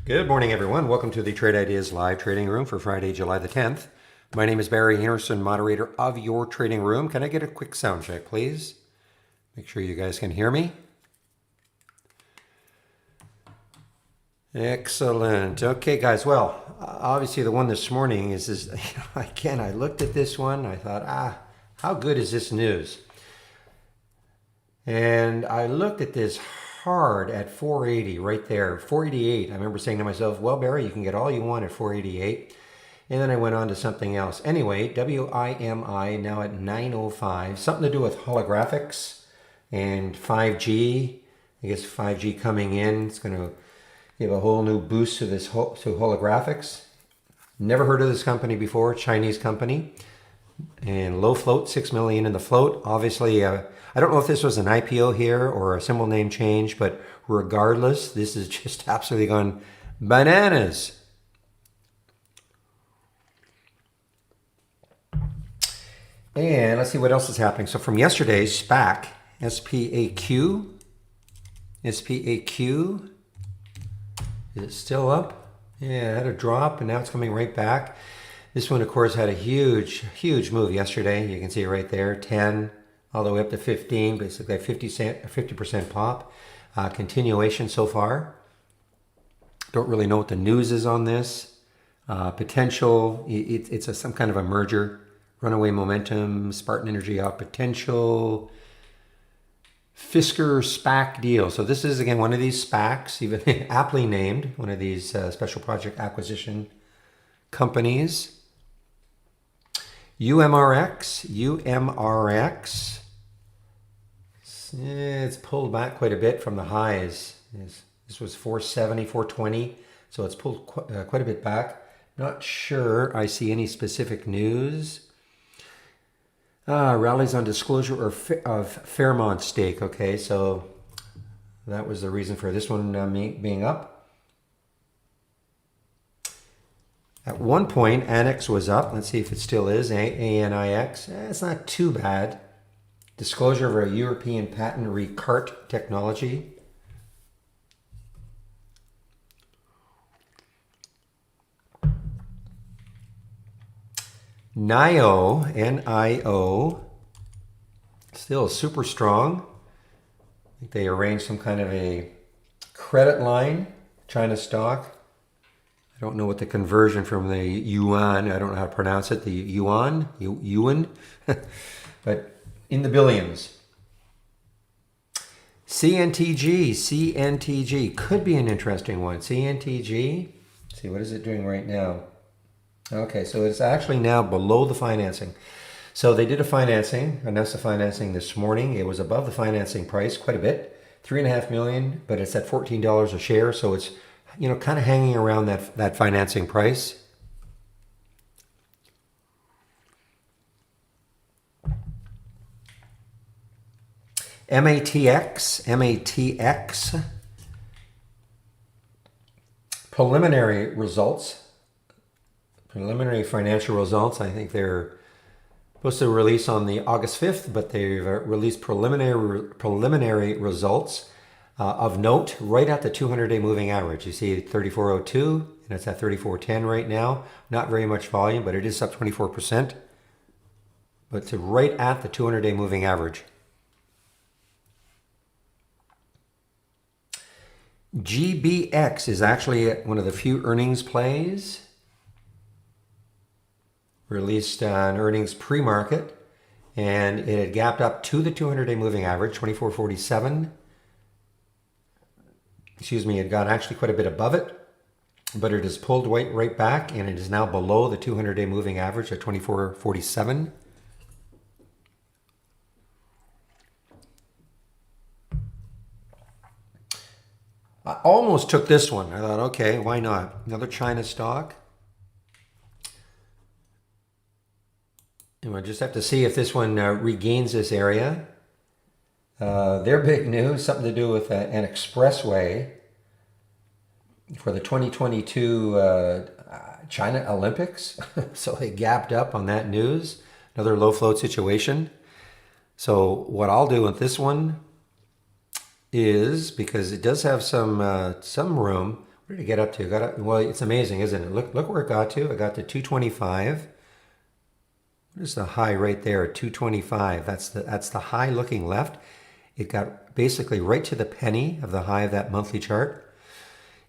Good morning, everyone. Welcome to the Trade Ideas Live Trading Room for Friday, July the 10th. My name is Barry Henderson, moderator of your trading room. Can I get a quick sound check, please? Make sure you guys can hear me. Excellent. Okay, guys. Well, obviously the one this morning is again, I looked at this one. I thought, how good is this news? And I looked at this hard at 480 right there, 488. I remember saying to myself, well, Barry, you can get all you want at 488. And then I went on to something else. Anyway, WIMI now at 905. Something to do with holographics and 5G. I guess 5G coming in. It's going to give a whole new boost to this to holographics. Never heard of this company before, Chinese company. And low float, 6 million in the float. Obviously, I don't know if this was an IPO here or a symbol name change, but regardless, this is just absolutely gone bananas. And let's see what else is happening. So from yesterday's SPAC, SPAQ, SPAQ, is it still up? Yeah, it had a drop and now it's coming right back. This one, of course, had a huge move yesterday. You can see it right there, 10 all the way up to 15, basically a 50% pop. Continuation so far. Don't really know what the news is on this. Potential, it's some kind of a merger. Runaway Momentum, Spartan Energy out potential. Fisker SPAC deal. So this is, again, one of these SPACs, even aptly named, one of these special project acquisition companies. UMRX, it's pulled back quite a bit from the highs. This was 470, 420, so it's pulled quite a bit back. Not sure I see any specific news. Rallies on disclosure of Fairmont stake. Okay, so that was the reason for this one being up. At one point, Annex was up. Let's see if it still is. ANIX. It's not too bad. Disclosure of a European patent Ricart technology. NIO, N-I-O, still super strong. I think they arranged some kind of a credit line, China stock. I don't know what the conversion from the yuan, I don't know how to pronounce it, the yuan, but in the billions. CNTG could be an interesting one. CNTG, let's see, what is it doing right now? Okay, so it's actually now below the financing. So they did announced the financing this morning. It was above the financing price quite a bit, 3.5 million, but it's at $14 a share, so it's kind of hanging around that financing price. MATX, preliminary financial results. I think they're supposed to release on the August 5th, but they've released preliminary results. Of note, right at the 200-day moving average. You see 3402, and it's at 3410 right now. Not very much volume, but it is up 24%. But it's right at the 200-day moving average. GBX is actually one of the few earnings plays. Released on earnings pre-market, and it had gapped up to the 200-day moving average, 2447. It got actually quite a bit above it, but it has pulled right back, and it is now below the 200-day moving average at 2447. I almost took this one. I thought, okay, why not? Another China stock. And we'll just have to see if this one regains this area. Their big news, something to do with an expressway for the 2022 China Olympics. So they gapped up on that news. Another low float situation. So what I'll do with this one is, because it does have some room, What did it get up to? Got up, well, it's amazing, isn't it? Look where it got to. It got to 225. There's the high right there, 225. That's the high looking left. It got basically right to the penny of the high of that monthly chart.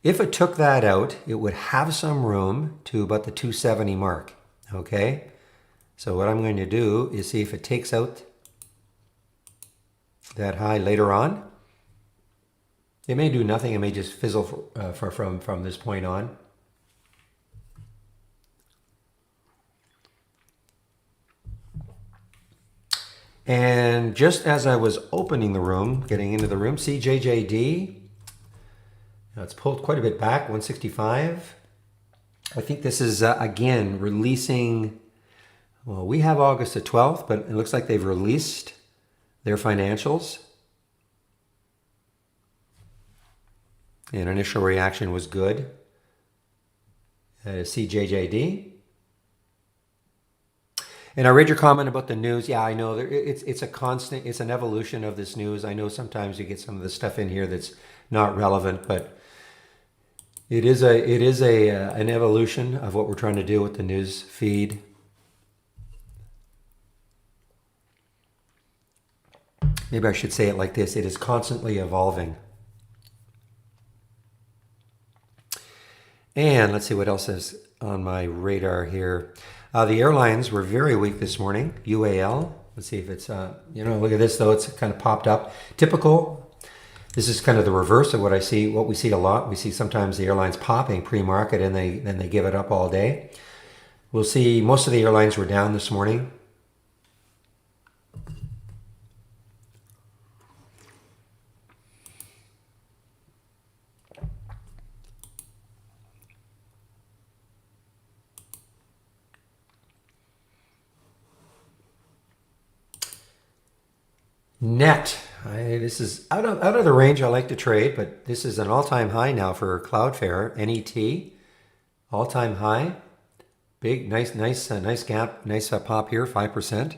If it took that out, it would have some room to about the 270 mark. Okay? So what I'm going to do is see if it takes out that high later on. It may do nothing. It may just fizzle from this point on. And just as I was opening the room, getting into the room, CJJD, it's pulled quite a bit back, 165. I think this is, again, releasing, well, we have August the 12th, but it looks like they've released their financials. And initial reaction was good. CJJD. And I read your comment about the news. Yeah, I know it's a constant, it's an evolution of this news. I know sometimes you get some of the stuff in here that's not relevant, but it is an evolution of what we're trying to do with the news feed. Maybe I should say it like this: it is constantly evolving. And let's see what else is on my radar here. The airlines were very weak this morning. UAL. Let's see if it's, look at this though. It's kind of popped up. Typical. This is kind of the reverse of what I see. What we see a lot. We see sometimes the airlines popping pre-market and then they give it up all day. We'll see most of the airlines were down this morning. Net. This is out of the range I like to trade, but this is an all-time high now for Cloudflare. NET, all-time high. Big, nice gap, nice pop here, 5%.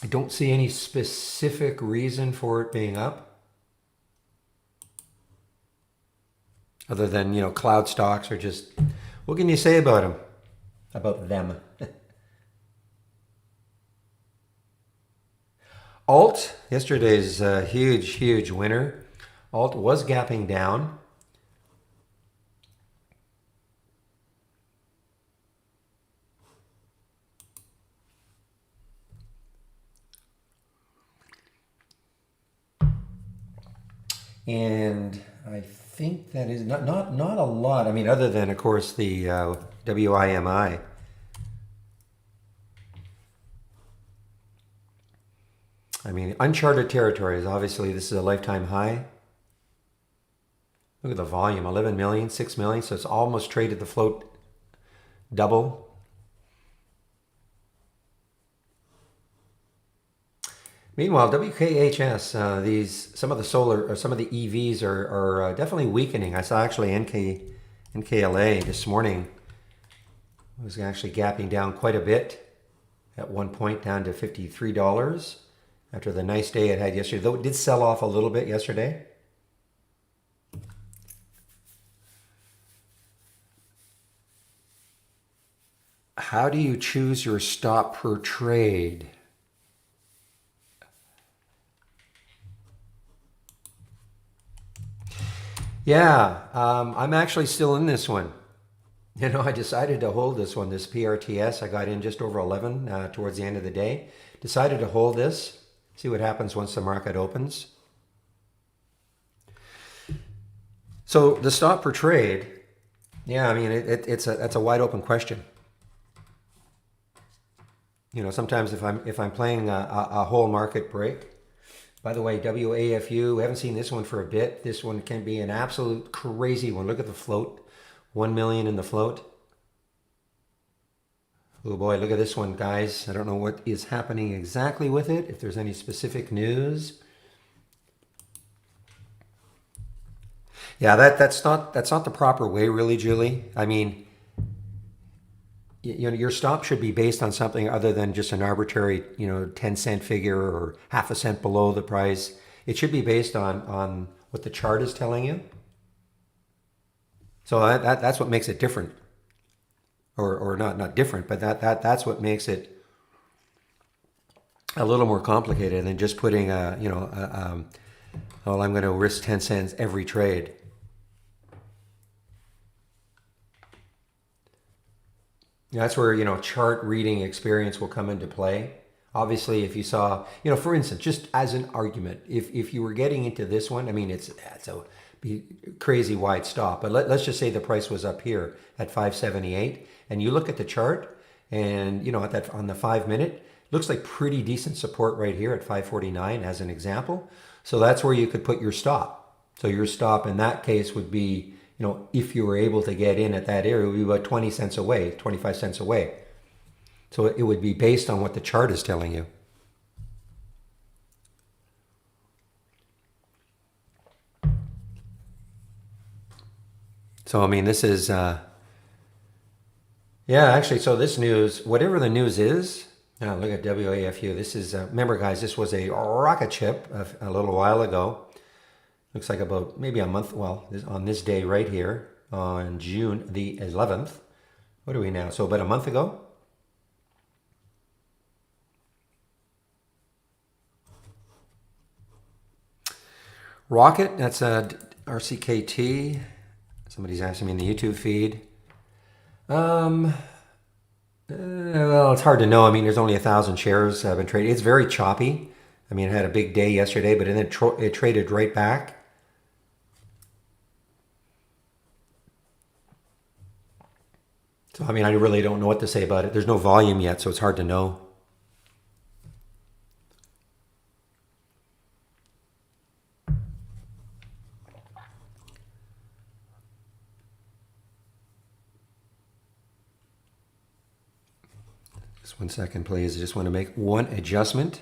I don't see any specific reason for it being up, other than cloud stocks are just. What can you say about them? About them? Alt, yesterday's huge winner. Alt was gapping down. And I think that is not a lot. I mean, other than, of course, the WIMI. I mean, uncharted territories. Obviously, this is a lifetime high. Look at the volume, 11 million, 6 million. So it's almost traded the float double. Meanwhile, WKHS, some of the solar or some of the EVs are definitely weakening. I saw actually NKLA this morning was actually gapping down quite a bit at one point, down to $53 after the nice day it had yesterday. Though it did sell off a little bit yesterday. How do you choose your stop per trade? Yeah, I'm actually still in this one. I decided to hold this one, this PRTS. I got in just over 11 towards the end of the day. Decided to hold this, see what happens once the market opens. So the stop per trade, yeah, I mean, that's a wide open question. Sometimes if I'm playing a whole market break. By the way, WAFU, we haven't seen this one for a bit. This one can be an absolute crazy one. Look at the float, 1 million in the float. Oh boy, look at this one, guys. I don't know what is happening exactly with it, if there's any specific news. Yeah, that's not the proper way, really, Julie. I mean, your stop should be based on something other than just an arbitrary, 10-cent figure or half a cent below the price. It should be based on what the chart is telling you. So that's what makes it different, or not different, but that's what makes it a little more complicated than just putting oh, I'm going to risk 10 cents every trade. That's where, chart reading experience will come into play. Obviously, if you saw, for instance, just as an argument, if you were getting into this one, I mean, it's a crazy wide stop, but let's just say the price was up here at 578, and you look at the chart, and at that on the 5 minute, looks like pretty decent support right here at 549 as an example. So that's where you could put your stop. So your stop in that case would be, if you were able to get in at that area, it would be about 20 cents away, 25 cents away. So it would be based on what the chart is telling you. So, I mean, this is, yeah, actually, so this news, whatever the news is, now look at WAFU. This is, remember guys, this was a rocket ship a little while ago. Looks like about maybe a month, well, on this day right here, on June the 11th. What are we now? So about a month ago? Rocket, that's a RCKT. Somebody's asking me in the YouTube feed. Well, it's hard to know. I mean, there's only 1,000 shares have been traded. It's very choppy. I mean, it had a big day yesterday, but then it traded right back. So, I mean, I really don't know what to say about it. There's no volume yet, so it's hard to know. Just 1 second, please. I just want to make one adjustment.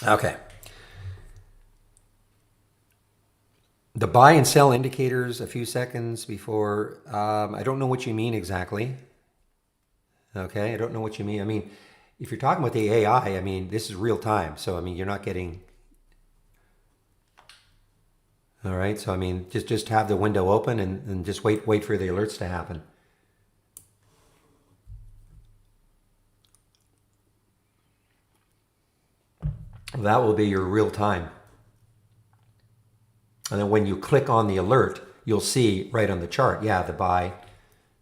Okay. The buy and sell indicators a few seconds before, I don't know what you mean exactly. Okay, I don't know what you mean. I mean, if you're talking about the AI, I mean, this is real time. So, I mean, you're not getting, all right. So, I mean, just have the window open and just wait for the alerts to happen. That will be your real time. And then when you click on the alert, you'll see right on the chart, yeah, the buy,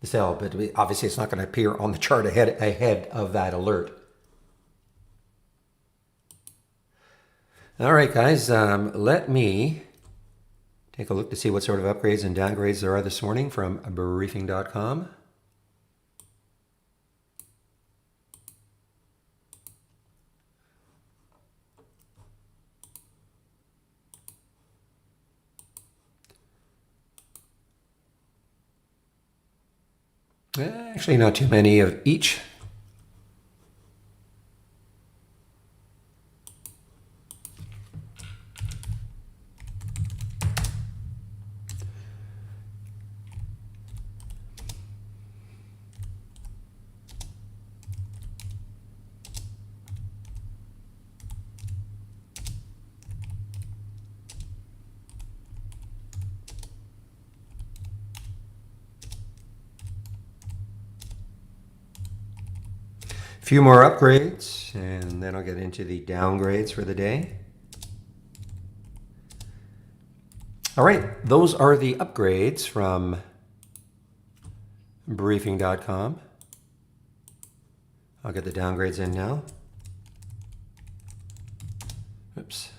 the sell, but obviously it's not going to appear on the chart ahead of that alert. All right, guys, let me take a look to see what sort of upgrades and downgrades there are this morning from briefing.com. Actually, not too many of each. Few more upgrades, and then I'll get into the downgrades for the day. All right, those are the upgrades from briefing.com. I'll get the downgrades in now. Oops.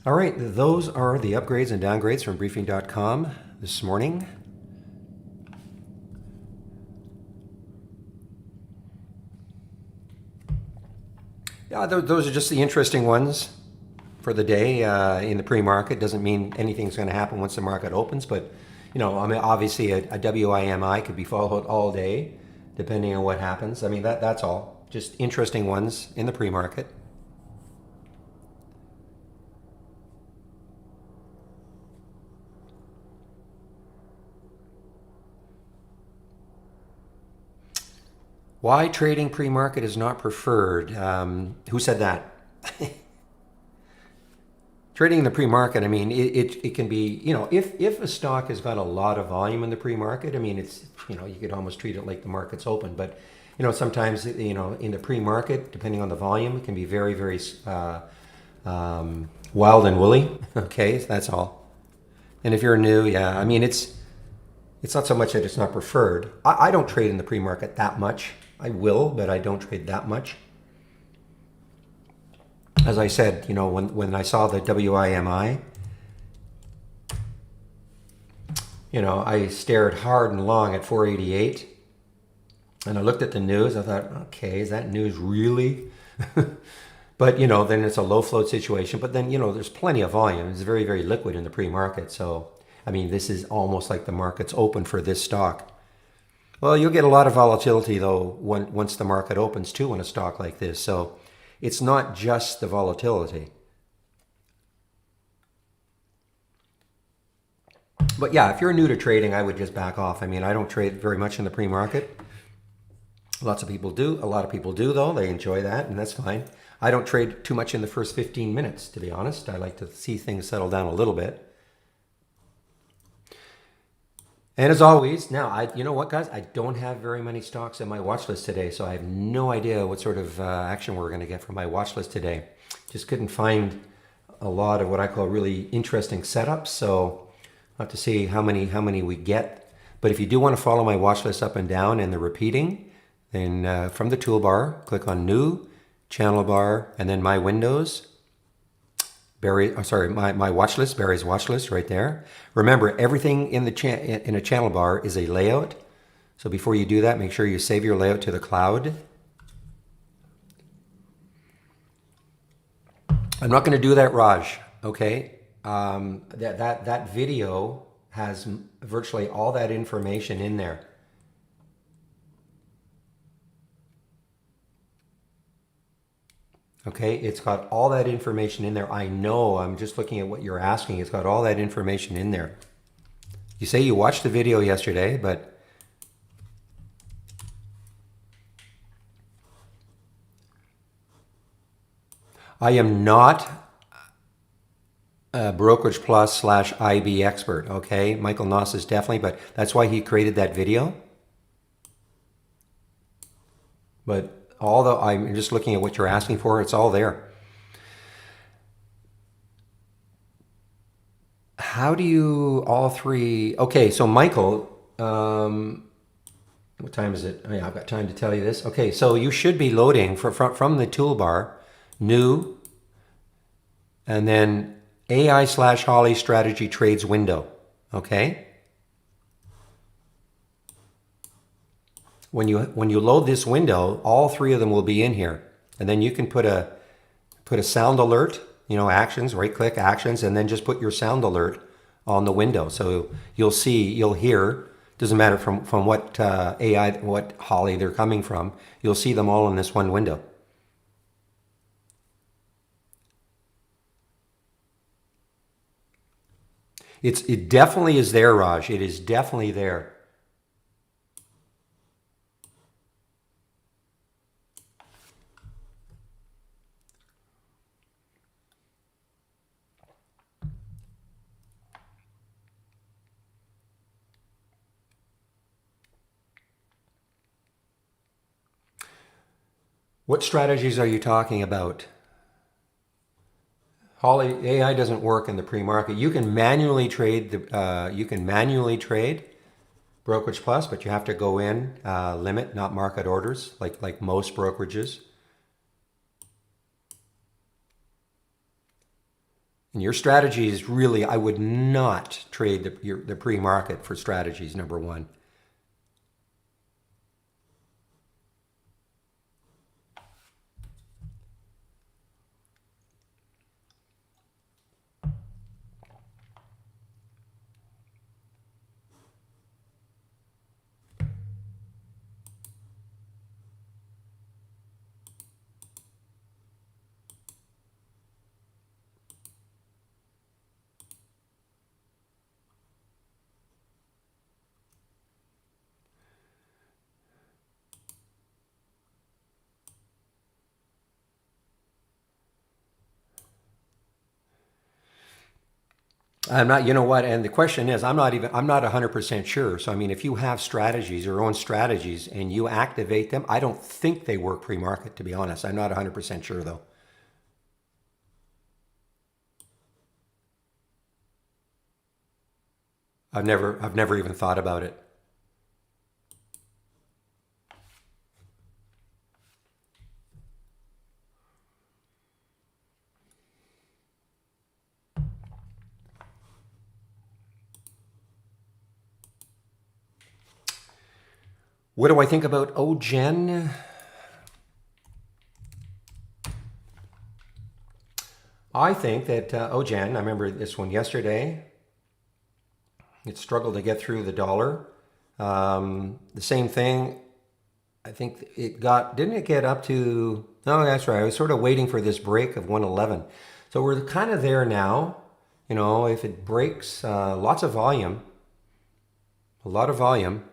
All right, those are the upgrades and downgrades from briefing.com this morning. Yeah, those are just the interesting ones for the day in the pre-market. Doesn't mean anything's going to happen once the market opens, but I mean, obviously a WIMI could be followed all day, depending on what happens. I mean, that's all. Just interesting ones in the pre-market. Why trading pre-market is not preferred? Who said that? Trading in the pre-market, I mean, it can be, if a stock has got a lot of volume in the pre-market, I mean, it's, you could almost treat it like the market's open. But, sometimes, in the pre-market, depending on the volume, it can be very, very wild and woolly. Okay, that's all. And if you're new, yeah, I mean, it's not so much that it's not preferred. I don't trade in the pre-market that much. I will, but I don't trade that much. As I said, when I saw the WIMI, I stared hard and long at 488, and I looked at the news. I thought, okay, is that news really? But, then it's a low float situation. But then, there's plenty of volume. It's very, very liquid in the pre-market. So, I mean, this is almost like the market's open for this stock. Well, you'll get a lot of volatility, though, once the market opens, too, in a stock like this. So it's not just the volatility. But yeah, if you're new to trading, I would just back off. I mean, I don't trade very much in the pre-market. Lots of people do. A lot of people do, though. They enjoy that, and that's fine. I don't trade too much in the first 15 minutes, to be honest. I like to see things settle down a little bit. And as always, now, you know what, guys? I don't have very many stocks in my watch list today, so I have no idea what sort of action we're going to get from my watch list today. Just couldn't find a lot of what I call really interesting setups, so I'll have to see how many we get. But if you do want to follow my watch list up and down and the repeating, then from the toolbar, click on New, Channel Bar, and then My Windows. My watch list, Barry's watch list right there. Remember, everything in in a channel bar is a layout. So before you do that, make sure you save your layout to the cloud. I'm not going to do that, Raj. Okay, that video has virtually all that information in there. Okay, it's got all that information in there. I know, I'm just looking at what you're asking. It's got all that information in there. You say you watched the video yesterday, but I am not a Brokerage Plus / IB expert, okay? Michael Noss is definitely, but that's why he created that video. But I'm just looking at what you're asking for. It's all there. How do you all three? Okay, so Michael, what time is it? Oh, yeah, I've got time to tell you this. Okay, so you should be loading from the toolbar, New, and then AI / Holly Strategy Trades window. Okay. When you load this window, all three of them will be in here, and then you can put a sound alert, actions, right click actions, and then just put your sound alert on the window. So you'll hear, doesn't matter from what AI, what Holly they're coming from, you'll see them all in this one window. It definitely is there, Raj. It is definitely there. What strategies are you talking about? Holly, AI doesn't work in the pre-market. You can manually trade Brokerage Plus, but you have to go in limit, not market orders, like most brokerages. And your strategies really, I would not trade the pre-market for strategies, number one. I'm not, you know what? And the question is, I'm not 100% sure. So, I mean, if you have strategies, your own strategies, and you activate them, I don't think they work pre-market, to be honest. I'm not 100% sure though. I've never even thought about it. What do I think about OGen? I think that OGen, I remember this one yesterday, it struggled to get through the dollar. The same thing, I think didn't it get up to, no, that's right. I was sort of waiting for this break of 111. So we're kind of there now. You know, if it breaks, lots of volume, a lot of volume.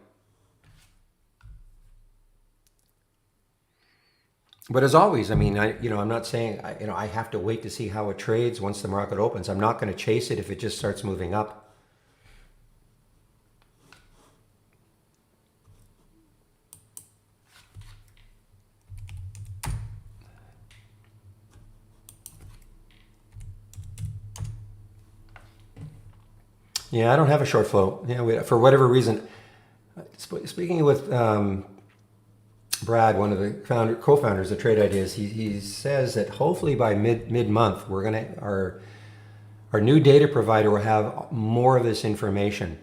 But as always, I mean, I'm not saying, I have to wait to see how it trades once the market opens. I'm not going to chase it if it just starts moving up. Yeah, I don't have a short flow. Yeah, for whatever reason. Speaking with Brad, one of the co-founders of Trade Ideas, he says that hopefully by mid month our new data provider will have more of this information.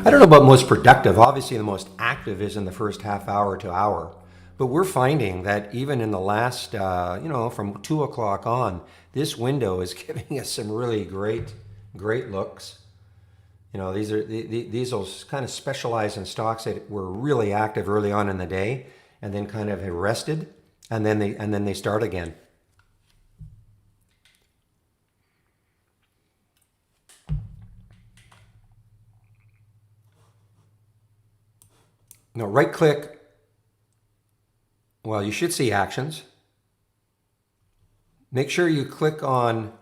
I don't know about most productive. Obviously, the most active is in the first half hour to hour. But we're finding that even in the last, from 2 o'clock on, this window is giving us some really great looks. You know, these will kind of specialize in stocks that were really active early on in the day, and then kind of arrested, and then they start again. Now, right click. Well, you should see actions. Make sure you click on.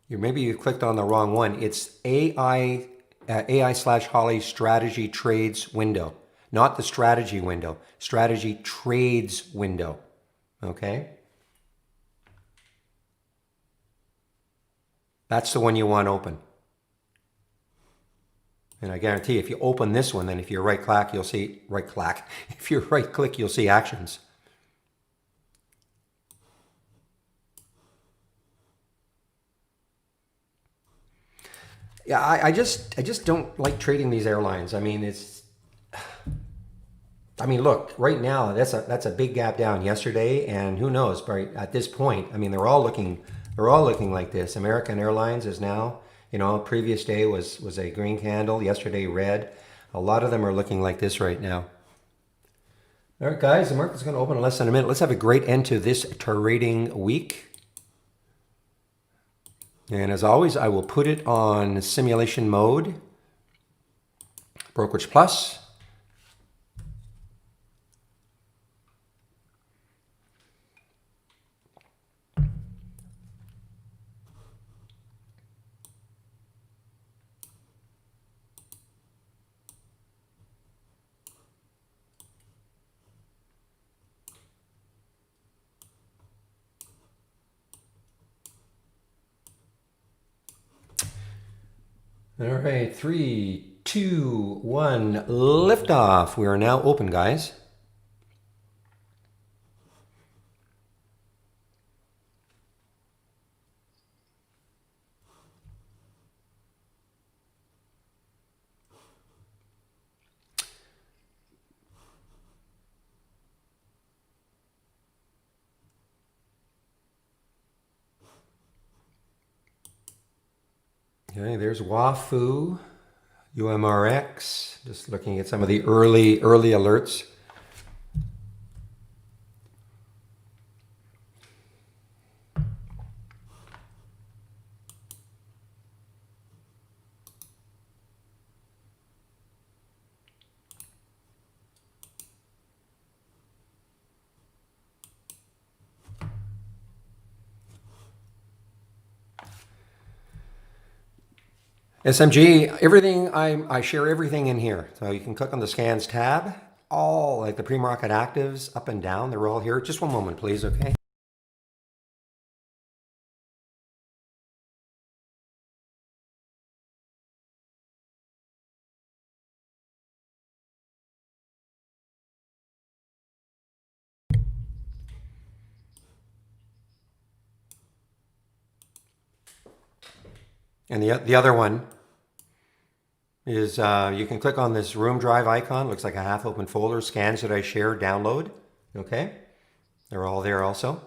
Maybe you clicked on the wrong one. It's AI/Holly strategy trades window, not the strategy window. Strategy trades window. Okay. That's the one you want open. And I guarantee if you open this one, then if you right click, you'll see If you right click, you'll see actions. Yeah, I just don't like trading these airlines. I mean, look, right now that's a big gap down yesterday, and who knows? Right at this point, I mean, they're all looking like this. American Airlines is now, previous day was a green candle, yesterday red. A lot of them are looking like this right now. All right, guys, the market's going to open in less than a minute. Let's have a great end to this trading week. And as always, I will put it on simulation mode, Brokerage Plus. All right, 3, 2, 1, liftoff. We are now open, guys. Okay, there's WAFU, UMRX. Just looking at some of the early alerts. SMG, everything I share everything in here. So you can click on the scans tab. All like the pre-market actives up and down, they're all here. Just one moment, please, okay? And the other one is you can click on this room drive icon. Looks like a half open folder. Scans that I share, download. Okay, they're all there also.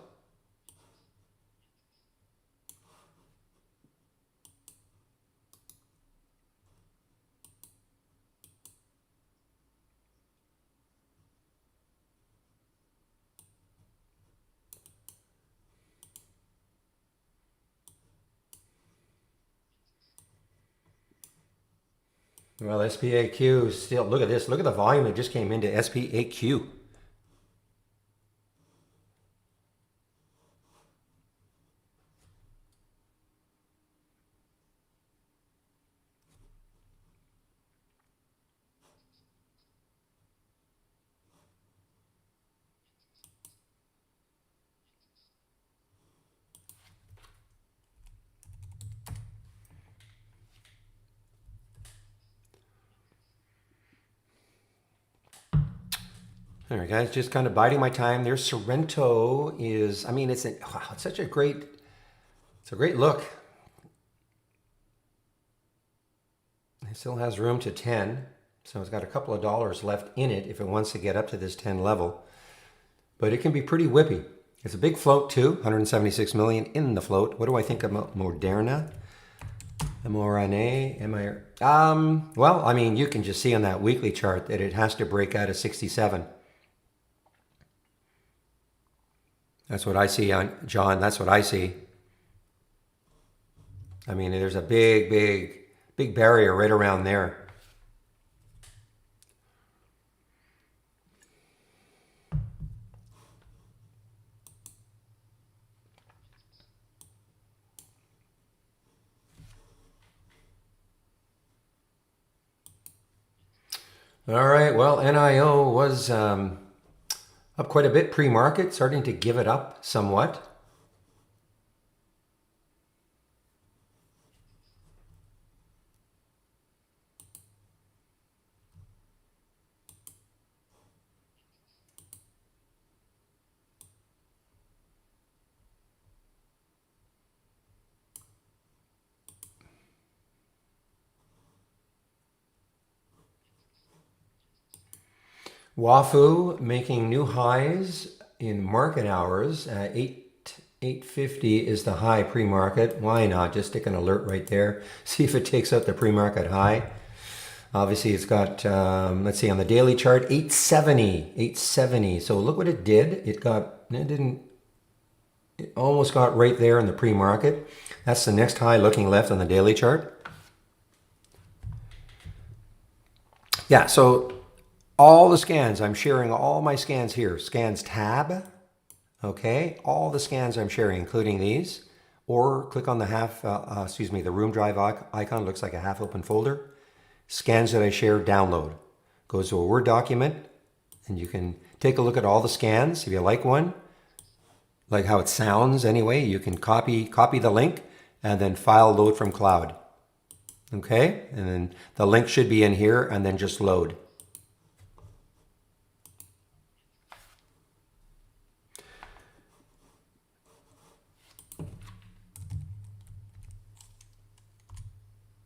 Well, SPAQ still, look at this. Look at the volume that just came into SPAQ. All right, guys, just kind of biding my time. There's Sorrento is, I mean, wow, it's such a great, it's a great look. It still has room to 10, so it's got a couple of dollars left in it if it wants to get up to this 10 level. But it can be pretty whippy. It's a big float too, 176 million in the float. What do I think about Moderna? mRNA, well, I mean, you can just see on that weekly chart that it has to break out of 67. That's what I see on John. That's what I see. I mean, there's a big barrier right around there. All right. Well, NIO was up quite a bit pre-market, starting to give it up somewhat. WAFU making new highs in market hours. 850 is the high pre-market. Why not? Just stick an alert right there. See if it takes out the pre-market high. Obviously, it's got, let's see, on the daily chart, 870. So look what it did. It almost got right there in the pre-market. That's the next high looking left on the daily chart. Yeah, so all the scans, I'm sharing all my scans here. Scans tab, okay? All the scans I'm sharing, including these. Or click on the the room drive icon, looks like a half open folder. Scans that I share, download. Goes to a Word document, and you can take a look at all the scans. If you like one, like how it sounds anyway, you can copy the link and then file load from cloud. Okay, and then the link should be in here and then just load.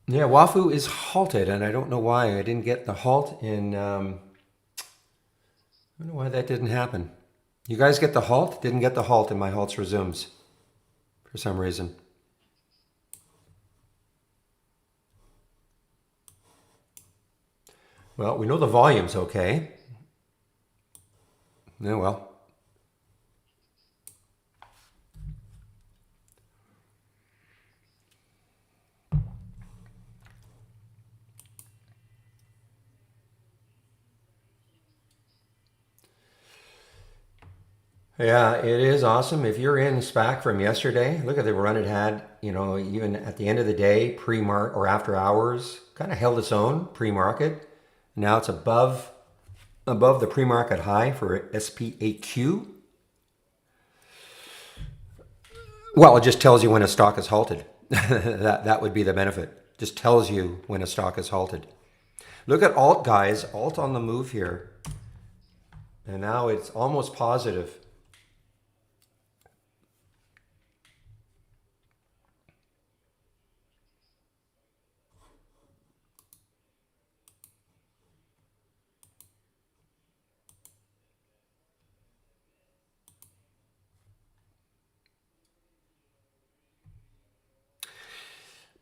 Yeah, WAFU is halted, and I don't know why. I didn't get the halt in, I don't know why that didn't happen. You guys get the halt? Didn't get the halt in my halts resumes for some reason. Well, we know the volume's okay. Yeah, well. Yeah, it is awesome. If you're in SPAC from yesterday, look at the run it had, even at the end of the day, pre-market or after hours, kind of held its own pre-market. Now it's above the pre-market high for SPAQ. Well, it just tells you when a stock is halted. That would be the benefit. Just tells you when a stock is halted. Look at alt, guys. Alt on the move here. And now it's almost positive.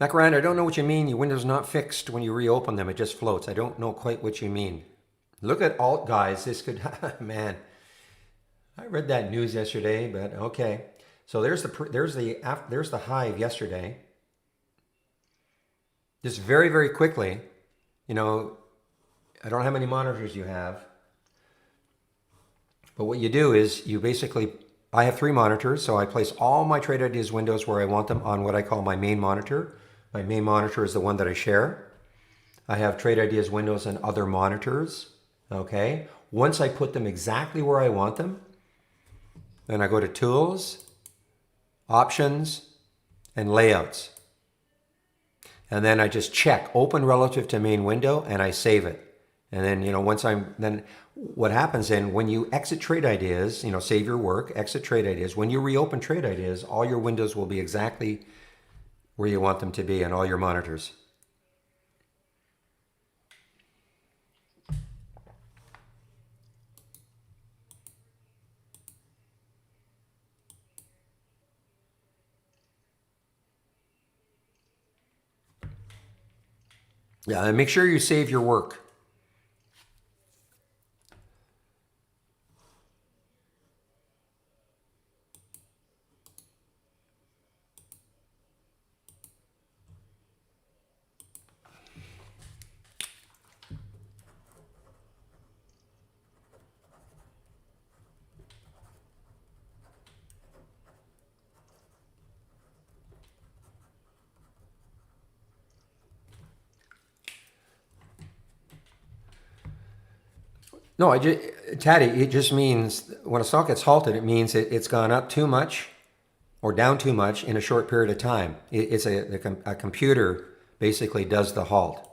Macarand, I don't know what you mean. Your window's not fixed when you reopen them. It just floats. I don't know quite what you mean. Look at alt, guys. This could, man. I read that news yesterday, but okay. So there's the high of yesterday. Just very, very quickly, I don't know how many monitors you have, but what you do is I have 3 monitors, so I place all my Trade Ideas windows where I want them on what I call my main monitor. My main monitor is the one that I share. I have Trade Ideas windows and other monitors, okay? Once I put them exactly where I want them, then I go to Tools, Options, and Layouts. And then I just check Open relative to main window, and I save it. And then, then what happens then when you exit Trade Ideas, save your work, exit Trade Ideas. When you reopen Trade Ideas, all your windows will be exactly where you want them to be on all your monitors. Yeah, and make sure you save your work. No, Taddy, it just means when a stock gets halted, it means it's gone up too much or down too much in a short period of time. It's a computer basically does the halt.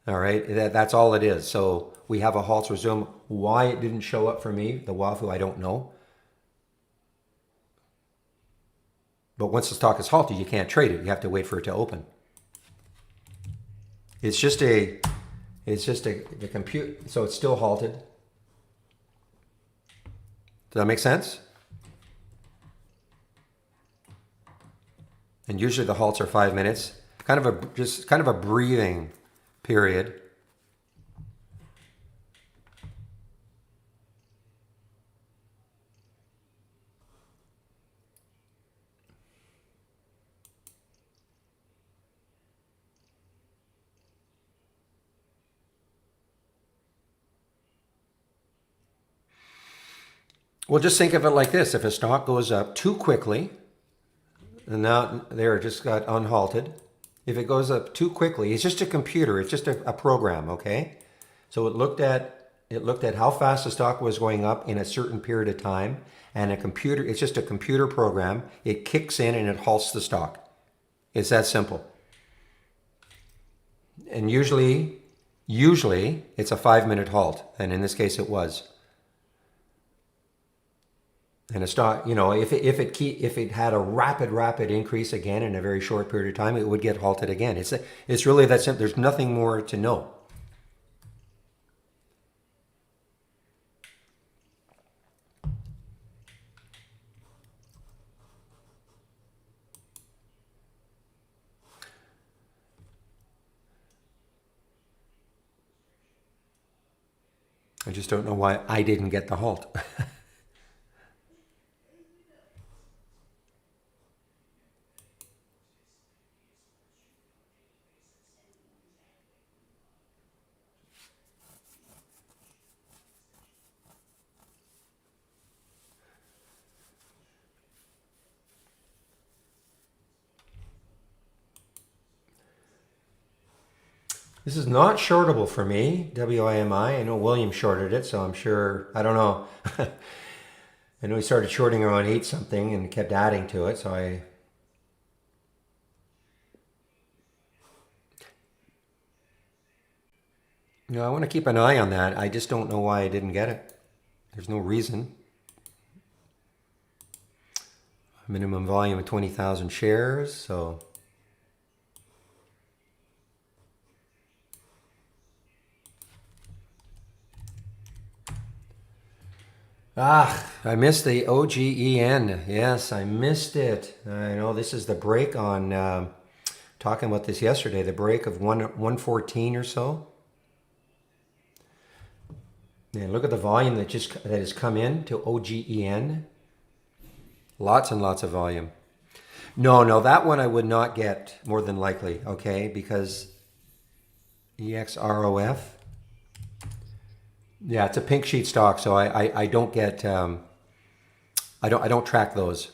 All right, that's all it is. So we have a halt resume. Why it didn't show up for me, the WAFU, I don't know. But once the stock is halted, you can't trade it. You have to wait for it to open. It's just the compute. So it's still halted. Does that make sense? And usually the halts are 5 minutes. Kind of a breathing period. Well, just think of it like this. If a stock goes up too quickly, and now there just got unhalted. If it goes up too quickly, it's just a computer. It's just a program, okay? So it looked at how fast the stock was going up in a certain period of time, and it's just a computer program. It kicks in and it halts the stock. It's that simple. And usually it's a 5-minute halt, and in this case it was. And a stock, if it had a rapid increase again in a very short period of time, it would get halted again. It's really that simple. There's nothing more to know. I just don't know why I didn't get the halt. This is not shortable for me, WIMI. I know William shorted it, so I'm sure, I don't know. I know he started shorting around 8 something and kept adding to it, so I want to keep an eye on that. I just don't know why I didn't get it. There's no reason. Minimum volume of 20,000 shares, so I missed the OGEN. Yes, I missed it. I know this is the break on, talking about this yesterday, the break of 114 or so. And look at the volume that has come in to OGEN. Lots and lots of volume. No, that one I would not get more than likely, okay? Because EXROF. Yeah, it's a pink sheet stock, so I don't get I don't track those.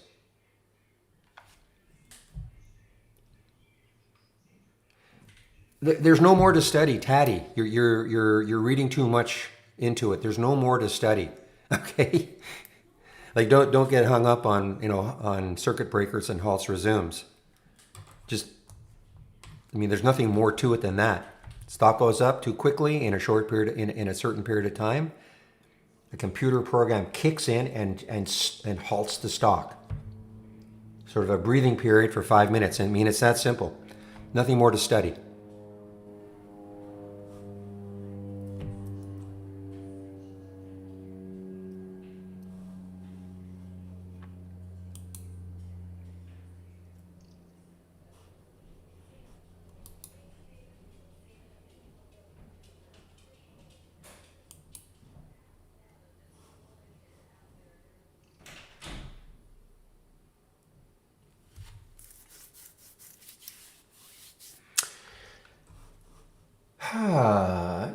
There's no more to study, Taddy. You're reading too much into it. There's no more to study. Okay? Like don't get hung up on, on circuit breakers and halts resumes. Just there's nothing more to it than that. Stock goes up too quickly in a short period in a certain period of time. The computer program kicks in and halts the stock. Sort of a breathing period for 5 minutes. It's that simple. Nothing more to study.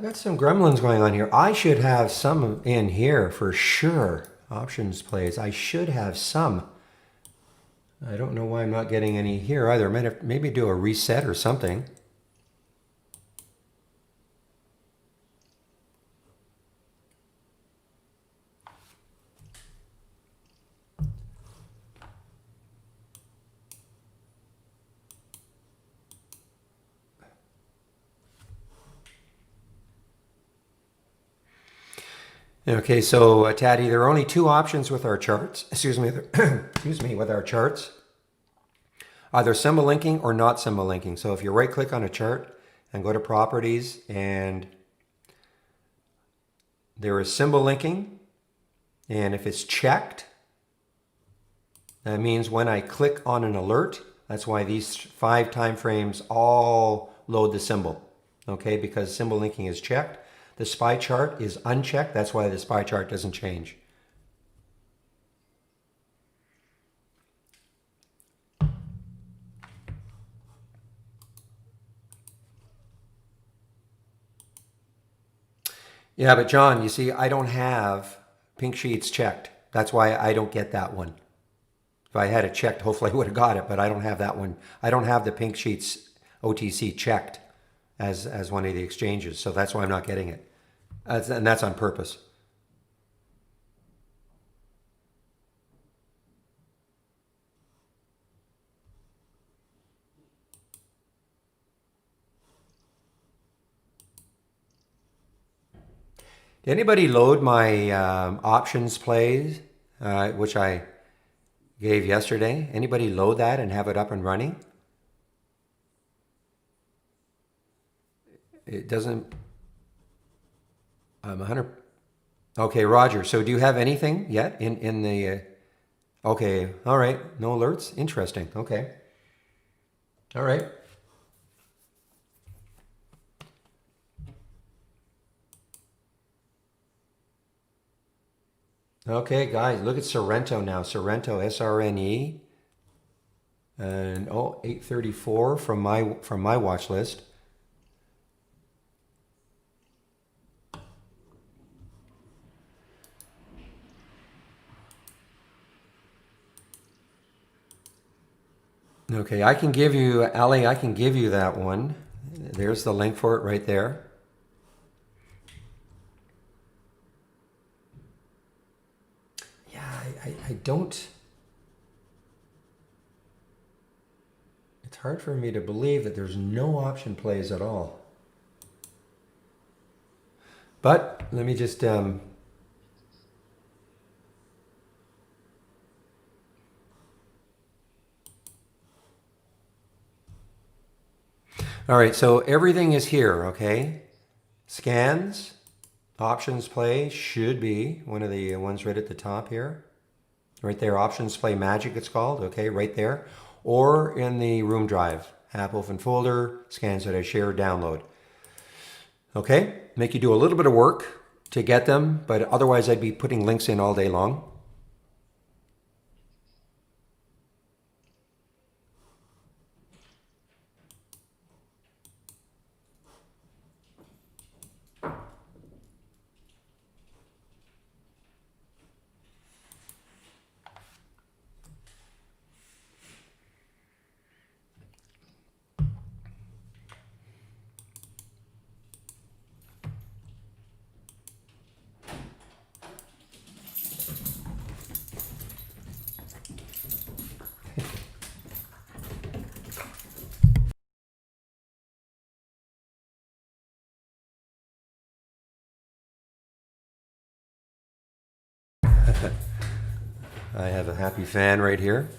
Got some gremlins going on here. I should have some in here for sure. Options plays. I should have some. I don't know why I'm not getting any here either. I might have maybe do a reset or something. Okay, so Taddy, there are only 2 options with our charts. Excuse me, with our charts. Either symbol linking or not symbol linking. So if you right click on a chart and go to properties, and there is symbol linking, and if it's checked, that means when I click on an alert, that's why these 5 time frames all load the symbol. Okay, because symbol linking is checked. The SPY chart is unchecked. That's why the SPY chart doesn't change. Yeah, but John, you see, I don't have pink sheets checked. That's why I don't get that one. If I had it checked, hopefully I would have got it, but I don't have that one. I don't have the pink sheets OTC checked as one of the exchanges, so that's why I'm not getting it. And that's on purpose. Did anybody load my options plays, which I gave yesterday? Anybody load that and have it up and running? It doesn't. I'm 100. Okay, Roger. So do you have anything yet in the? Okay, all right. No alerts. Interesting. Okay. All right. Okay, guys, look at Sorrento now. Sorrento, SRNE, and 834 from my watch list. Okay, I can give you, Ali, I can give you that one. There's the link for it right there. Yeah, I don't. It's hard for me to believe that there's no option plays at all. But let me just. All right, so everything is here, okay? Scans, options play should be one of the ones right at the top here. Right there, options play magic it's called, okay, right there. Or in the room drive, app open folder, scans that I share, download. Okay, make you do a little bit of work to get them, but otherwise I'd be putting links in all day long. I have a happy fan right here.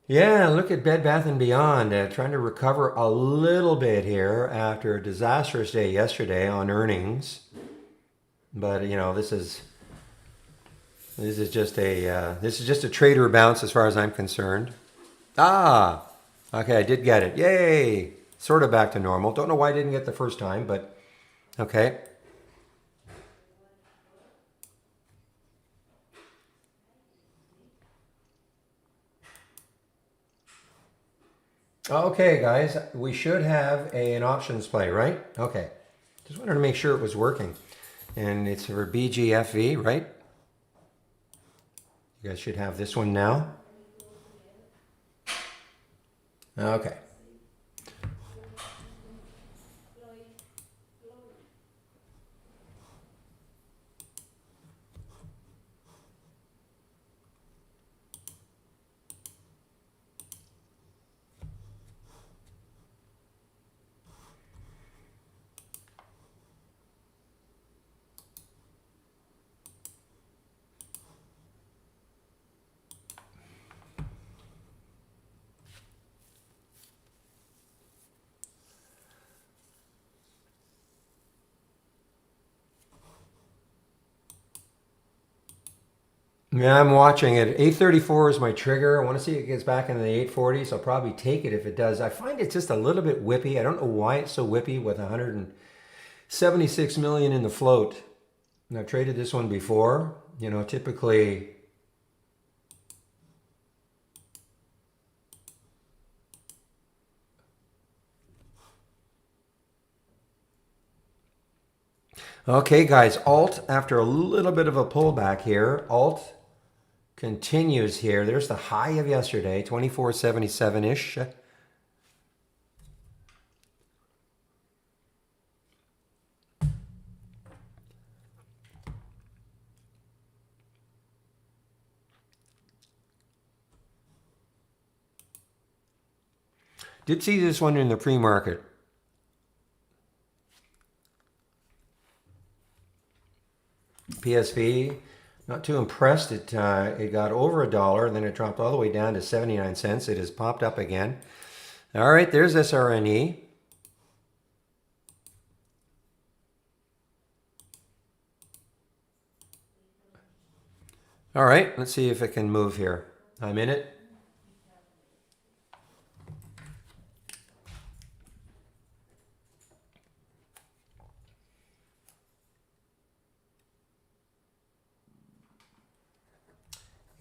Yeah, look at Bed Bath & Beyond trying to recover a little bit here after a disastrous day yesterday on earnings. But you know, this is just a trader bounce as far as I'm concerned. Ah, okay, I did get it. Yay! Sort of back to normal. Don't know why I didn't get the first time, but okay. Okay, guys, we should have an options play, right? Okay. Just wanted to make sure it was working. And it's for BGFV, right? You guys should have this one now. Okay. Yeah, I'm watching it. 834 is my trigger. I want to see if it gets back into the 840s. I'll probably take it if it does. I find it's just a little bit whippy. I don't know why it's so whippy with 176 million in the float. And I've traded this one before. You know, typically. Okay, guys, Alt, after a little bit of a pullback here, Alt continues here. There's the high of yesterday, 2477-ish. Did see this one in the pre-market. PSV, not too impressed. It got over $1, then it dropped all the way down to 79 cents. It has popped up again. All right, there's SRNE. All right, let's see if it can move here. I'm in it.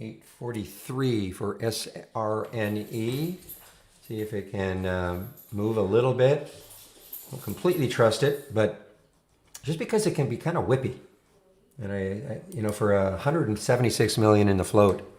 843 for SRNE. See if it can move a little bit. Don't completely trust it, but just because it can be kind of whippy. And I you know, for 176 million in the float.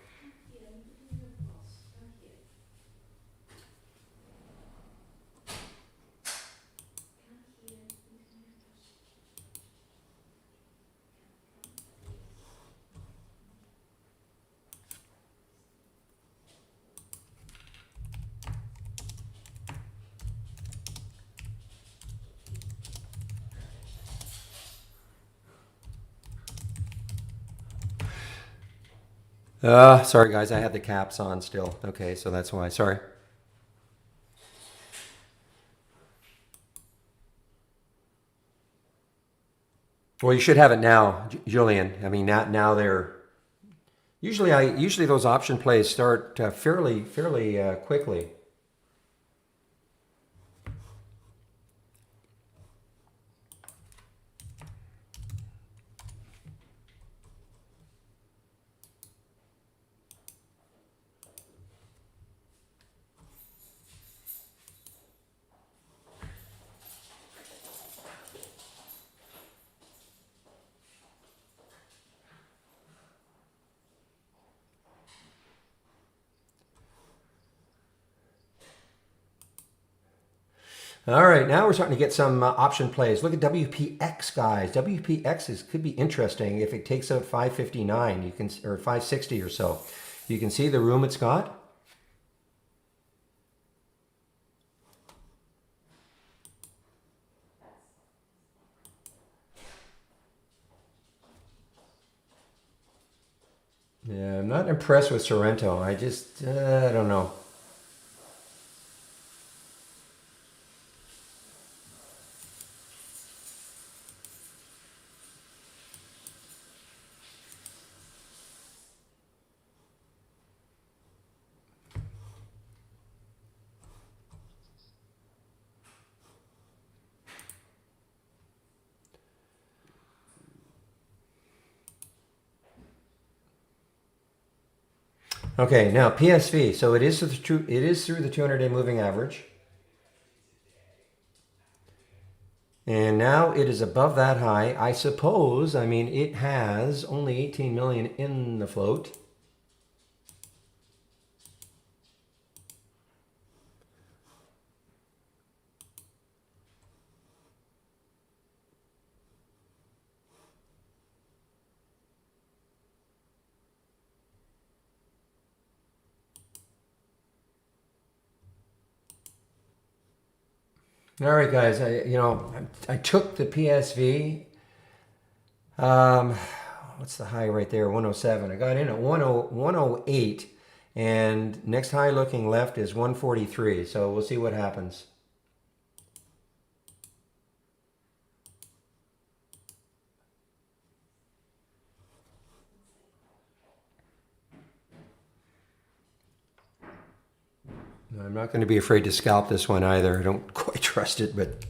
Sorry guys, I had the caps on still. Okay, so that's why. Sorry. Well, you should have it now, Julian. I mean, now they're usually those option plays start fairly quickly. All right, now we're starting to get some option plays. Look at WPX, guys. Could be interesting if it takes out 559. You can, or 560 or so. You can see the room it's got. Yeah, I'm not impressed with Sorrento. I just, I don't know. Okay, now PSV. So it is through the 200-day moving average. And now it is above that high. I suppose, I mean, it has only 18 million in the float. All right, guys. I took the PSV. What's the high right there? 107. I got in at 108, and next high looking left is 143. So we'll see what happens. I'm not going to be afraid to scalp this one either. I don't quite trust it, but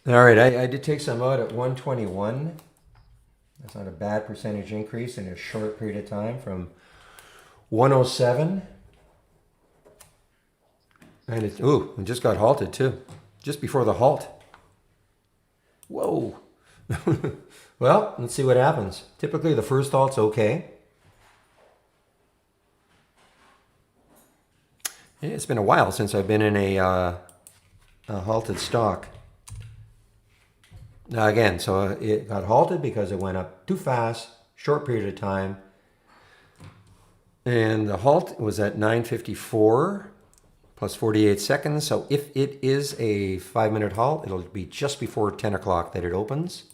all right. I did take some out at 121. That's not a bad percentage increase in a short period of time from 107. And it just got halted too, just before the halt. Whoa. Well, let's see what happens. Typically the first halt's okay. It's been a while since I've been in a halted stock. Now again, so it got halted because it went up too fast, short period of time. And the halt was at 9:54 plus 48 seconds. So if it is a 5-minute halt, it'll be just before 10 o'clock that it opens.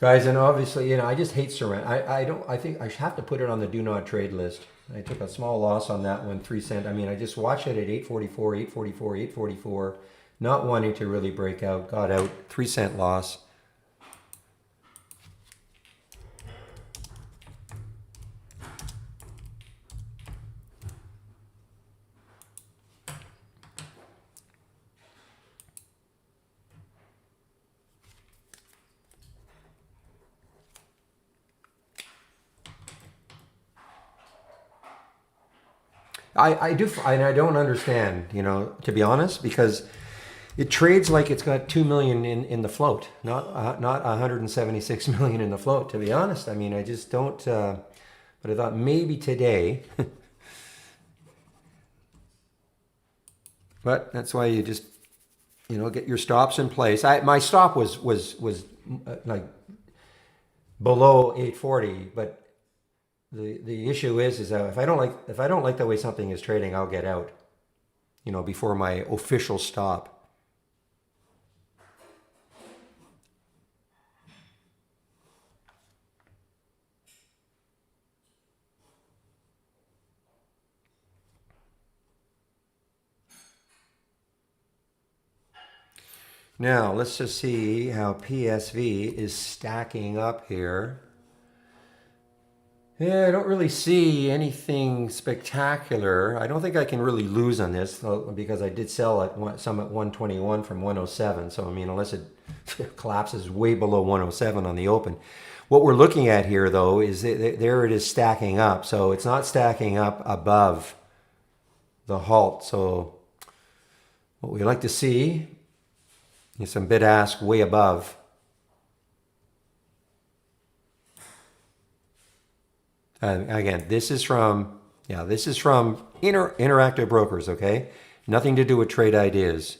Guys, and obviously, I just hate surrender. I don't, I think I have to put it on the do not trade list. I took a small loss on that one, 3 cent. I mean, I just watched it at 844, 844, 844, not wanting to really break out, got out, 3 cent loss. I do, and I don't understand, to be honest, because it trades like it's got 2 million in the float, not 176 million in the float, to be honest. I mean, I just don't, but I thought maybe today, but that's why you just, get your stops in place. My stop was like below 840, but the issue is that if I don't like the way something is trading, I'll get out, before my official stop. Now let's just see how PSV is stacking up here. Yeah, I don't really see anything spectacular. I don't think I can really lose on this because I did sell some at 121 from 107. So, I mean, unless it collapses way below 107 on the open. What we're looking at here, though, is there it is stacking up. So it's not stacking up above the halt. So what we like to see is some bid-ask way above. Again, this is from Interactive Brokers, okay? Nothing to do with trade ideas.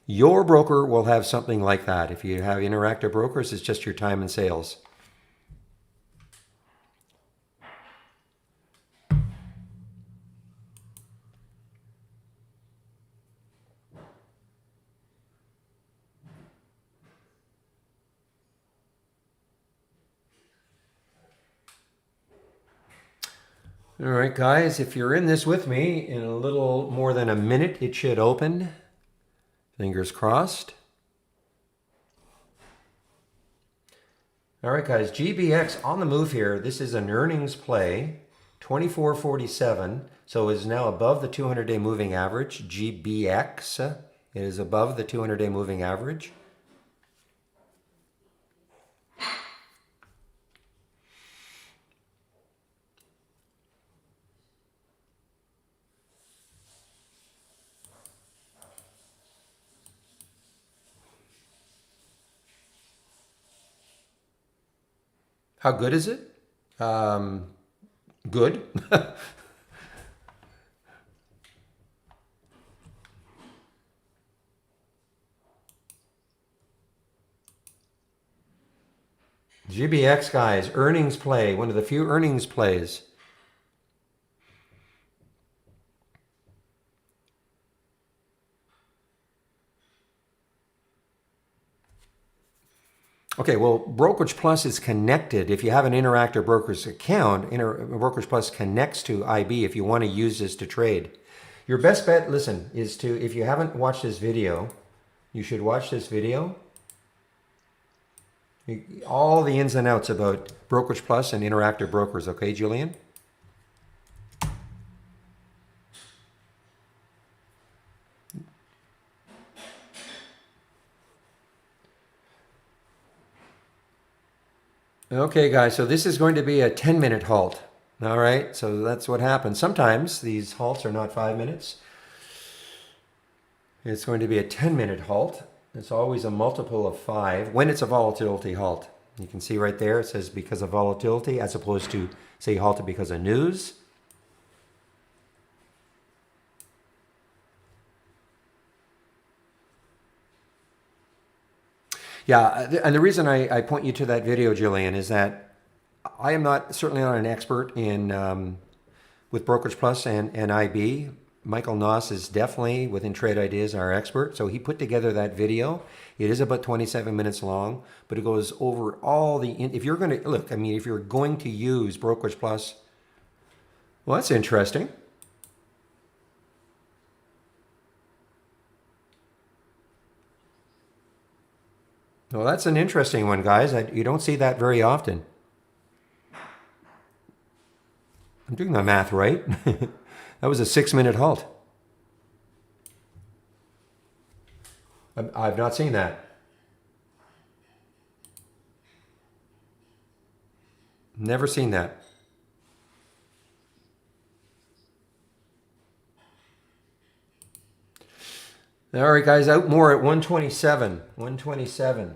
Your broker will have something like that. If you have Interactive Brokers, it's just your time and sales. All right, guys, if you're in this with me, in a little more than a minute, it should open. Fingers crossed. All right, guys, GBX on the move here. This is an earnings play, 24.47, so is now above the 200-day moving average. GBX, it is above the 200-day moving average. How good is it? Good. GBX, guys, earnings play, one of the few earnings plays. Okay, well, Brokerage Plus is connected. If you have an Interactive Brokers account, Brokerage Plus connects to IB if you want to use this to trade. Your best bet, listen, is to, if you haven't watched this video, you should watch this video. All the ins and outs about Brokerage Plus and Interactive Brokers, okay, Julian? Okay, guys, so this is going to be a 10-minute halt. All right, so that's what happens. Sometimes these halts are not 5 minutes. It's going to be a 10-minute halt. It's always a multiple of 5 when it's a volatility halt. You can see right there, it says because of volatility, as opposed to, say, halted because of news. Yeah, and the reason I point you to that video, Jillian, is that I am certainly not an expert in with Brokerage Plus and IB, Michael Noss is definitely, within Trade Ideas, our expert. So he put together that video. It is about 27 minutes long, but it goes over all the, if you're going to, look, I mean, if you're going to use Brokerage Plus, well, that's interesting. Well, that's an interesting one, guys. You don't see that very often. I'm doing my math right. That was a 6-minute halt. I've not seen that. Never seen that. All right, guys, out more at 127. 127.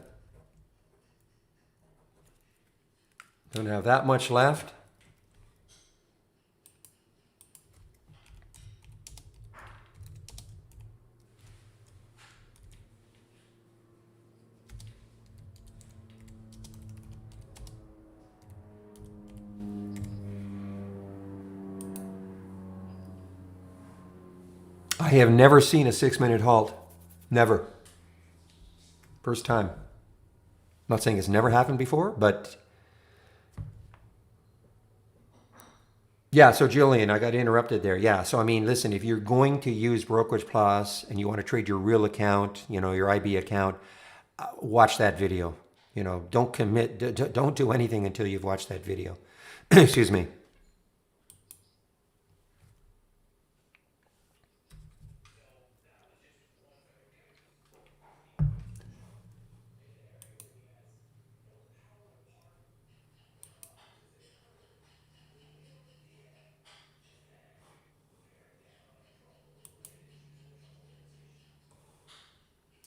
Don't have that much left. I have never seen a 6-minute halt. Never. First time. I'm not saying it's never happened before, but yeah, so Jillian, I got interrupted there. Yeah, so I mean, listen, if you're going to use Brokerage Plus and you want to trade your real account, you know, your IB account, watch that video. You know, don't commit, don't do anything until you've watched that video. Excuse me.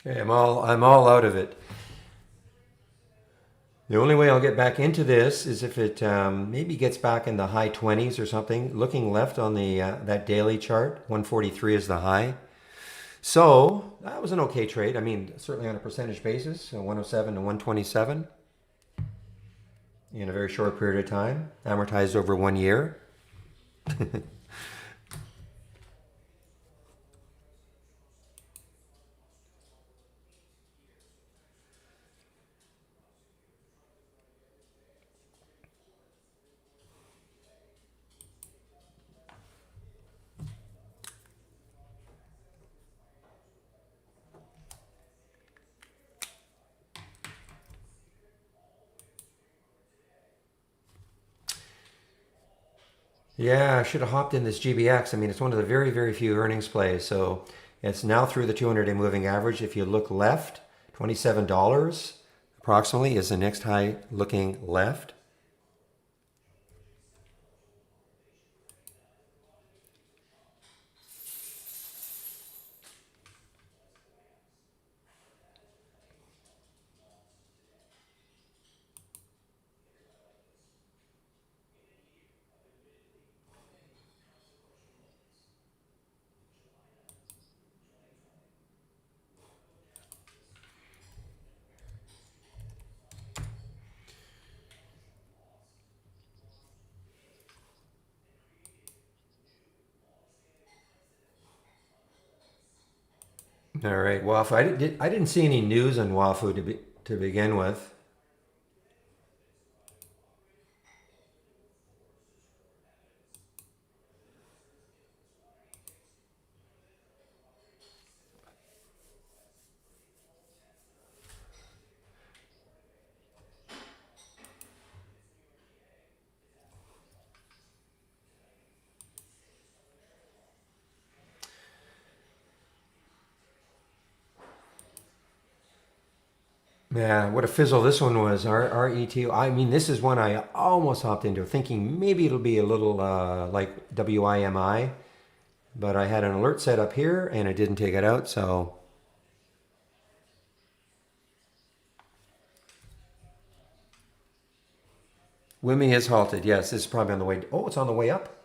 Okay, I'm all out of it. The only way I'll get back into this is if it maybe gets back in the high 20s or something. Looking left on the that daily chart, 143 is the high. So that was an okay trade. I mean, certainly on a percentage basis, 107 to 127 in a very short period of time, amortized over 1 year. Yeah, I should have hopped in this GBX. I mean, it's one of the very, very few earnings plays. So it's now through the 200-day moving average. If you look left, $27 approximately is the next high looking left. All right, Wafu. I didn't see any news on Wafu to begin with. Yeah, what a fizzle this one was. RET. I mean, this is one I almost hopped into, thinking maybe it'll be a little like WIMI, but I had an alert set up here and it didn't take it out, so. WIMI has halted. Yes, this is probably on the way. Oh, it's on the way up.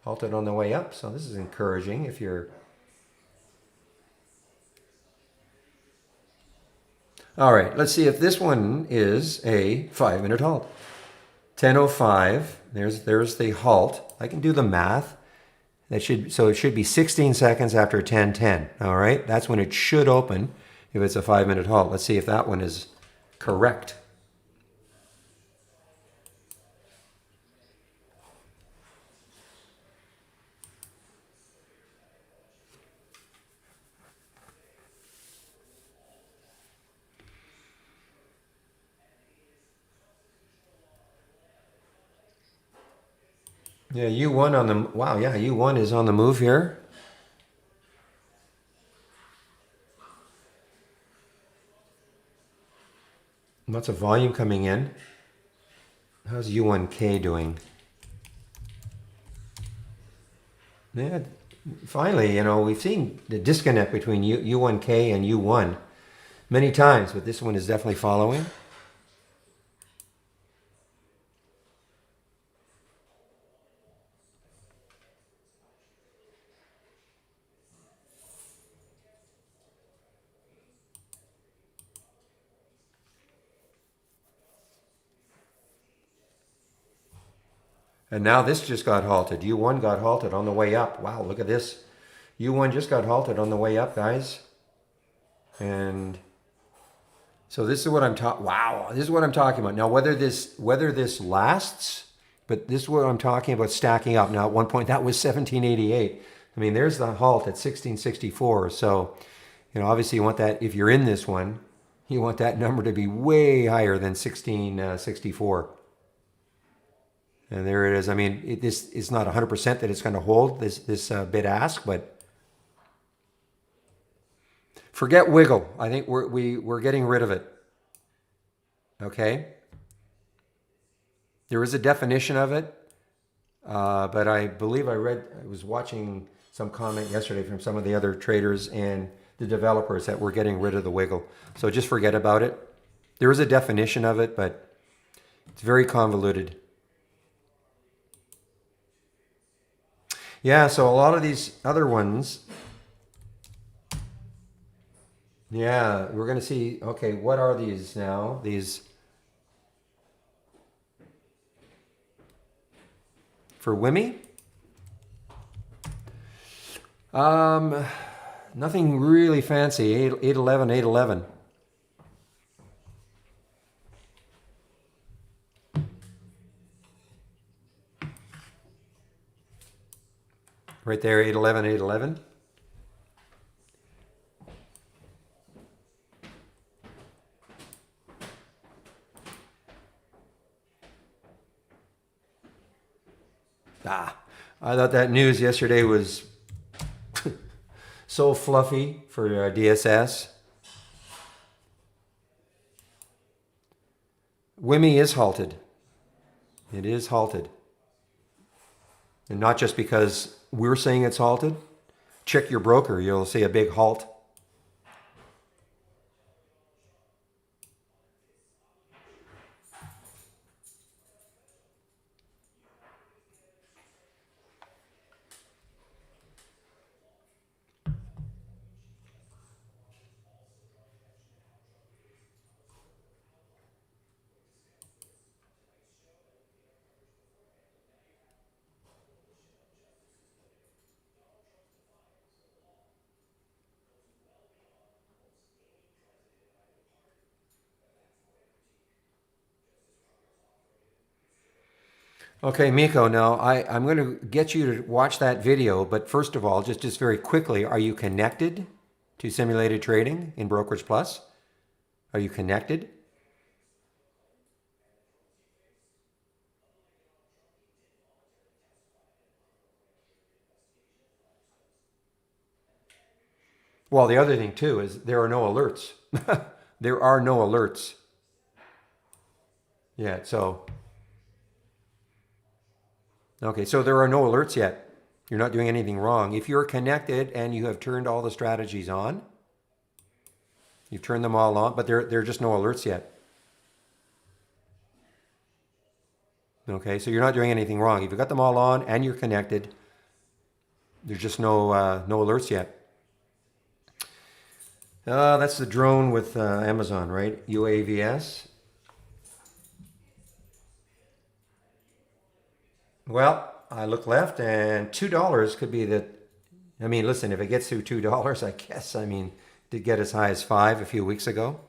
Halted on the way up, so this is encouraging if you're. All right, let's see if this one is a 5-minute halt. 10:05. There's the halt. I can do the math. So it should be 16 seconds after 10:10. All right, that's when it should open if it's a 5-minute halt. Let's see if that one is correct. Yeah, U1 on the, wow, yeah, U1 is on the move here. Lots of volume coming in. How's U1K doing? Yeah, finally, you know, we've seen the disconnect between U1K and U1 many times, but this one is definitely following. And now this just got halted. U1 got halted on the way up. Wow, look at this. U1 just got halted on the way up, guys. And so this is what I'm talking. Wow, this is what I'm talking about. Now, whether this lasts, but this is what I'm talking about, stacking up. Now, at one point that was 1788. I mean, there's the halt at 1664. So, you know, obviously you want that, if you're in this one, you want that number to be way higher than 1664. And there it is. I mean, this is not 100% that it's going to hold this bid ask, but forget wiggle. I think we're getting rid of it. Okay. There is a definition of it, but I believe I was watching some comment yesterday from some of the other traders and the developers that we're getting rid of the wiggle. So just forget about it. There is a definition of it, but it's very convoluted. Yeah, so a lot of these other ones, yeah, we're going to see, okay, what are these now? These, for WIMI? Nothing really fancy, 811, 811. Right there, 811, 811. I thought that news yesterday was so fluffy for DSS. WIMI is halted. It is halted. And not just because we're saying it's halted. Check your broker, you'll see a big halt. Okay, Miko, now I'm going to get you to watch that video, but first of all, just very quickly, are you connected to simulated trading in Brokerage Plus? Are you connected? Well, the other thing too is there are no alerts. There are no alerts. Yeah, so okay, so there are no alerts yet. You're not doing anything wrong. If you're connected and you have turned all the strategies on, you've turned them all on, but there are just no alerts yet. Okay, so you're not doing anything wrong. If you've got them all on and you're connected, there's just no alerts yet. That's the drone with Amazon, right? UAVS. Well, I look left and $2 could be the, I mean, listen, if it gets through $2, I guess, I mean, did get as high as 5 a few weeks ago.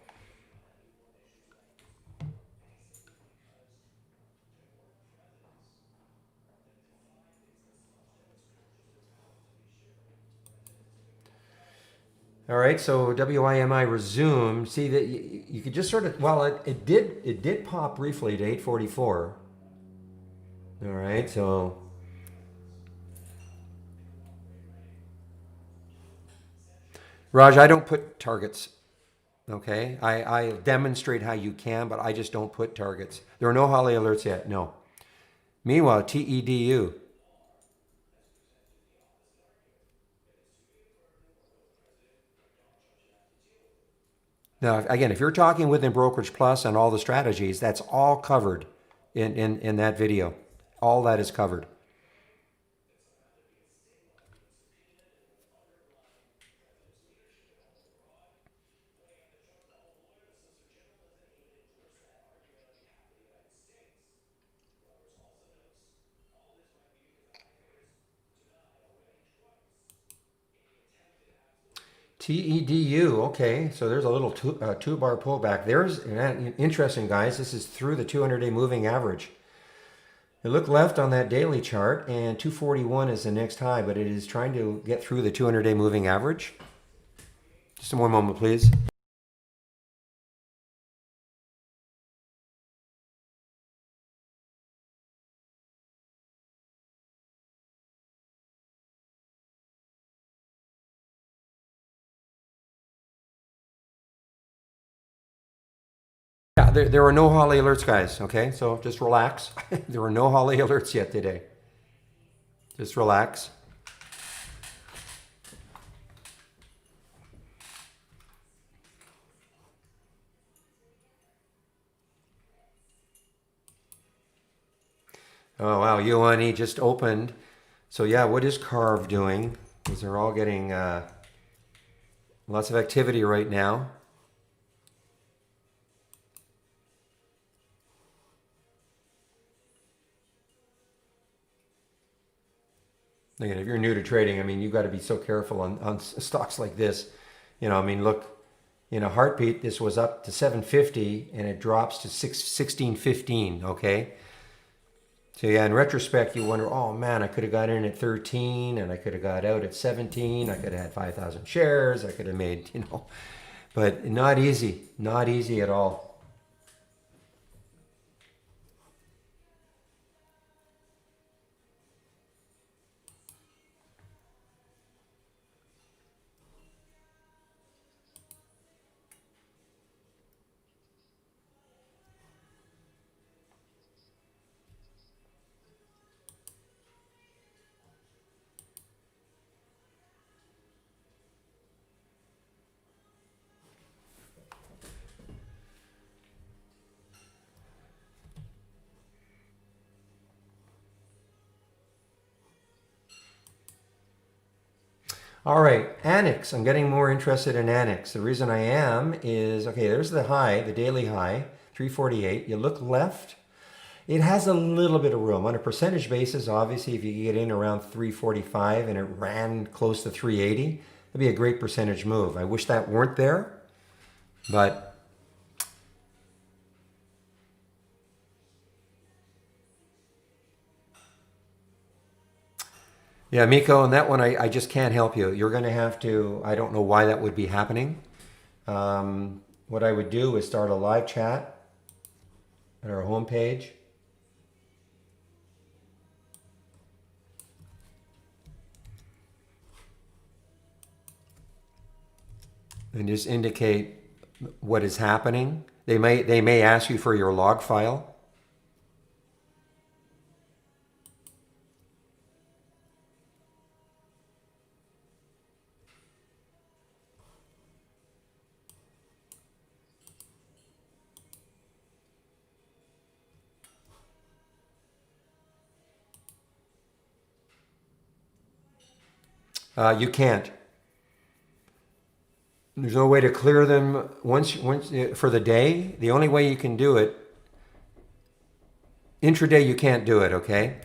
All right, so WIMI resumed. See that you could just sort of, well, it did pop briefly to 844. All right, so Raj, I don't put targets. Okay, I demonstrate how you can, but I just don't put targets. There are no Holly alerts yet. No. Meanwhile, TEDU. Now, again, if you're talking within Brokerage Plus and all the strategies, that's all covered in that video. All that is covered. TEDU, okay, so there's a little two-bar pullback. There's, interesting, guys, this is through the 200-day moving average. You look left on that daily chart, and 241 is the next high, but it is trying to get through the 200-day moving average. Just one moment, please. Yeah, there are no Holly alerts, guys, okay? So just relax. There are no Holly alerts yet today. Just relax. Oh, wow, UNE just opened. So yeah, what is Carve doing? Because they're all getting lots of activity right now. Again, if you're new to trading, I mean, you've got to be so careful on stocks like this. I mean, look, Heartbeat, this was up to 750 and it drops to 1615, okay? So yeah, in retrospect, you wonder, oh man, I could have got in at 13 and I could have got out at 17. I could have had 5,000 shares. I could have made, but not easy, not easy at all. All right, Annex. I'm getting more interested in Annex. The reason I am is, okay, there's the high, the daily high, 348. You look left, it has a little bit of room. On a percentage basis, obviously, if you get in around 345 and it ran close to 380, that'd be a great percentage move. I wish that weren't there, but yeah, Miko, on that one, I just can't help you. You're going to have to, I don't know why that would be happening. What I would do is start a live chat at our homepage. And just indicate what is happening. They may ask you for your log file. You can't. There's no way to clear them once for the day. The only way you can do it, intraday you can't do it, okay?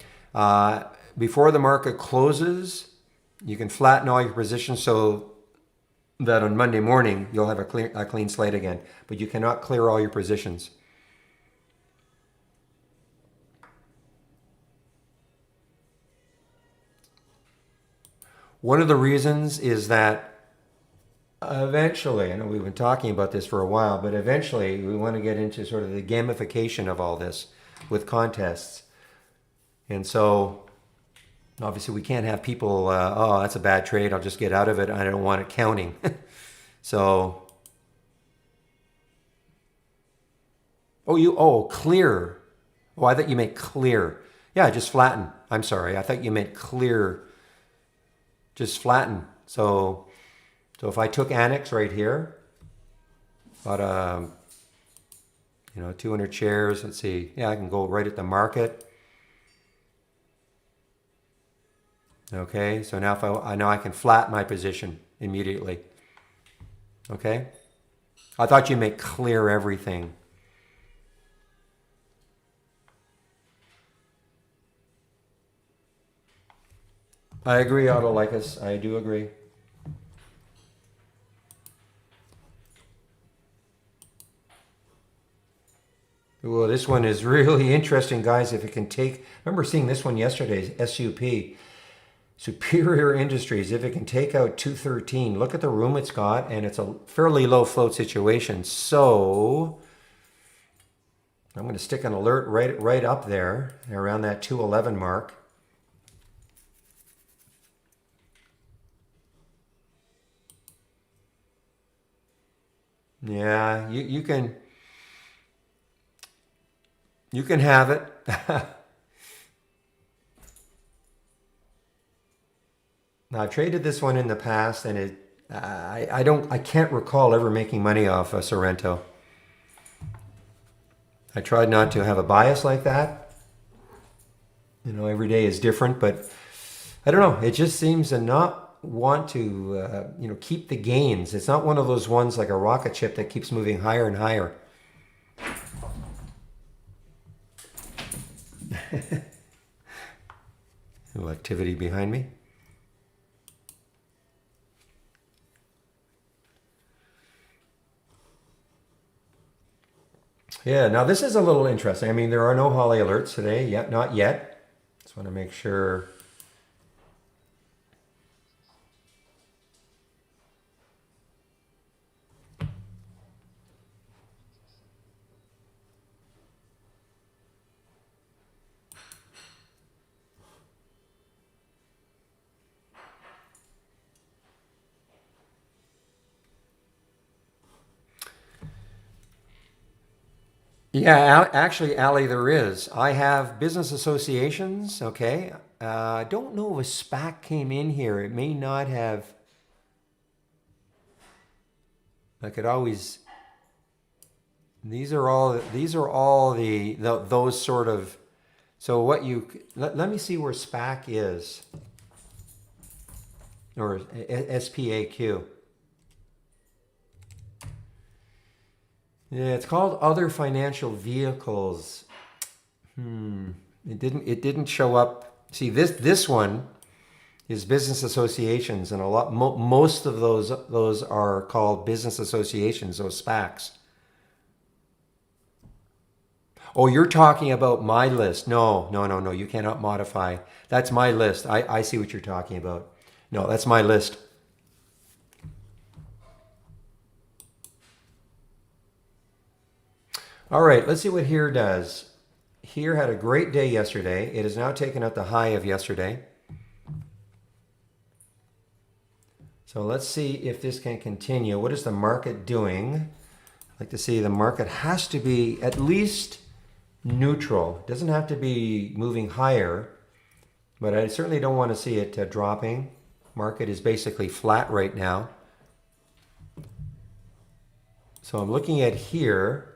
before the market closes, you can flatten all your positions so that on Monday morning you'll have a clean slate again. But you cannot clear all your positions. One of the reasons is that eventually, I know we've been talking about this for a while, but eventually we want to get into sort of the gamification of all this with contests. And so obviously we can't have people, oh, that's a bad trade, I'll just get out of it, I don't want it counting. So, clear. Oh, I thought you meant clear. Yeah, just flatten. I'm sorry, I thought you meant clear. Just flatten. So if I took Annex right here, about 200 shares. Let's see. Yeah, I can go right at the market. Okay, so now if I know I can flatten my position immediately. Okay, I thought you meant clear everything. I agree, Autolycus. I do agree. Well, this one is really interesting, guys. If it can take, I remember seeing this one yesterday, SUP, Superior Industries. If it can take out 213, look at the room it's got, and it's a fairly low float situation. So I'm going to stick an alert right up there, around that 211 mark. Yeah, you can have it. Now, I've traded this one in the past, and I can't recall ever making money off a Sorrento. I tried not to have a bias like that. You know, every day is different, but I don't know. It just seems to not want to, keep the gains. It's not one of those ones like a rocket ship that keeps moving higher and higher. Little activity behind me. Yeah, now this is a little interesting. I mean, there are no Holly alerts today yet, not yet. Just want to make sure. Yeah, actually, Ali, there is. I have business associations, okay? I don't know if a SPAC came in here. It may not have. I could always. These are all those sort of. So what let me see where SPAC is, or SPAQ. Yeah, it's called other financial vehicles. It didn't show up. See, this one is business associations, and most of those are called business associations, those SPACs. Oh, you're talking about my list. No. You cannot modify. That's my list. I see what you're talking about. No, that's my list. All right, let's see what here does. Here had a great day yesterday. It has now taken out the high of yesterday. So let's see if this can continue. What is the market doing? I'd like to see the market has to be at least neutral. It doesn't have to be moving higher, but I certainly don't want to see it dropping. Market is basically flat right now. So I'm looking at here.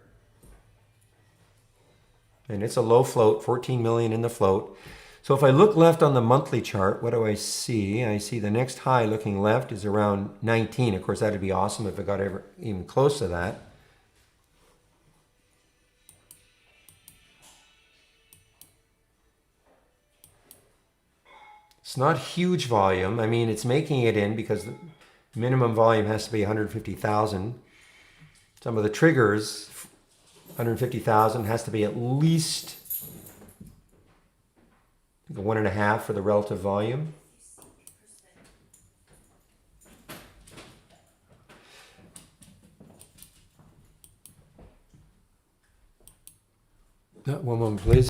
And it's a low float, 14 million in the float. So if I look left on the monthly chart, what do I see? I see the next high looking left is around 19. Of course, that'd be awesome if it got even close to that. It's not huge volume. I mean, it's making it in because the minimum volume has to be 150,000. Some of the triggers, 150,000 has to be at least 1.5 for the relative volume. One moment, please.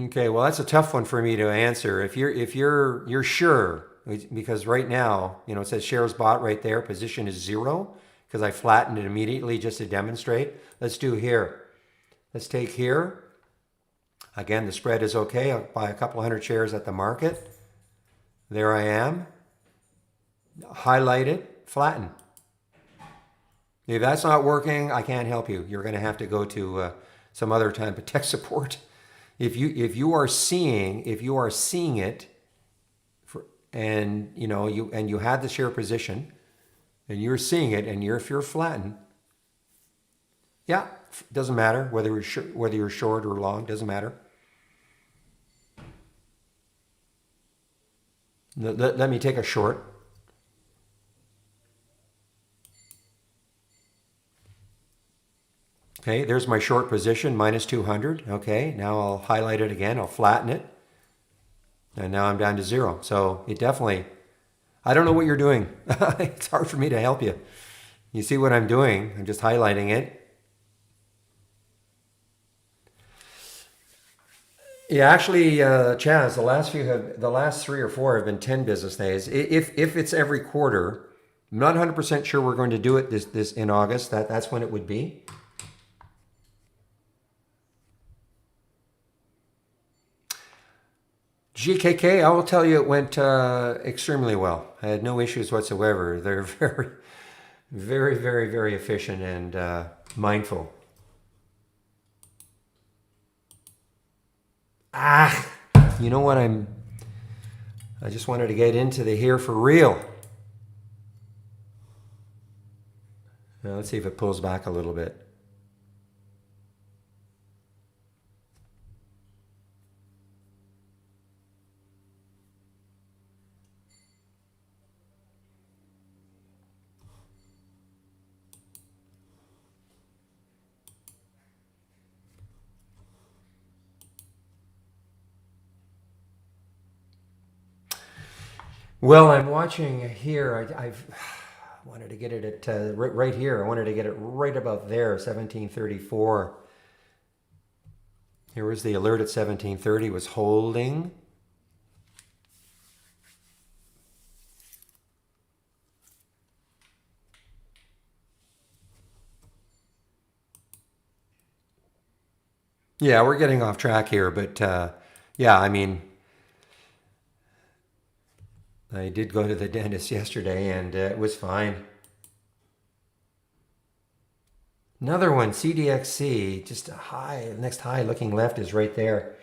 Okay, well, that's a tough one for me to answer. If you're sure, because right now, it says shares bought right there, position is 0, because I flattened it immediately just to demonstrate. Let's do here. Let's take here. Again, the spread is okay. I'll buy a couple hundred shares at the market. There I am. Highlight it, flatten. If that's not working, I can't help you. You're going to have to go to some other type of tech support. If you are seeing it, and you had the share position, and you're seeing it, and if you're flattened, yeah, doesn't matter whether you're short or long, doesn't matter. Let me take a short. Okay, there's my short position, minus 200. Okay, now I'll highlight it again. I'll flatten it. And now I'm down to 0. So it definitely, I don't know what you're doing. It's hard for me to help you. You see what I'm doing? I'm just highlighting it. Yeah, actually, Chaz, the last 3 or 4 have been 10 business days. If it's every quarter, I'm not 100% sure we're going to do it this in August. That's when it would be. GKK, I will tell you, it went extremely well. I had no issues whatsoever. They're very, very, very, very efficient and mindful. You know what? I just wanted to get into the here for real. Now let's see if it pulls back a little bit. Well, I'm watching here. I've wanted to get it at right here. I wanted to get it right about there, 1734. Here was the alert at 1730, was holding. Yeah, we're getting off track here, but yeah, I mean, I did go to the dentist yesterday and it was fine. Another one, CDXC, just a high, next high looking left is right there.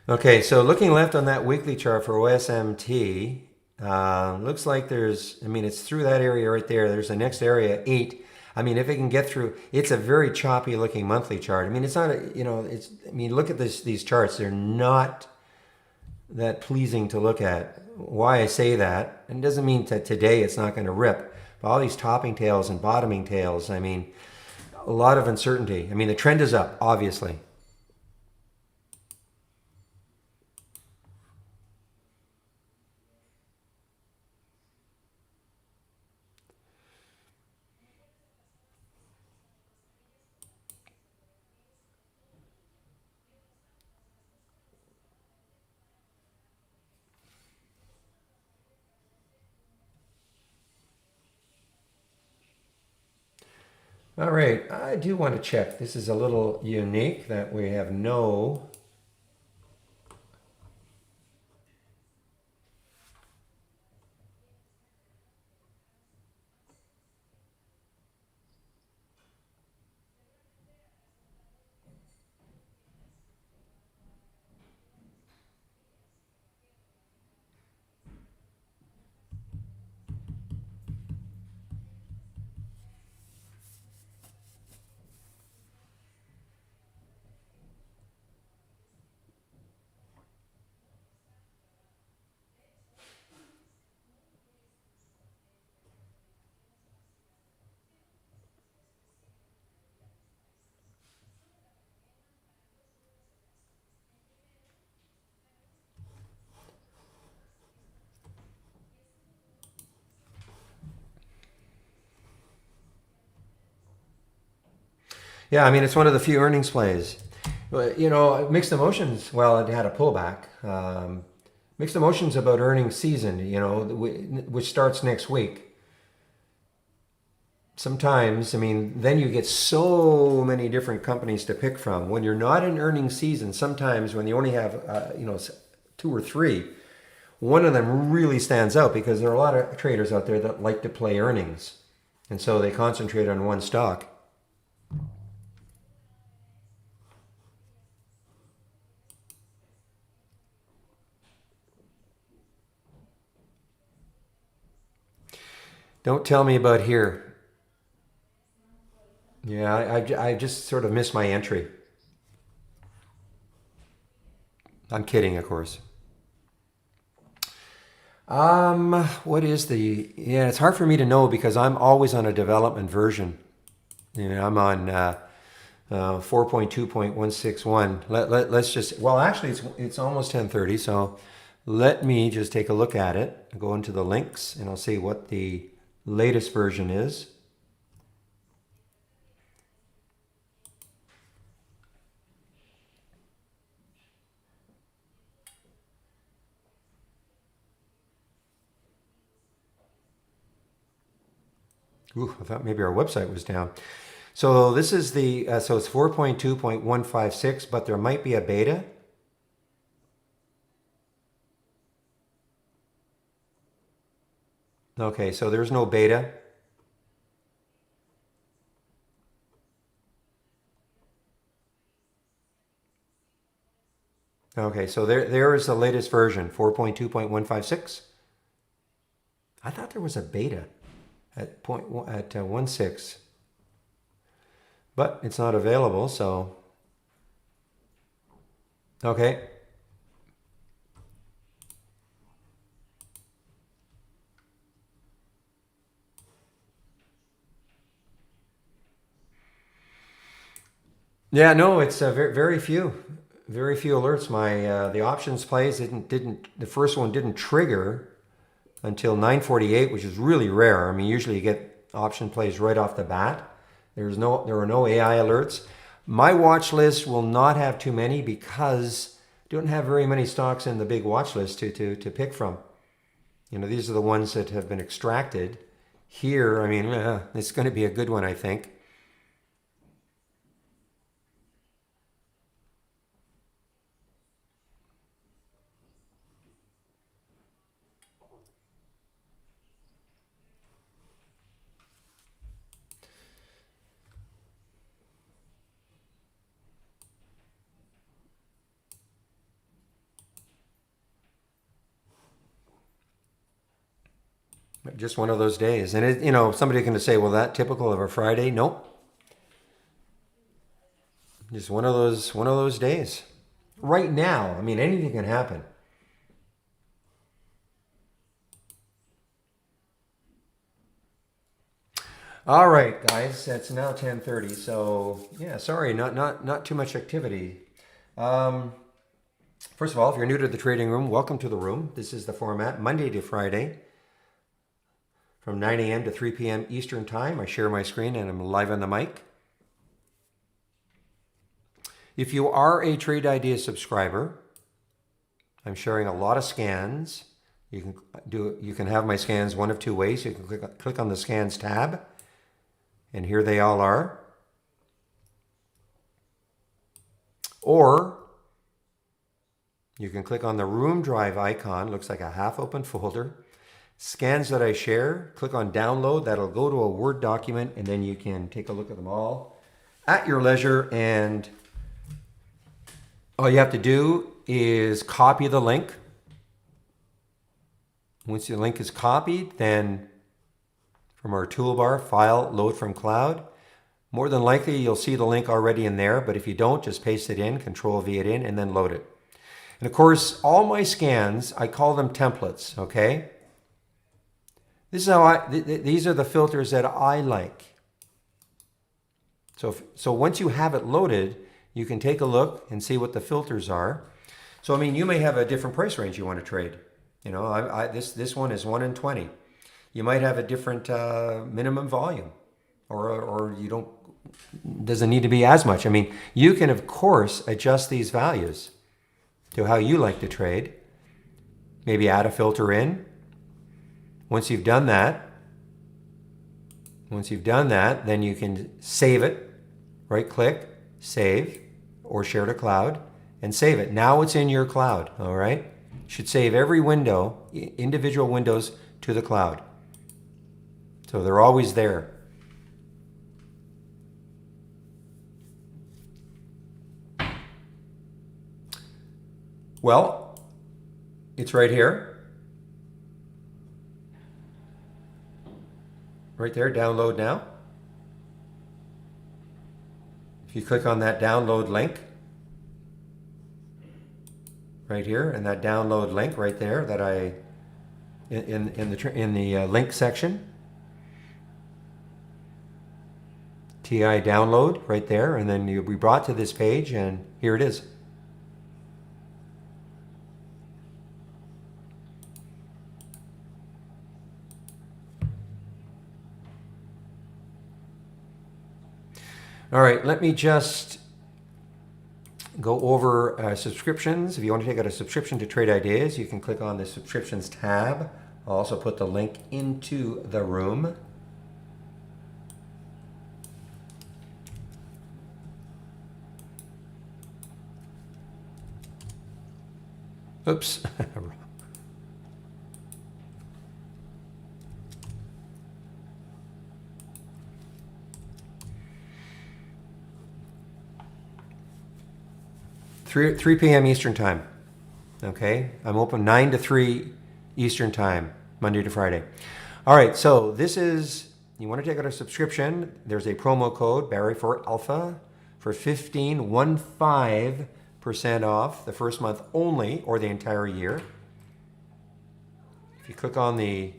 Okay, so looking left on that weekly chart for OSMT, looks like it's through that area right there. There's the next area, 8. I mean, if it can get through, it's a very choppy looking monthly chart. I mean, it's not, look at these charts. They're not that pleasing to look at. Why I say that, and it doesn't mean that today it's not going to rip. But all these topping tails and bottoming tails, I mean, a lot of uncertainty. I mean, the trend is up, obviously. All right, I do want to check. This is a little unique that we have no. Yeah, I mean, it's one of the few earnings plays. But, mixed emotions. Well, it had a pullback. Mixed emotions about earnings season, which starts next week. Sometimes, I mean, then you get so many different companies to pick from. When you're not in earnings season, sometimes when you only have, two or three, one of them really stands out because there are a lot of traders out there that like to play earnings. And so they concentrate on one stock. Don't tell me about here. Yeah, I just sort of missed my entry. I'm kidding, of course. What is the? Yeah, it's hard for me to know because I'm always on a development version. I'm on 4.2.161. Let's just. Well, actually, it's almost 10:30, so let me just take a look at it. Go into the links, and I'll see what the latest version is. Ooh, I thought maybe our website was down. So this is so it's 4.2.156, but there might be a beta. Okay, so there's no beta. Okay, so there is the latest version, 4.2.156. I thought there was a beta at 1.6, but it's not available. So okay, yeah, no, it's very few alerts. My the options plays didn't the first one didn't trigger until 9:48, which is really rare. I mean, usually you get option plays right off the bat. There were no AI alerts. My watch list will not have too many because I don't have very many stocks in the big watch list to pick from. These are the ones that have been extracted. Here, I mean, it's going to be a good one, I think. Just one of those days. And somebody can say, well, that typical of a Friday? Nope. Just one of those days. Right now, I mean, anything can happen. All right, guys, it's now 10:30. So yeah, sorry, not too much activity. Um, First of all, if you're new to the trading room, welcome to the room. This is the format, Monday to Friday, from 9 a.m. to 3 p.m. Eastern Time. I share my screen and I'm live on the mic. If you are a Trade Idea subscriber, I'm sharing a lot of scans. You can have my scans one of two ways. You can click on the scans tab, and here they all are. Or you can click on the Room Drive icon, looks like a half open folder. Scans that I share, click on download, that'll go to a Word document, and then you can take a look at them all at your leisure. And all you have to do is copy the link. Once the link is copied, then from our toolbar, File, Load from Cloud. More than likely, you'll see the link already in there, but if you don't, just paste it in, Control-V it in, and then load it. And of course, all my scans, I call them templates, okay? This is how these are the filters that I like. So once you have it loaded, you can take a look and see what the filters are. So, I mean, you may have a different price range you want to trade. You know, this one is 1 in 20. You might have a different minimum volume, or you don't, doesn't need to be as much. I mean, you can, of course, adjust these values to how you like to trade. Maybe add a filter in. Once you've done that, then you can save it. Right click, save, or share to cloud, and save it. Now it's in your cloud, all right? Should save every window, individual windows, to the cloud. So they're always there. Well, it's right here. Right there, download now. If you click on that download link, right here, and that download link right there that I, in the link section, TI download right there, and then you'll be brought to this page, and here it is. All right, let me just go over subscriptions. If you want to take out a subscription to Trade Ideas, you can click on the subscriptions tab. I'll also put the link into the room. Oops. 3 p.m. Eastern Time. Okay, I'm open 9 to 3 Eastern Time, Monday to Friday. All right, so this is, you want to take out a subscription, there's a promo code, Barry for Alpha, for 15% off the first month only, or the entire year. If you click on the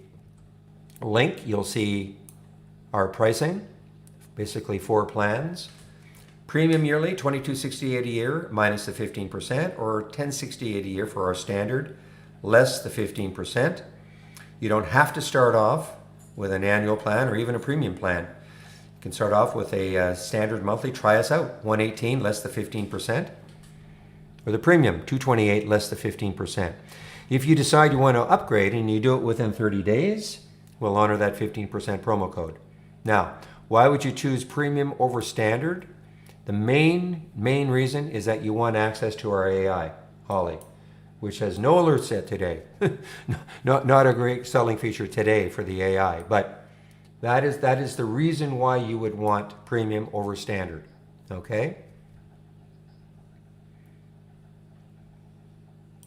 link, you'll see our pricing, basically 4 plans. Premium yearly, $22.68 a year, minus the 15%, or $10.68 a year for our standard, less the 15%. You don't have to start off with an annual plan or even a premium plan. You can start off with a standard monthly, try us out, $118, less the 15%, or the premium, $228, less the 15%. If you decide you want to upgrade and you do it within 30 days, we'll honor that 15% promo code. Now, why would you choose premium over standard? The main reason is that you want access to our AI, Holly, which has no alerts yet today. not a great selling feature today for the AI, but that is the reason why you would want premium over standard, okay?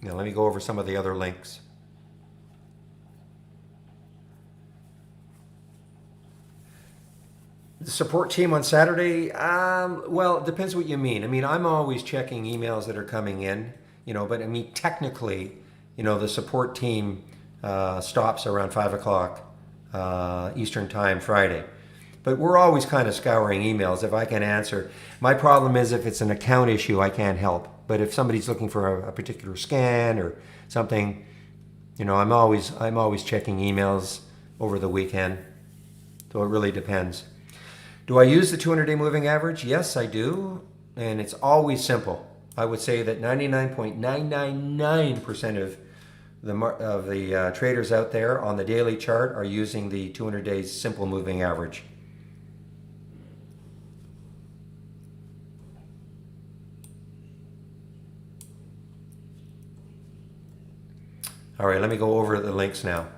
Now let me go over some of the other links. The support team on Saturday, well, it depends what you mean. I mean, I'm always checking emails that are coming in, you know, but I mean, technically, you know, the support team stops around 5 o'clock Eastern Time Friday. But we're always kind of scouring emails if I can answer. My problem is if it's an account issue, I can't help. But if somebody's looking for a particular scan or something, you know, I'm always checking emails over the weekend. So it really depends. Do I use the 200-day moving average? Yes, I do. And it's always simple. I would say that 99.999% of the traders out there on the daily chart are using the 200-day simple moving average. All right, let me go over the links now.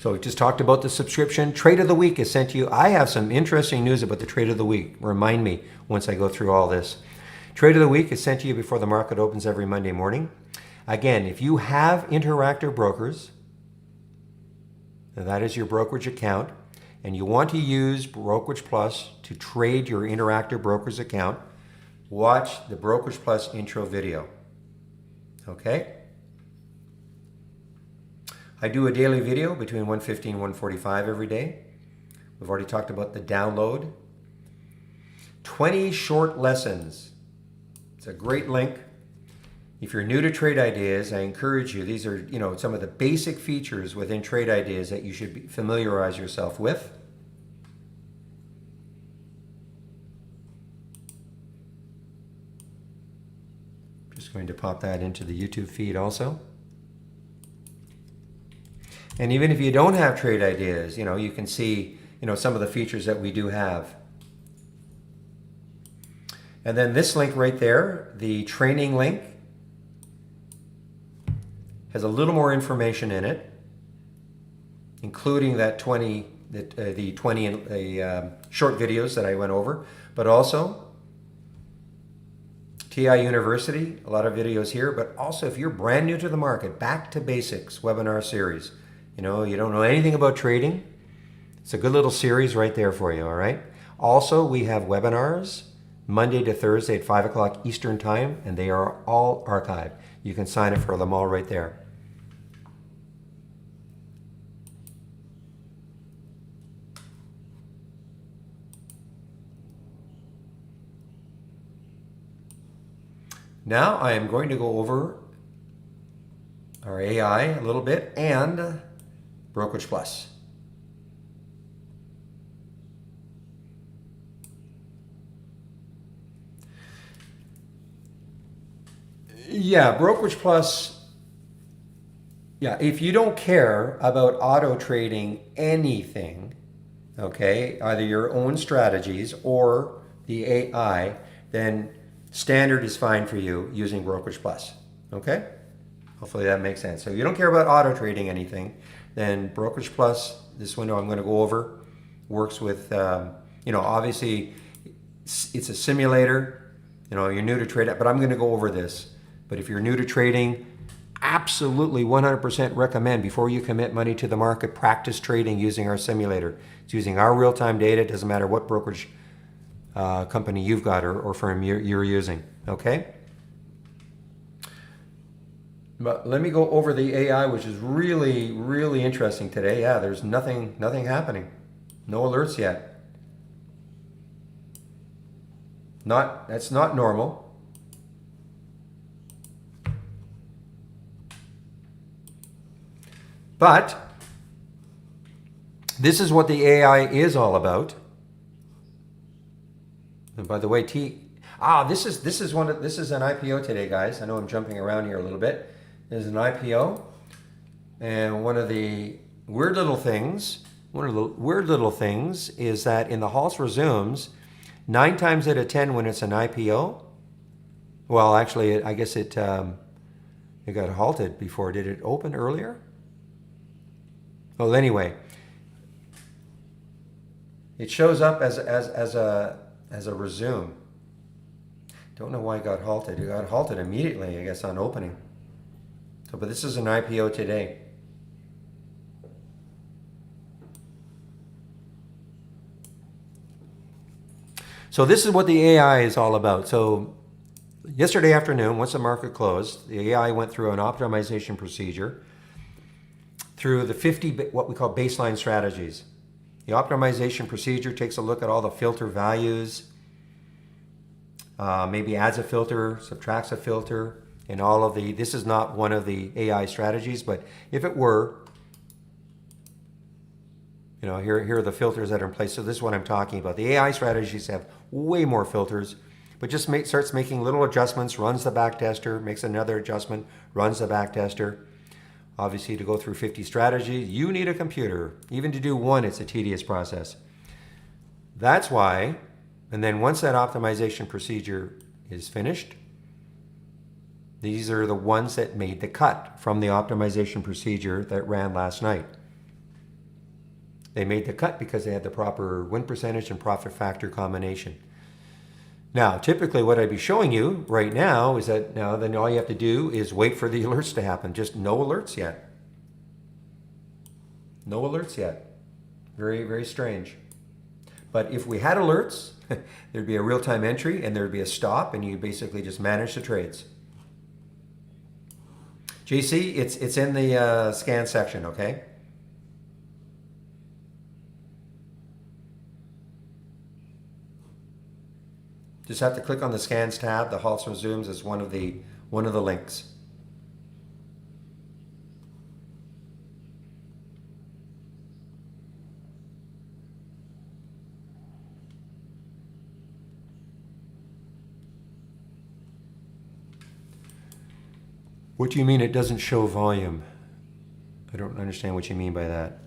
So we just talked about the subscription. Trade of the week is sent to you. I have some interesting news about the trade of the week. Remind me once I go through all this. Trade of the week is sent to you before the market opens every Monday morning. Again, if you have Interactive Brokers, that is your brokerage account, and you want to use Brokerage Plus to trade your Interactive Brokers account, watch the Brokerage Plus intro video. Okay? I do a daily video between 1:50 and 1:45 every day. We've already talked about the download. 20 short lessons. It's a great link. If you're new to Trade Ideas, I encourage you. These are, you know, some of the basic features within Trade Ideas that you should familiarize yourself with. Just going to pop that into the YouTube feed also. And even if you don't have Trade Ideas, you know, you can see, you know, some of the features that we do have. And then this link right there, the training link, has a little more information in it, including that 20 short videos that I went over, but also TI University, a lot of videos here, but also if you're brand new to the market, Back to Basics webinar series. You know, you don't know anything about trading, it's a good little series right there for you, all right? Also, we have webinars Monday to Thursday at 5 o'clock Eastern Time, and they are all archived. You can sign up for them all right there. Now I am going to go over our AI a little bit and Brokerage Plus. Yeah, Brokerage Plus, yeah, if you don't care about auto trading anything, okay, either your own strategies or the AI, then standard is fine for you using Brokerage Plus, okay? Hopefully that makes sense. So if you don't care about auto trading anything, then Brokerage Plus, this window I'm going to go over, works with, you know, obviously it's a simulator. You know, you're new to trade, but I'm going to go over this. But if you're new to trading, absolutely 100% recommend before you commit money to the market, practice trading using our simulator. It's using our real-time data. It doesn't matter what brokerage company you've got or firm you're using, okay? But let me go over the AI, which is really, really interesting today. Yeah, there's nothing happening. No alerts yet. That's not normal. But this is what the AI is all about. And by the way, this is an IPO today, guys. I know I'm jumping around here a little bit. There's an IPO, and one of the weird little things is that in the Hals Resumes, 9 times out of 10 when it's an IPO, well, actually, I guess it got halted before. Did it open earlier? Well, anyway, it shows up as a resume. Don't know why it got halted. It got halted immediately, I guess, on opening. So, but this is an IPO today. So this is what the AI is all about. So yesterday afternoon, once the market closed, the AI went through an optimization procedure through the 50, what we call baseline strategies. The optimization procedure takes a look at all the filter values, maybe adds a filter, subtracts a filter, and all of the, this is not one of the AI strategies, but if it were, you know, here are the filters that are in place. So this is what I'm talking about. The AI strategies have way more filters, but just starts making little adjustments, runs the back tester, makes another adjustment, runs the back tester. Obviously, to go through 50 strategies, you need a computer. Even to do one, it's a tedious process. That's why, and then once that optimization procedure is finished, these are the ones that made the cut from the optimization procedure that ran last night. They made the cut because they had the proper win percentage and profit factor combination. Now, typically what I'd be showing you right now is that now then all you have to do is wait for the alerts to happen. Just no alerts yet. No alerts yet. Very, very strange. But if we had alerts, there'd be a real-time entry and there'd be a stop and you basically just manage the trades. JC, it's in the scan section, okay? Just have to click on the scans tab. The halts and zooms is one of the links. What do you mean it doesn't show volume? I don't understand what you mean by that.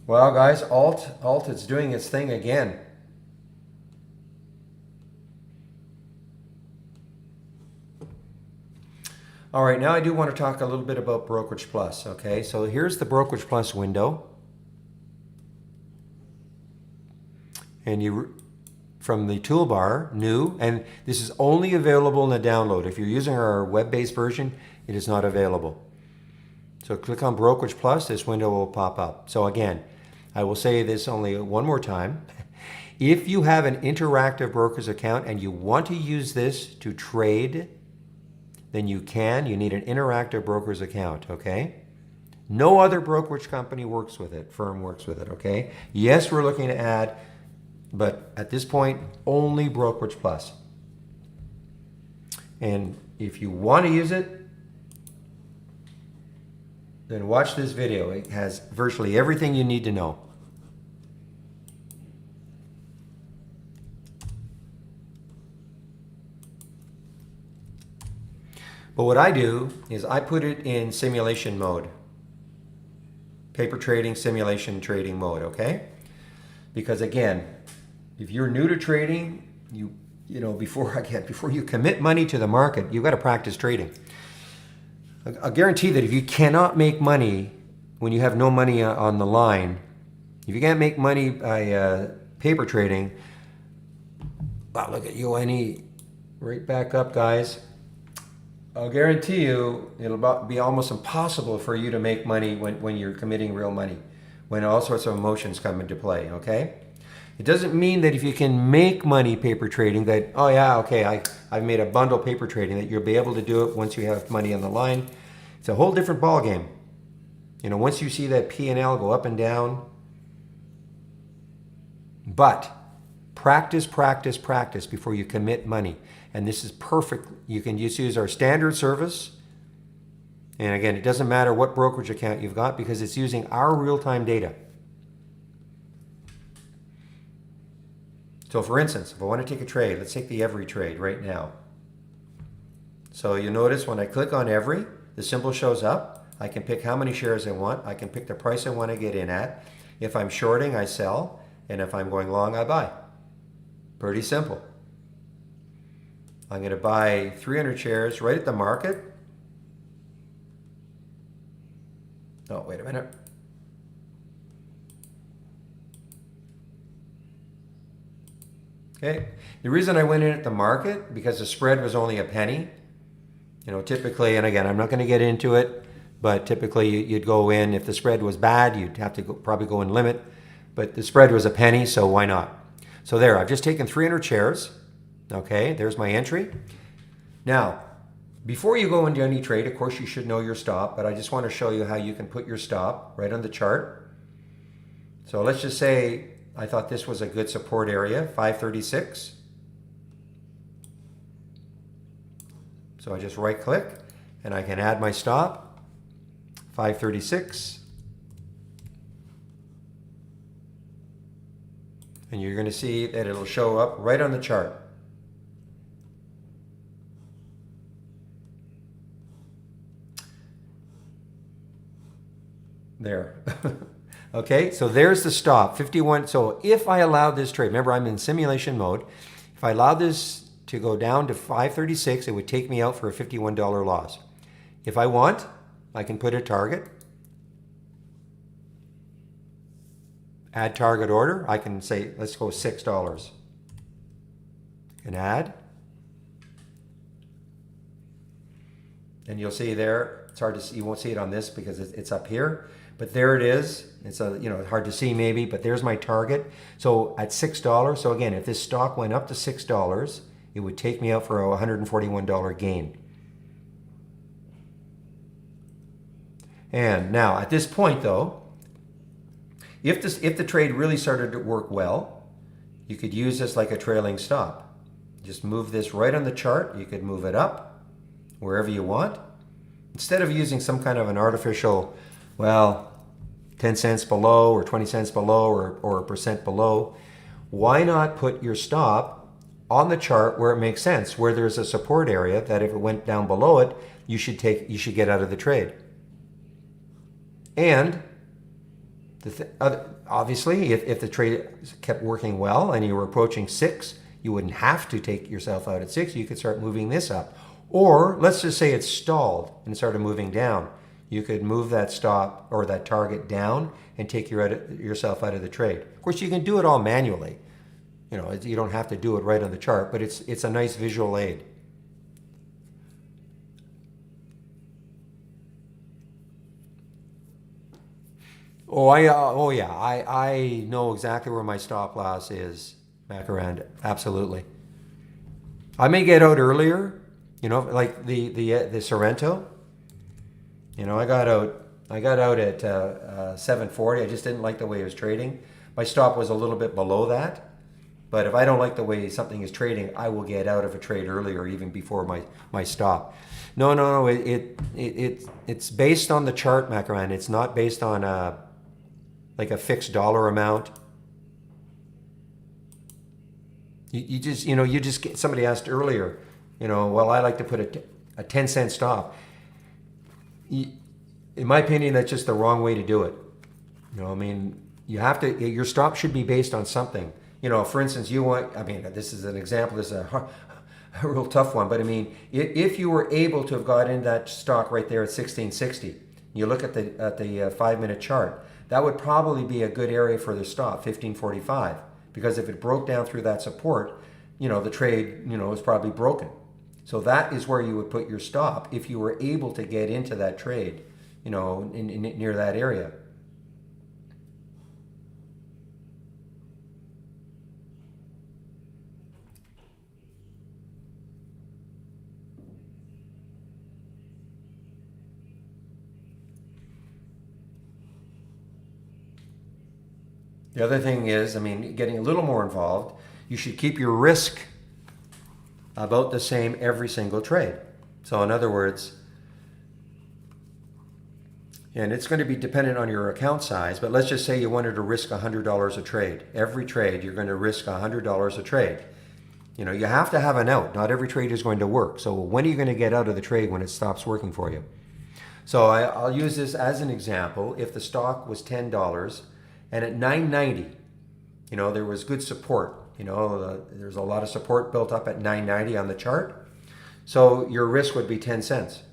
Well, guys, Alt is doing its thing again. All right, now I do want to talk a little bit about Brokerage Plus, okay? So here's the Brokerage Plus window. And you, from the toolbar, new, and this is only available in the download. If you're using our web-based version, it is not available. So click on Brokerage Plus, this window will pop up. So again, I will say this only one more time. If you have an interactive broker's account and you want to use this to trade, then you can. You need an interactive broker's account, okay? No other brokerage company works with it, firm works with it, okay? Yes, we're looking to add, but at this point, only Brokerage Plus. And if you want to use it, then watch this video. It has virtually everything you need to know. But what I do is I put it in simulation mode. Paper trading, simulation trading mode, okay? Because again, if you're new to trading, you know, before you commit money to the market, you've got to practice trading. I'll guarantee that if you cannot make money when you have no money on the line, if you can't make money by paper trading, wow, look at UNE, right back up, guys. I'll guarantee you it'll be almost impossible for you to make money when you're committing real money, when all sorts of emotions come into play, okay? It doesn't mean that if you can make money paper trading that, oh yeah, okay, I've made a bundle paper trading, that you'll be able to do it once you have money on the line. It's a whole different ball game. You know, once you see that P&L go up and down. But practice, practice, practice before you commit money. And this is perfect. You can just use our standard service. And again, it doesn't matter what brokerage account you've got because it's using our real-time data. So for instance, if I want to take a trade, let's take the Every trade right now. So you notice when I click on Every, the symbol shows up. I can pick how many shares I want. I can pick the price I want to get in at. If I'm shorting, I sell. And if I'm going long, I buy. Pretty simple. I'm going to buy 300 shares right at the market. Oh, wait a minute. Okay. The reason I went in at the market, because the spread was only a penny. You know, typically, and again, I'm not going to get into it, but typically you'd go in, if the spread was bad, you'd have to probably go in limit. But the spread was a penny, so why not? So there, I've just taken 300 shares. Okay, there's my entry. Now, before you go into any trade, of course, you should know your stop, but I just want to show you how you can put your stop right on the chart. So let's just say I thought this was a good support area, 536. So I just right click and I can add my stop, 536. And you're going to see that it'll show up right on the chart. There. Okay, so there's the stop, 51. So if I allowed this trade, remember I'm in simulation mode, if I allowed this to go down to 536, it would take me out for a $51 loss. If I want, I can put a target, add target order. I can say, let's go $6. And add. And you'll see there, it's hard to see, you won't see it on this because it's up here, but there it is. It's hard to see maybe, but there's my target. So at $6, so again, if this stock went up to $6, it would take me out for a $141 gain. And now at this point though, if the trade really started to work well, you could use this like a trailing stop. Just move this right on the chart. You could move it up wherever you want. Instead of using some kind of an artificial, well, 10 cents below or 20 cents below or a percent below, why not put your stop on the chart where it makes sense, where there's a support area that if it went down below it, you should get out of the trade. And obviously, if the trade kept working well and you were approaching 6, you wouldn't have to take yourself out at 6. You could start moving this up. Or let's just say it's stalled and started moving down. You could move that stop or that target down and take yourself out of the trade. Of course, you can do it all manually. You don't have to do it right on the chart, but it's a nice visual aid. Oh yeah, I know exactly where my stop loss is, Macarand. Absolutely. I may get out earlier, like the Sorrento. I got out at 740. I just didn't like the way it was trading. My stop was a little bit below that. But if I don't like the way something is trading, I will get out of a trade earlier, even before my stop. No. It's based on the chart, Macaran. It's not based on like a fixed dollar amount. You just get, somebody asked earlier, well, I like to put a 10 cent stop. In my opinion, that's just the wrong way to do it. You have to, your stop should be based on something. For instance, this is an example, this is a real tough one, but if you were able to have got in that stock right there at 1660, you look at the 5-minute chart, that would probably be a good area for the stop, 1545, because if it broke down through that support, the trade, is probably broken. So that is where you would put your stop if you were able to get into that trade, near that area. The other thing is, getting a little more involved, you should keep your risk about the same every single trade. So in other words, and it's going to be dependent on your account size, but let's just say you wanted to risk $100 a trade. Every trade, you're going to risk $100 a trade. You have to have an out. Not every trade is going to work. So when are you going to get out of the trade when it stops working for you? So I'll use this as an example. If the stock was $10 and at $9.90, there was good support. There's a lot of support built up at $9.90 on the chart. So your risk would be 10 cents.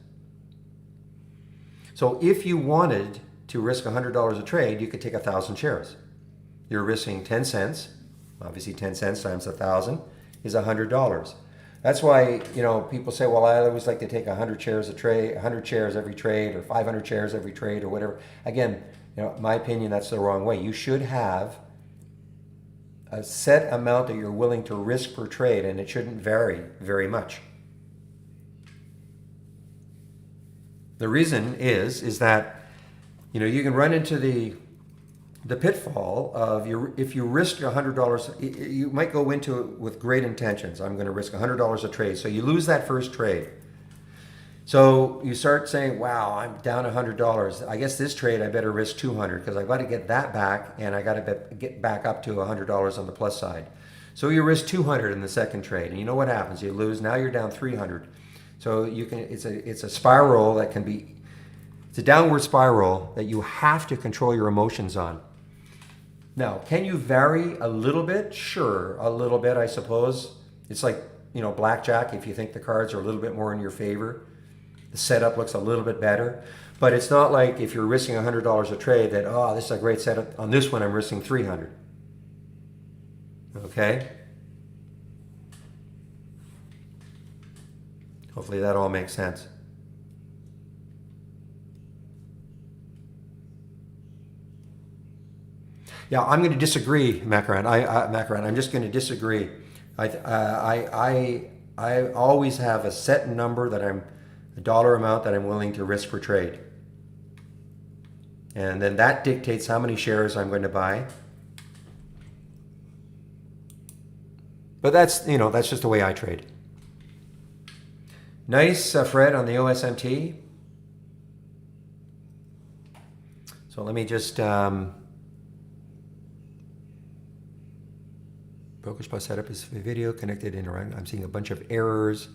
So if you wanted to risk $100 a trade, you could take 1,000 shares. You're risking 10 cents. Obviously 10 cents times 1,000 is $100. That's why, people say, well, I always like to take 100 shares a trade, 100 shares every trade, or 500 shares every trade, or whatever. Again, my opinion, that's the wrong way. You should have a set amount that you're willing to risk per trade, and it shouldn't vary very much. The reason is that you can run into the pitfall of if you risk $100, you might go into it with great intentions. I'm going to risk $100 a trade, so you lose that first trade. So you start saying, wow, I'm down $100. I guess this trade I better risk 200 because I've got to get that back, and I got to get back up to $100 on the plus side. So you risk 200 in the second trade, and you know what happens? You lose. Now you're down 300. So it's a spiral that can be, it's a downward spiral that you have to control your emotions on. Now, can you vary a little bit? Sure, a little bit, I suppose. It's like, blackjack. If you think the cards are a little bit more in your favor, the setup looks a little bit better. But it's not like if you're risking $100 a trade that, oh, this is a great setup. On this one, I'm risking 300. Okay? Hopefully that all makes sense. Yeah, I'm going to disagree, Macaran. Macaran, I'm just going to disagree. I always have a set number a dollar amount that I'm willing to risk per trade, and then that dictates how many shares I'm going to buy. But that's just the way I trade. Nice, Fred, on the OSMT. So let me just BrokerSpot setup is video connected in around. I'm seeing a bunch of errors.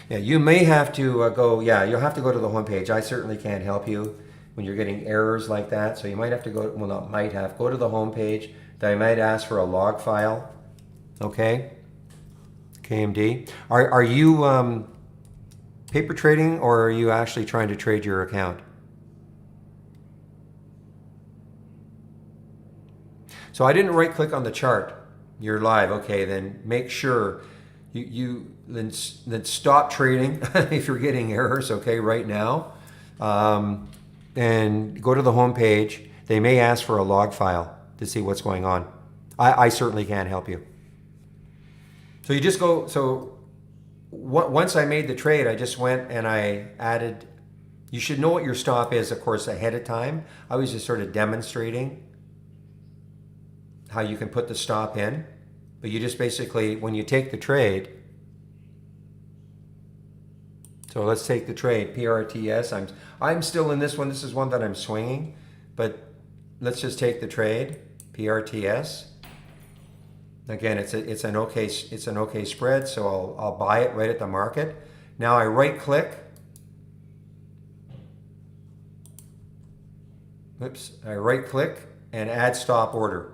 Yeah, you may have to go. Yeah, you'll have to go to the homepage. I certainly can't help you when you're getting errors like that. So you might have to go. Well, not might have. Go to the homepage. They might ask for a log file. Okay. KMD. Are you paper trading, or are you actually trying to trade your account? So I didn't right click on the chart. You're live. Okay, then make sure you then stop trading if you're getting errors. Okay, right now, and go to the home page. They may ask for a log file to see what's going on. I certainly can't help you. So you just go. So once I made the trade, I just went and I added. You should know what your stop is, of course, ahead of time. I was just sort of demonstrating how you can put the stop in, but you just basically, when you take the trade, so let's take the trade, PRTS. I'm still in this one. This is one that I'm swinging, but let's just take the trade, PRTS. Again, it's an okay spread, so I'll buy it right at the market. Now I right click. Oops, I right click and add stop order.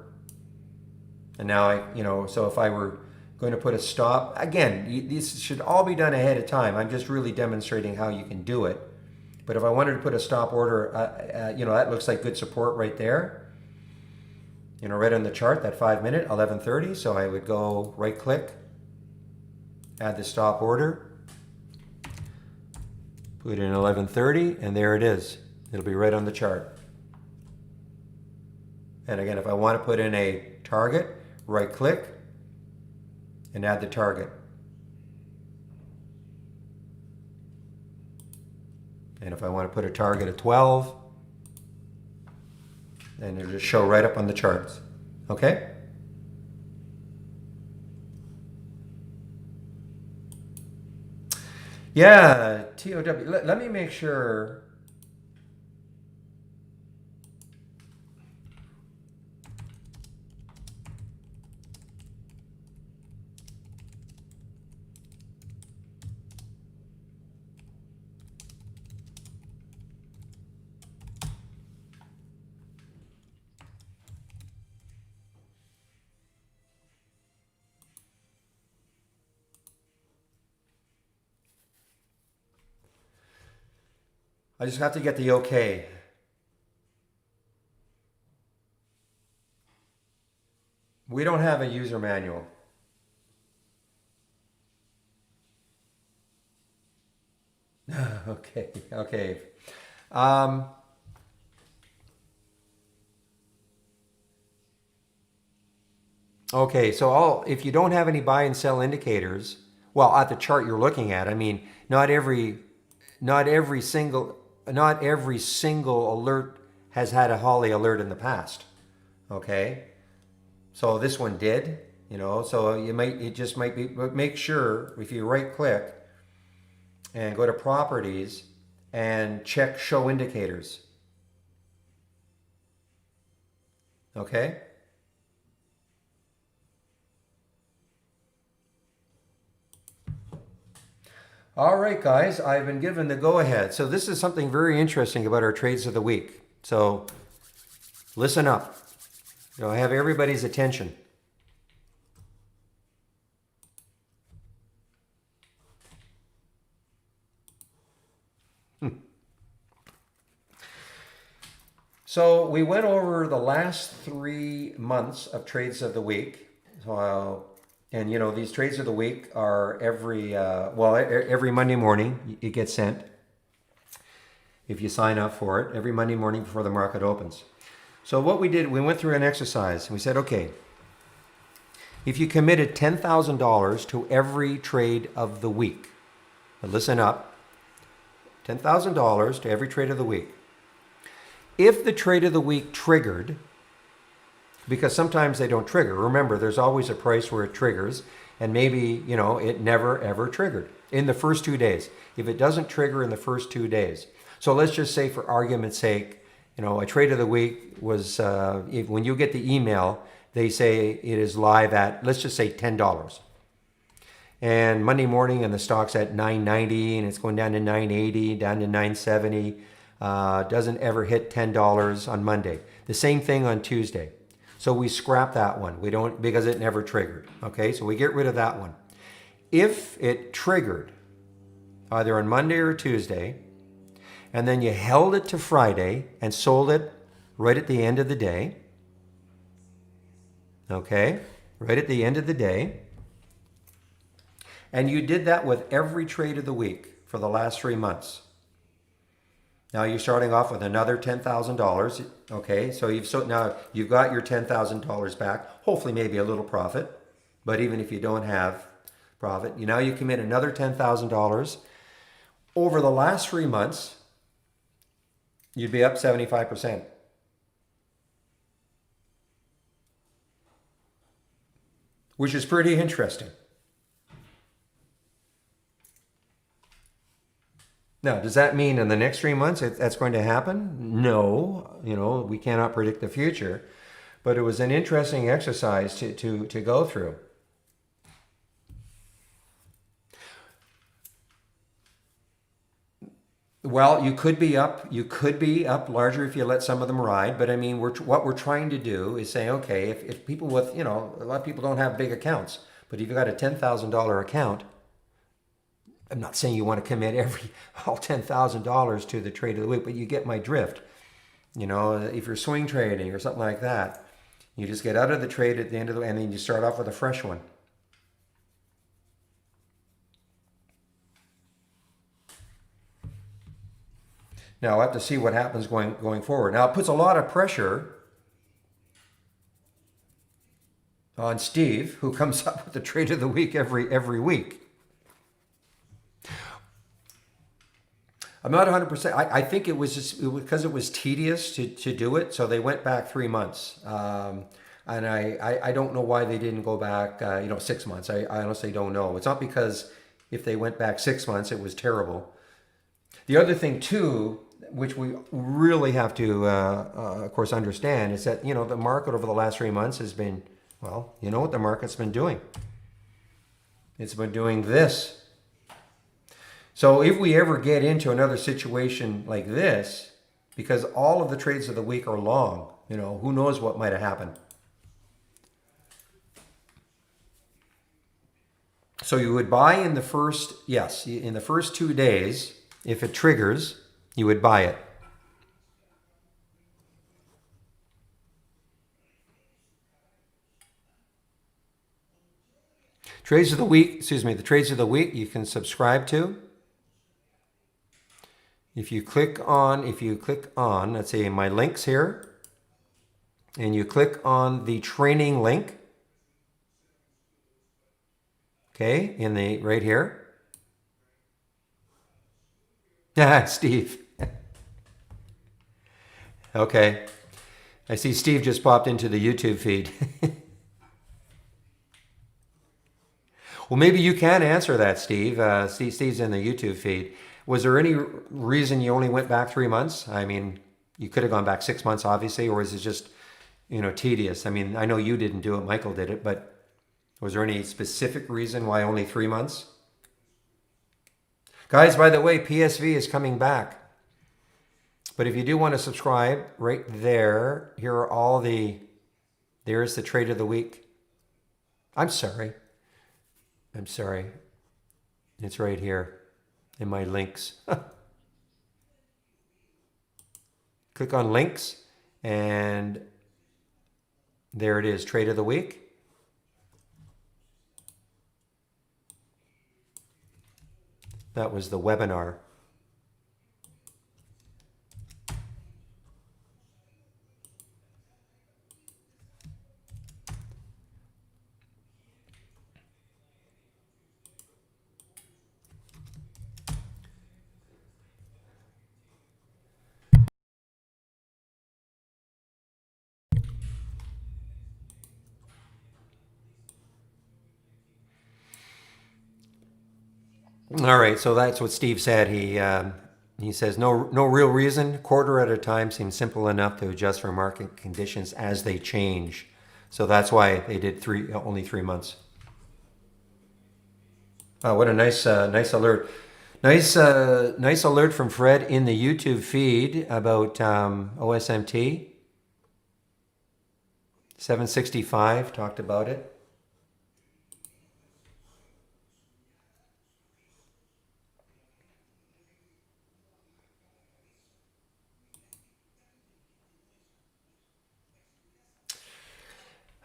And now so if I were going to put a stop, again, this should all be done ahead of time. I'm just really demonstrating how you can do it. But if I wanted to put a stop order, that looks like good support right there. Right on the chart, that 5 minute, 11:30. So I would go right click, add the stop order, put it in 11:30, and there it is. It'll be right on the chart. And again, if I want to put in a target, right click and add the target. And if I want to put a target at 12, then it'll just show right up on the charts. Okay? Yeah, TOW. Let me make sure. I just have to get the okay. We don't have a user manual. Okay. Okay, so if you don't have any buy and sell indicators, well, at the chart you're looking at, I mean, not every single, not every single alert has had a Holly alert in the past. Okay, so this one did, so it just might be, but make sure if you right click and go to properties and check show indicators. Okay. All right, guys, I've been given the go-ahead. So this is something very interesting about our trades of the week. So listen up. I have everybody's attention. So we went over the last 3 months of trades of the week. And these trades of the week are every Monday morning it gets sent. If you sign up for it, every Monday morning before the market opens. So what we did, we went through an exercise. We said, okay, if you committed $10,000 to every trade of the week, but listen up, $10,000 to every trade of the week. If the trade of the week triggered, because sometimes they don't trigger. Remember, there's always a price where it triggers, and maybe, it never ever triggered in the first 2 days. If it doesn't trigger in the first 2 days. So let's just say for argument's sake, a trade of the week was, when you get the email, they say it is live at, let's just say $10. And Monday morning and the stock's at $9.90 and it's going down to $9.80, down to $9.70. Doesn't ever hit $10 on Monday. The same thing on Tuesday. So we scrap that one. We don't, because it never triggered. Okay, so we get rid of that one. If it triggered either on Monday or Tuesday, and then you held it to Friday and sold it right at the end of the day, okay, right at the end of the day, and you did that with every trade of the week for the last 3 months. Now you're starting off with another $10,000. Okay, so now you've got your $10,000 back. Hopefully, maybe a little profit, but even if you don't have profit, now you commit another $10,000 over the last 3 months. You'd be up 75%. Which is pretty interesting. Now, does that mean in the next 3 months that's going to happen? No, we cannot predict the future, but it was an interesting exercise to go through. Well, you could be up larger if you let some of them ride, but I mean, what we're trying to do is say, okay, if people with, a lot of people don't have big accounts, but if you've got a $10,000 account, I'm not saying you want to commit all $10,000 to the trade of the week, but you get my drift. If you're swing trading or something like that, you just get out of the trade at the end of the, and then you start off with a fresh one. Now, I'll have to see what happens going forward. Now, it puts a lot of pressure on Steve, who comes up with the trade of the week every week. I'm not 100%. I think it was just because it was tedious to do it, so they went back 3 months. And I don't know why they didn't go back, 6 months. I honestly don't know. It's not because if they went back 6 months, it was terrible. The other thing, too, which we really have to, of course, understand is that, the market over the last 3 months has been, well, you know what the market's been doing. It's been doing this. So if we ever get into another situation like this, because all of the trades of the week are long, who knows what might have happened. So you would buy in the first 2 days. If it triggers, you would buy it. The trades of the week you can subscribe to. If you click on, let's say my links here, and you click on the training link, Okay, in the right here. Yeah, Steve. Okay. I see Steve just popped into the YouTube feed. Well, maybe you can answer that, Steve. Steve's in the YouTube feed. Was there any reason you only went back 3 months? I mean, you could have gone back 6 months, obviously, or is it just, tedious? I mean, I know you didn't do it, Michael did it, but was there any specific reason why only 3 months? Guys, by the way, PSV is coming back. But if you do want to subscribe, right there, here are all there's the trade of the week. I'm sorry. It's right here in my links. Click on links and there it is, trade of the week. That was the webinar. All right, so that's what Steve said. He says no real reason. Quarter at a time seems simple enough to adjust for market conditions as they change. So that's why they did only 3 months. Oh, what a nice alert. Nice alert from Fred in the YouTube feed about OSMT. 765 talked about it.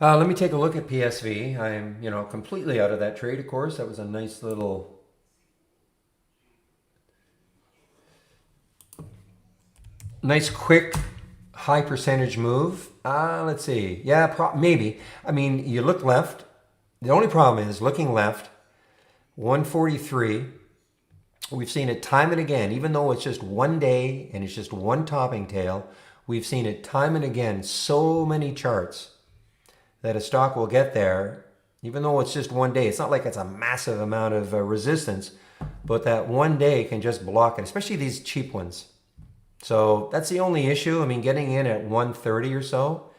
Let me take a look at PSV. I'm, completely out of that trade, of course. That was a nice quick, high percentage move. Let's see. Yeah, maybe. I mean, you look left. The only problem is looking left, 143. We've seen it time and again, even though it's just one day and it's just one topping tail. We've seen it time and again, so many charts that a stock will get there, even though it's just one day. It's not like it's a massive amount of resistance, but that one day can just block it, especially these cheap ones. So that's the only issue. I mean, getting in at 130 or so,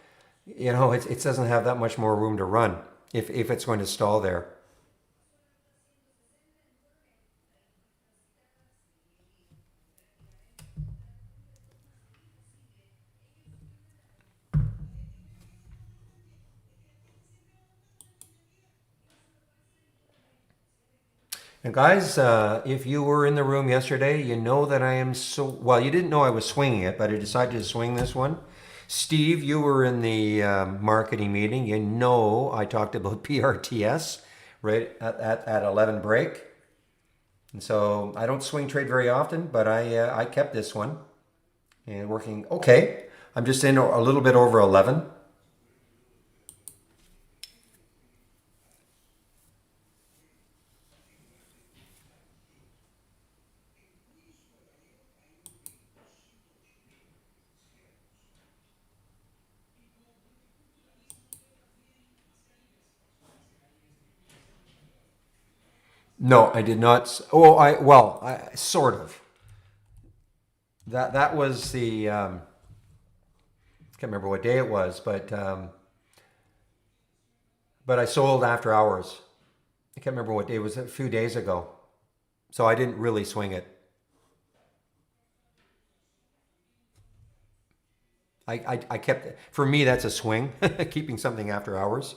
it doesn't have that much more room to run if it's going to stall there. And guys, if you were in the room yesterday, you know that I am well, you didn't know I was swinging it, but I decided to swing this one. Steve, you were in the marketing meeting. You know I talked about PRTS right at 11 break. And so I don't swing trade very often, but I kept this one and working okay. I'm just in a little bit over 11. No, I did not. Oh, I sort of. That was the can't remember what day it was, but I sold after hours. I can't remember what day it was. A few days ago, so I didn't really swing it. I kept, for me that's a swing, keeping something after hours.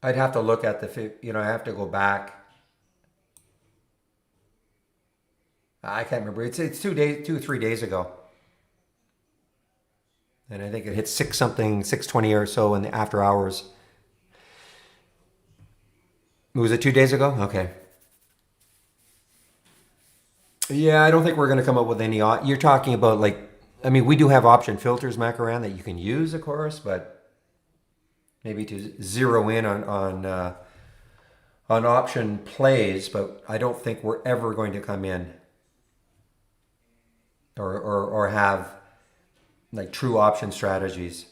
I'd have to look at I have to go back. I can't remember. It's 2 3 days ago. And I think it hit 620 or so in the after hours. Was it 2 days ago? Okay. Yeah, I don't think we're going to come up with any. You're talking about like I mean, we do have option filters, Macaran, that you can use, of course, but maybe to zero in on option plays, but I don't think we're ever going to come in or have like true option strategies.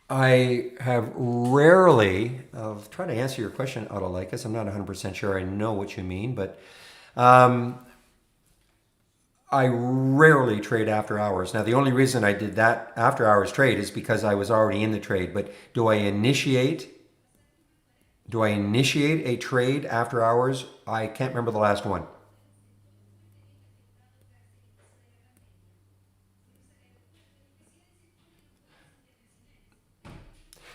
I have rarely, I'll try to answer your question, Autolycus. I'm not 100% sure I know what you mean, but um, I rarely trade after hours. Now, the only reason I did that after hours trade is because I was already in the trade. But do I initiate a trade after hours? I can't remember the last one.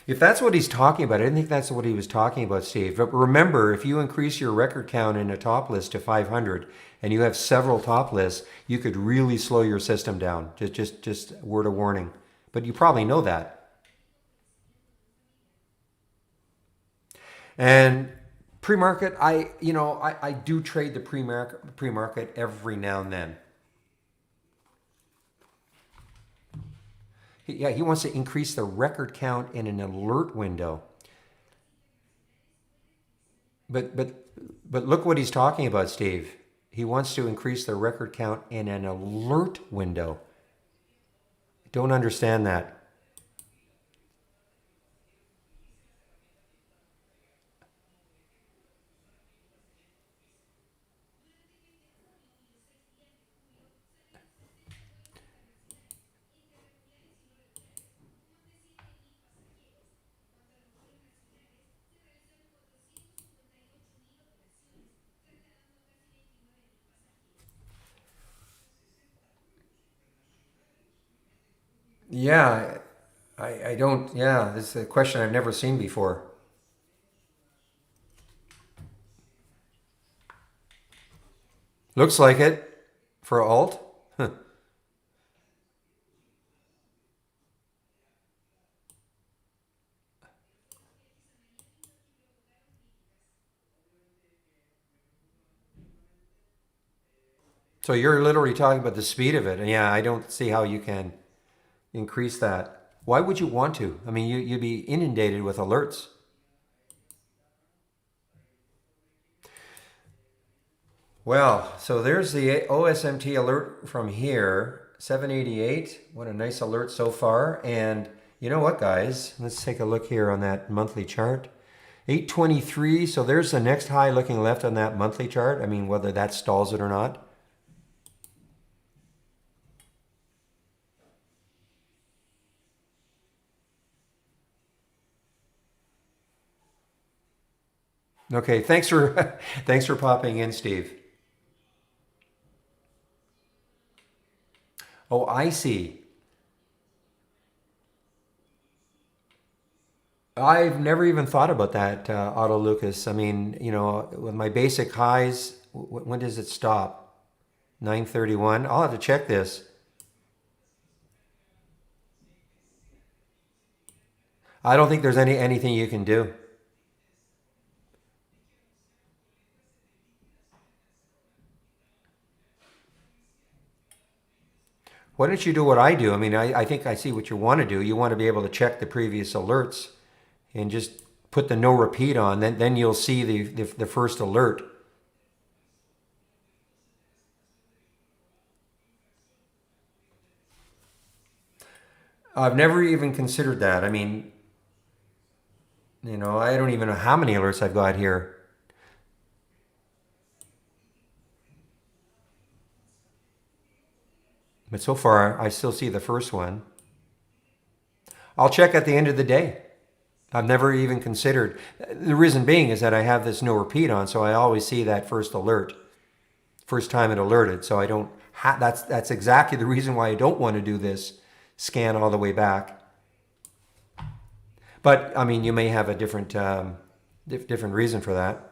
If that's what he's talking about, I didn't think that's what he was talking about, Steve. But remember, if you increase your record count in a top list to 500 and you have several top lists, you could really slow your system down. Just word of warning. But you probably know that. And pre-market, I do trade the pre-market every now and then. Yeah, he wants to increase the record count in an alert window. But but but look what he's talking about, Steve. He wants to increase the record count in an alert window. Don't understand that. Yeah, I don't. Yeah, this is a question I've never seen before. Looks like it for alt. So you're literally talking about the speed of it. And yeah, I don't see how you can increase that. Why would you want to? I mean, you'd be inundated with alerts. Well, so there's the OSMT alert from here, 788. What a nice alert so far. And you know what, guys? Let's take a look here on that monthly chart. 823. So there's the next high looking left on that monthly chart. I mean, whether that stalls it or not. Okay, thanks for thanks for popping in, Steve. Oh, I see. I've never even thought about that, Auto Lucas. I mean, with my basic highs, when does it stop? 9:31. I'll have to check this. I don't think there's anything you can do. Why don't you do what I do? I mean, I think I see what you want to do. You want to be able to check the previous alerts and just put the no repeat on. Then you'll see the first alert. I've never even considered that. I mean, I don't even know how many alerts I've got here. But so far, I still see the first one. I'll check at the end of the day. I've never even considered. The reason being is that I have this no repeat on, so I always see that first alert, first time it alerted. So I don't. That's exactly the reason why I don't want to do this scan all the way back. But I mean, you may have a different reason for that.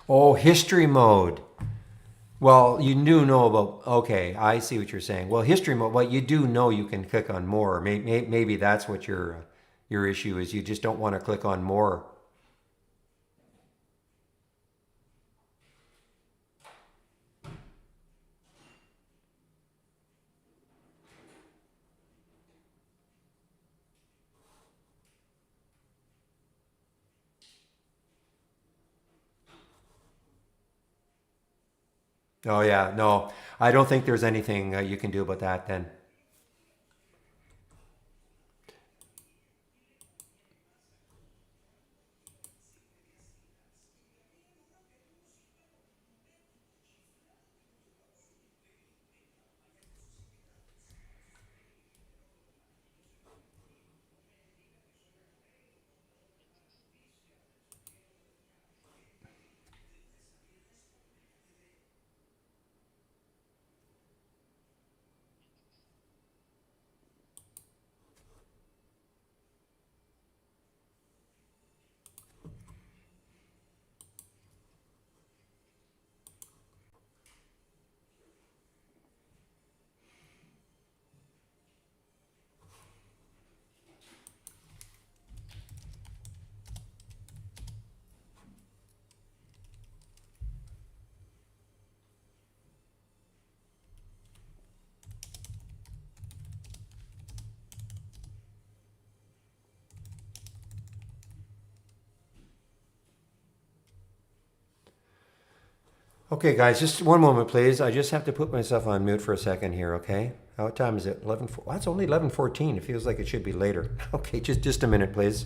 Oh, history mode. Well, you do know about, okay, I see what you're saying. Well, history mode, well, you do know you can click on more. Maybe that's what your issue is. You just don't want to click on more. Oh, yeah, no, I don't think there's anything you can do about that then. Okay, guys, just one moment, please. I just have to put myself on mute for a second here, okay? What time is it? 11. Well, it's only 11:14. It feels like it should be later. Okay, just a minute, please.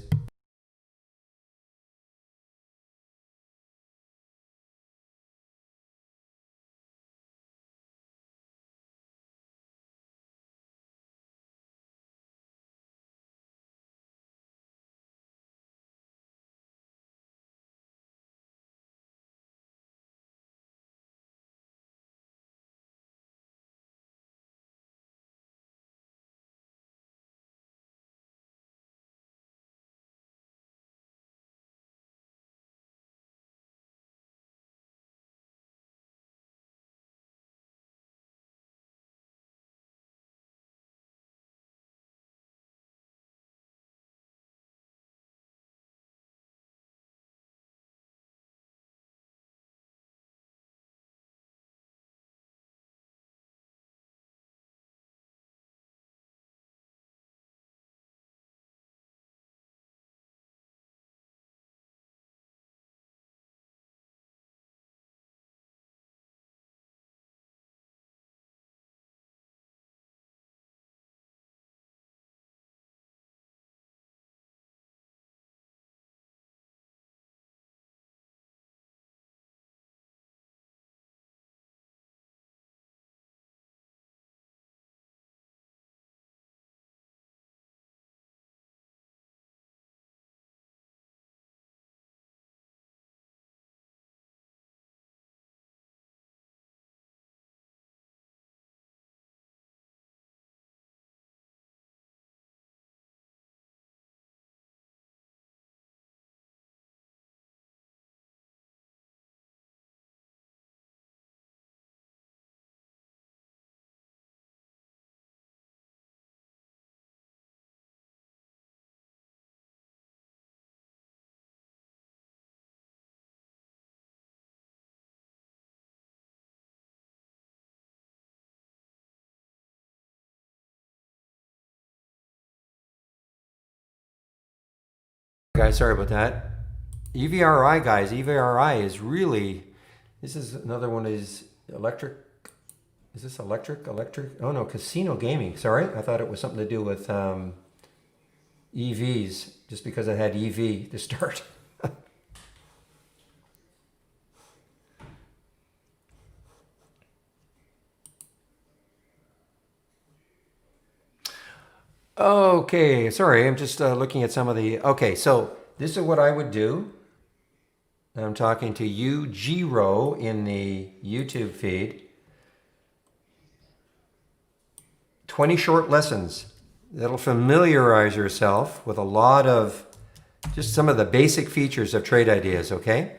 Guys, sorry about that. EVRI, guys, EVRI is really, this is another one of these electric, is this electric? Electric? Oh no, casino gaming. Sorry, I thought it was something to do with EVs, just because I had EV to start. Okay, sorry, I'm just looking at some of the, okay, so this is what I would do. I'm talking to you, Giro, in the YouTube feed. 20 short lessons that'll familiarize yourself with a lot of just some of the basic features of trade ideas, okay?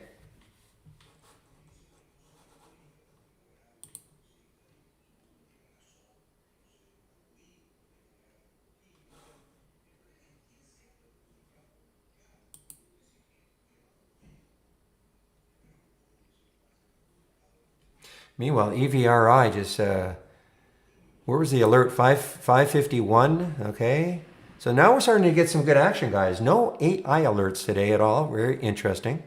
Meanwhile, EVRI just, where was the alert? 551, okay. So now we're starting to get some good action, guys. No AI alerts today at all. Very interesting.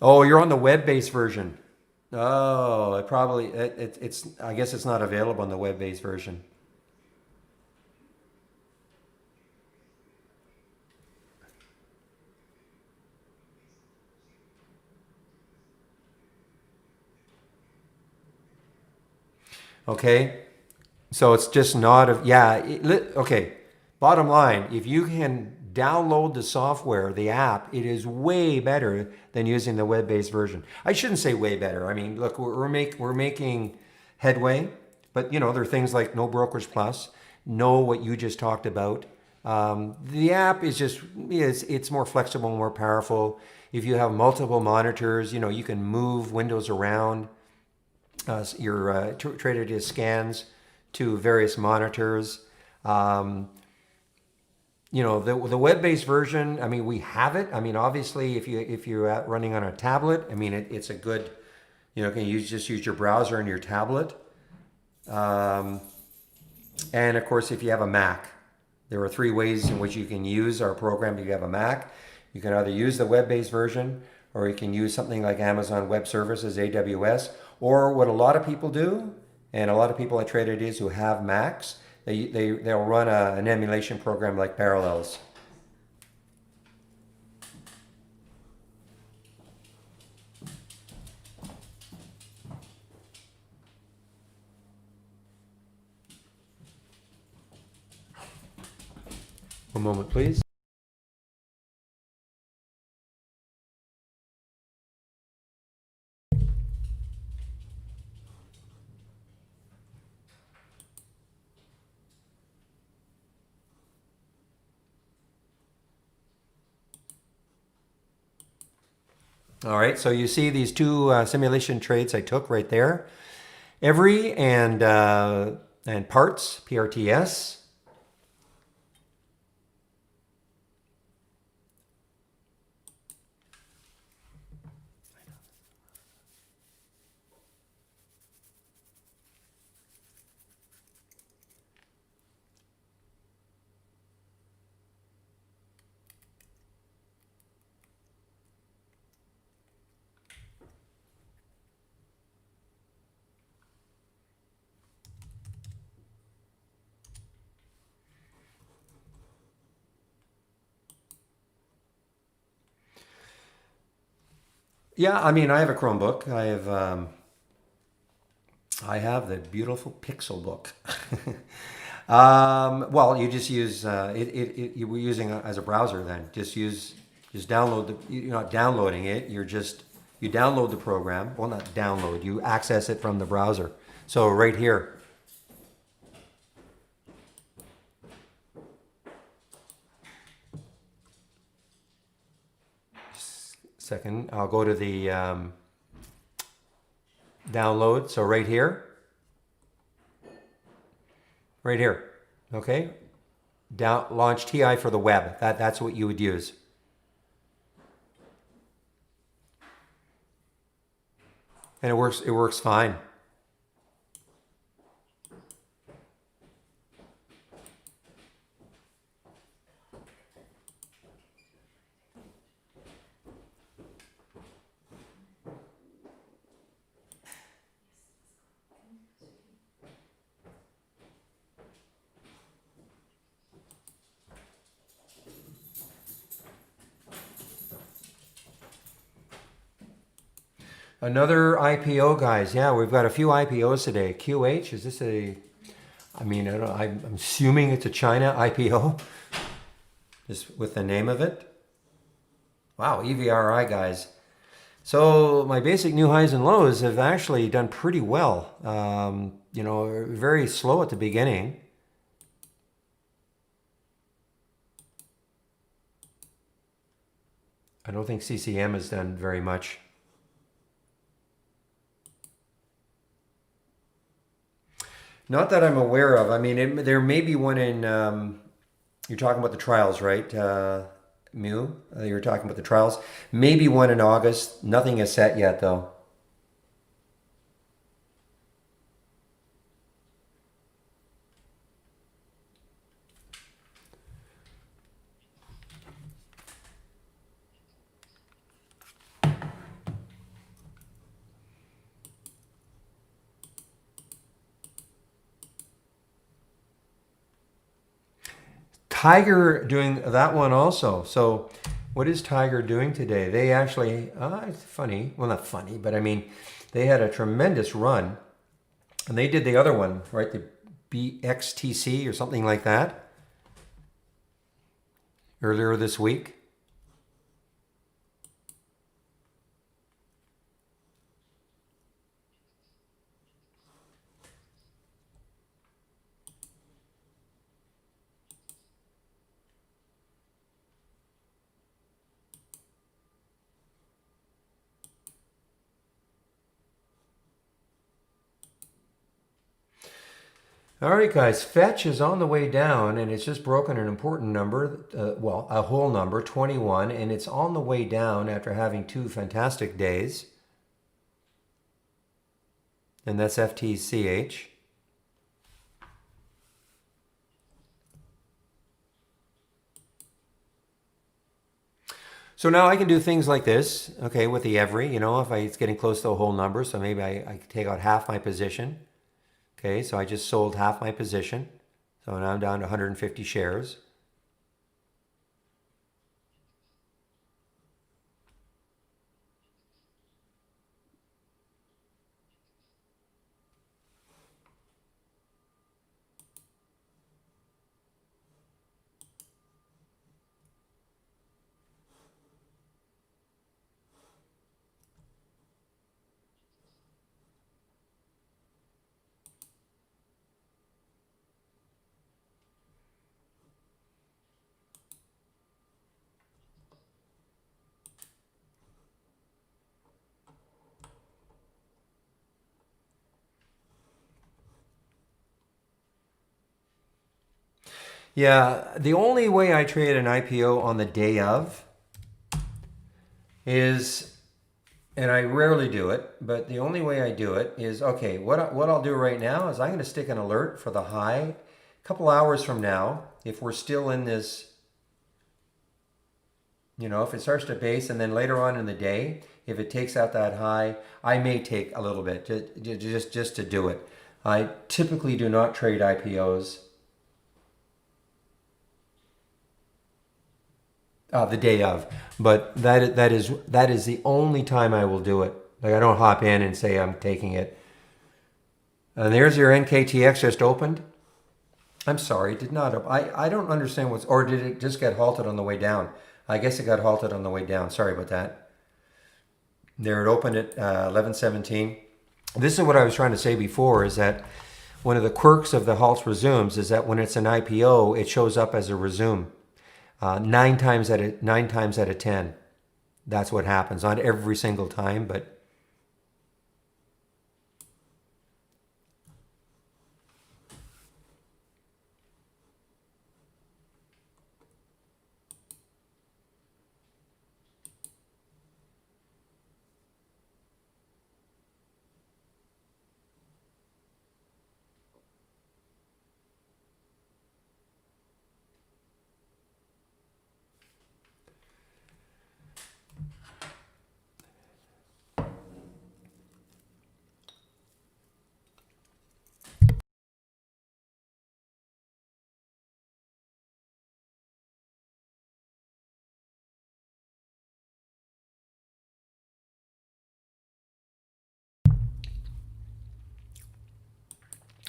Oh, you're on the web-based version. Oh, it's I guess it's not available on the web-based version. Okay, so it's just not a yeah. Okay, bottom line, if you can download the software, the app, it is way better than using the web-based version. I shouldn't say way better. I mean, look, we're making headway, but you know there are things like No Brokerage Plus, know what you just talked about. The app is just it's more flexible, more powerful. If you have multiple monitors, you know you can move windows around your trader did scans to various monitors. Um, you know the web-based version. I mean, we have it. I mean, obviously, if you're running on a tablet, I mean, it's a good. You know, can you just use your browser and your tablet. Um, and of course, if you have a Mac, there are three ways in which you can use our program if you have a Mac. You can either use the web-based version, or you can use something like Amazon Web Services, AWS, or what a lot of people do, and a lot of people at TraderDiz who have Macs, they'll run an emulation program like Parallels. One moment, please. All right, so you see these two simulation trades I took right there. Every and parts, PRTS. Yeah, I mean, I have a Chromebook. I have the beautiful Pixel book. Well, you just use you were using it as a browser then. Just download the. You're not downloading it. You download the program. Well, not download. You access it from the browser. So right here. Second, I'll go to the download. So right here. Right here. Okay. Launch TI for the web. That's what you would use. And it works fine. Another IPO, guys. Yeah, we've got a few IPOs today. QH, is this a, I mean, I don't know, I'm assuming it's a China IPO, just with the name of it. Wow, EVRI, guys. So my basic new highs and lows have actually done pretty well. You know, very slow at the beginning. I don't think CCM has done very much. Not that I'm aware of. I mean, there may be one in. You're talking about the trials, right? Mu. You were talking about the trials. Maybe one in August. Nothing is set yet, though. Tiger doing that one also. So what is Tiger doing today? They actually, it's funny. Well, not funny, but I mean, they had a tremendous run. And they did the other one, right? The BXTC or something like that earlier this week. All right, guys, Fetch is on the way down, and it's just broken an important number, well, a whole number, 21, and it's on the way down after having two fantastic days. And that's FTCH. So now I can do things like this, okay, with the every, if it's getting close to a whole number, so maybe I take out half my position. Okay, so I just sold half my position. So now I'm down to 150 shares. Yeah, the only way I trade an IPO on the day of is, and I rarely do it, but the only way I do it is, okay, what I'll do right now is I'm going to stick an alert for the high. A couple hours from now, if we're still in this, if it starts to base, and then later on in the day, if it takes out that high, I may take a little bit just to do it. I typically do not trade IPOs the day of, but that is the only time I will do it. Like, I don't hop in and say I'm taking it. And there's your NKTX just opened. I'm sorry, it did not. I don't understand or did it just get halted on the way down? I guess it got halted on the way down. Sorry about that. There, it opened at 11:17. This is what I was trying to say before, is that one of the quirks of the halts resumes is that when it's an IPO, it shows up as a resume. 9 times out of 10, that's what happens. Not every single time, but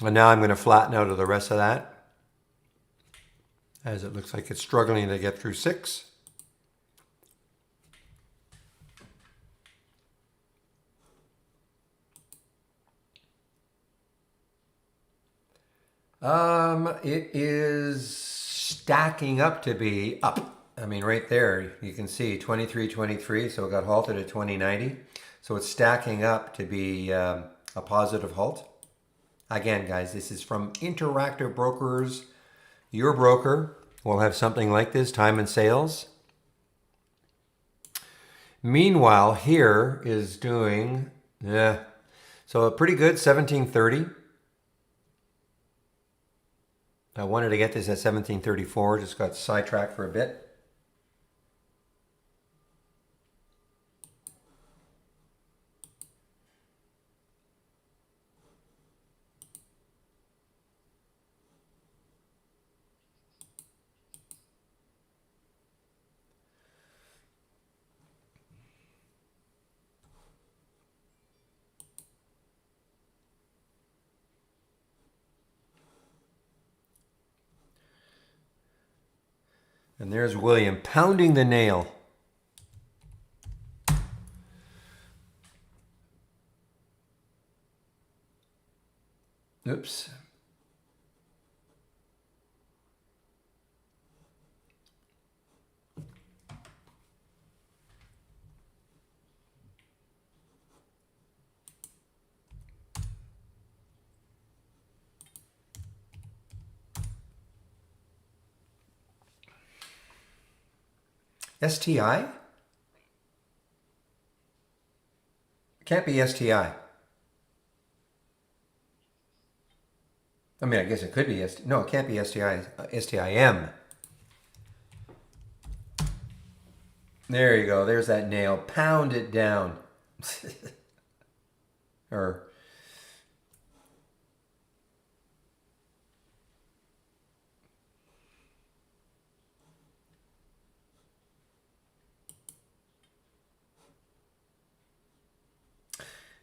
and now I'm going to flatten out of the rest of that, as it looks like it's struggling to get through 6. It is stacking up to be up. I mean, right there, you can see 23.23, so it got halted at 20.90. So it's stacking up to be a positive halt. Again, guys, this is from Interactive Brokers. Your broker will have something like this, time and sales. Meanwhile, here is doing, yeah, so pretty good, 1730. I wanted to get this at 1734, just got sidetracked for a bit. And there's William pounding the nail. Oops. STI? Can't be STI. I mean, I guess it could be STI. No, it can't be STI. STIM. There you go. There's that nail. Pound it down. Or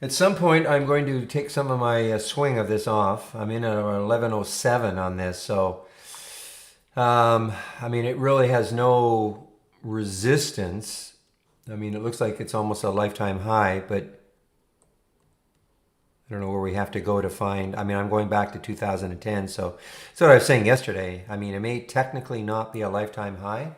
at some point, I'm going to take some of my swing of this off. I'm in at 1107 on this, so I mean, it really has no resistance. I mean, it looks like it's almost a lifetime high, but I don't know where we have to go to find. I mean, I'm going back to 2010, so that's what I was saying yesterday. I mean, it may technically not be a lifetime high.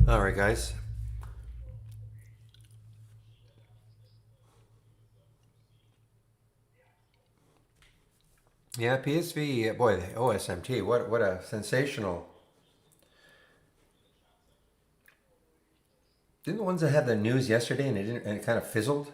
All right, guys. Yeah, PSV, boy, OSMT, what a sensational. Didn't the ones that had the news yesterday and it kind of fizzled?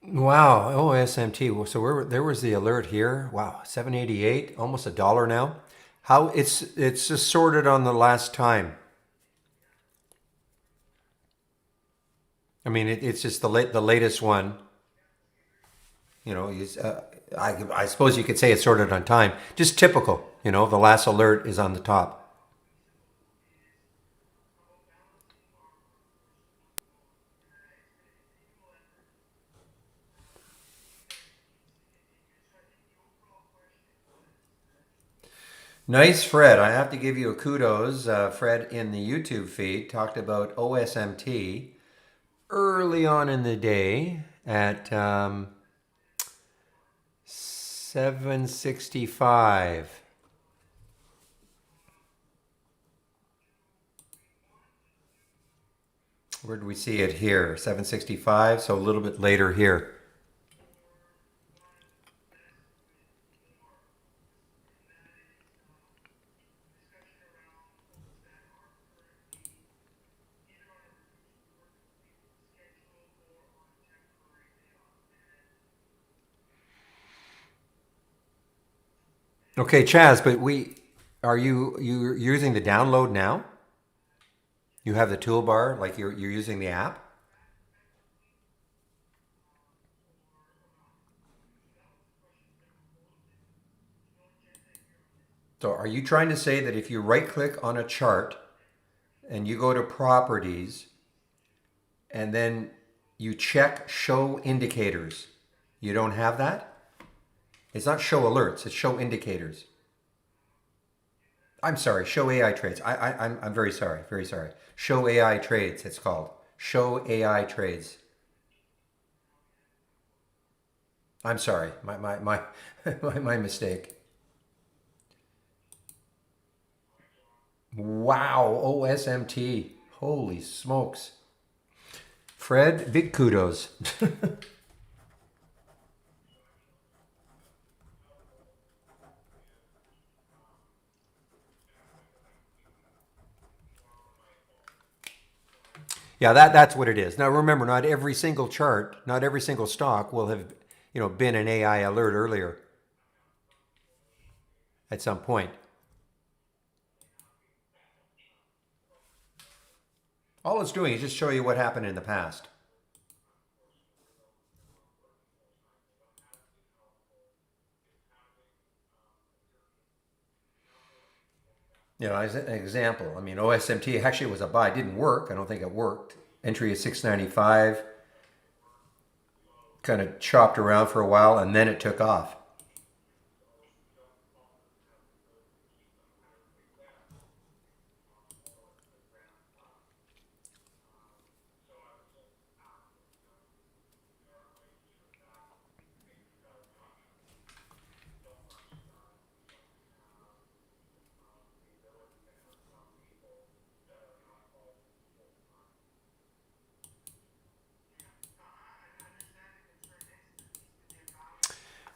Wow, OSMT. So there was the alert here. Wow, 788, almost a dollar now. How it's just sorted on the last time. I mean, it's just the latest one. You know, I suppose you could say it's sorted on time. Just typical. You know, the last alert is on the top. Nice, Fred. I have to give you a kudos. Fred in the YouTube feed talked about OSMT early on in the day at 765. Where did we see it here? 765, so a little bit later here. Okay, Chaz, but are you using the download now? You have the toolbar, like you're using the app? So are you trying to say that if you right click on a chart and you go to properties and then you check show indicators, you don't have that? It's not show alerts, it's show indicators. I'm sorry, show AI trades. I'm very sorry, very sorry. Show AI trades, it's called. Show AI trades. I'm sorry, my mistake. Wow, OSMT. Holy smokes. Fred, big kudos. Yeah, that's what it is. Now remember, not every single chart, not every single stock will have, been an AI alert earlier at some point. All it's doing is just show you what happened in the past. As an example, I mean, OSMT actually was a buy. It didn't work. I don't think it worked. Entry is 695. Kind of chopped around for a while, and then it took off.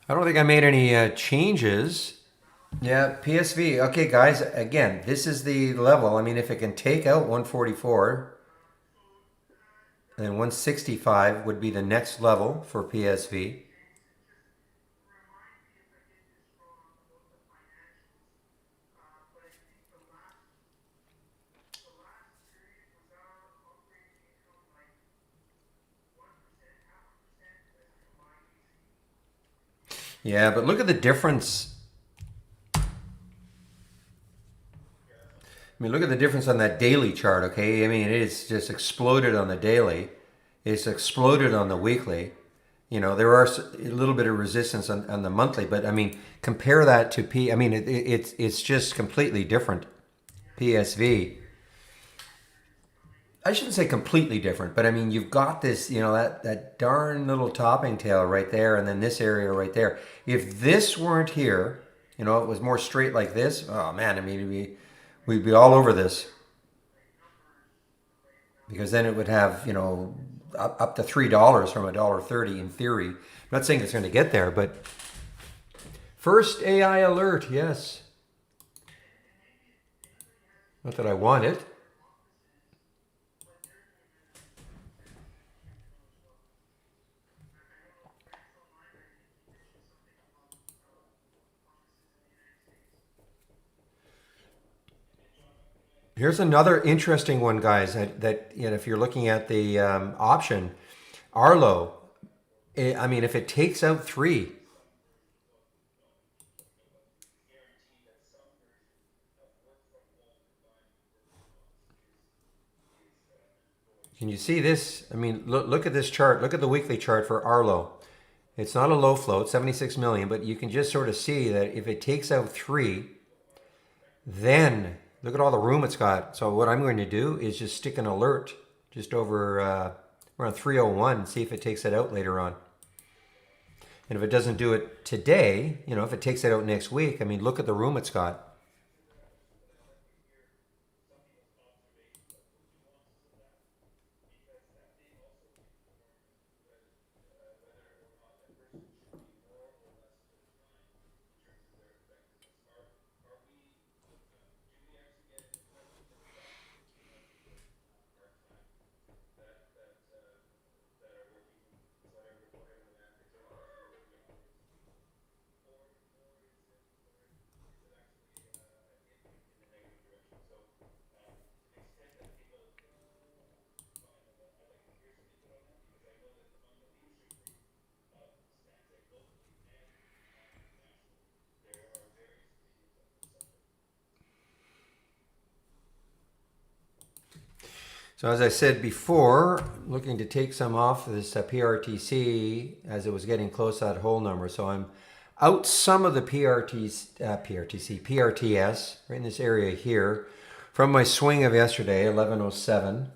I don't think I made any changes. Yeah, PSV. Okay, guys, again, this is the level. I mean, if it can take out 144, then 165 would be the next level for PSV. Yeah, but look at the difference. I mean, look at the difference on that daily chart, okay? I mean, it's just exploded on the daily. It's exploded on the weekly. There are a little bit of resistance on the monthly, but I mean, compare that to I mean, it's just completely different. PSV. I shouldn't say completely different, but I mean, you've got this, that darn little topping tail right there, and then this area right there. If this weren't here, it was more straight like this. Oh man, I mean, we'd be all over this, because then it would have, up to $3 from $1.30 in theory. I'm not saying it's going to get there, but first AI alert, yes. Not that I want it. Here's another interesting one, guys. That if you're looking at the option, Arlo. I mean, if it takes out 3, can you see this? I mean, look at this chart. Look at the weekly chart for Arlo. It's not a low float, 76 million, but you can just sort of see that if it takes out 3, Then look at all the room it's got. So what I'm going to do is just stick an alert just over around 301, see if it takes it out later on. And if it doesn't do it today, if it takes it out next week, I mean, look at the room it's got. So as I said before, looking to take some off of this PRTC as it was getting close to that whole number. So I'm out some of the PRTS, right in this area here, from my swing of yesterday, 1107.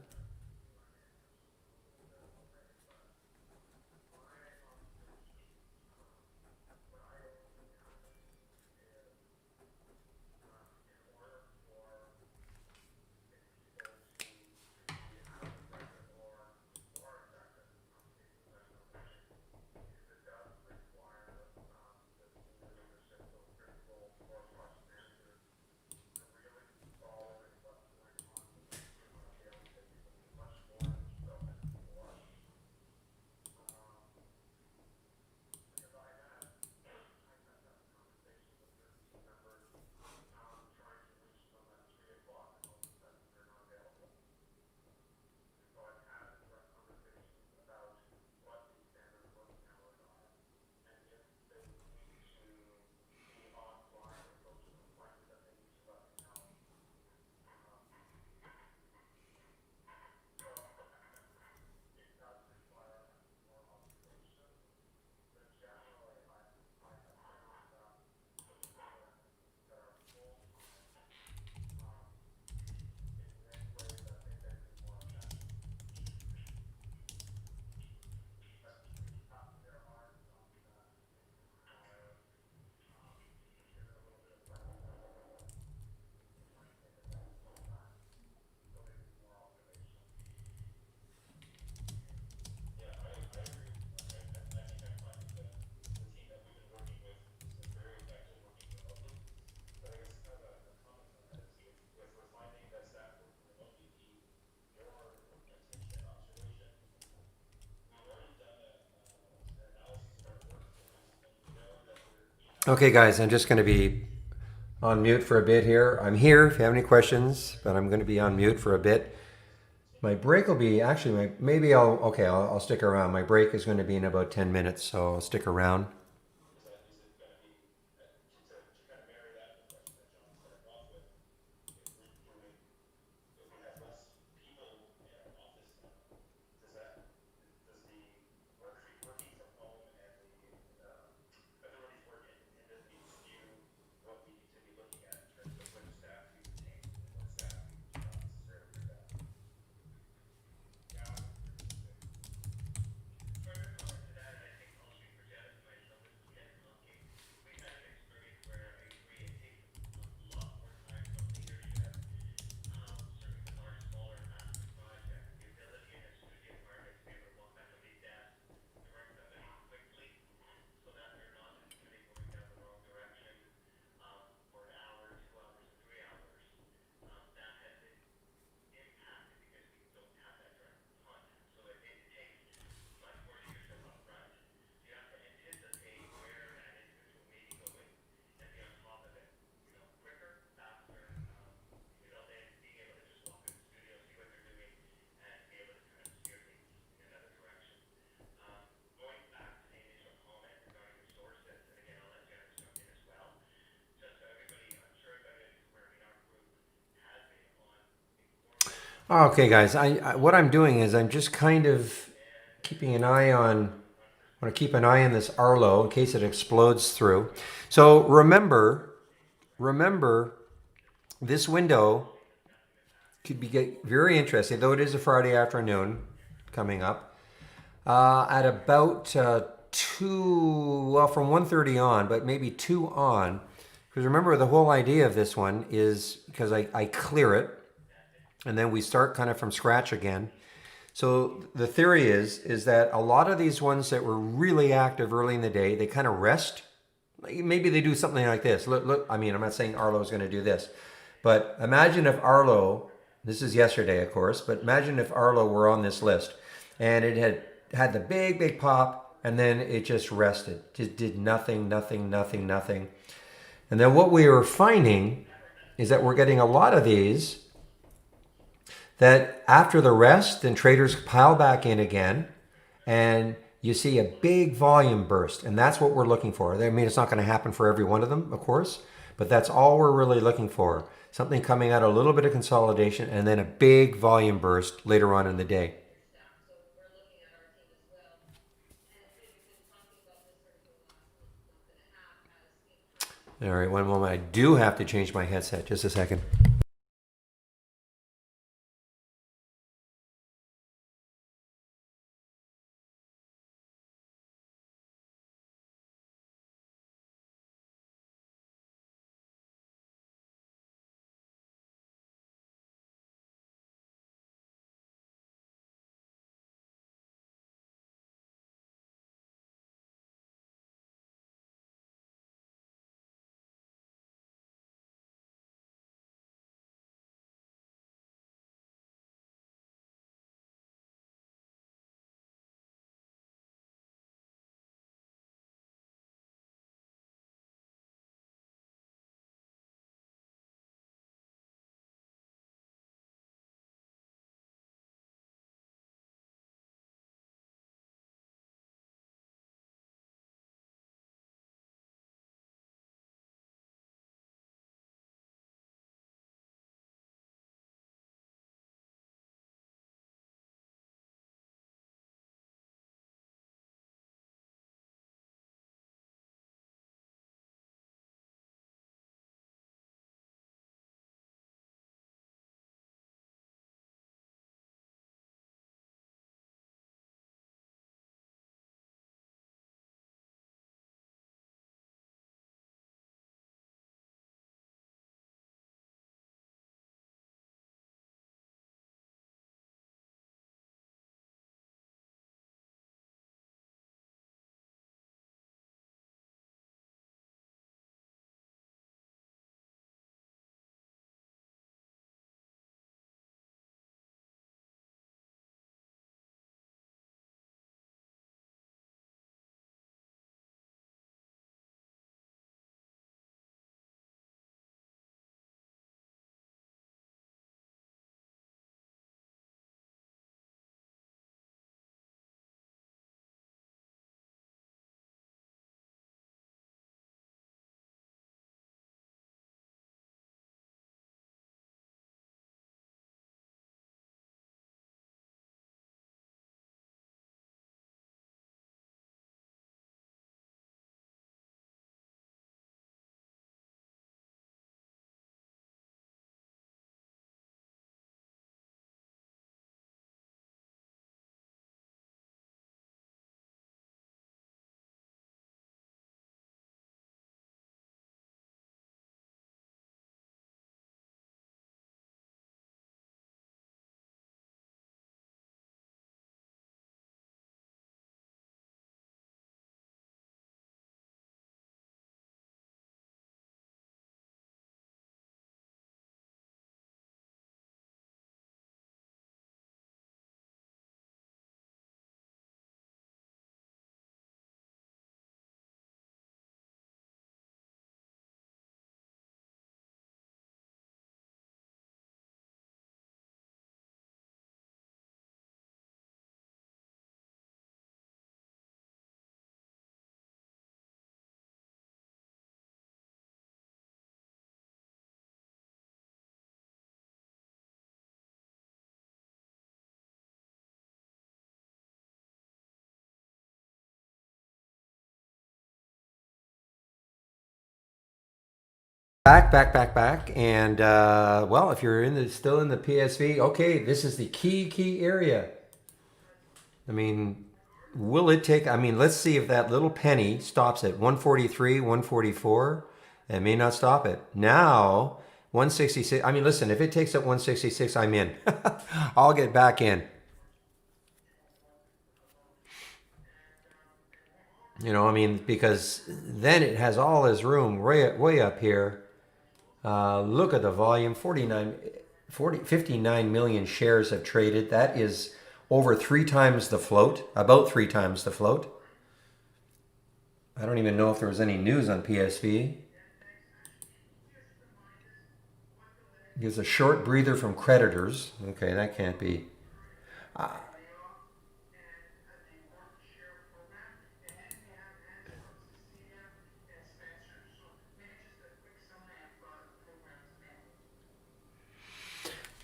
Okay, guys, I'm just going to be on mute for a bit here. I'm here if you have any questions, but I'm going to be on mute for a bit. My break will be actually maybe I'll stick around. My break is going to be in about 10 minutes, so I'll stick around. Okay, guys, what I'm doing is I'm just kind of keeping an eye on. I want to keep an eye on this Arlo in case it explodes through. So remember this window could be get very interesting, though it is a Friday afternoon coming up. At about 2, well, from 1:30 on, but maybe 2 on. Because remember, the whole idea of this one is because I clear it and then we start kind of from scratch again. So the theory is that a lot of these ones that were really active early in the day, they kind of rest. Maybe they do something like this. Look. I mean, I'm not saying Arlo is going to do this, but imagine if Arlo. This is yesterday, of course, but imagine if Arlo were on this list, and it had the big pop, and then it just rested, just did nothing, nothing, nothing, nothing. And then what we were finding is that we're getting a lot of these that after the rest, then traders pile back in again, and you see a big volume burst. And that's what we're looking for. I mean, it's not going to happen for every one of them, of course, but that's all we're really looking for. Something coming out, a little bit of consolidation, and then a big volume burst later on in the day. All right, one moment. I do have to change my headset. Just a second. Back. And well, if you're still in the PSV, okay, this is the key area. I mean, will it take? I mean, let's see if that little penny stops at 143, 144. It may not stop it. Now, 166. I mean, listen, if it takes at 166, I'm in. I'll get back in. I mean, because then it has all this room way up here. Look at the volume 59 million shares have traded. That is over 3 times the float, about 3 times the float. I don't even know if there was any news on PSV. Gives a short breather from creditors. Okay, that can't be.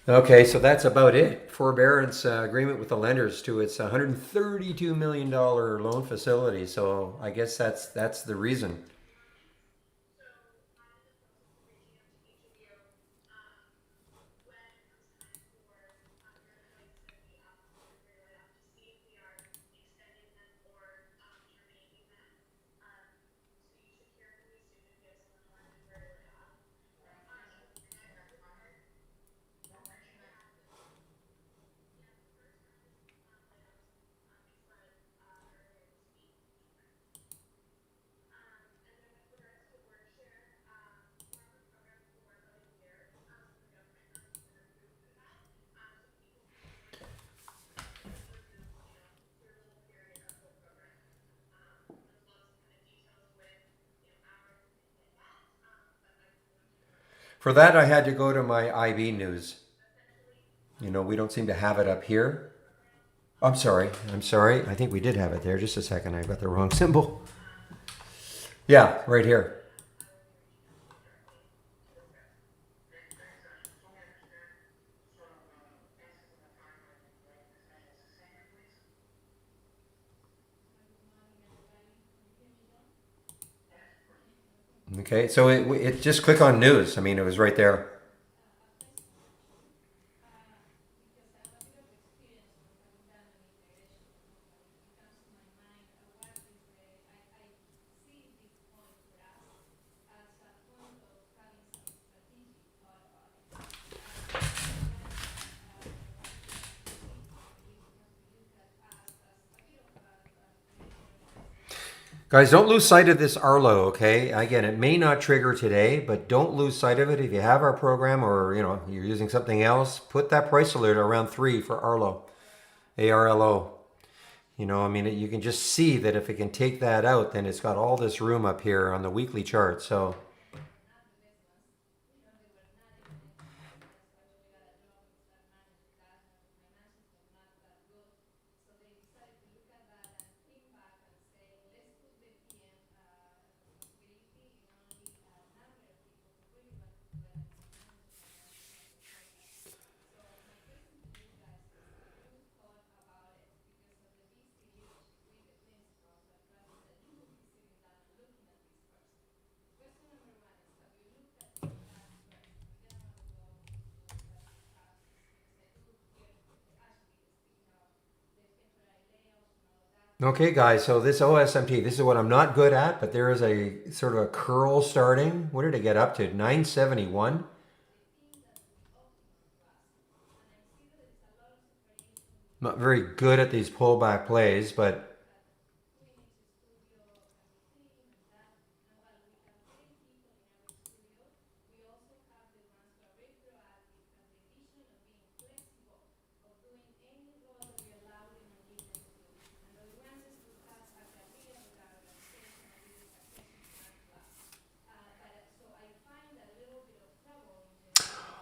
Okay, so that's about it. Forbearance agreement with the lenders to its $132 million loan facility. So I guess that's the reason. For that, I had to go to my IB news. We don't seem to have it up here. I'm sorry. I'm sorry. I think we did have it there. Just a second. I got the wrong symbol. Yeah, right here. Okay, so it just click on news. I mean, it was right there. Guys, don't lose sight of this Arlo, okay? Again, it may not trigger today, but don't lose sight of it. If you have our program or, you're using something else, put that price alert around 3 for Arlo, ARLO. I mean, you can just see that if it can take that out, then it's got all this room up here on the weekly chart. So, okay, guys, so this OSMT, this is what I'm not good at, but there is a sort of a curl starting. What did it get up to? 971? Not very good at these pullback plays, but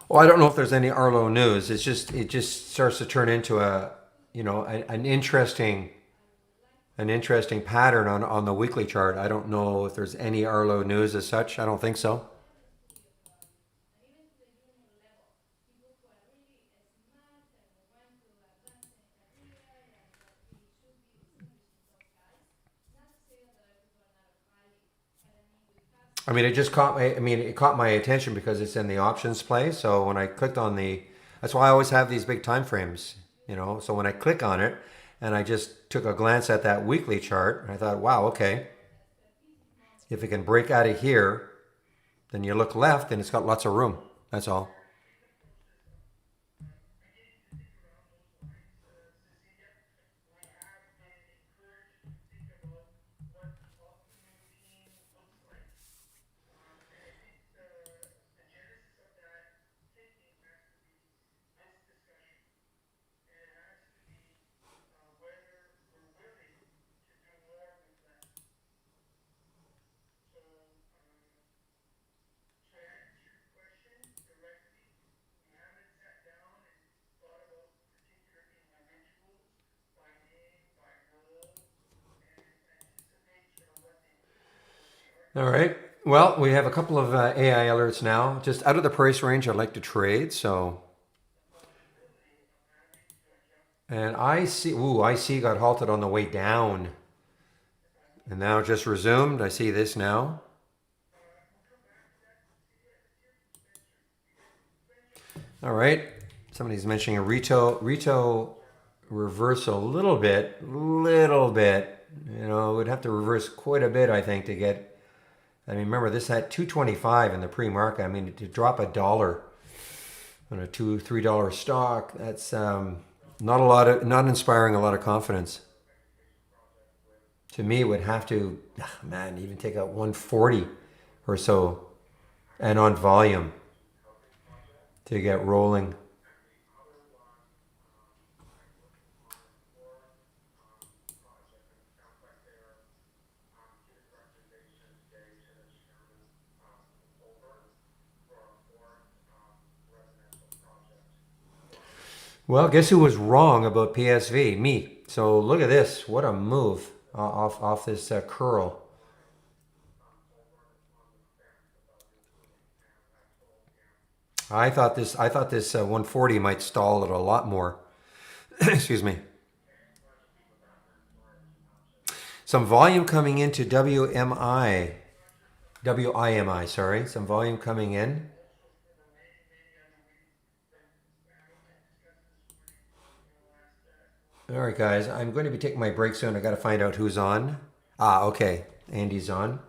well, I don't know if there's any Arlo news. It just starts to turn into an interesting pattern on the weekly chart. I don't know if there's any Arlo news as such. I don't think so. I mean, it just caught my. I mean, it caught my attention because it's in the options play. So when I clicked on the, that's why I always have these big time frames. You know, so when I click on it, and I just took a glance at that weekly chart, and I thought, wow, okay, if it can break out of here, then you look left, and it's got lots of room. That's all. All right. Well, we have a couple of AI alerts now. Just out of the price range I'd like to trade. So, and I see, ooh, I see got halted on the way down and now just resumed. I see this now. All right. Somebody's mentioning a Rito reversal a little bit. You know, it would have to reverse quite a bit, I think, to get. I mean, remember this had 225 in the pre-market. I mean, to drop $1 on a $2-3 stock, that's not a lot of, not inspiring a lot of confidence. To me, it would have to, man, even take out 140 or so, and on volume to get rolling. Well, guess who was wrong about PSV? Me. So look at this. What a move off this curl. I thought this 140 might stall it a lot more. Excuse me. Some volume coming into WIMI. Sorry, some volume coming in. All right, guys. I'm going to be taking my break soon. I got to find out who's on. Ah, okay. Andy's on.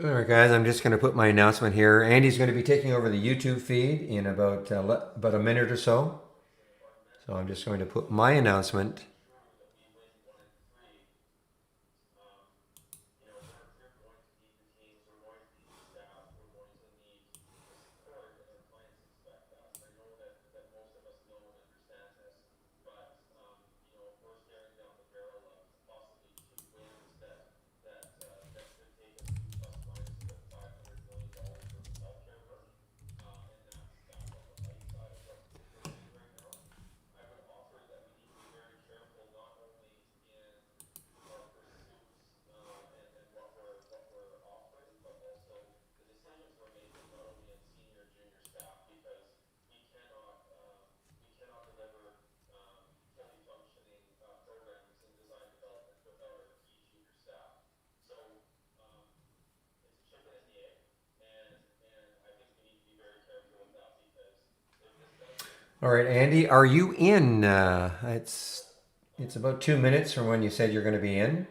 All right, guys. I'm just going to put my announcement here. Andy's going to be taking over the YouTube feed in about a minute or so. So I'm just going to put my announcement. All right, Andy, are you in? It's about 2 minutes from when you said you're going to be in.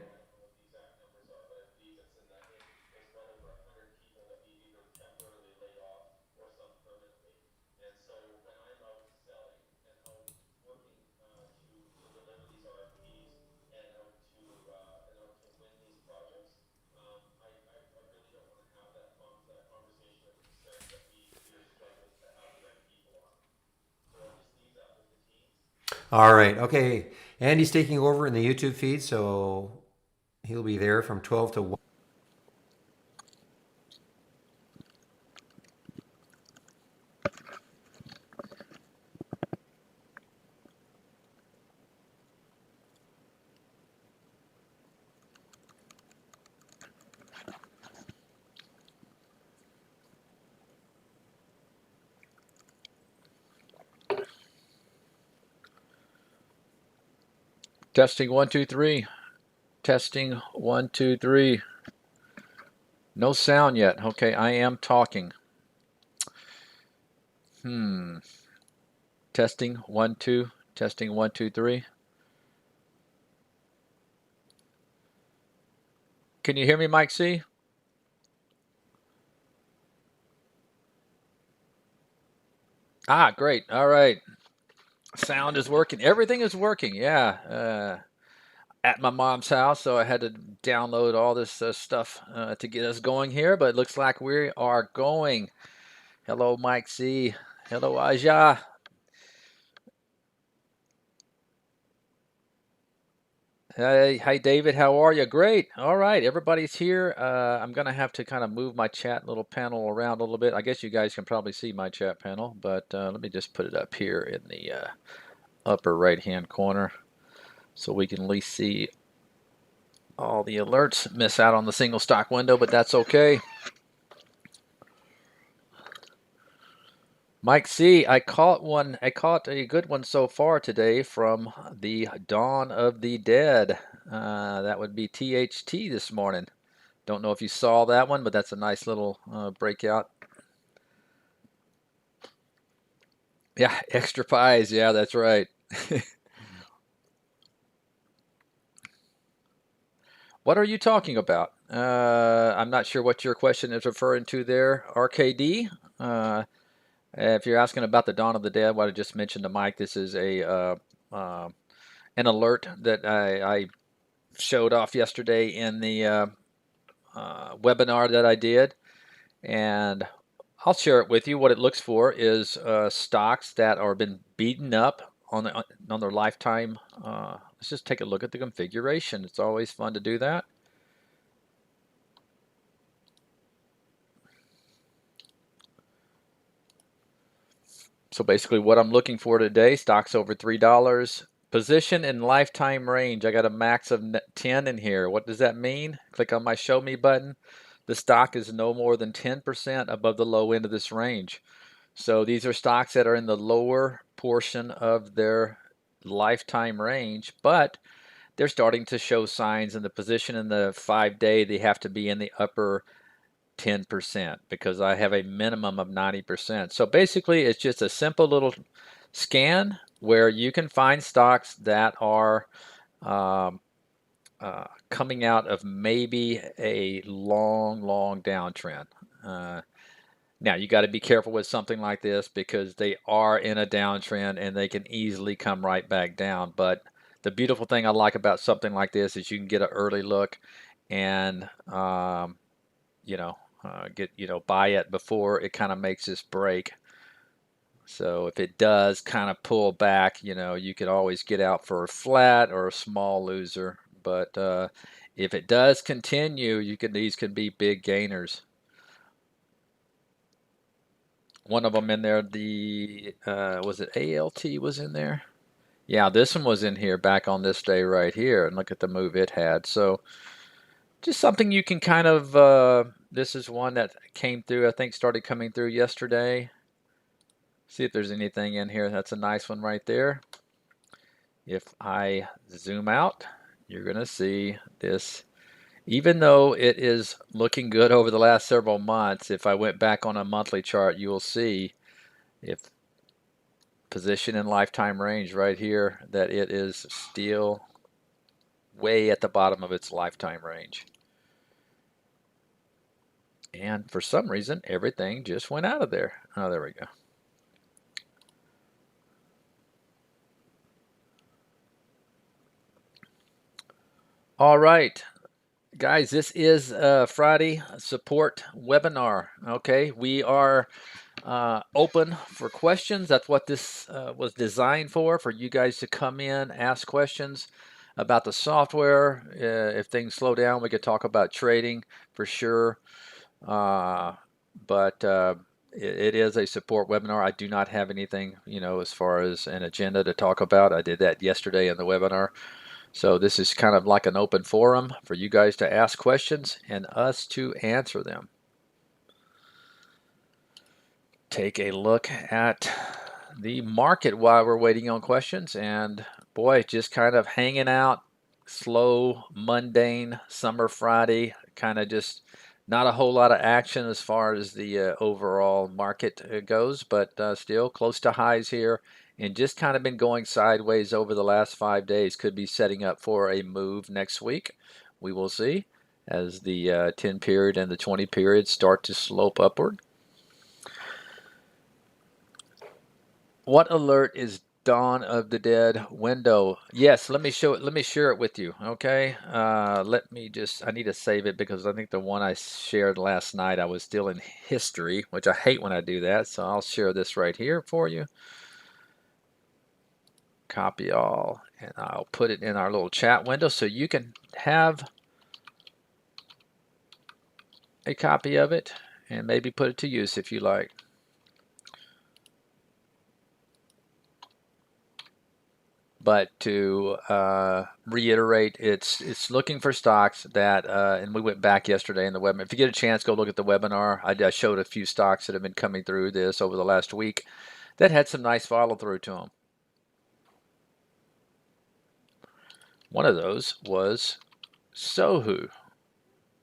All right. Okay. Andy's taking over in the YouTube feed, so he'll be there from 12 to 1. Testing 1 2 3. Testing 1 2 3. No sound yet. Okay, I am talking. Testing 1 2. Testing 1 2 3. Can you hear me, Mike C? Ah, great. All right. Sound is working. Everything is working. Yeah. At my mom's house, so I had to download all this stuff to get us going here. But it looks like we are going. Hello, Mike C. Hello, Aja. Hey, David, how are you? Great. All right, everybody's here. I'm gonna have to kind of move my chat little panel around a little bit. I guess you guys can probably see my chat panel, but let me just put it up here in the upper right-hand corner so we can at least see all the alerts. Miss out on the single stock window, but that's okay. Mike C, I caught one. I caught a good one so far today from the Dawn of the Dead. That would be THT this morning. Don't know if you saw that one, but that's a nice little breakout. Yeah, extra pies. Yeah, that's right. What are you talking about? I'm not sure what your question is referring to there. RKD. If you're asking about the Dawn of the Dead, what I just mentioned to Mike, this is a an alert that I showed off yesterday in the webinar that I did, and I'll share it with you. What it looks for is stocks that are been beaten up on their lifetime. Let's just take a look at the configuration. It's always fun to do that. So basically, what I'm looking for today: stocks over $3. Position in lifetime range. I got a max of 10 in here. What does that mean? Click on my Show Me button. The stock is no more than 10% above the low end of this range. So these are stocks that are in the lower portion of their lifetime range, but they're starting to show signs in the position in the 5 day. They have to be in the upper 10% because I have a minimum of 90%. So basically, it's just a simple little scan where you can find stocks that are um, coming out of maybe a long downtrend. Uh, Now, you got to be careful with something like this because they are in a downtrend and they can easily come right back down. But the beautiful thing I like about something like this is you can get an early look and, you know, buy it before it kind of makes this break. So if it does kind of pull back, you could always get out for a flat or a small loser. But if it does continue, these can be big gainers. One of them in there, the was it ALT was in there? Yeah, this one was in here back on this day right here, and look at the move it had. So just something you can kind of. This is one that came through. I think started coming through yesterday. See if there's anything in here. That's a nice one right there. If I zoom out, you're gonna see this. Even though it is looking good over the last several months, if I went back on a monthly chart, you will see if position in lifetime range right here that it is still way at the bottom of its lifetime range. And for some reason, everything just went out of there. Oh, there we go. All right, guys, this is Friday support webinar. Okay, we are open for questions. That's what this was designed for you guys to come in, ask questions about the software. If things slow down, we could talk about trading for sure. Uh, but it is a support webinar. I do not have anything, as far as an agenda to talk about. I did that yesterday in the webinar. So this is kind of like an open forum for you guys to ask questions and us to answer them. Take a look at the market while we're waiting on questions, and boy, just kind of hanging out, slow, mundane summer Friday, kind of just not a whole lot of action as far as the overall market goes, but still close to highs here, and just kind of been going sideways over the last 5 days. Could be setting up for a move next week. We will see as the 10 period and the 20 period start to slope upward. What alert is Dawn of the Dead window? Yes, let me show it. Let me share it with you. Okay. I need to save it because I think the one I shared last night, I was still in history, which I hate when I do that. So I'll share this right here for you. Copy all, and I'll put it in our little chat window so you can have a copy of it and maybe put it to use if you like. But to reiterate, it's looking for stocks that, and we went back yesterday in the webinar. If you get a chance, go look at the webinar. I showed a few stocks that have been coming through this over the last week that had some nice follow through to them. One of those was Sohu,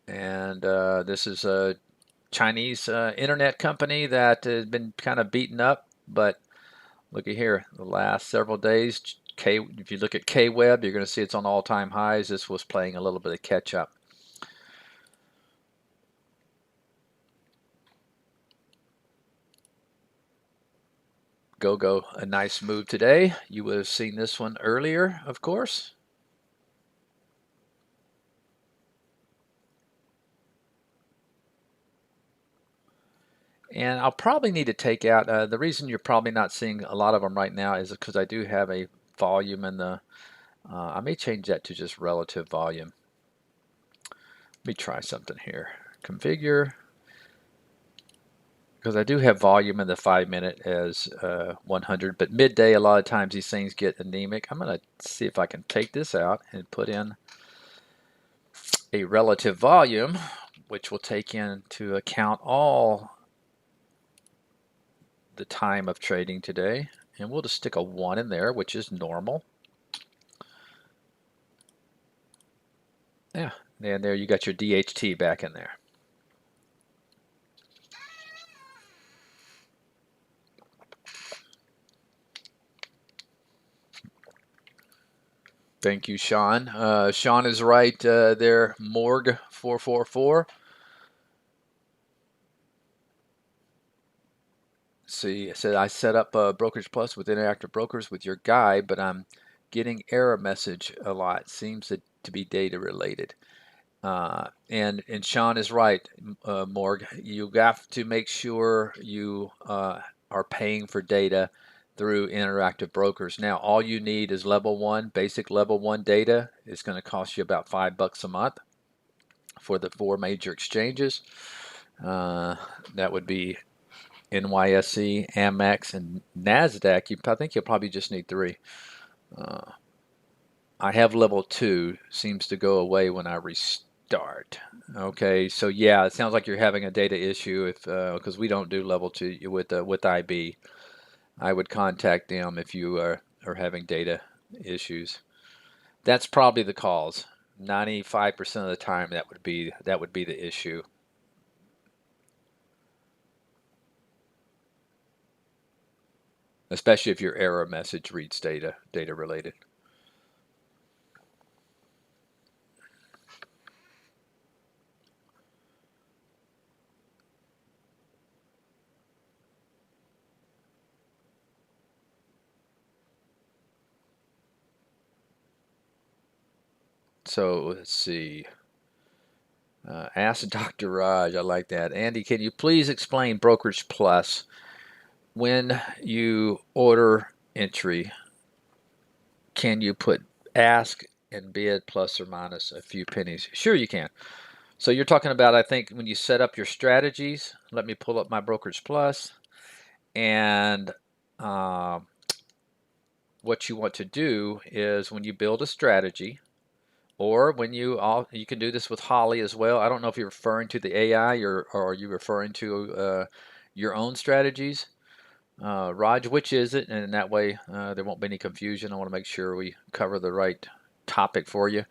and this is a Chinese internet company that has been kind of beaten up, but look at here, the last several days, if you look at KWeb, you're going to see it's on all-time highs. This was playing a little bit of catch-up. Go, a nice move today. You would have seen this one earlier, of course. And I'll probably need to take out, the reason you're probably not seeing a lot of them right now is because I do have a volume in the, I may change that to just relative volume. Let me try something here. Configure, because I do have volume in the 5-minute as 100, but midday a lot of times these things get anemic. I'm going to see if I can take this out and put in a relative volume, which will take into account all the time of trading today, and we'll just stick a 1 in there, which is normal. Yeah, and there you got your DHT back in there. Thank you, Sean. Sean is right there, Morg 444. See, it said I set up Brokerage Plus with Interactive Brokers with your guy, but I'm getting error message a lot. Seems to be data related. And Sean is right, Morg. You have to make sure you are paying for data through Interactive Brokers. Now, all you need is level 1, basic level 1 data. It's going to cost you about $5 a month for the 4 major exchanges. That would be NYSE, Amex, and NASDAQ. I think you'll probably just need 3. I have level 2, seems to go away when I restart. Okay, so yeah, it sounds like you're having a data issue if because we don't do level 2 with IB. I would contact them if you are having data issues. That's probably the cause. 95% of the time that would be the issue. Especially if your error message reads data related. So let's see. Ask Dr. Raj. I like that. Andy, can you please explain Brokerage Plus? when you order entry, can you put ask and bid plus or minus a few pennies? Sure, you can. So you're talking about, I think, when you set up your strategies. Let me pull up my Brokerage Plus, and um, what you want to do is when you build a strategy, or when you can do this with Holly as well. I don't know if you're referring to the AI or are you referring to your own strategies. Raj, which is it? And that way there won't be any confusion. I want to make sure we cover the right topic for you.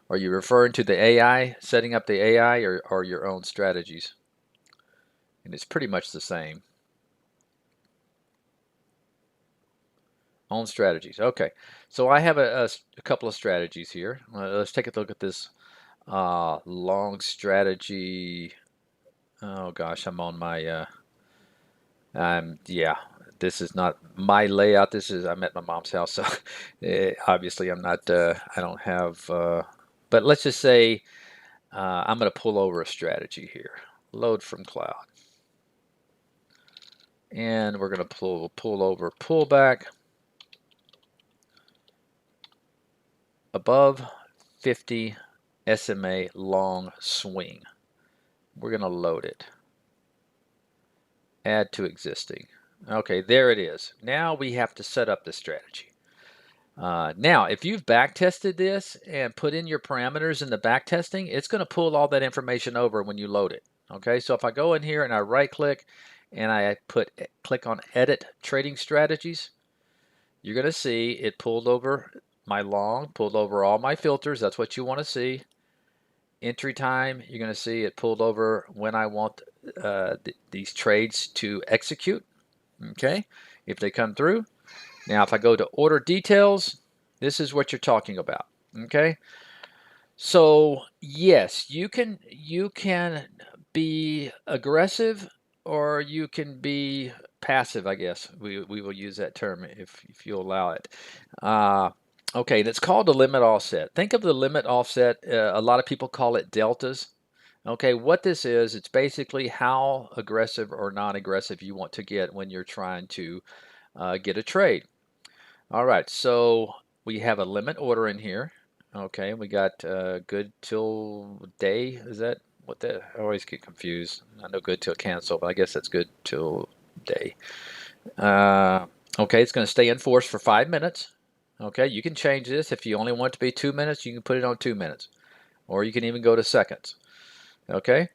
Are you referring to the AI, setting up the AI, or your own strategies? And it's pretty much the same. Own strategies. Okay. So I have a couple of strategies here. Let's take a look at this long strategy. Oh gosh, I'm on my yeah, this is not my layout. I'm at my mom's house, so obviously I'm not I don't have but let's just say I'm going to pull over a strategy here. Load from cloud. And we're going to pull over pullback above 50 SMA long swing. We're going to load it. Add to existing. Okay, there it is. Now we have to set up the strategy. Now, if you've back tested this and put in your parameters in the back testing, it's going to pull all that information over when you load it. Okay, so if I go in here and I right click and I click on edit trading strategies, you're going to see it pulled over my long, pulled over all my filters. That's what you want to see. Entry time, you're going to see it pulled over when I want these trades to execute. Okay, if they come through. Now, if I go to order details, this is what you're talking about. Okay, so yes, you can be aggressive or you can be passive. I guess we will use that term if you allow it. Uh, okay, that's called a limit offset. Think of the limit offset. A lot of people call it deltas. Okay, what this is, it's basically how aggressive or non-aggressive you want to get when you're trying to get a trade. All right, so we have a limit order in here. Okay, we got good till day. Is that what that? I always get confused. I know good till cancel, but I guess that's good till day. Uh, okay, it's going to stay in force for 5 minutes. Okay, you can change this. If you only want it to be 2 minutes, you can put it on 2 minutes, or you can even go to seconds. Okay,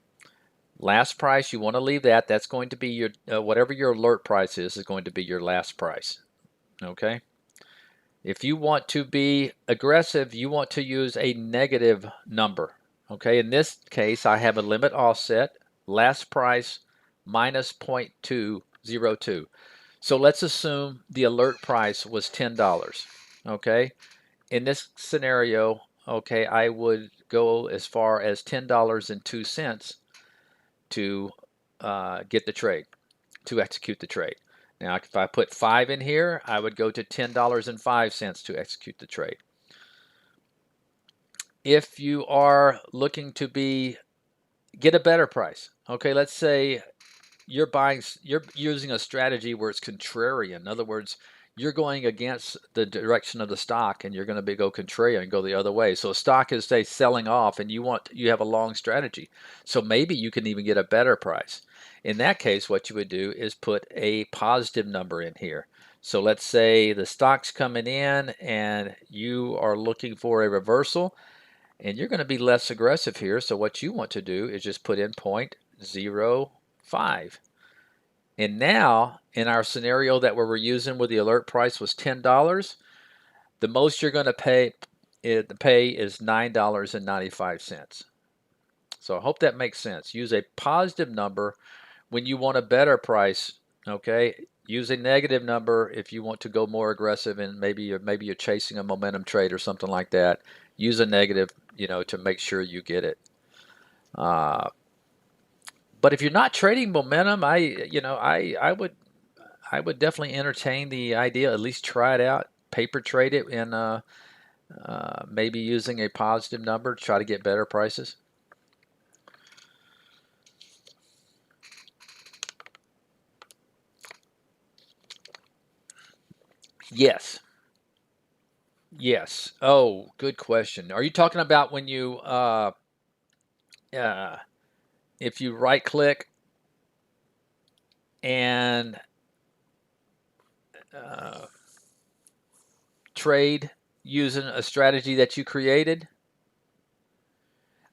last price, you want to leave that. That's going to be your, whatever your alert price is going to be your last price. Okay. If you want to be aggressive, you want to use a negative number. Okay, in this case, I have a limit offset, last price minus 0.202. So let's assume the alert price was $10. Okay, in this scenario, okay, I would go as far as $10.02 to get the trade, to execute the trade. Now, if I put 5 in here, I would go to $10.05 to execute the trade. If you are looking to get a better price, okay, let's say you're using a strategy where it's contrarian. In other words, you're going against the direction of the stock and you're going to go contrarian and go the other way. So a stock is, say, selling off and you have a long strategy. So maybe you can even get a better price. In that case, what you would do is put a positive number in here. So let's say the stock's coming in and you are looking for a reversal and you're going to be less aggressive here. So what you want to do is just put in 0.05. And now, in our scenario that we were using where the alert price was $10, the most you're going to pay is $9.95. So I hope that makes sense. Use a positive number when you want a better price. Okay, use a negative number if you want to go more aggressive and maybe you're chasing a momentum trade or something like that. Use a negative, to make sure you get it. But if you're not trading momentum, I would definitely entertain the idea. At least try it out, paper trade it, and maybe using a positive number to try to get better prices. Yes. Yes. Oh, good question. Are you talking about when you uh if you right click and uh, trade using a strategy that you created?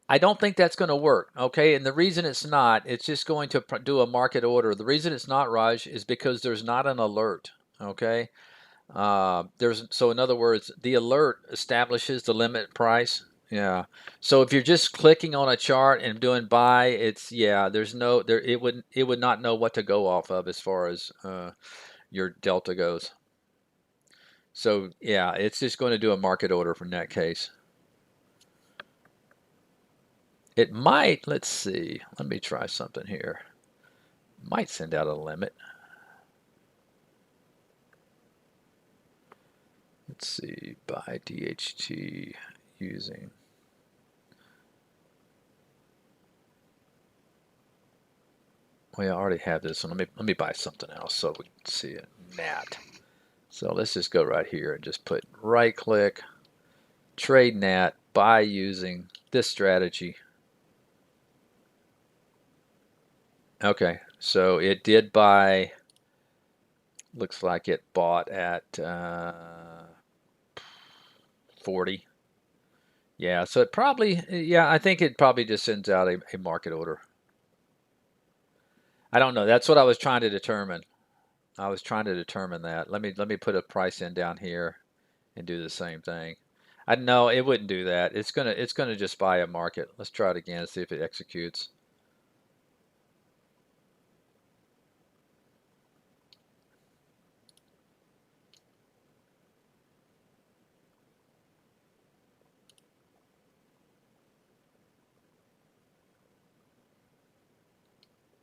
I don't think that's going to work. Okay. And the reason it's not, it's just going to do a market order. The reason it's not, Raj, is because there's not an alert. Okay. So in other words, the alert establishes the limit price. Yeah. So if you're just clicking on a chart and doing buy, it's yeah. There's no there. It would not know what to go off of as far as your delta goes. So yeah, it's just going to do a market order from that case. It might. Let's see. Let me try something here. Might send out a limit. Let's see. Buy DHT using. Well, I already have this one. Let me buy something else so we can see it. NAT. So let's just go right here and just put right click, trade NAT, buy using this strategy. Okay, so it did buy. Looks like it bought at 40. Yeah, so it probably, yeah, I think it probably just sends out a market order. I don't know. That's what I was trying to determine. I was trying to determine that. Let me put a price in down here and do the same thing. I know it wouldn't do that. It's gonna just buy a market. Let's try it again and see if it executes.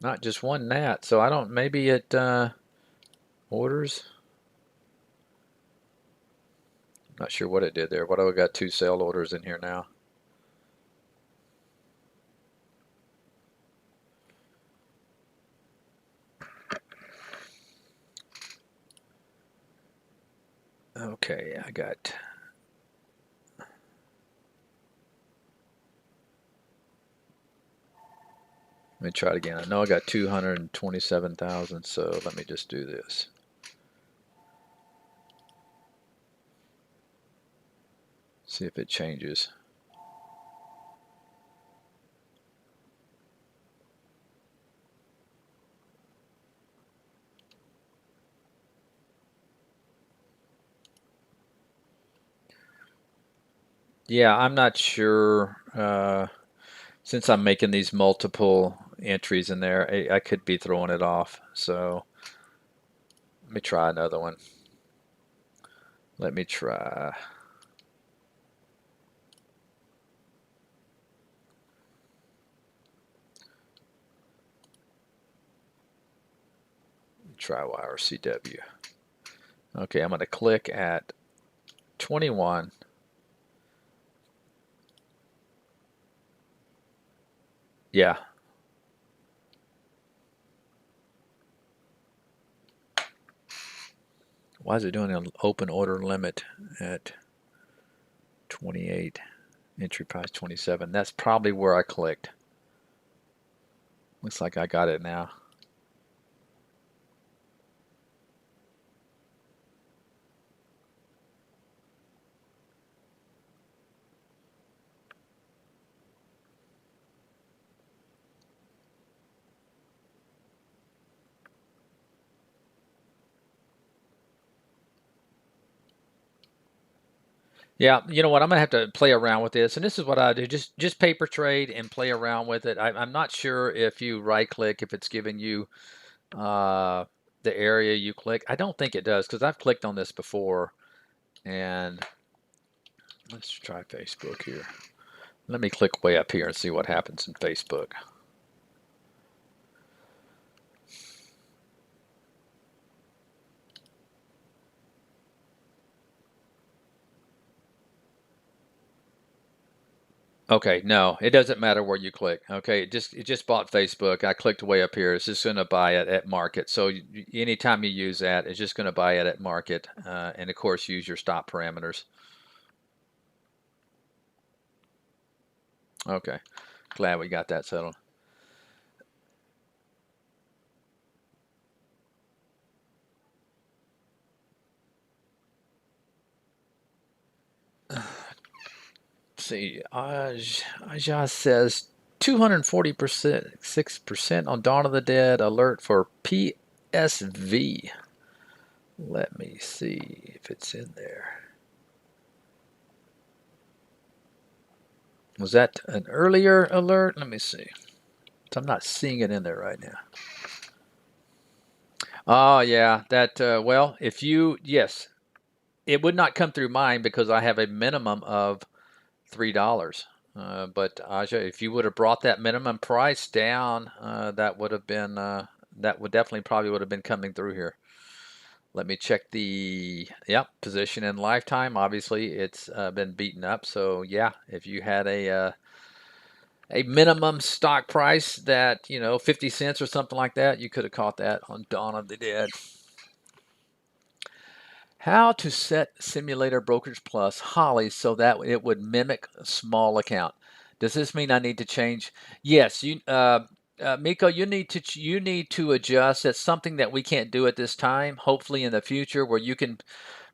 Not just one NAT, so I don't. Maybe it orders. Not sure what it did there. What do I got? Two sell orders in here now. Okay, I got. Let me try it again. I know I got 227,000, so let me just do this. See if it changes. Yeah, I'm not sure. Since I'm making these multiple entries in there, I could be throwing it off. So let me try another one. Let me try. Try YRCW. Okay, I'm going to click at 21. Yeah. Why is it doing an open order limit at 28? Entry price 27. That's probably where I clicked. Looks like I got it now. Yeah, you know what? I'm gonna have to play around with this, and this is what I do: just paper trade and play around with it. I'm not sure if you right click if it's giving you uh, the area you click. I don't think it does because I've clicked on this before. And let's try Facebook here. Let me click way up here and see what happens in Facebook. Okay, no, it doesn't matter where you click. Okay, it just bought Facebook. I clicked way up here. It's just going to buy it at market. So anytime you use that, it's just going to buy it at market. And of course, use your stop parameters. Okay, glad we got that settled. See, Aja says 240%, 6% on Dawn of the Dead alert for PSV. Let me see if it's in there. Was that an earlier alert? Let me see. I'm not seeing it in there right now. Oh, yeah, that, well, if you, yes, it would not come through mine because I have a minimum of $3. But Aja, if you would have brought that minimum price down, that would have been, that would definitely probably would have been coming through here. Let me check the, yep, position in lifetime. Obviously, it's been beaten up. So, yeah, if you had a minimum stock price that, 50 cents or something like that, you could have caught that on Dawn of the Dead. How to set Simulator Brokerage Plus Holly so that it would mimic a small account. Does this mean I need to change? Yes, Miko, you need to adjust. That's something that we can't do at this time. Hopefully in the future, where you can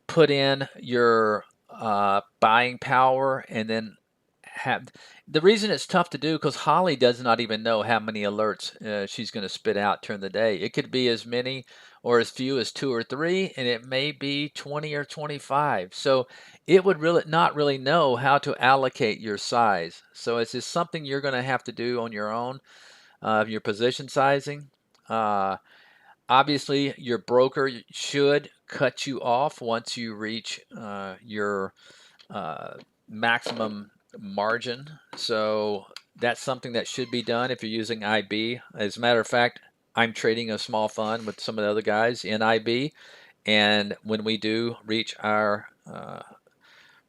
put in your buying power and then have the reason it's tough to do because Holly does not even know how many alerts she's going to spit out during the day. It could be as many or as few as 2 or 3, and it may be 20 or 25. So it would really not really know how to allocate your size. So it's just something you're going to have to do on your own, your position sizing. Uh, Obviously, your broker should cut you off once you reach your maximum margin. So that's something that should be done if you're using IB. As a matter of fact, I'm trading a small fund with some of the other guys in IB, and when we do reach our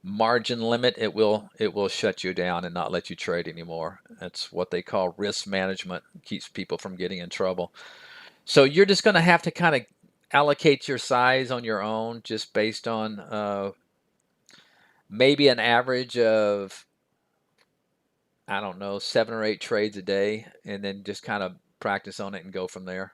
margin limit, it will shut you down and not let you trade anymore. That's what they call risk management. It keeps people from getting in trouble. So you're just going to have to kind of allocate your size on your own, just based on maybe an average of, I don't know, 7 or 8 trades a day, and then just kind of practice on it and go from there.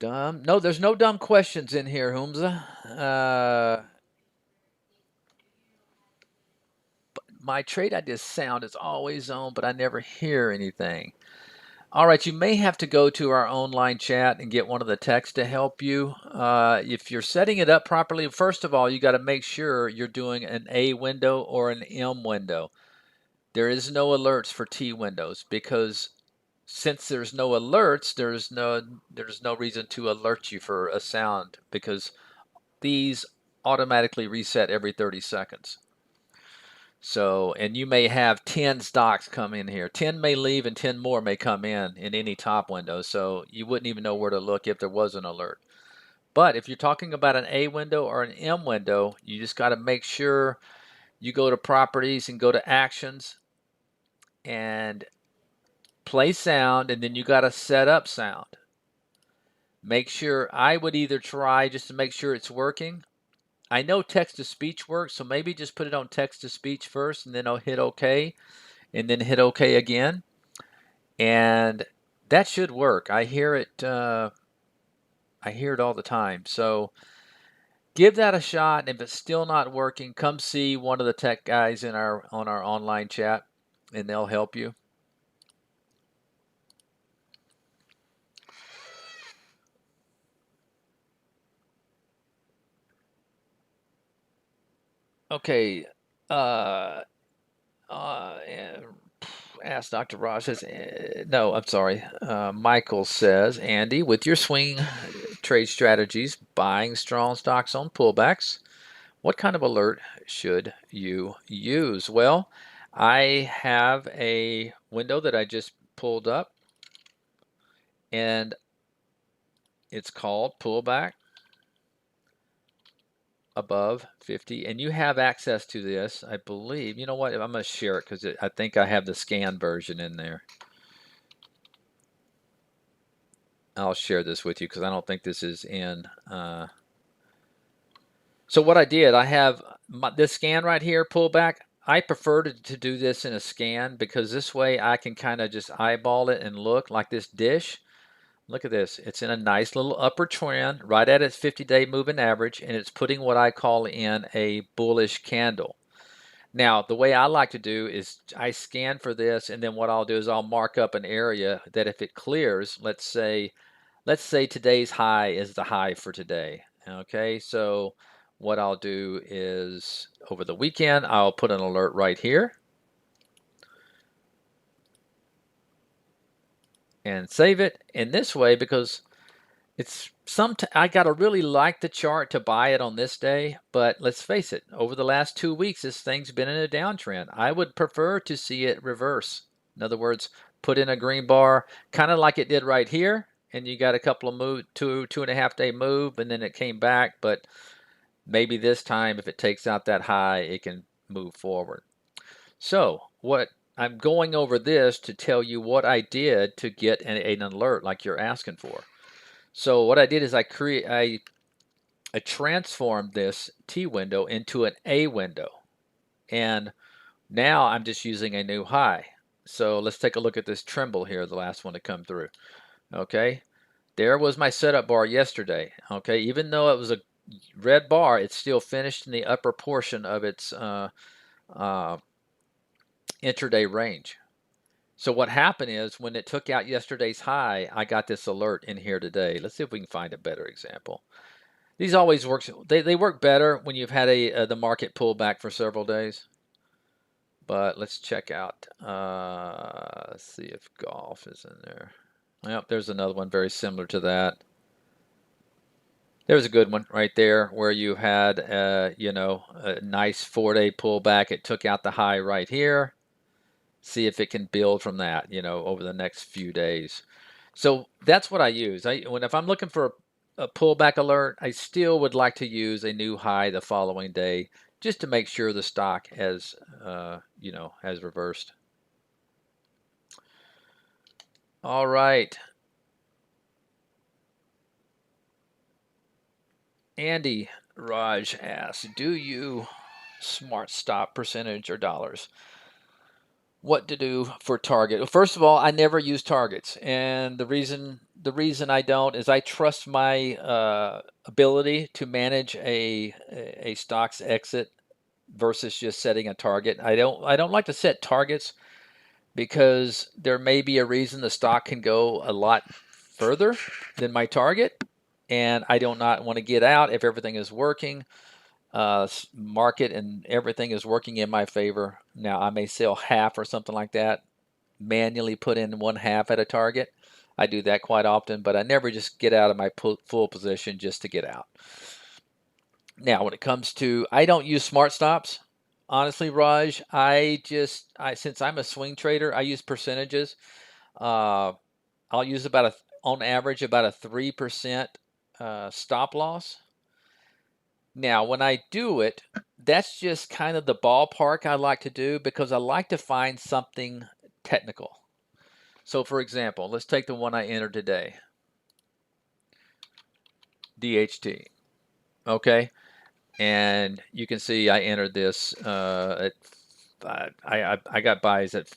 Dumb? No, there's no dumb questions in here, Humza. My trade idea sound is always on, but I never hear anything. All right, you may have to go to our online chat and get one of the techs to help you. If you're setting it up properly, first of all, you got to make sure you're doing an A window or an M window. There is no alerts for T windows because since there's no alerts, there's no reason to alert you for a sound because these automatically reset every 30 seconds. So, and you may have 10 stocks come in here. 10 may leave and 10 more may come in any top window. So you wouldn't even know where to look if there was an alert. But if you're talking about an A window or an M window, you just got to make sure you go to properties and go to actions and play sound, and then you got to set up sound. Make sure, I would either try just to make sure it's working. I know text to speech works, so maybe just put it on text to speech first and then I'll hit OK and then hit OK again. And that should work. I hear it all the time. So give that a shot. If it's still not working, come see one of the tech guys on our online chat and they'll help you. Okay. Uh, ask Dr. Raj says, no, I'm sorry. Michael says, Andy, with your swing trade strategies, buying strong stocks on pullbacks, what kind of alert should you use? Well, I have a window that I just pulled up, and it's called pullback above 50, and you have access to this, I believe. You know what? I'm going to share it because I think I have the scan version in there. I'll share this with you because I don't think this is in. So what I did, I have this scan right here, pullback. I prefer to do this in a scan because this way I can kind of just eyeball it and look like this dish. Look at this. It's in a nice little upward trend right at its 50-day moving average, and it's putting what I call in a bullish candle. Now, the way I like to do is I scan for this, and then what I'll do is I'll mark up an area that if it clears, let's say today's high is the high for today. Okay, so what I'll do is over the weekend, I'll put an alert right here and save it in this way because it's I gotta really like the chart to buy it on this day, but let's face it, over the last 2 weeks, this thing's been in a downtrend. I would prefer to see it reverse. In other words, put in a green bar, kind of like it did right here, and you got a couple of 2.5 day move, and then it came back, but maybe this time, if it takes out that high, it can move forward. So what I'm going over this to tell you what I did to get an alert like you're asking for. So what I did is I transformed this T window into an A window. And now I'm just using a new high. So let's take a look at this tremble here, the last one to come through. Okay, there was my setup bar yesterday. Okay, even though it was a red bar, it's still finished in the upper portion of its intraday range. So what happened is when it took out yesterday's high, I got this alert in here today. Let's see if we can find a better example. These always work. They work better when you've had the market pull back for several days. But let's check out. Let's see if golf is in there. Yep, there's another one very similar to that. There's a good one right there where you had a nice 4-day pullback. It took out the high right here. See if it can build from that, over the next few days. So that's what I use. If I'm looking for a pullback alert, I still would like to use a new high the following day just to make sure the stock has, has reversed. All right. Andy Raj asks, do you smart stop percentage or dollars? What to do for target? Well, first of all, I never use targets, and the reason I don't is I trust my ability to manage a stock's exit versus just setting a target. I don't like to set targets because there may be a reason the stock can go a lot further than my target, and I do not want to get out if everything is working. Market and everything is working in my favor. Now I may sell half or something like that, manually put in one half at a target. I do that quite often, but I never just get out of my full position just to get out. Now, when it comes to, I don't use smart stops. Honestly, Raj, since I'm a swing trader, I use percentages. I'll use on average about a 3% stop loss. Now, when I do it, that's just kind of the ballpark I like to do because I like to find something technical. So, for example, let's take the one I entered today, DHT. Okay, and you can see I entered this at I got buys at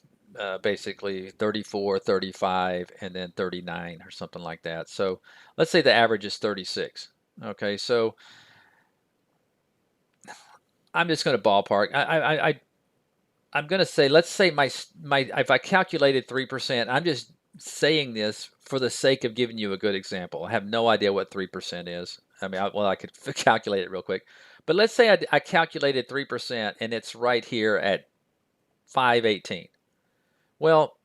basically 34, 35, and then 39 or something like that. So let's say the average is 36. Okay, so I'm just going to ballpark. I'm going to say, let's say my if I calculated 3%, I'm just saying this for the sake of giving you a good example. I have no idea what 3% is. I mean, I could calculate it real quick. But let's say I calculated 3% and it's right here at 518. Well,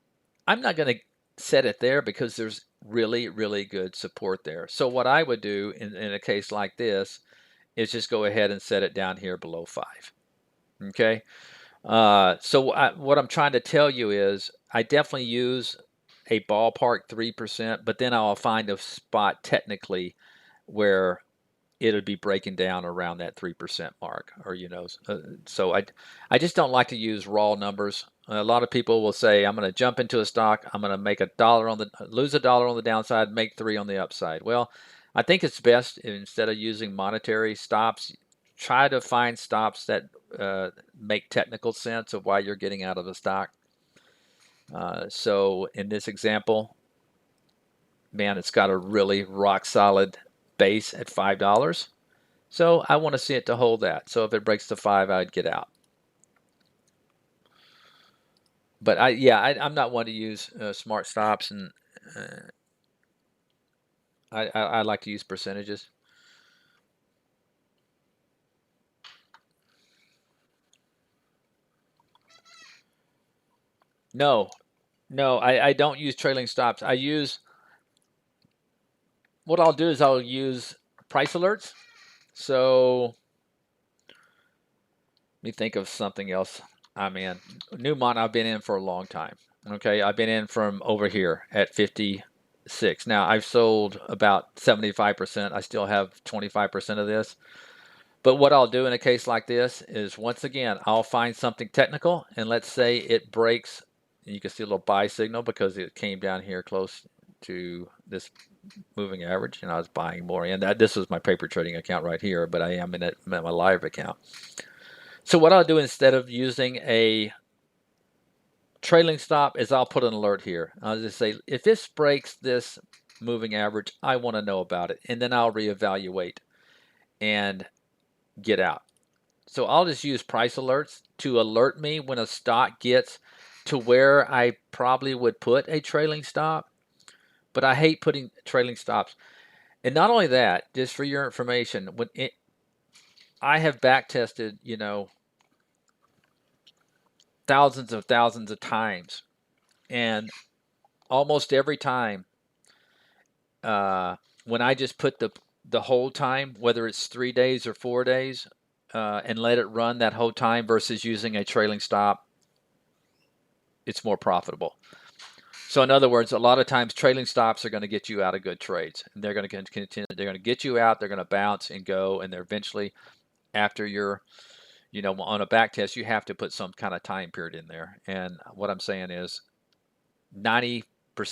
I'm not going to set it there because there's really, really good support there. So what I would do in a case like this is just go ahead and set it down here below 5. Okay. What I'm trying to tell you is I definitely use a ballpark 3%, but then I'll find a spot technically where it'll be breaking down around that 3% mark, or so I just don't like to use raw numbers. A lot of people will say, I'm going to jump into a stock, I'm going to make lose $1 on the downside, make 3 on the upside. Well, I think it's best, instead of using monetary stops, try to find stops that make technical sense of why you're getting out of a stock. So in this example, man, it's got a really rock solid base at $5. So I want to see it to hold that. So if it breaks to 5, I'd get out. But I'm not one to use smart stops, and uh, I like to use percentages. No, no, I don't use trailing stops. What I'll do is I'll use price alerts. So let me think of something else. I'm in Newmont. I've been in for a long time. Okay, I've been in from over here at 56. Now I've sold about 75%. I still have 25% of this. But what I'll do in a case like this is, once again, I'll find something technical, and let's say it breaks. You can see a little buy signal because it came down here close to this moving average, and I was buying more in. This was my paper trading account right here, but I am in my live account. So what I'll do, instead of using a trailing stop, is I'll put an alert here. I'll just say, if this breaks this moving average, I want to know about it, and then I'll reevaluate and get out. So I'll just use price alerts to alert me when a stock gets to where I probably would put a trailing stop. But I hate putting trailing stops. And not only that, just for your information, I have back tested, thousands of times, and almost every time, when I just put the whole time, whether it's 3 days or 4 days, and let it run that whole time versus using a trailing stop, it's more profitable. So in other words, a lot of times trailing stops are going to get you out of good trades. And they're going to continue. They're going to get you out. They're going to bounce and go, and they're eventually, after you're, on a back test, you have to put some kind of time period in there. And what I'm saying is, 90%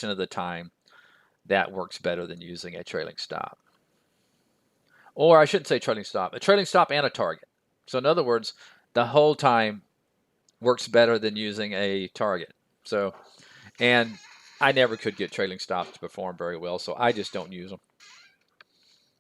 of the time, that works better than using a trailing stop. Or I shouldn't say trailing stop, a trailing stop and a target. So in other words, the whole time works better than using a target. So, and I never could get trailing stops to perform very well, so I just don't use them.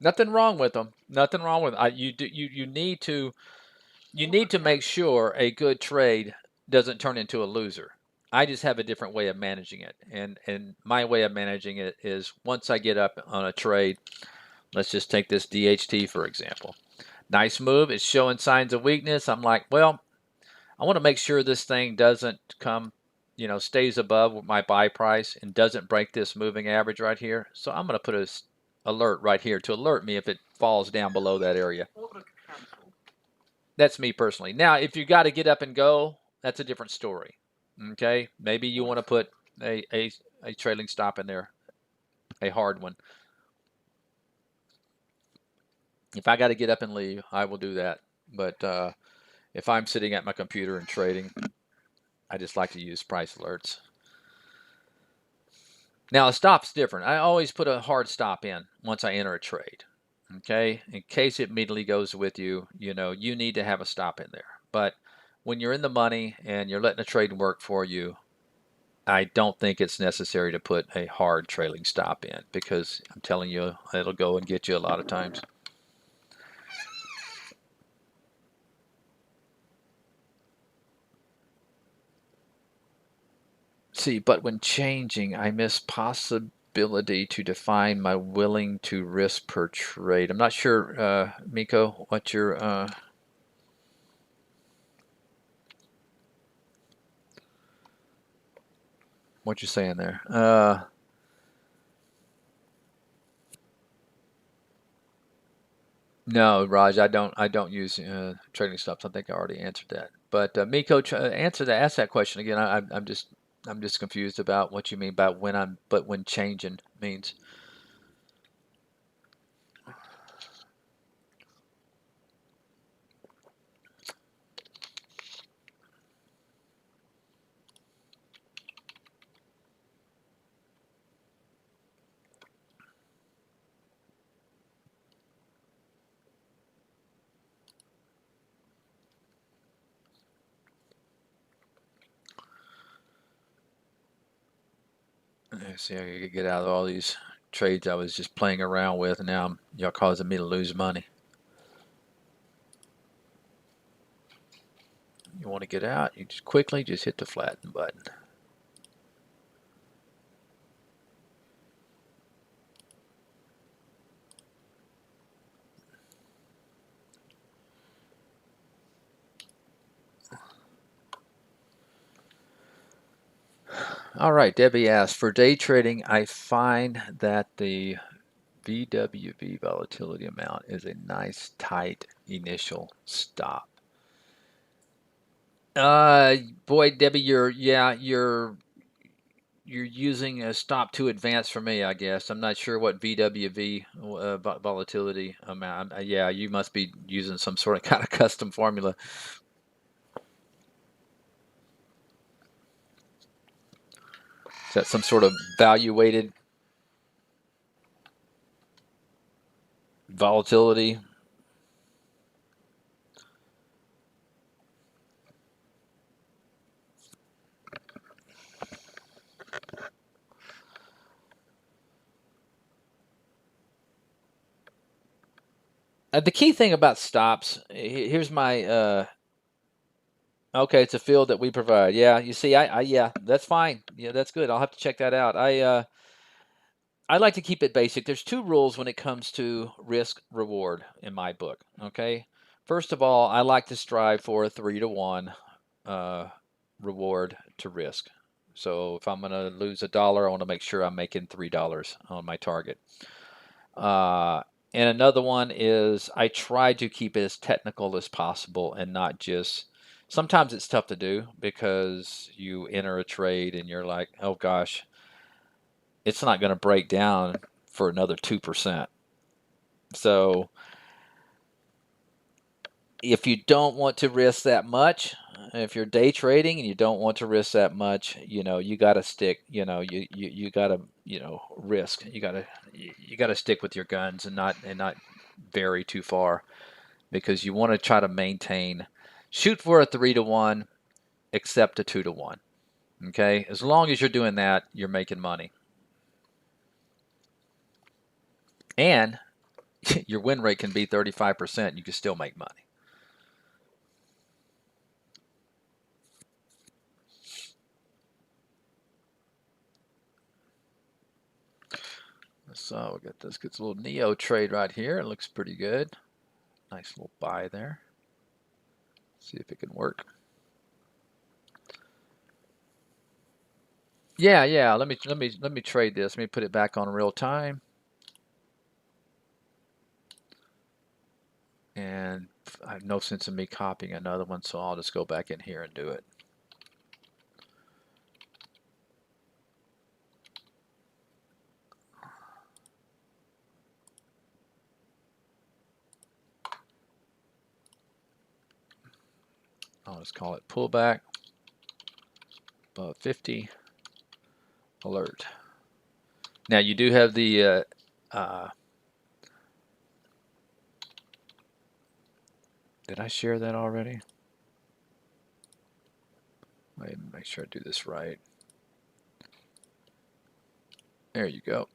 Nothing wrong with them. Nothing wrong with them. You need to make sure a good trade doesn't turn into a loser. I just have a different way of managing it, and my way of managing it is, once I get up on a trade, let's just take this DHT for example. Nice move. It's showing signs of weakness. I'm like, well, I want to make sure this thing doesn't stays above my buy price and doesn't break this moving average right here. So I'm going to put a alert right here to alert me if it falls down below that area. That's me personally. Now, if you got to get up and go, that's a different story. Okay, maybe you want to put a trailing stop in there, a hard one. If I got to get up and leave, I will do that. But if I'm sitting at my computer and trading, I just like to use price alerts. Now, a stop's different. I always put a hard stop in once I enter a trade. Okay, in case it immediately goes with you, you need to have a stop in there. But when you're in the money and you're letting a trade work for you, I don't think it's necessary to put a hard trailing stop in, because I'm telling you, it'll go and get you a lot of times. See, but when changing, I miss possibility to define my willing to risk per trade. I'm not sure, Miko, what you're saying there. No, Raj, I don't use trading stops. I think I already answered that. But Miko, ask that question again. I'm just confused about what you mean by when changing means. I see. I could get out of all these trades I was just playing around with, and now y'all causing me to lose money. You want to get out? You just quickly just hit the flatten button. All right, Debbie asks, for day trading, I find that the VWV volatility amount is a nice tight initial stop. Boy, Debbie, you're using a stop too advanced for me, I guess. I'm not sure what VWV volatility amount. Yeah, you must be using some sort of kind of custom formula. Is that some sort of value weighted volatility? The key thing about stops, here's my okay, it's a field that we provide. Yeah, you see, yeah, that's fine. Yeah, that's good. I'll have to check that out. I like to keep it basic. There's two rules when it comes to risk reward in my book. Okay, first of all, I like to strive for a 3-to-1 uh, reward to risk. So if I'm going to lose $1, I want to make sure I'm making $3 on my target. Uh, and another one is I try to keep it as technical as possible and not just. Sometimes it's tough to do because you enter a trade and you're like, oh gosh, it's not going to break down for another 2%. So if you don't want to risk that much, if you're day trading and you don't want to risk that much, you got to stick, you got to, risk. You got to stick with your guns and not vary too far because you want to try to maintain, shoot for a 3-to-1, accept a 2-to-1. Okay? As long as you're doing that, you're making money. And your win rate can be 35%, you can still make money. So we got this gets a little Neo trade right here. It looks pretty good. Nice little buy there. See if it can work. Yeah. Let me trade this. Let me put it back on real time. And I have no sense in me copying another one, so I'll just go back in here and do it. I'll just call it pullback above 50 alert. Now you do have the did I share that already? Wait, make sure I do this right. There you go.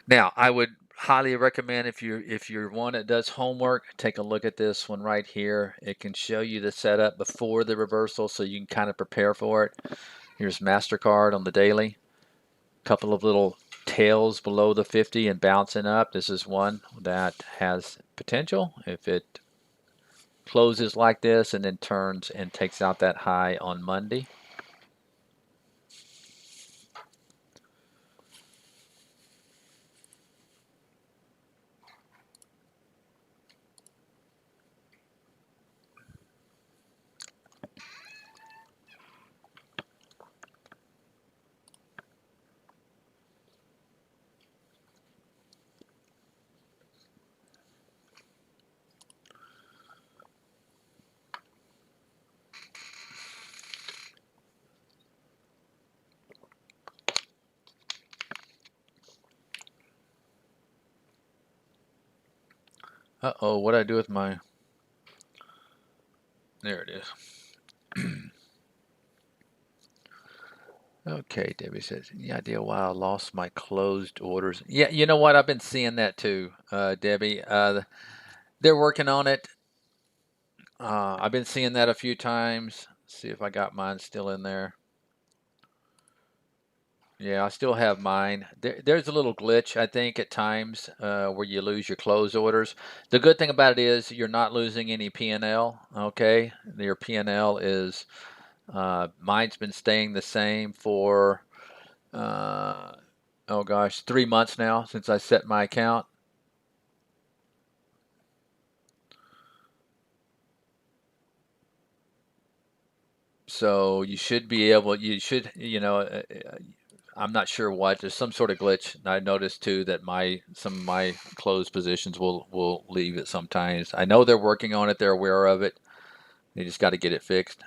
Now, I would highly recommend if you're one that does homework, take a look at this one right here. It can show you the setup before the reversal so you can kind of prepare for it. Here's MasterCard on the daily. Couple of little tails below the 50 and bouncing up. This is one that has potential. If it closes like this and then turns and takes out that high on Monday. Uh-oh, what did I do with my... There it is. Okay, Debbie says, any idea why I lost my closed orders? Yeah, you know what? I've been seeing that too, Debbie. They're working on it. I've been seeing that a few times. See if I got mine still in there. Yeah, I still have mine. There's a little glitch, I think, at times where you lose your closed orders. The good thing about it is you're not losing any P&L, okay? Your P&L is, mine's been staying the same for, uh, oh gosh, 3 months now since I set my account. So you should be able, I'm not sure what. There's some sort of glitch. I noticed too that some of my closed positions will leave it sometimes. I know they're working on it. They're aware of it. They just got to get it fixed.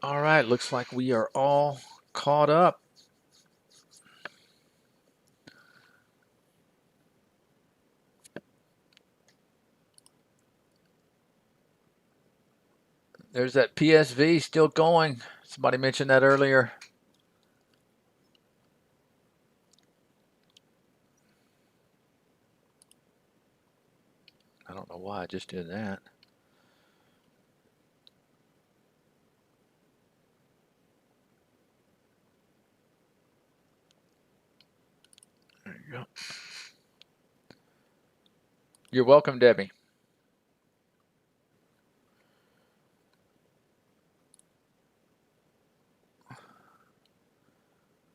All right, looks like we are all caught up. There's that PSV still going. Somebody mentioned that earlier. I don't know why I just did that. There you go. You're welcome, Debbie.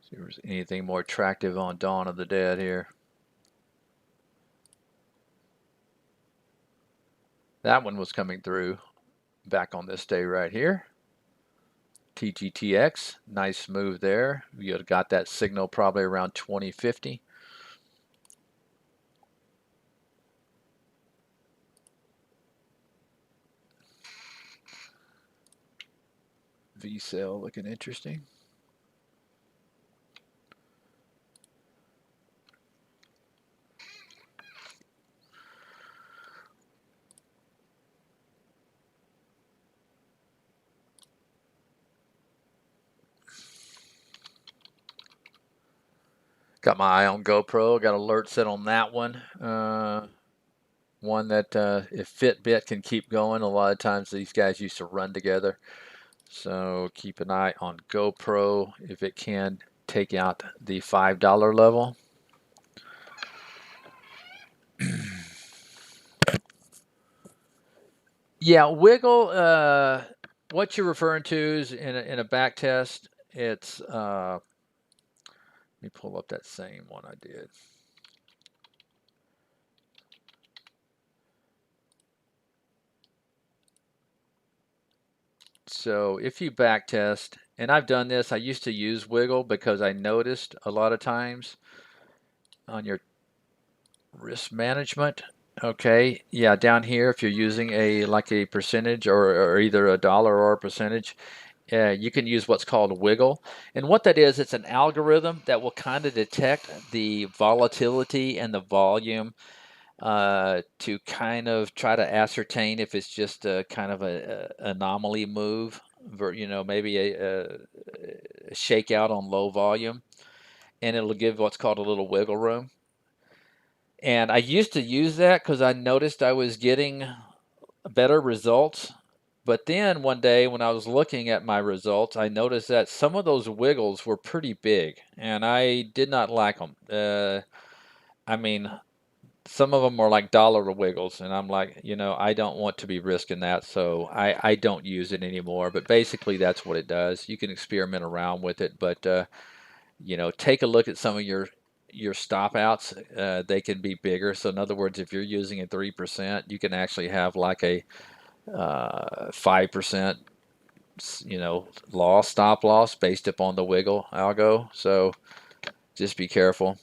See if there's anything more attractive on Dawn of the Dead here. That one was coming through back on this day right here. TGTX, nice move there. You got that signal probably around 2050. V-cell looking interesting. Got my eye on GoPro. Got alert set on that one. One that if Fitbit can keep going, a lot of times these guys used to run together. So keep an eye on GoPro if it can take out the $5 level. Yeah, wiggle. What you're referring to is in a back test. It's let me pull up that same one I did. So if you back test, and I've done this, I used to use Wiggle because I noticed a lot of times on your risk management. Okay, yeah, down here, if you're using a percentage or either a dollar or a percentage, you can use what's called Wiggle. And what that is, it's an algorithm that will kind of detect the volatility and the volume to kind of try to ascertain if it's just a kind of a anomaly move, maybe a shakeout on low volume, and it'll give what's called a little wiggle room. And I used to use that because I noticed I was getting better results. But then one day when I was looking at my results, I noticed that some of those wiggles were pretty big, and I did not like them. I mean, some of them are like dollar wiggles, and I'm like, I don't want to be risking that, so I don't use it anymore. But basically, that's what it does. You can experiment around with it, but take a look at some of your stop outs. They can be bigger. So in other words, if you're using a 3%, you can actually have like a 5% loss, stop loss based upon the wiggle algo. So just be careful.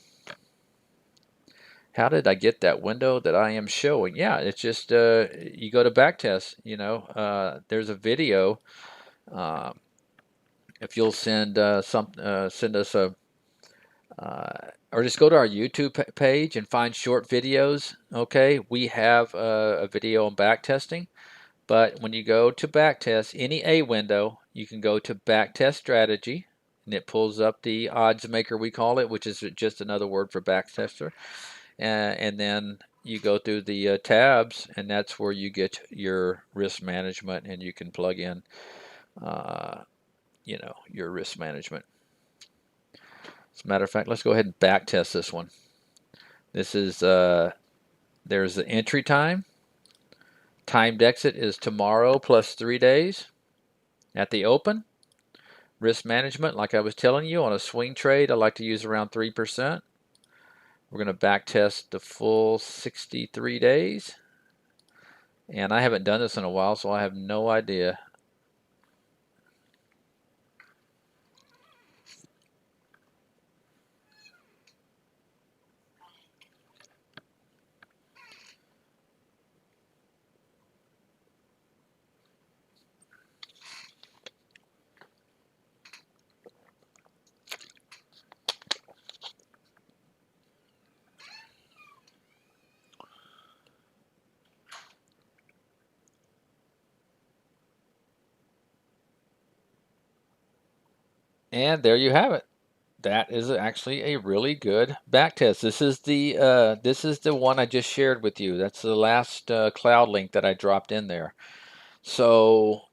How did I get that window that I am showing? Yeah, it's just you go to backtest. There's a video. Uh, if you'll send send us a or just go to our YouTube page and find short videos. Okay, we have a video on backtesting. But when you go to backtest any A window, you can go to backtest strategy, and it pulls up the odds maker, we call it, which is just another word for backtester. And then you go through the tabs, and that's where you get your risk management, and you can plug in, your risk management. As a matter of fact, let's go ahead and backtest this one. This is there's the entry time. Timed exit is tomorrow plus 3 days at the open. Risk management, like I was telling you, on a swing trade, I like to use around 3%. We're going to back test the full 63 days. And I haven't done this in a while, so I have no idea. And there you have it. That is actually a really good back test. This is the one I just shared with you. That's the last cloud link that I dropped in there. So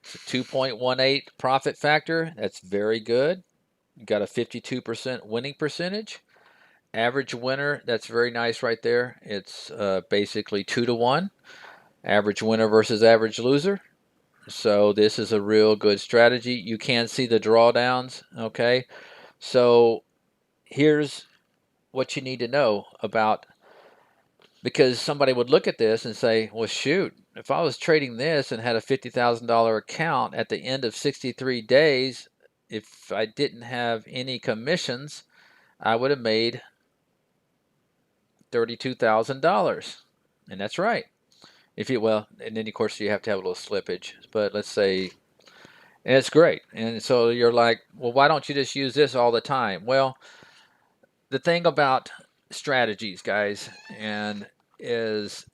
it's a 2.18 profit factor. That's very good. You got a 52% winning percentage. Average winner, that's very nice right there. It's basically 2-to-1. Average winner versus average loser. So this is a real good strategy. You can see the drawdowns, okay? So here's what you need to know about, because somebody would look at this and say, well, shoot, if I was trading this and had a $50,000 account at the end of 63 days, if I didn't have any commissions, I would have made $32,000. And that's right. And then of course you have to have a little slippage, but let's say, and it's great. And so you're like, well, why don't you just use this all the time? Well, the thing about strategies, guys, and is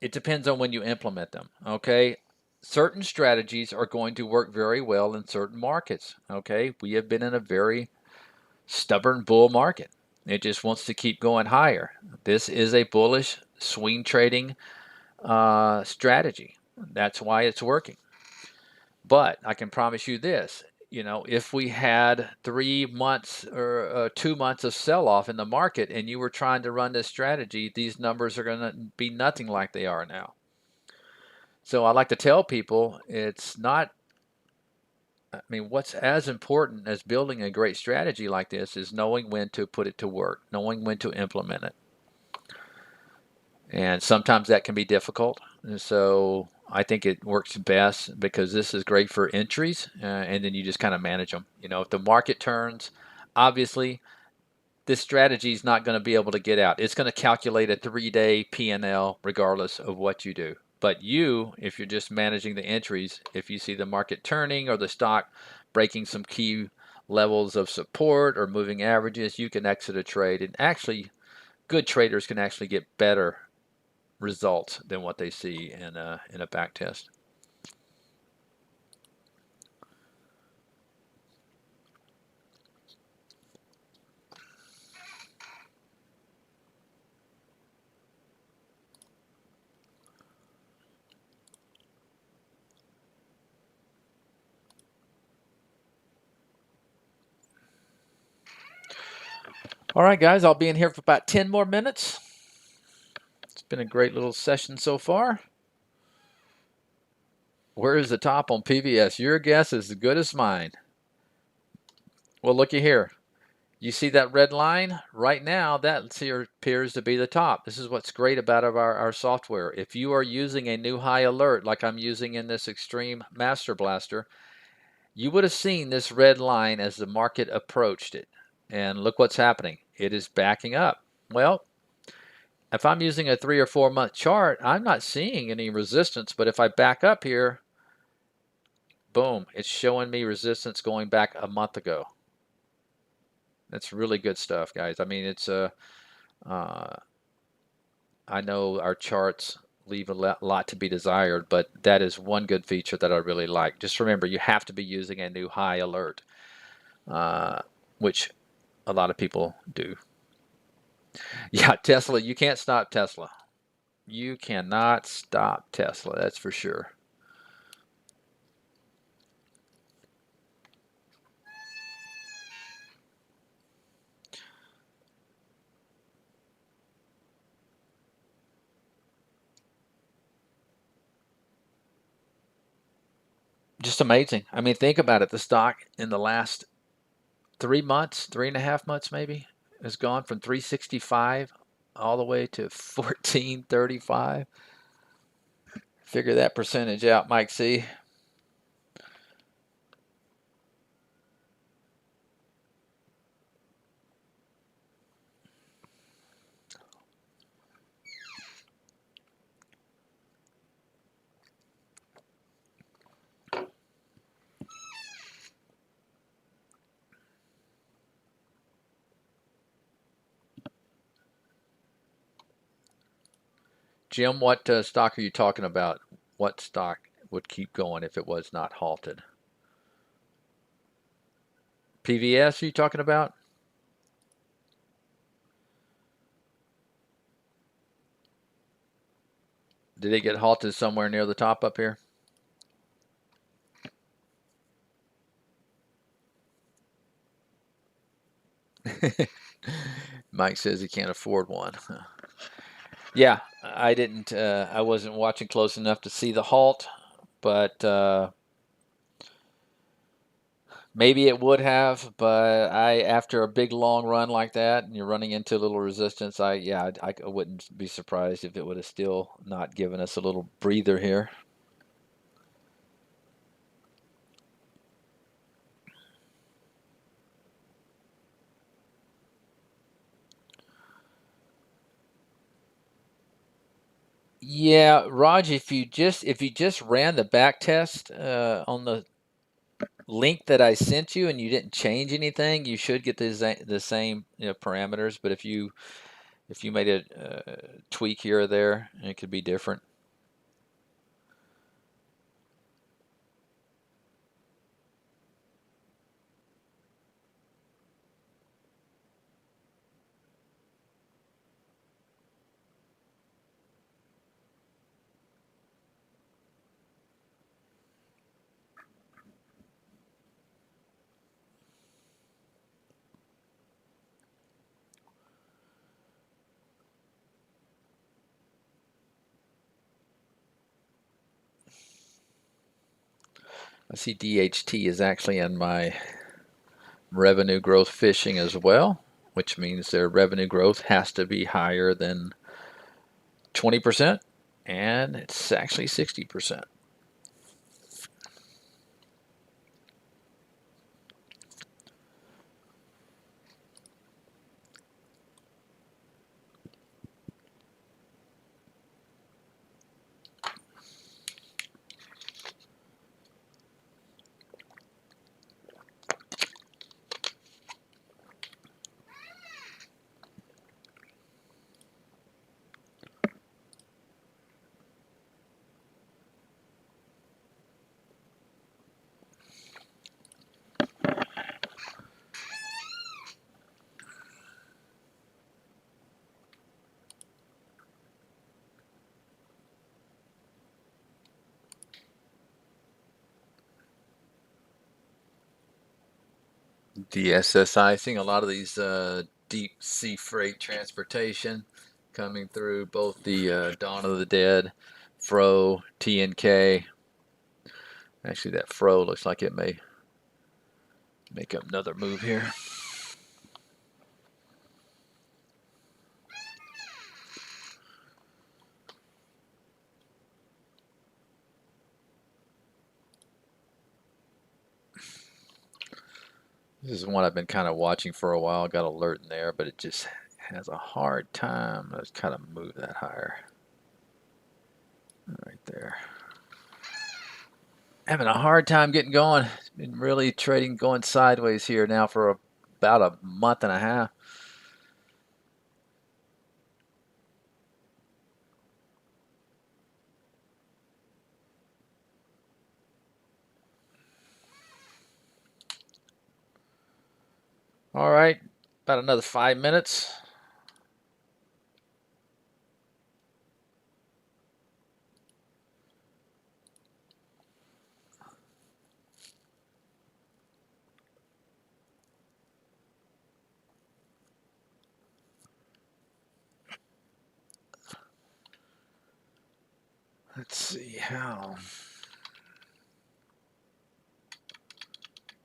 it depends on when you implement them. Okay. Certain strategies are going to work very well in certain markets. Okay. We have been in a very stubborn bull market. It just wants to keep going higher. This is a bullish swing trading strategy. That's why it's working. But I can promise you this, if we had 3 months or 2 months of sell-off in the market and you were trying to run this strategy, these numbers are going to be nothing like they are now. So I like to tell people it's not, what's as important as building a great strategy like this is knowing when to put it to work, knowing when to implement it. And sometimes that can be difficult. And so I think it works best because this is great for entries, and then you just kind of manage them. If the market turns, obviously this strategy is not going to be able to get out. It's going to calculate a 3-day P&L regardless of what you do. But if you're just managing the entries, if you see the market turning or the stock breaking some key levels of support or moving averages, you can exit a trade. And actually, good traders can actually get better results than what they see in a back test. All right, guys, I'll be in here for about 10 more minutes. It's been a great little session so far. Where is the top on PVS? Your guess is as good as mine. Well, looky here. You see that red line? Right now, that here appears to be the top. This is what's great about our software. If you are using a new high alert, like I'm using in this Extreme Master Blaster, you would have seen this red line as the market approached it. And look what's happening. It is backing up. Well, if I'm using a 3 or 4 month chart, I'm not seeing any resistance, but if I back up here, boom, it's showing me resistance going back a month ago. That's really good stuff, guys. I mean, it's I know our charts leave a lot to be desired, but that is one good feature that I really like. Just remember, you have to be using a new high alert, which a lot of people do. Yeah, Tesla, you can't stop Tesla. You cannot stop Tesla, that's for sure. Just amazing. I mean, think about it. The stock in the last 3 months, 3.5 months maybe, has gone from 365 all the way to 1435. Figure that percentage out, Mike C. Jim, what stock are you talking about? What stock would keep going if it was not halted? PVS, are you talking about? Did it get halted somewhere near the top up here? Mike says he can't afford one. Yeah, I didn't. I wasn't watching close enough to see the halt, but maybe it would have. But after a big long run like that, and you're running into a little resistance, I wouldn't be surprised if it would have still not given us a little breather here. Yeah, Raj, if you just ran the back test on the link that I sent you and you didn't change anything, you should get the same parameters. But if you made a tweak here or there, it could be different. I see DHT is actually in my revenue growth fishing as well, which means their revenue growth has to be higher than 20%, and it's actually 60%. DSSI, seeing a lot of these deep sea freight transportation coming through both the Dawn of the Dead, Fro, TNK. Actually, that Fro looks like it may make another move here. This is one I've been kind of watching for a while. Got alert in there, but it just has a hard time. Let's kind of move that higher. Right there. Having a hard time getting going. It's been really trading going sideways here now for about a month and a half. All right, about another 5 minutes. Let's see how.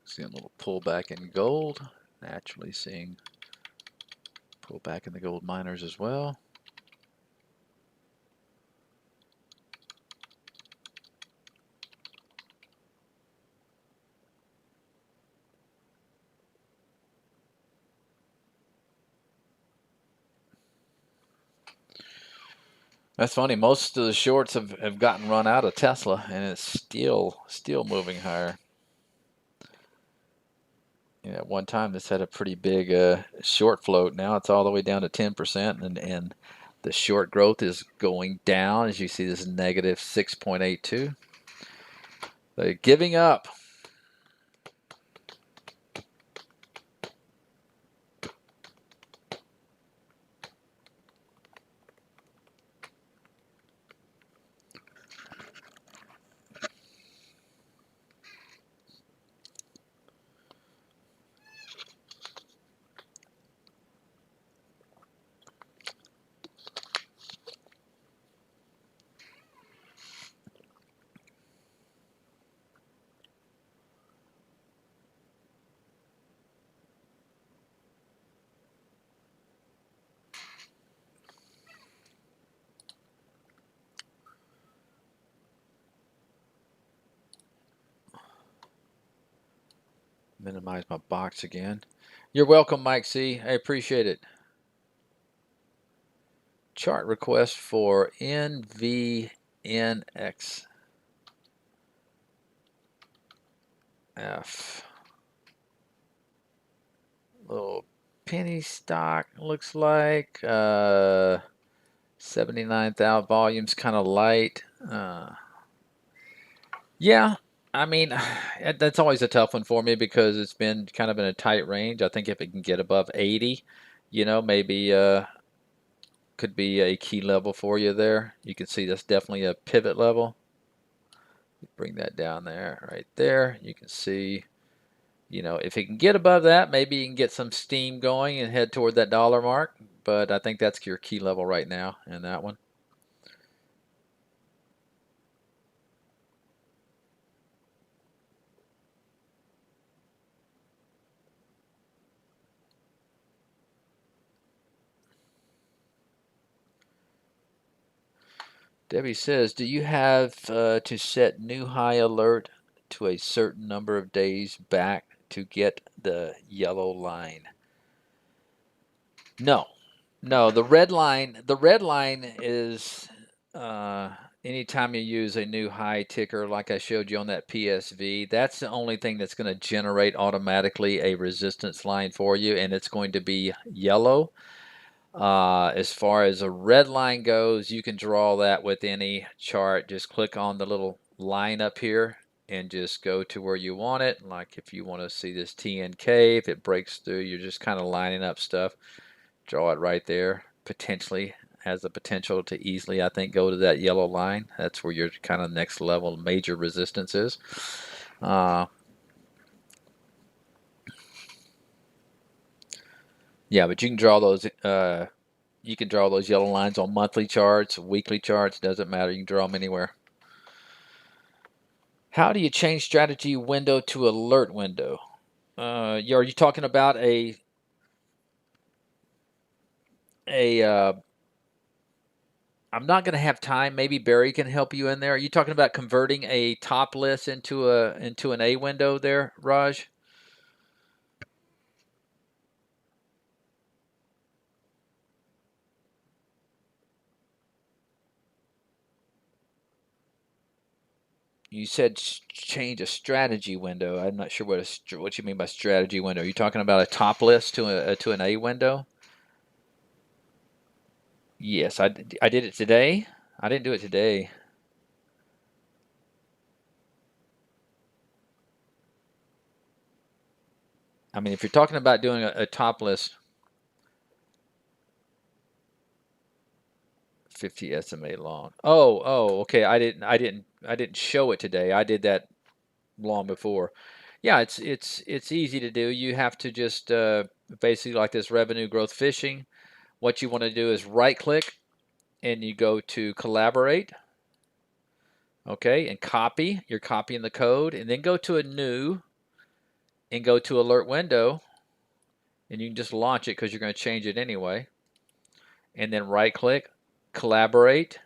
Seeing a little pullback in gold. Naturally seeing pullback in the gold miners as well. That's funny. Most of the shorts have gotten run out of Tesla, and it's still moving higher. Yeah, at one time this had a pretty big short float. Now it's all the way down to 10%, and the short growth is going down. As you see, this is negative 6.82. They're giving up. Minimize my box again. You're welcome, Mike C. I appreciate it. Chart request for NVNX. F. Little penny stock looks like 79,000 volumes, kind of light. Yeah, I mean that's always a tough one for me because it's been kind of in a tight range. I think if it can get above 80, maybe could be a key level for you there. You can see that's definitely a pivot level. Bring that down there, right there. You can see, if it can get above that, maybe you can get some steam going and head toward that dollar mark. But I think that's your key level right now in that one. Debbie says, do you have to set new high alert to a certain number of days back to get the yellow line? No, no. The red line is anytime you use a new high ticker, like I showed you on that PSV. That's the only thing that's going to generate automatically a resistance line for you, and it's going to be yellow. As far as a red line goes, you can draw that with any chart. Just click on the little line up here and just go to where you want it. Like if you want to see this TNK, if it breaks through, you're just kind of lining up stuff. Draw it right there. Potentially has the potential to easily, I think, go to that yellow line. That's where your kind of next level major resistance is. Yeah, but you can draw those. You can draw those yellow lines on monthly charts, weekly charts. Doesn't matter. You can draw them anywhere. How do you change strategy window to alert window? Are you talking about a I'm not going to have time. Maybe Barry can help you in there. Are you talking about converting a top list into an A window there, Raj? You said change a strategy window. I'm not sure what you mean by strategy window. Are you talking about a top list to an A window? Yes, I did it today. I didn't do it today. I mean, if you're talking about doing a top list, 50 SMA long. Oh, okay. I didn't show it today. I did that long before. Yeah, it's easy to do. You have to just basically like this revenue growth fishing. What you want to do is right click and you go to collaborate, okay, and copy. You're copying the code, and then go to a new and go to alert window, and you can just launch it because you're going to change it anyway. And then right click, collaborate,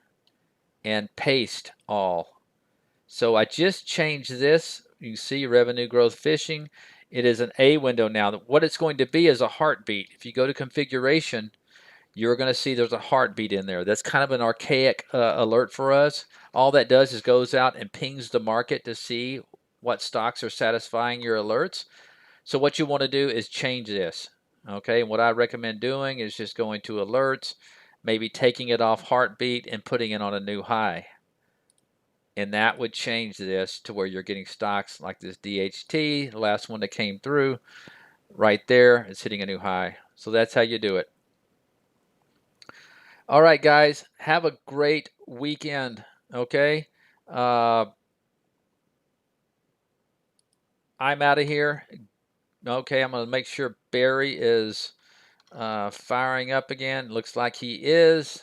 and paste all. So I just changed this. You can see revenue growth fishing. It is an A window now. What it's going to be is a heartbeat. If you go to configuration, you're going to see there's a heartbeat in there. That's kind of an archaic alert for us. All that does is goes out and pings the market to see what stocks are satisfying your alerts. So what you want to do is change this. Okay, and what I recommend doing is just going to alerts, maybe taking it off heartbeat and putting it on a new high. And that would change this to where you're getting stocks like this DHT, the last one that came through right there, it's hitting a new high. So that's how you do it. All right, guys, have a great weekend. Okay, I'm out of here. Okay, I'm going to make sure Barry is firing up again. Looks like he is.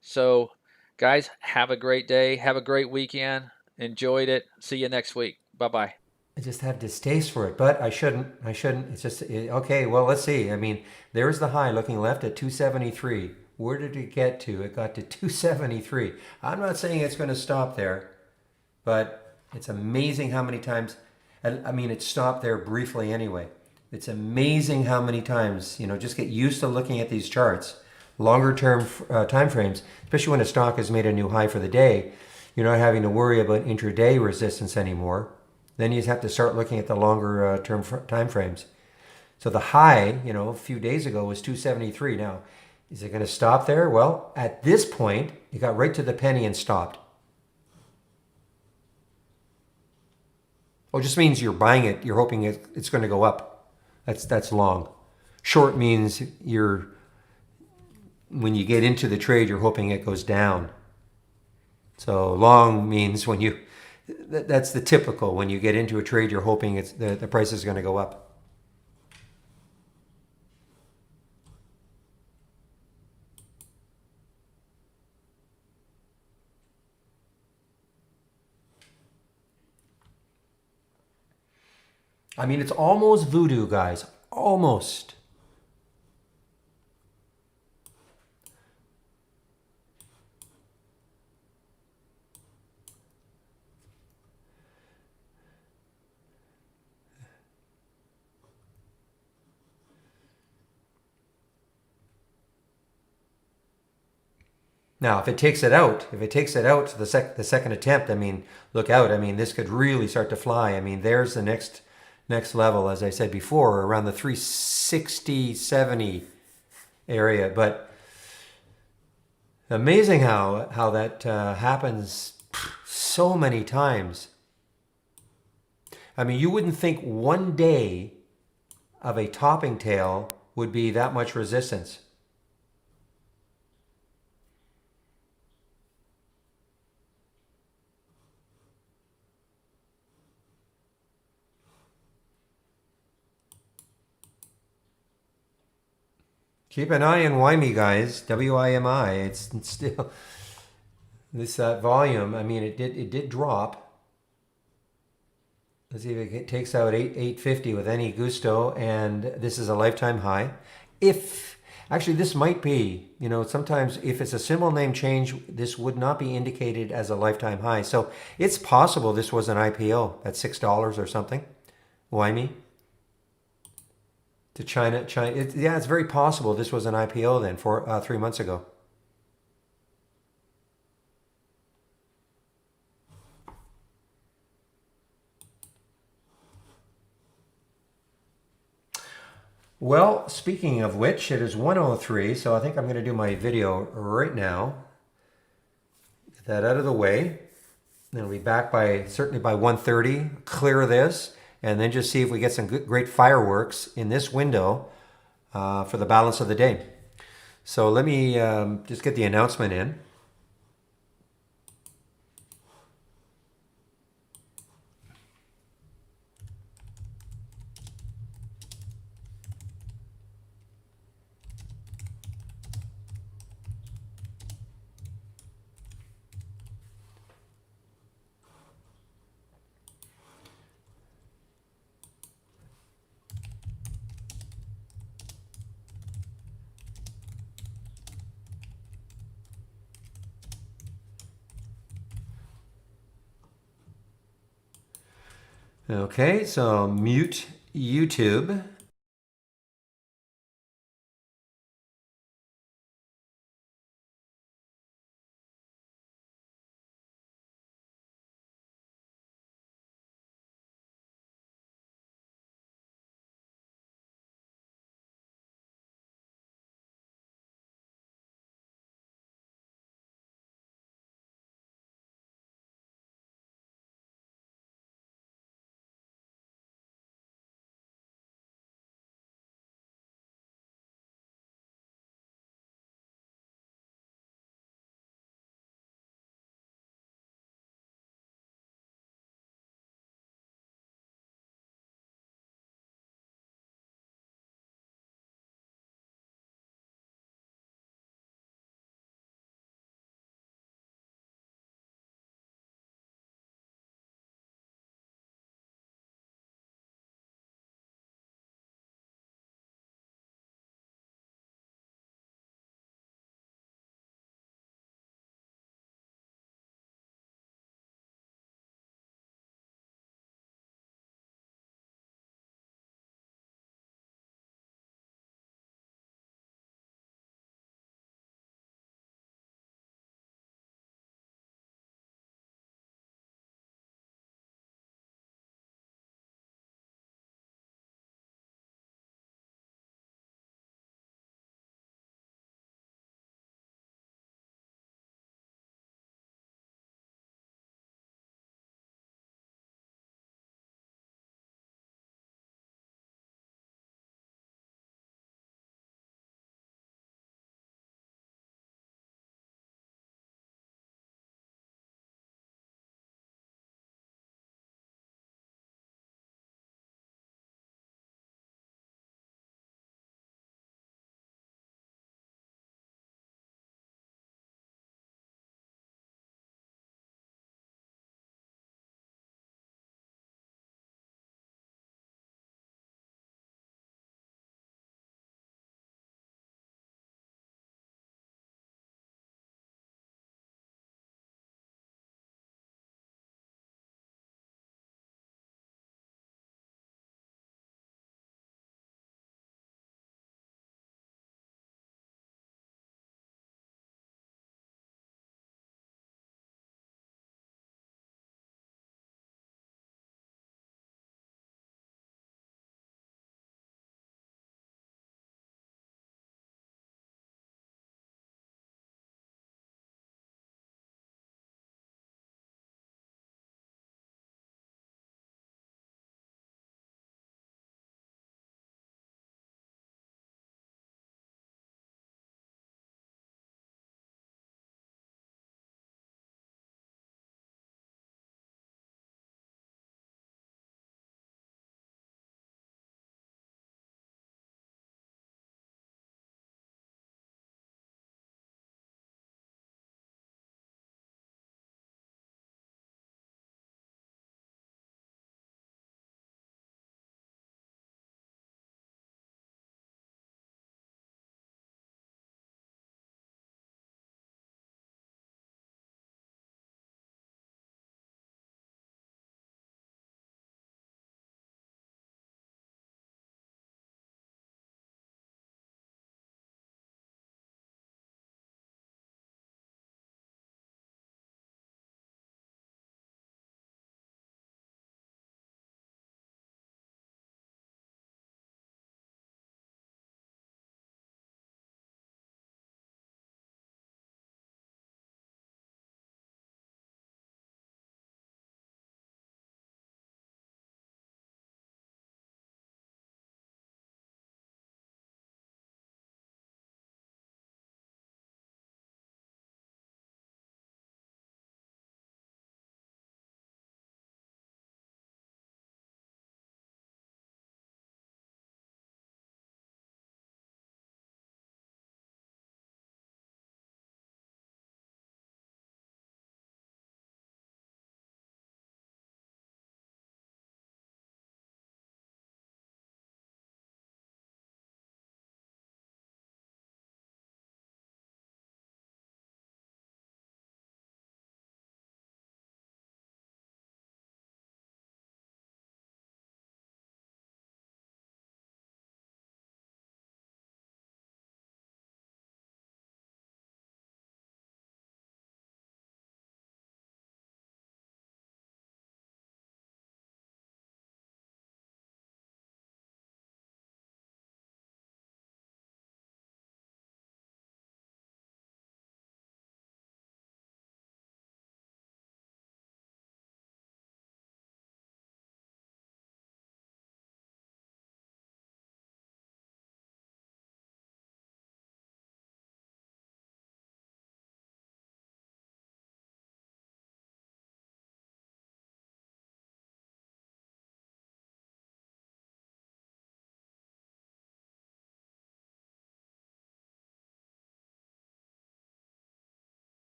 So, guys, have a great day. Have a great weekend. Enjoyed it. See you next week. Bye-bye. I just have distaste for it, but I shouldn't. I shouldn't. It's just okay. Well, let's see. I mean, there's the high looking left at 273. Where did it get to? It got to 273. I'm not saying it's going to stop there, but it's amazing how many times. I mean, it stopped there briefly anyway. It's amazing how many times, just get used to looking at these charts, longer term time frames, especially when a stock has made a new high for the day. You're not having to worry about intraday resistance anymore. Then you have to start looking at the longer term time frames. So the high, a few days ago was 273. Now, is it going to stop there? Well, at this point, it got right to the penny and stopped. Oh, it just means you're buying it. You're hoping it's going to go up. That's long. Short means when you get into the trade, you're hoping it goes down. So long means that's the typical. When you get into a trade, you're hoping the price is going to go up. I mean, it's almost voodoo, guys. Almost. Now, if it takes it out to the second attempt, I mean, look out. I mean, this could really start to fly. I mean, there's the next level, as I said before, around the 360, 70 area. But amazing how that happens so many times. I mean, you wouldn't think one day of a topping tail would be that much resistance. Keep an eye on WIMI, guys. WIMI. It's still this volume. I mean, it did drop. Let's see if it takes out 850 with any gusto, and this is a lifetime high. If actually this might be, sometimes if it's a symbol name change, this would not be indicated as a lifetime high. So it's possible this was an IPO at $6 or something. WIMI. To China. It's very possible this was an IPO then 3 months ago. Well, speaking of which, it is 1:03, so I think I'm going to do my video right now. Get that out of the way. Then we'll be back by certainly by 1:30. Clear this, and then just see if we get some good, great fireworks in this window for the balance of the day. So let me just get the announcement in. Okay, so mute YouTube.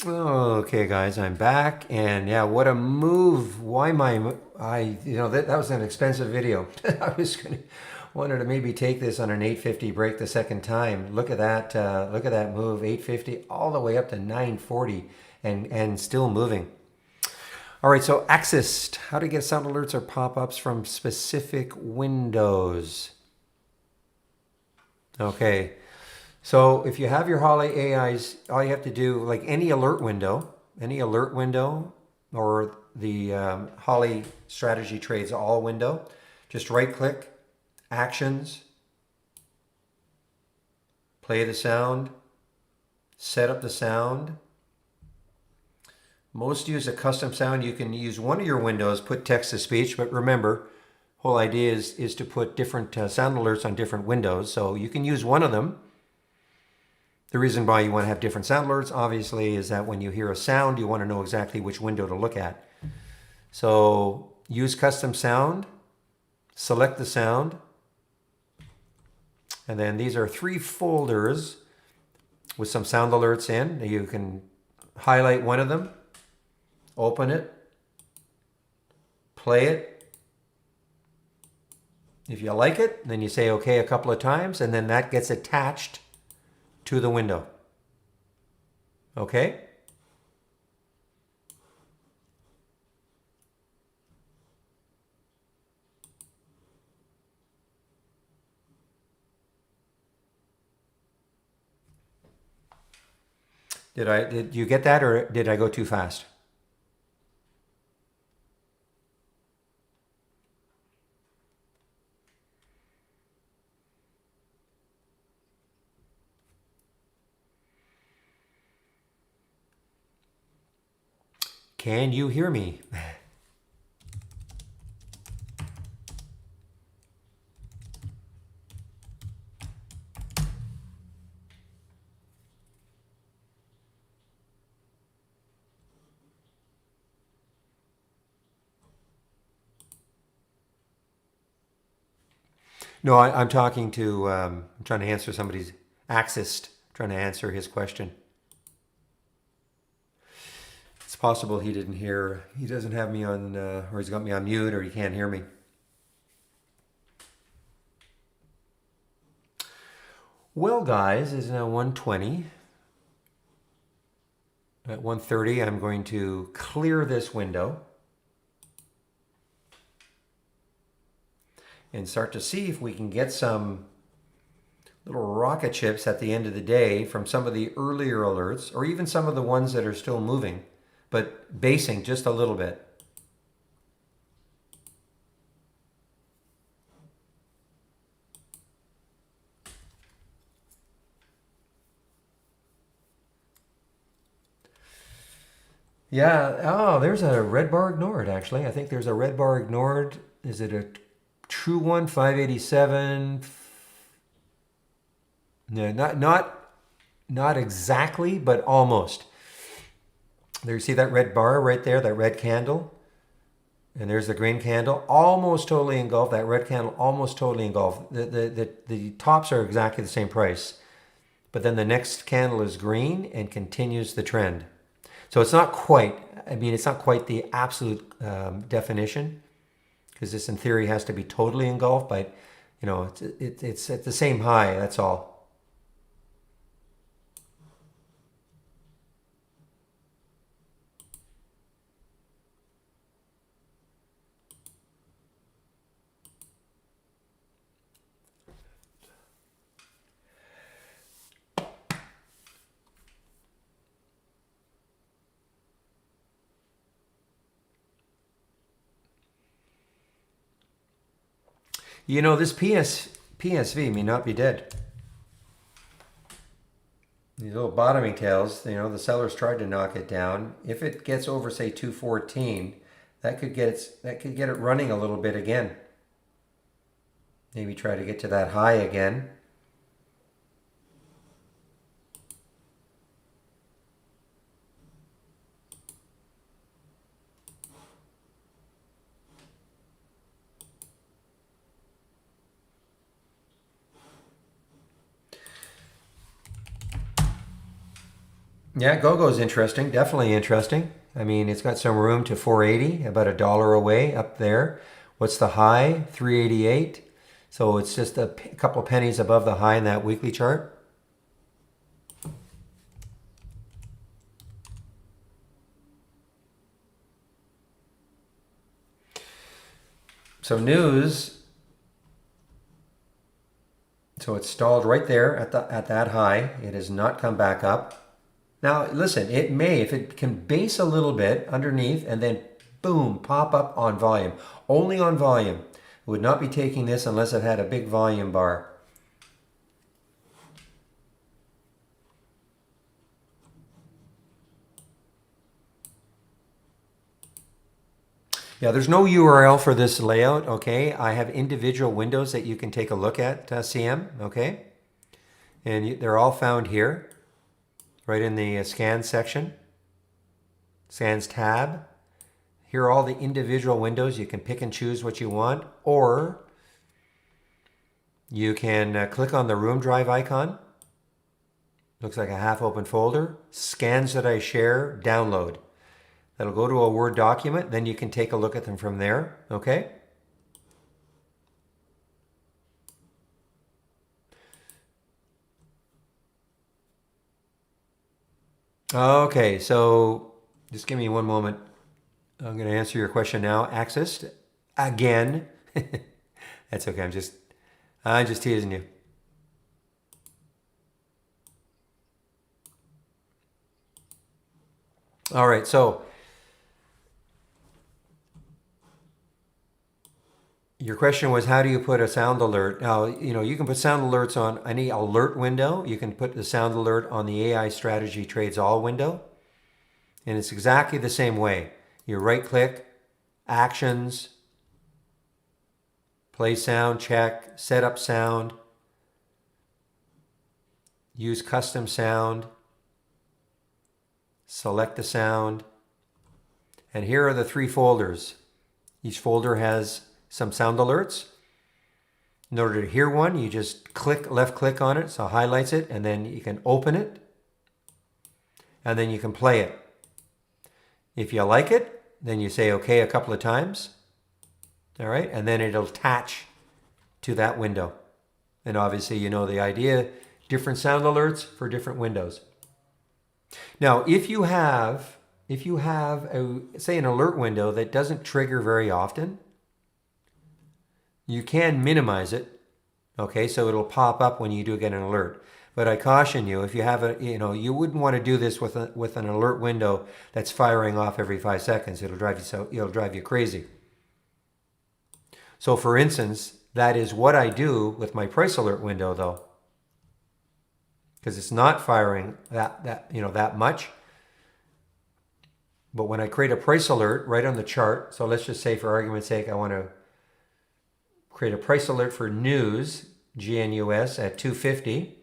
Okay, guys, I'm back, and yeah, what a move! Why that was an expensive video. I was gonna wanted to maybe take this on an 850 break the second time. Look at that! Look at that move, 850 all the way up to 940, and still moving. All right, so Axis, how to get sound alerts or pop-ups from specific windows. Okay, so if you have your Holly AIs, all you have to do, like any alert window, or the Holly Strategy Trades All window, just right click, Actions, play the sound, set up the sound. Most use a custom sound. You can use one of your windows, put text to speech, but remember, whole idea is to put different sound alerts on different windows. So you can use one of them. The reason why you want to have different sound alerts, obviously, is that when you hear a sound, you want to know exactly which window to look at. So use custom sound, select the sound, and then these are 3 folders with some sound alerts in. You can highlight one of them, open it, play it. If you like it, then you say okay a couple of times, and then that gets attached to the window. Okay? Did you get that, or did I go too fast? Can you hear me? No, I'm talking to, I'm trying to answer somebody's Axis, trying to answer his question. It's possible he didn't hear, he doesn't have me on, or he's got me on mute, or he can't hear me. Well, guys, it's now 1:20. At 1:30, I'm going to clear this window and start to see if we can get some little rocket chips at the end of the day from some of the earlier alerts, or even some of the ones that are still moving, but basing just a little bit. Yeah, oh, there's a red bar ignored, actually. I think there's a red bar ignored. Is it a true one, 587? No, not exactly, but almost. There, you see that red bar right there, that red candle? And there's the green candle, almost totally engulfed. That red candle, almost totally engulfed. The tops are exactly the same price. But then the next candle is green and continues the trend. So it's not quite, I mean, it's not quite the absolute definition, because this in theory has to be totally engulfed, but you know, it's at the same high, that's all. You know, this PSV may not be dead. These little bottoming tails, you know, the sellers tried to knock it down. If it gets over, say, 214, that could get it running a little bit again. Maybe try to get to that high again. Yeah, GoGo's interesting. Definitely interesting. I mean, it's got some room to 480, about $1 away up there. What's the high? 388. So it's just a couple pennies above the high in that weekly chart. So news, so it's stalled right there at that high. It has not come back up. Now, listen, it may, if it can base a little bit underneath and then boom, pop up on volume. Only on volume. It would not be taking this unless it had a big volume bar. Yeah, there's no URL for this layout, okay? I have individual windows that you can take a look at, CM, okay? And they're all found here, right in the scan section, scans tab. Here are all the individual windows. You can pick and choose what you want, or you can click on the room drive icon. Looks like a half open folder. Scans that I share, download. That'll go to a Word document. Then you can take a look at them from there, okay? Okay, so just give me one moment. I'm going to answer your question now. Accessed again. That's okay. I'm just teasing you. All right, so your question was, how do you put a sound alert? Now, you can put sound alerts on any alert window. You can put the sound alert on the AI Strategy Trades All window. And it's exactly the same way. You right click, actions, play sound, check, set up sound, use custom sound, select the sound. And here are the 3 folders. Each folder has some sound alerts. In order to hear one, you just left click on it, so it highlights it, and then you can open it, and then you can play it. If you like it, then you say okay a couple of times, all right, and then it'll attach to that window. And obviously, you know the idea, different sound alerts for different windows. Now, if you have say an alert window that doesn't trigger very often, you can minimize it, okay, so it'll pop up when you do get an alert. But I caution you, if you have you wouldn't want to do this with an alert window that's firing off every 5 seconds. It'll drive you crazy. So for instance, that is what I do with my price alert window though, because it's not firing that much. But when I create a price alert right on the chart, so let's just say for argument's sake, I want to create a price alert for news, GNUS at 250.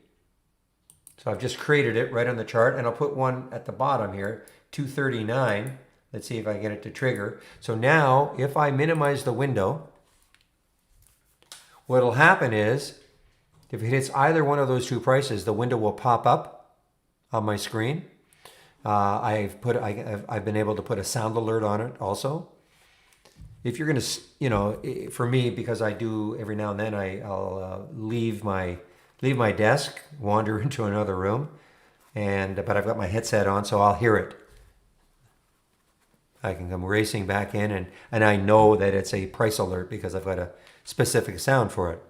So I've just created it right on the chart, and I'll put one at the bottom here, 239. Let's see if I get it to trigger. So now, if I minimize the window, what'll happen is, if it hits either one of those 2 prices, the window will pop up on my screen. I've been able to put a sound alert on it also. If you're going to, for me, because I do every now and then, I'll leave my desk, wander into another room, but I've got my headset on, so I'll hear it. I can come racing back in, and I know that it's a price alert because I've got a specific sound for it.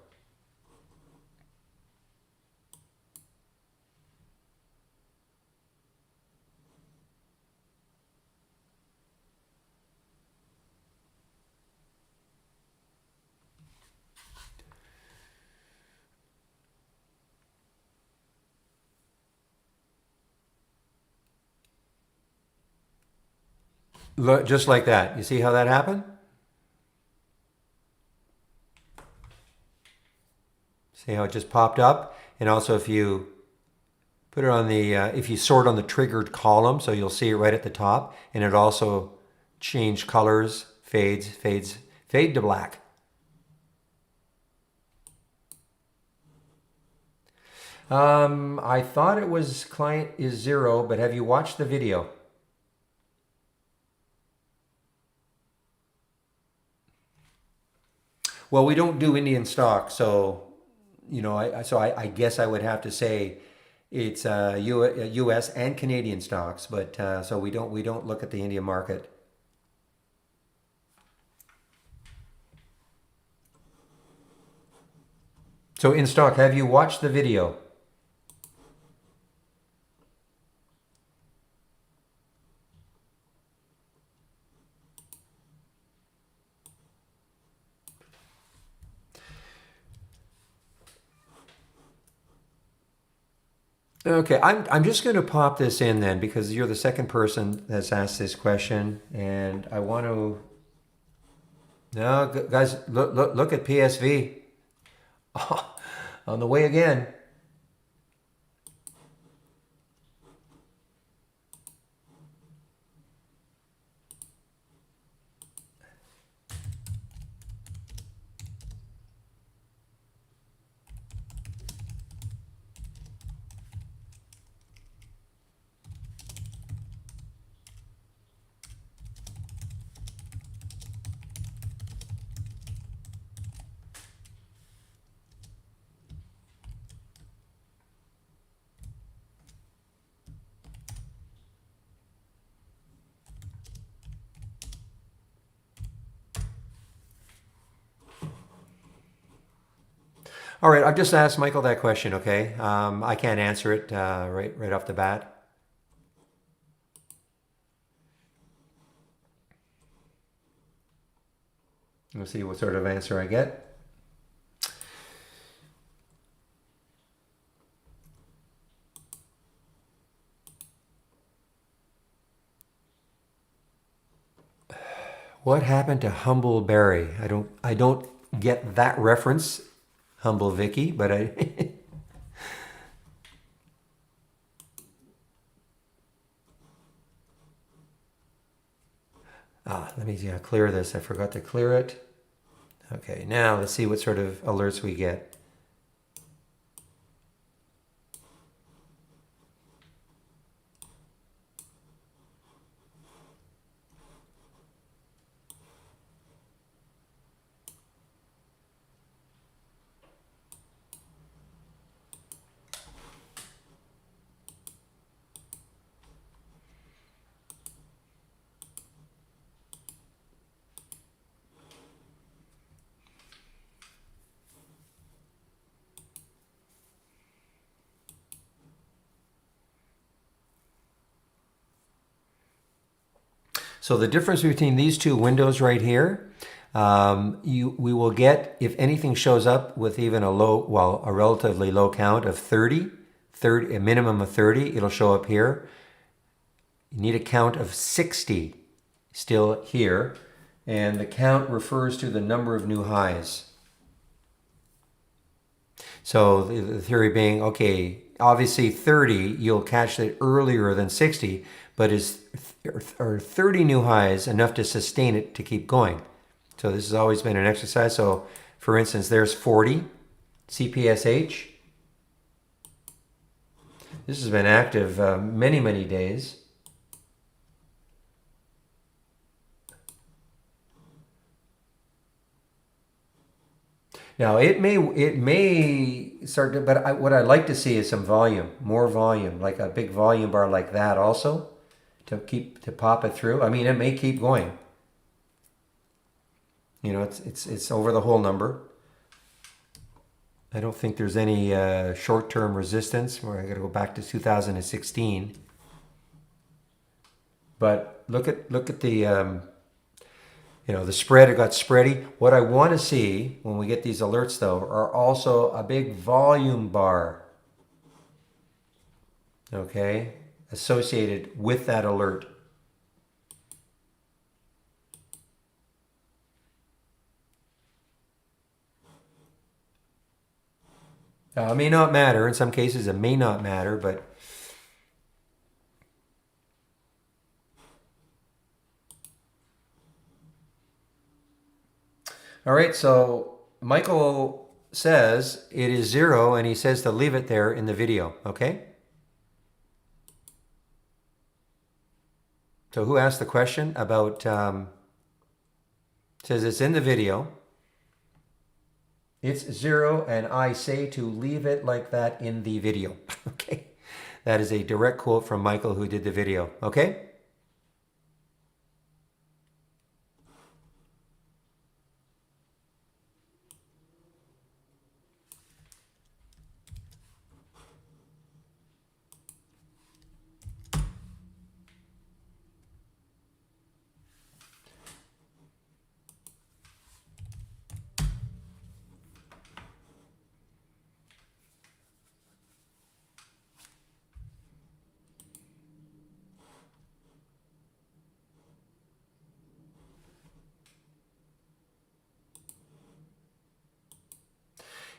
Look, just like that. You see how that happened? See how it just popped up? And also if you put it on if you sort on the triggered column, so you'll see it right at the top, and it also changed colors, fade to black. I thought it was client is 0, but have you watched the video? Well, we don't do Indian stock, so I guess I would have to say it's U.S. and Canadian stocks, but so we don't look at the Indian market. So in stock, have you watched the video? Okay, I'm just going to pop this in then because you're the second person that's asked this question, and I want to. No, guys, look at PSV on the way again. All right, I've just asked Michael that question. Okay, I can't answer it right off the bat. We'll see what sort of answer I get. What happened to Humble Berry? I don't get that reference, Humble Vicky, but I. Let me clear this. I forgot to clear it. Okay, now let's see what sort of alerts we get. So the difference between these two windows right here, we will get, if anything shows up with even a relatively low count of 30, a minimum of 30, it'll show up here. You need a count of 60 still here. And the count refers to the number of new highs. So the theory being, okay, obviously 30, you'll catch it earlier than 60, but are 30 new highs enough to sustain it to keep going? So this has always been an exercise. So for instance, there's 40, CPSH. This has been active many, many days. Now it may start to, but what I'd like to see is some volume, more volume, like a big volume bar like that also, to pop it through. I mean, it may keep going. You know, it's over the whole number. I don't think there's any short-term resistance. Where I got to go back to 2016. But look at the the spread. It got spready. What I want to see when we get these alerts though are also a big volume bar. Okay, associated with that alert. It may not matter. In some cases, it may not matter, but all right. So Michael says it is 0 and he says to leave it there in the video, okay? So who asked the question about, says it's in the video. It's 0 and I say to leave it like that in the video, okay? That is a direct quote from Michael who did the video, okay?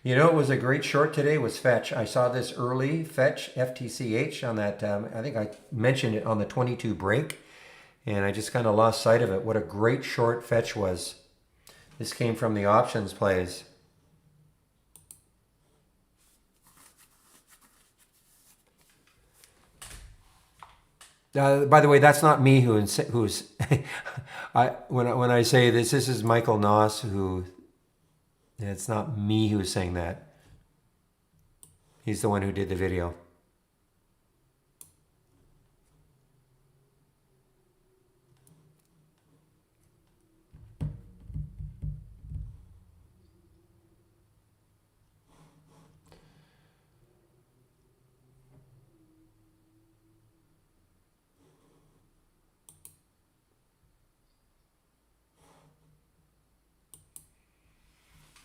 You know, it was a great short today was Fetch. I saw this early, Fetch, FTCH on that, I think I mentioned it on the 22 break, and I just kind of lost sight of it. What a great short Fetch was. This came from the options plays. By the way, that's not me who's when I say this is Michael Noss who. It's not me who's saying that. He's the one who did the video.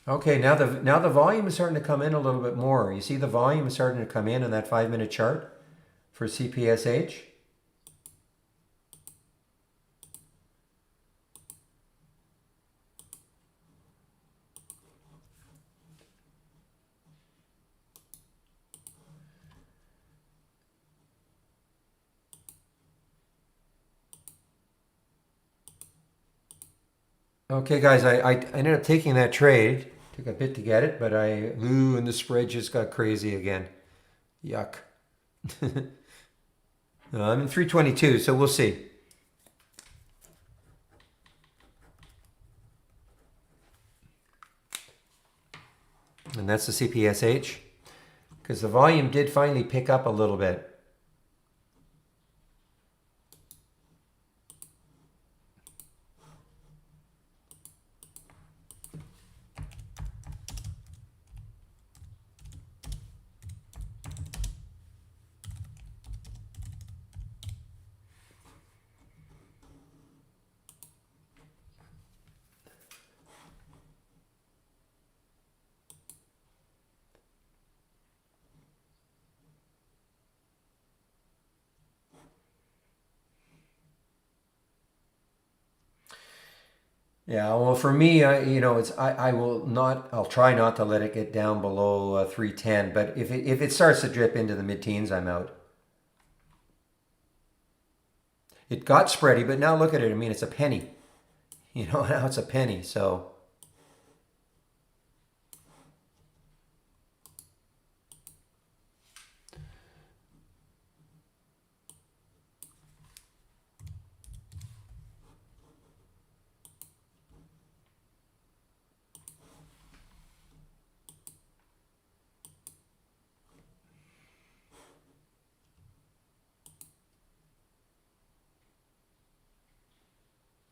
Okay, now the volume is starting to come in a little bit more. You see the volume is starting to come in that 5-minute chart for CPSH. Okay, guys, I ended up taking that trade. Took a bit to get it, but and the spread just got crazy again. Yuck. I'm in 322, so we'll see. And that's the CPSH, because the volume did finally pick up a little bit. Yeah, well, for me, I'll try not to let it get down below 310. But if it starts to drip into the mid-teens, I'm out. It got spready, but now look at it. I mean, it's a penny. You know, now it's a penny. So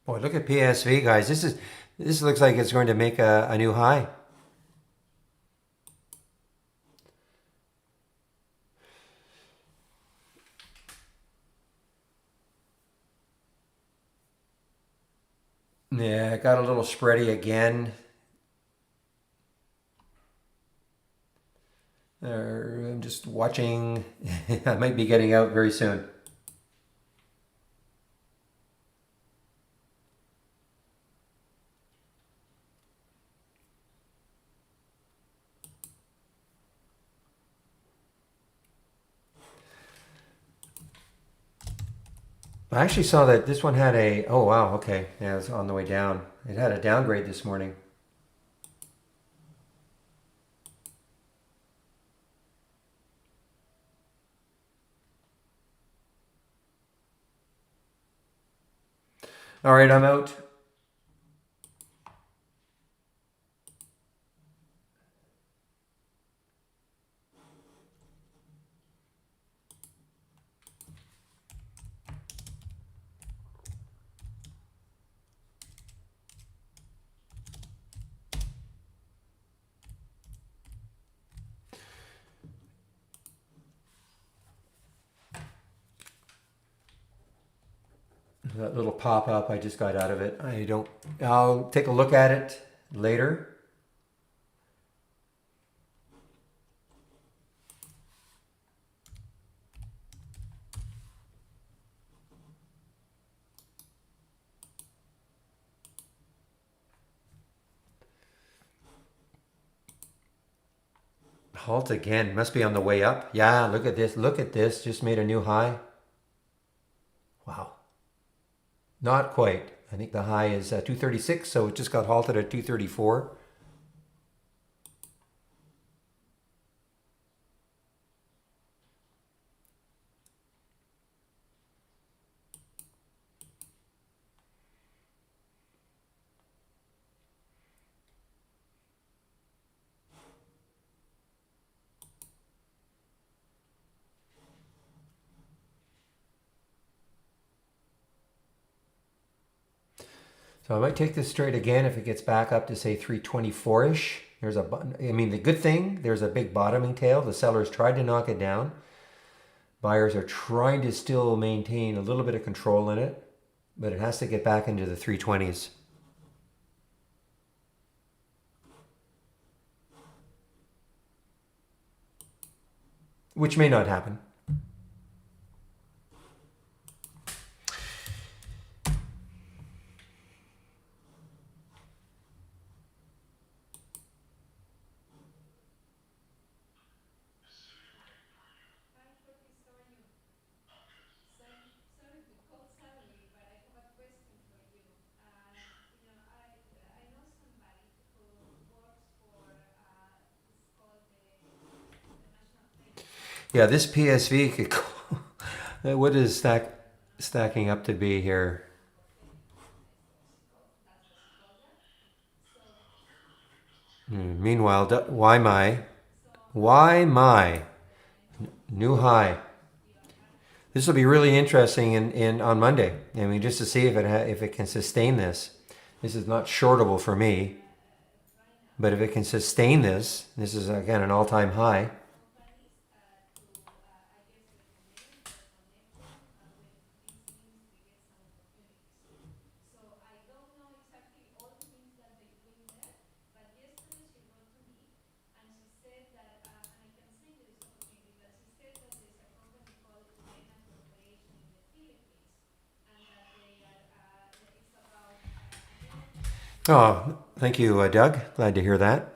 boy, look at PSV, guys. This looks like it's going to make a new high. Yeah, it got a little spready again. I'm just watching. I might be getting out very soon. I actually saw that this one had oh wow, okay. Yeah, it's on the way down. It had a downgrade this morning. All right, I'm out. That little pop up, I just got out of it. I'll take a look at it later. Halt again. Must be on the way up. Yeah, look at this. Look at this. Just made a new high. Wow. Not quite. I think the high is 236, so it just got halted at 234. So I might take this straight again if it gets back up to say 324-ish. The good thing, there's a big bottoming tail. The sellers tried to knock it down. Buyers are trying to still maintain a little bit of control in it, but it has to get back into the 320s. Which may not happen. Yeah, this PSV could go. What is stacking up to be here? Meanwhile, why my new high? This will be really interesting in on Monday. I mean, just to see if it can sustain this. This is not shortable for me, but if it can sustain this, this is again an all-time high. Oh, thank you, Doug. Glad to hear that.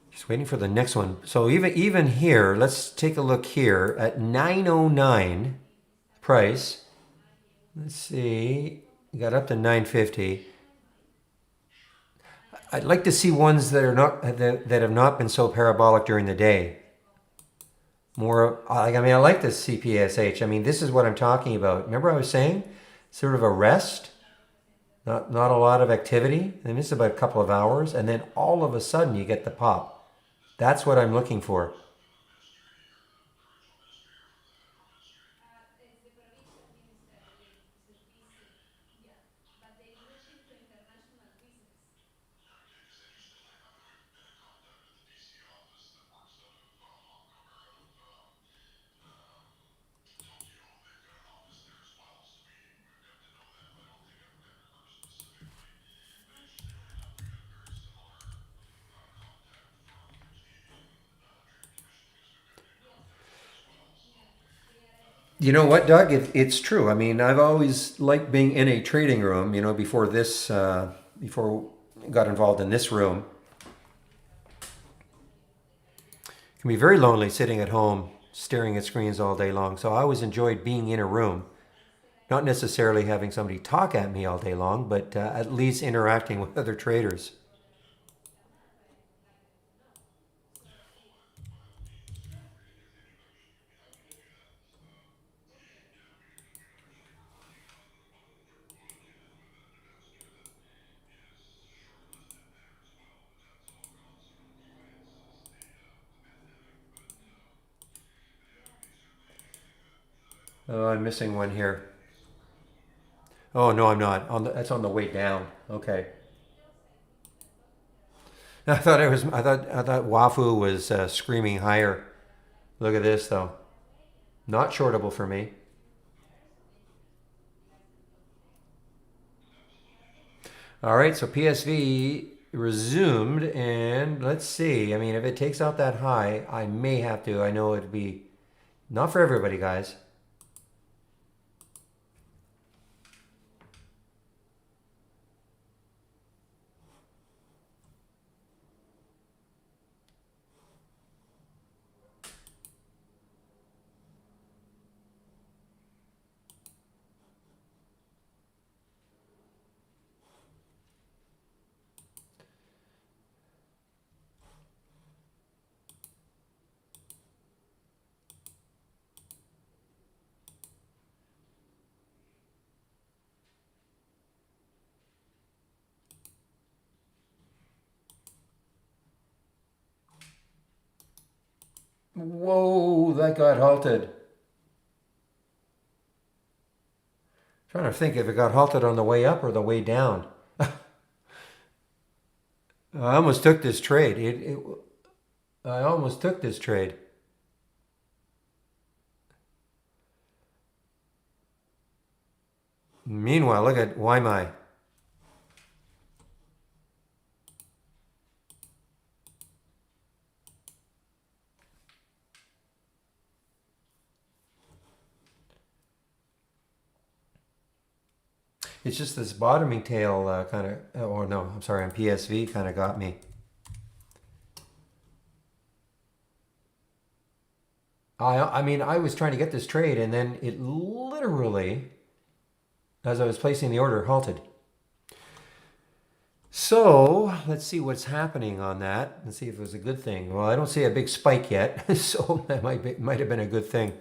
Just waiting for the next one. So even here, let's take a look here at 909 price. Let's see, got up to 950. I'd like to see ones that are not that have not been so parabolic during the day. More, I like this CPSH. I mean, this is what I'm talking about. Remember I was saying, sort of a rest, not a lot of activity, and this is about a couple of hours, and then all of a sudden you get the pop. That's what I'm looking for. You know what, Doug? It's true. I mean, I've always liked being in a trading room. Before before I got involved in this room, it can be very lonely sitting at home staring at screens all day long. So I always enjoyed being in a room, not necessarily having somebody talk at me all day long, but at least interacting with other traders. Oh, I'm missing one here. Oh no, I'm not. That's on the way down. Okay. I thought it was. I thought Wafu was screaming higher. Look at this though. Not shortable for me. All right, so PSV resumed, and let's see. I mean, if it takes out that high, I may have to. I know it'd be not for everybody, guys. Whoa, that got halted. Trying to think if it got halted on the way up or the way down. I almost took this trade. I almost took this trade. Meanwhile, look at Waimai. It's just this bottoming tail kind of, or no, I'm sorry, on PSV kind of got me. I mean, I was trying to get this trade, and then it literally, as I was placing the order, halted. So let's see what's happening on that and see if it was a good thing. Well, I don't see a big spike yet, so that might have been a good thing.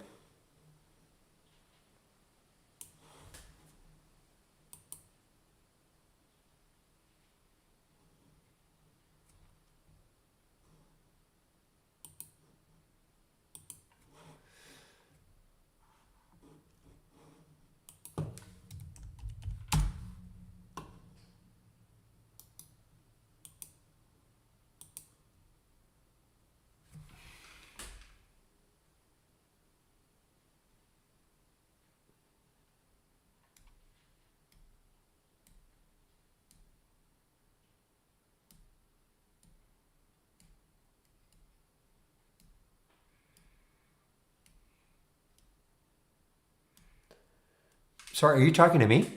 Sorry, are you talking to me?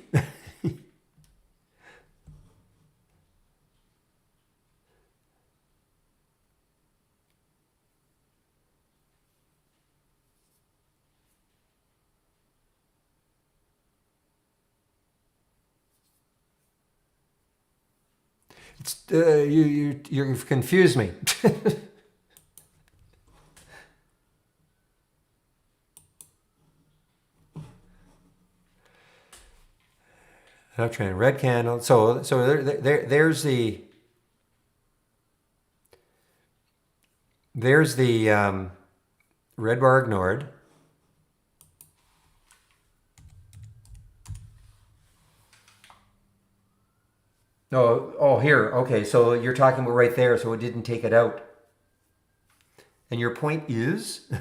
You've confused me. Uptrend, red candle. There's the red bar ignored. Oh, here. Okay, so you're talking about right there, so it didn't take it out. And your point is,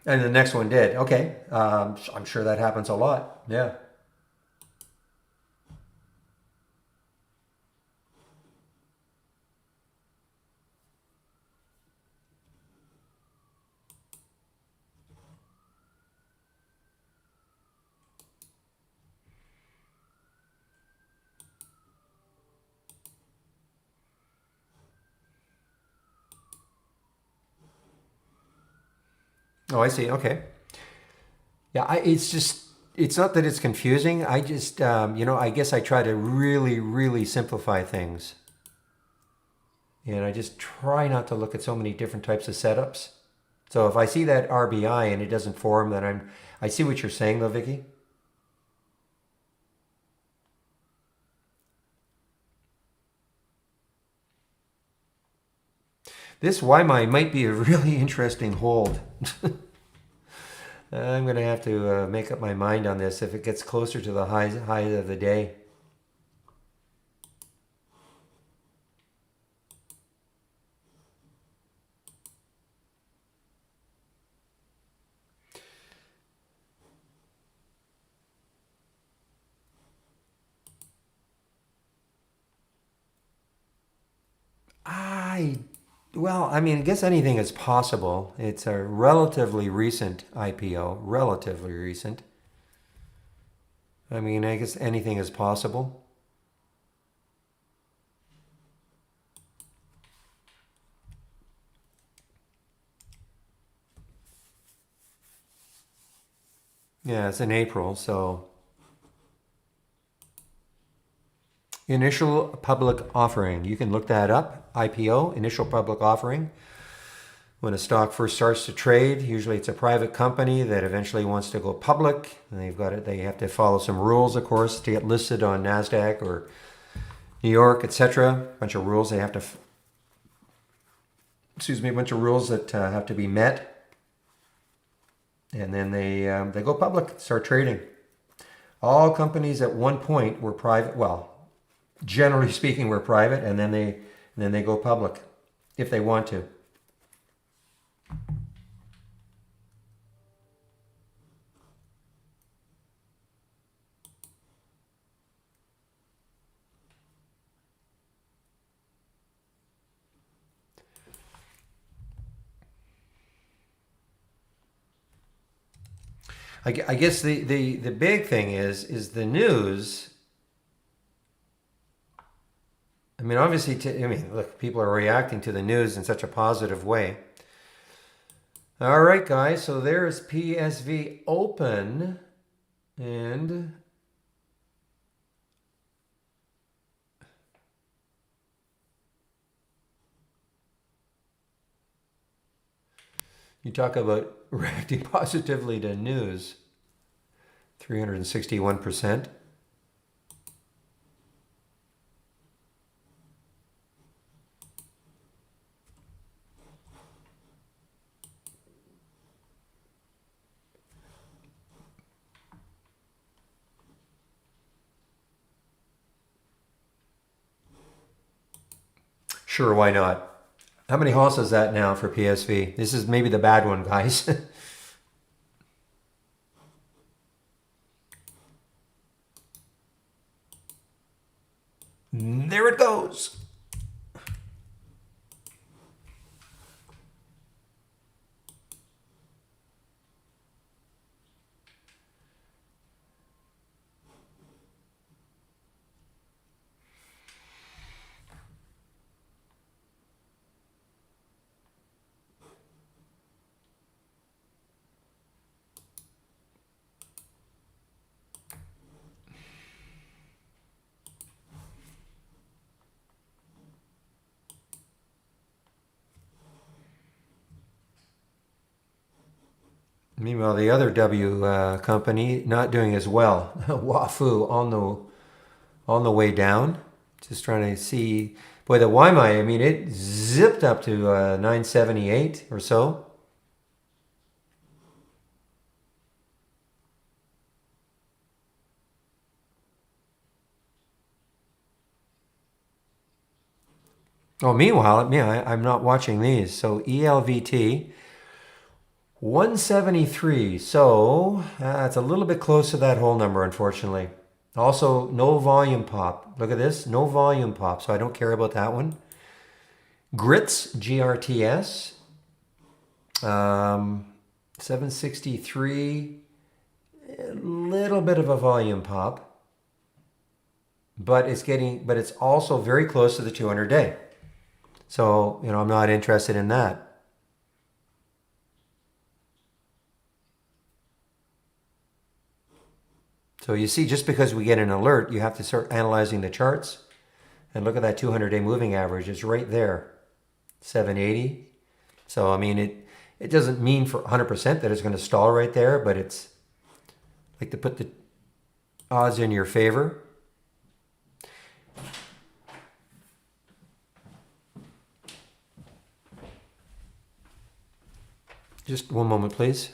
and the next one did. Okay, I'm sure that happens a lot. Yeah. Oh, I see. Okay. Yeah, it's just, it's not that it's confusing. I just, I guess I try to really, really simplify things. And I just try not to look at so many different types of setups. So if I see that RBI and it doesn't form, then I see what you're saying though, Vicky. This Waimai might be a really interesting hold. I'm going to have to make up my mind on this if it gets closer to the high of the day. I Well, I mean, I guess anything is possible. It's a relatively recent IPO, relatively recent. I mean, I guess anything is possible. Yeah, it's in April, so initial public offering. You can look that up. IPO, initial public offering. When a stock first starts to trade, usually it's a private company that eventually wants to go public. And they have to follow some rules, of course, to get listed on NASDAQ or New York, etc. A bunch of rules they have to, a bunch of rules that have to be met. And then they go public, start trading. All companies at one point were private. Well, generally speaking, were private, and then they go public if they want to. I guess the big thing is the news. I mean, obviously, look, people are reacting to the news in such a positive way. All right, guys, so there's PSV open, and you talk about reacting positively to news, 361%. Sure, why not? How many halls is that now for PSV? This is maybe the bad one, guys. There it goes. Meanwhile, the other W company not doing as well. Wafu on the way down. Just trying to see. Boy, the YMI, I mean, it zipped up to 978 or so. Oh, meanwhile, yeah, I'm not watching these. So ELVT, 173. So it's a little bit close to that whole number, unfortunately. Also, no volume pop. Look at this, no volume pop. So I don't care about that one. Grits, GRTS, 763. A little bit of a volume pop, but it's also very close to the 200 day. So, I'm not interested in that. So you see, just because we get an alert, you have to start analyzing the charts. And look at that 200-day moving average. It's right there, 780. So, I mean, it doesn't mean for 100% that it's going to stall right there, but it's like to put the odds in your favor. Just one moment, please.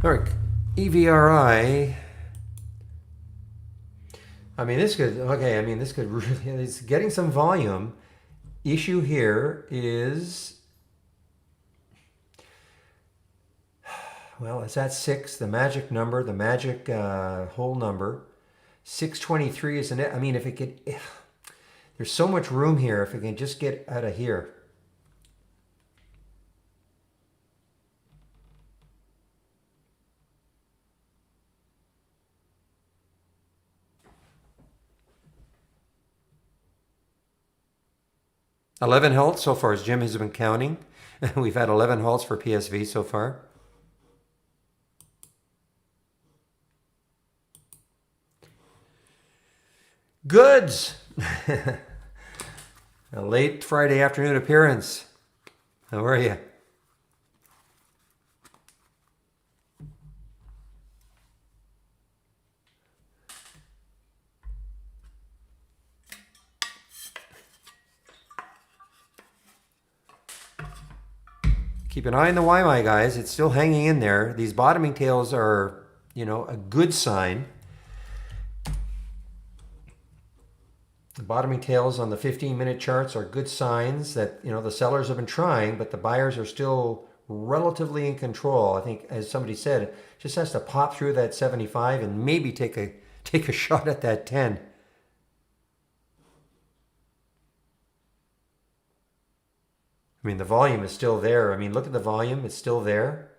All right, EVRI. I mean, this could, okay, I mean, this could really, it's getting some volume. Issue here is, well, it's at 6, the magic number, the magic whole number. 623 is an, I mean, if it could, there's so much room here if it can just get out of here. $11 halts so far, as Jim has been counting. We've had 11 halts for PSV so far. Goods! A late Friday afternoon appearance. How are you? Keep an eye on the YMI, guys. It's still hanging in there. These bottoming tails are, you know, a good sign. The bottoming tails on the 15-minute charts are good signs that, you know, the sellers have been trying, but the buyers are still relatively in control. I think, as somebody said, it just has to pop through that 75 and maybe take a shot at that 10. I mean, the volume is still there. I mean, look at the volume. It's still there.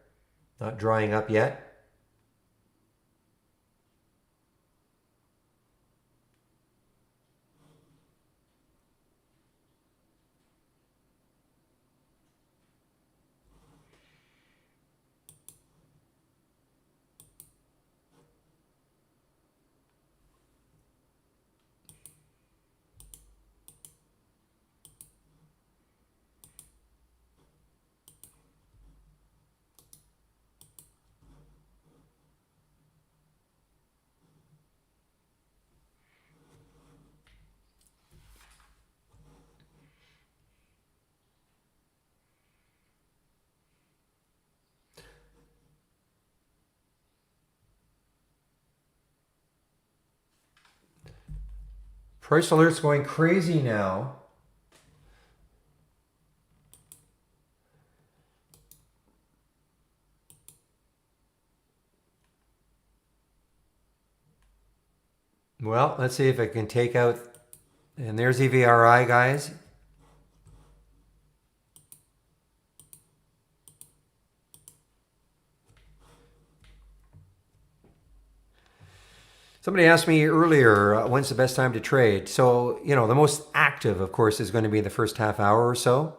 Not drying up yet. Price alert's going crazy now. Well, let's see if I can take out, and there's EVRI, guys. Somebody asked me earlier, when's the best time to trade? So, you know, the most active, of course, is going to be the first half hour or so.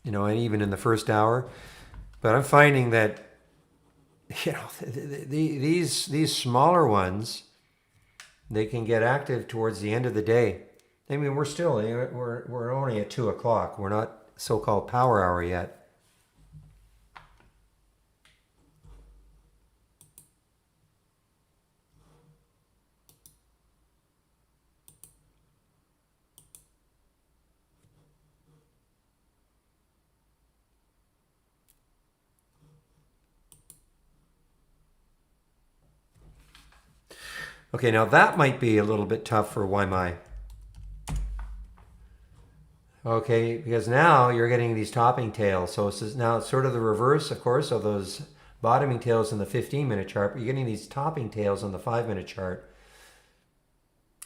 You know, and even in the first hour. But I'm finding that, you know, these smaller ones, they can get active towards the end of the day. I mean, we're only at 2 o'clock. We're not so-called power hour yet. Okay, now that might be a little bit tough for YMI. Okay, because now you're getting these topping tails. So now it's sort of the reverse, of course, of those bottoming tails in the 15-minute chart, but you're getting these topping tails on the 5-minute chart.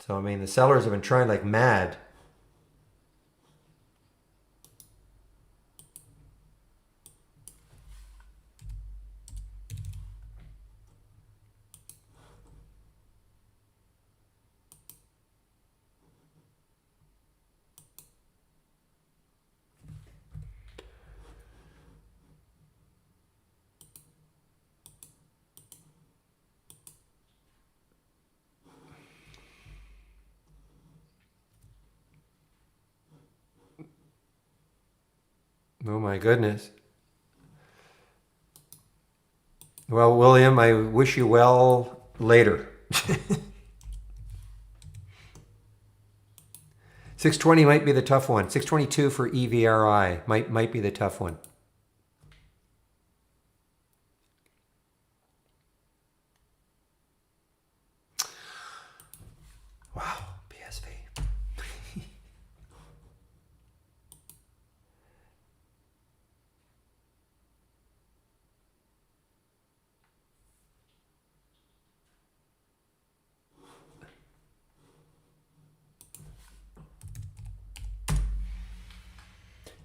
So, I mean, the sellers have been trying like mad. Oh my goodness. Well, William, I wish you well later. 620 might be the tough one. 622 for EVRI might be the tough one.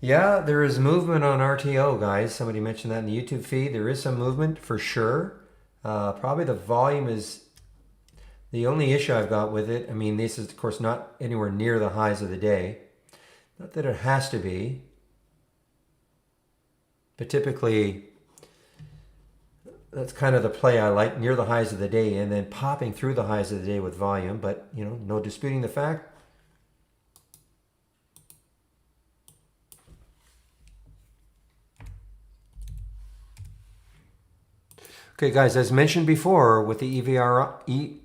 Yeah, there is movement on RTO, guys. Somebody mentioned that in the YouTube feed. There is some movement for sure. Probably the volume is the only issue I've got with it. I mean, this is, of course, not anywhere near the highs of the day. Not that it has to be, but typically that's kind of the play I like, near the highs of the day and then popping through the highs of the day with volume. But, no disputing the fact. Okay, guys, as mentioned before, with the EVRI,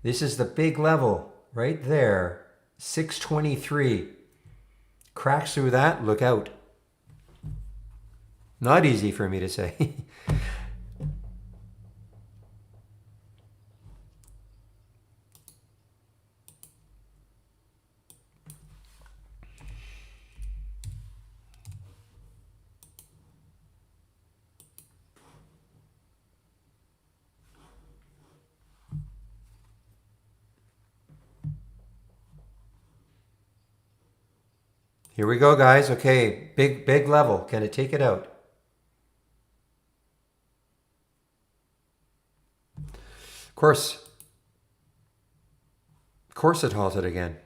this is the big level right there, 623. Cracks through that, look out. Not easy for me to say. Here we go, guys. Okay, big level. Can it take it out? Of course it halted again.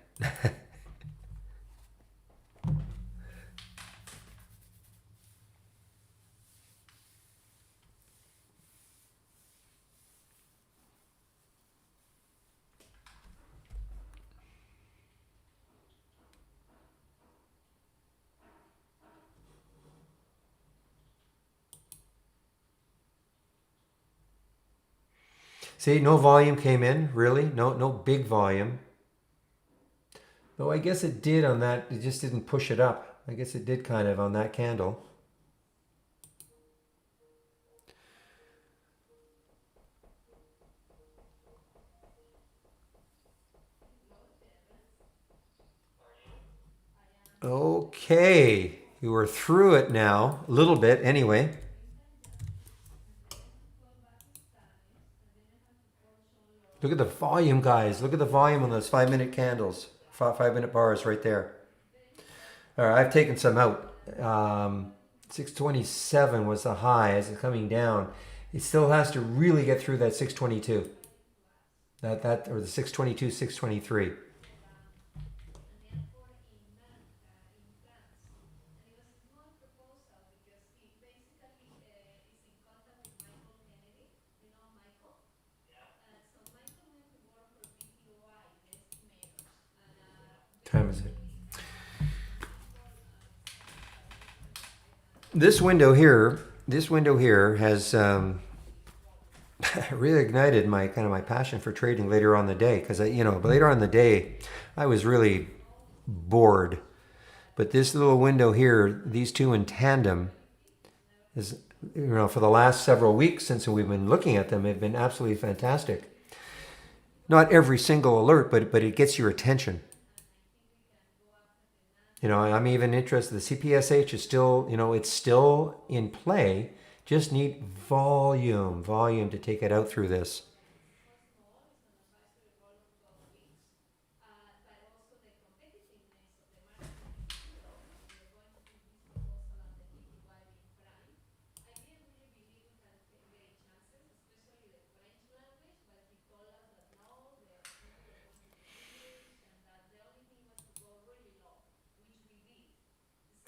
See, no volume came in, really. No big volume. Though I guess it did on that, it just didn't push it up. I guess it did kind of on that candle. Okay, you are through it now, a little bit anyway. Look at the volume, guys. Look at the volume on those 5-minute candles, 5-minute bars right there. All right, I've taken some out. 627 was the high as it's coming down. It still has to really get through that 622. That or the 622, 623. Time is it? This window here has really ignited my passion for trading later on in the day, because later on in the day I was really bored. But this little window here, these two in tandem, is for the last several weeks since we've been looking at them, have been absolutely fantastic. Not every single alert, but it gets your attention. I'm even interested. The CPSH is still, it's still in play. Just need volume to take it out through this.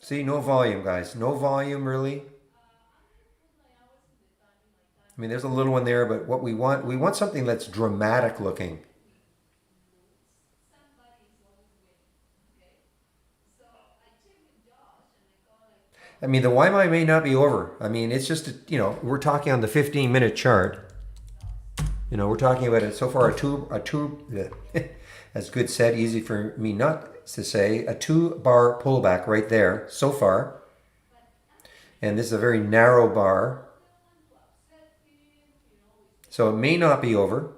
See, no volume, guys. No volume, really. I mean, there's a little one there, but what we want something that's dramatic looking. I mean, the YMI may not be over. I mean, it's just, we're talking on the 15-minute chart. We're talking about it so far, as good said, easy for me not to say, a 2-bar pullback right there so far. And this is a very narrow bar. So it may not be over.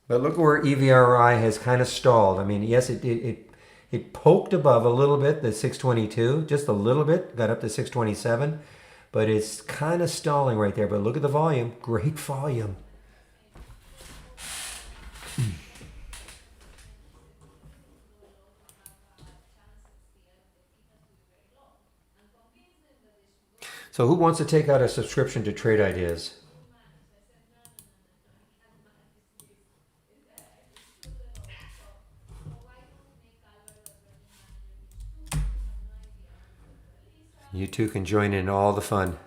But look where EVRI has kind of stalled. I mean, yes, it It poked above a little bit, the 622, just a little bit, got up to 627, but it's kind of stalling right there. But look at the volume, great volume. So who wants to take out a subscription to Trade Ideas? You two can join in all the fun.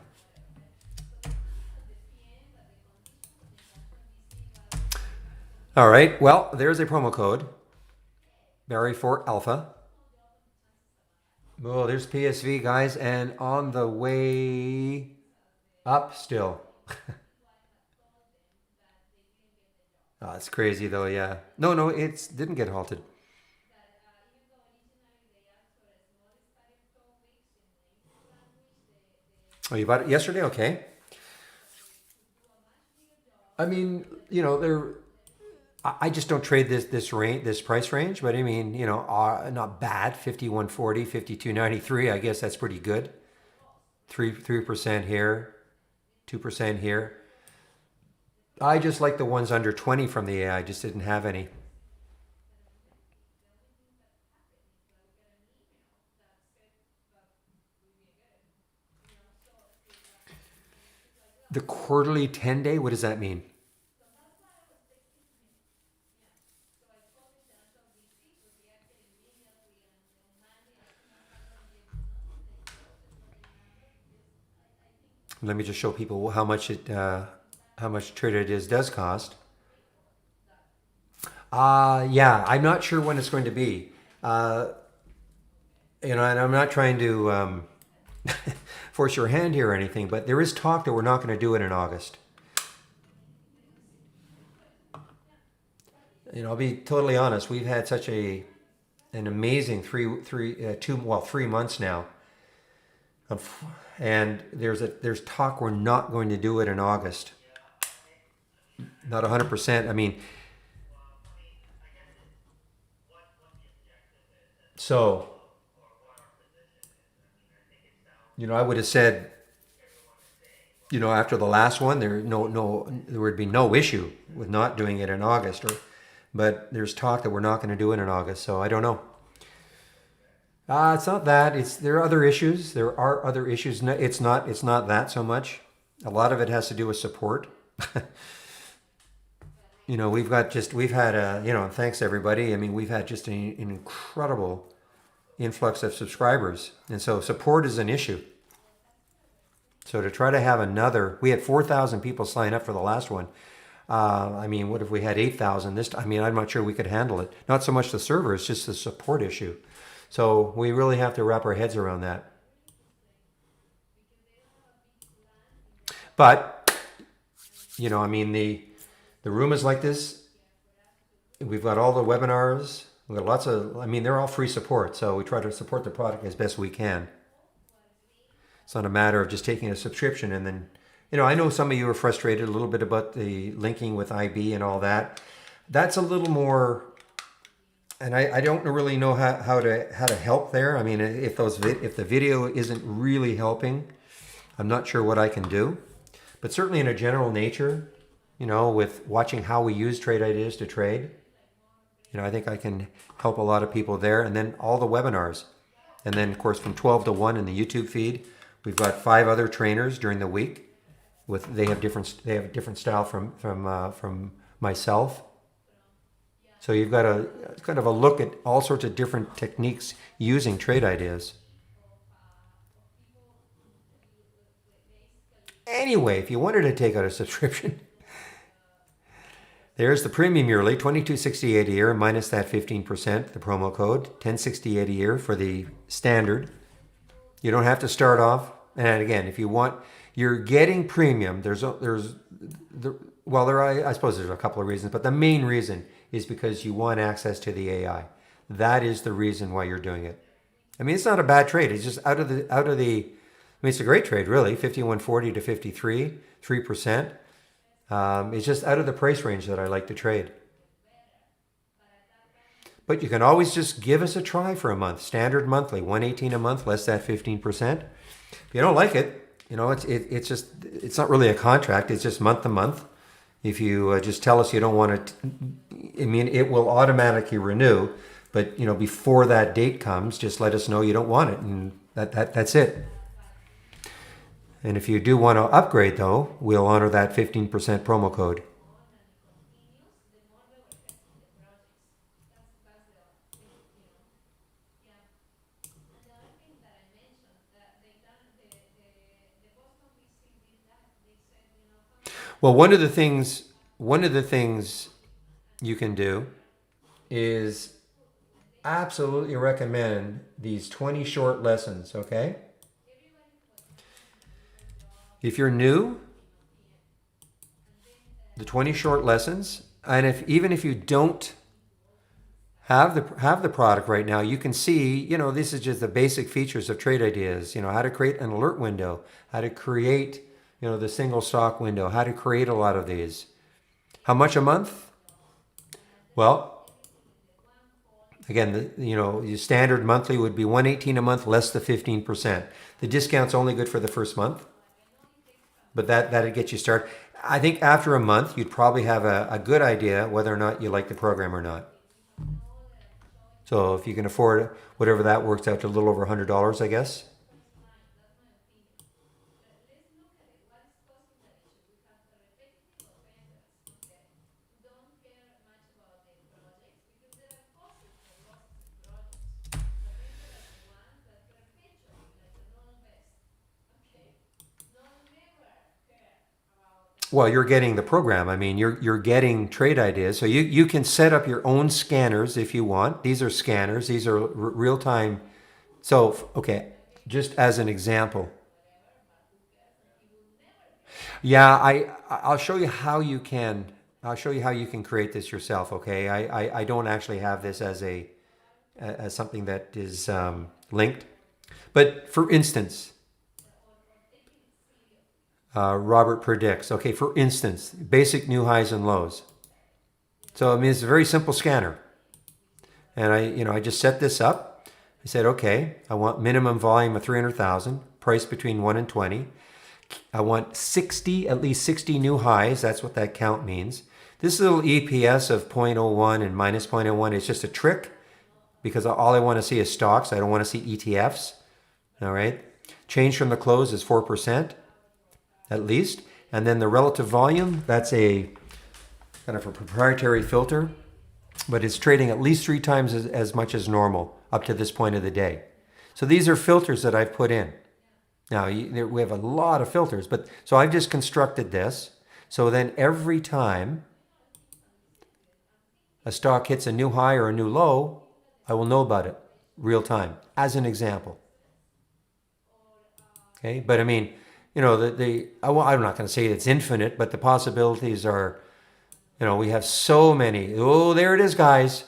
All right, well, there's a promo code. Barry for Alpha. Oh, there's PSV, guys, and on the way up still. Oh, it's crazy though, yeah. No, it didn't get halted. Oh, you bought it yesterday? Okay. I mean, they're. I just don't trade this price range, but I mean, not bad. 51.40, 52.93. I guess that's pretty good. 3% here, 2% here. I just like the ones under 20 from the AI. I just didn't have any. The quarterly 10-day, what does that mean? Let me just show people how much Trade Ideas does cost. Yeah, I'm not sure when it's going to be. And I'm not trying to force your hand here or anything, but there is talk that we're not going to do it in August. I'll be totally honest. We've had such an amazing 3 months now, and there's talk we're not going to do it in August. Not 100%. I mean, so I would have said, after the last one, there would be no issue with not doing it in August, but there's talk that we're not going to do it in August, so I don't know. It's not that. There are other issues. There are other issues. It's not that so much. A lot of it has to do with support. We've had thanks everybody. I mean, we've had just an incredible influx of subscribers, and so support is an issue. So to try to have we had 4,000 people sign up for the last one. I mean, what if we had 8,000 this time? I mean, I'm not sure we could handle it. Not so much the server, it's just the support issue. So we really have to wrap our heads around that. But, I mean, the room is like this. We've got all the webinars. We've got they're all free support. So we try to support the product as best we can. It's not a matter of just taking a subscription and then, I know some of you are frustrated a little bit about the linking with IB and all that. That's a little more, and I don't really know how to help there. I mean, if the video isn't really helping, I'm not sure what I can do. But certainly in a general nature, with watching how we use Trade Ideas to trade, I think I can help a lot of people there. And then all the webinars. And then, of course, from 12 to 1 in the YouTube feed, we've got 5 other trainers during the week. They have a different style from myself. So you've got a kind of a look at all sorts of different techniques using Trade Ideas. Anyway, if you wanted to take out a subscription, there's the premium yearly, $22.68 a year minus that 15%, the promo code, $10.68 a year for the standard. You don't have to start off. And again, if you want, you're getting premium. I suppose there's a couple of reasons, but the main reason is because you want access to the AI. That is the reason why you're doing it. I mean, it's not a bad trade. It's just out of the. I mean, it's a great trade, really. 51.40 to 53, 3%. It's just out of the price range that I like to trade. But you can always just give us a try for a month. Standard monthly, 118 a month, less that 15%. If you don't like it, it's just, it's not really a contract. It's just month to month. If you just tell us you don't want it, I mean, it will automatically renew. But before that date comes, just let us know you don't want it, and that's it. And if you do want to upgrade, though, we'll honor that 15% promo code. Well, one of the things you can do is absolutely recommend these 20 short lessons, okay? If you're new, the 20 short lessons, and even if you don't have the product right now, you can see, this is just the basic features of Trade Ideas, how to create an alert window, how to create, the single stock window, how to create a lot of these. How much a month? Well, again, your standard monthly would be 118 a month less the 15%. The discount's only good for the first month, but that'd get you started. I think after a month, you'd probably have a good idea whether or not you like the program or not. So if you can afford whatever that works out to a little over $100, I guess. Well, you're getting the program. I mean, you're getting Trade Ideas. So you can set up your own scanners if you want. These are scanners. These are real time. So, okay, just as an example. Yeah, I'll show you how you can. I'll show you how you can create this yourself. Okay, I don't actually have this as something that is linked. But for instance, Robert predicts. Okay, for instance, basic new highs and lows. So I mean, it's a very simple scanner, and I just set this up. I said, okay, I want minimum volume of 300,000, price between 1 and 20. I want at least 60 new highs. That's what that count means. This little EPS of 0.01 and minus 0.01 is just a trick because all I want to see is stocks. I don't want to see ETFs. All right. Change from the close is 4% at least. And then the relative volume, that's a kind of a proprietary filter, but it's trading at least 3 times as much as normal up to this point of the day. So these are filters that I've put in. Now, we have a lot of filters, but so I've just constructed this. So then every time a stock hits a new high or a new low, I will know about it real time, as an example. Okay, but I mean, I'm not going to say it's infinite, but the possibilities are, we have so many. Oh, there it is, guys.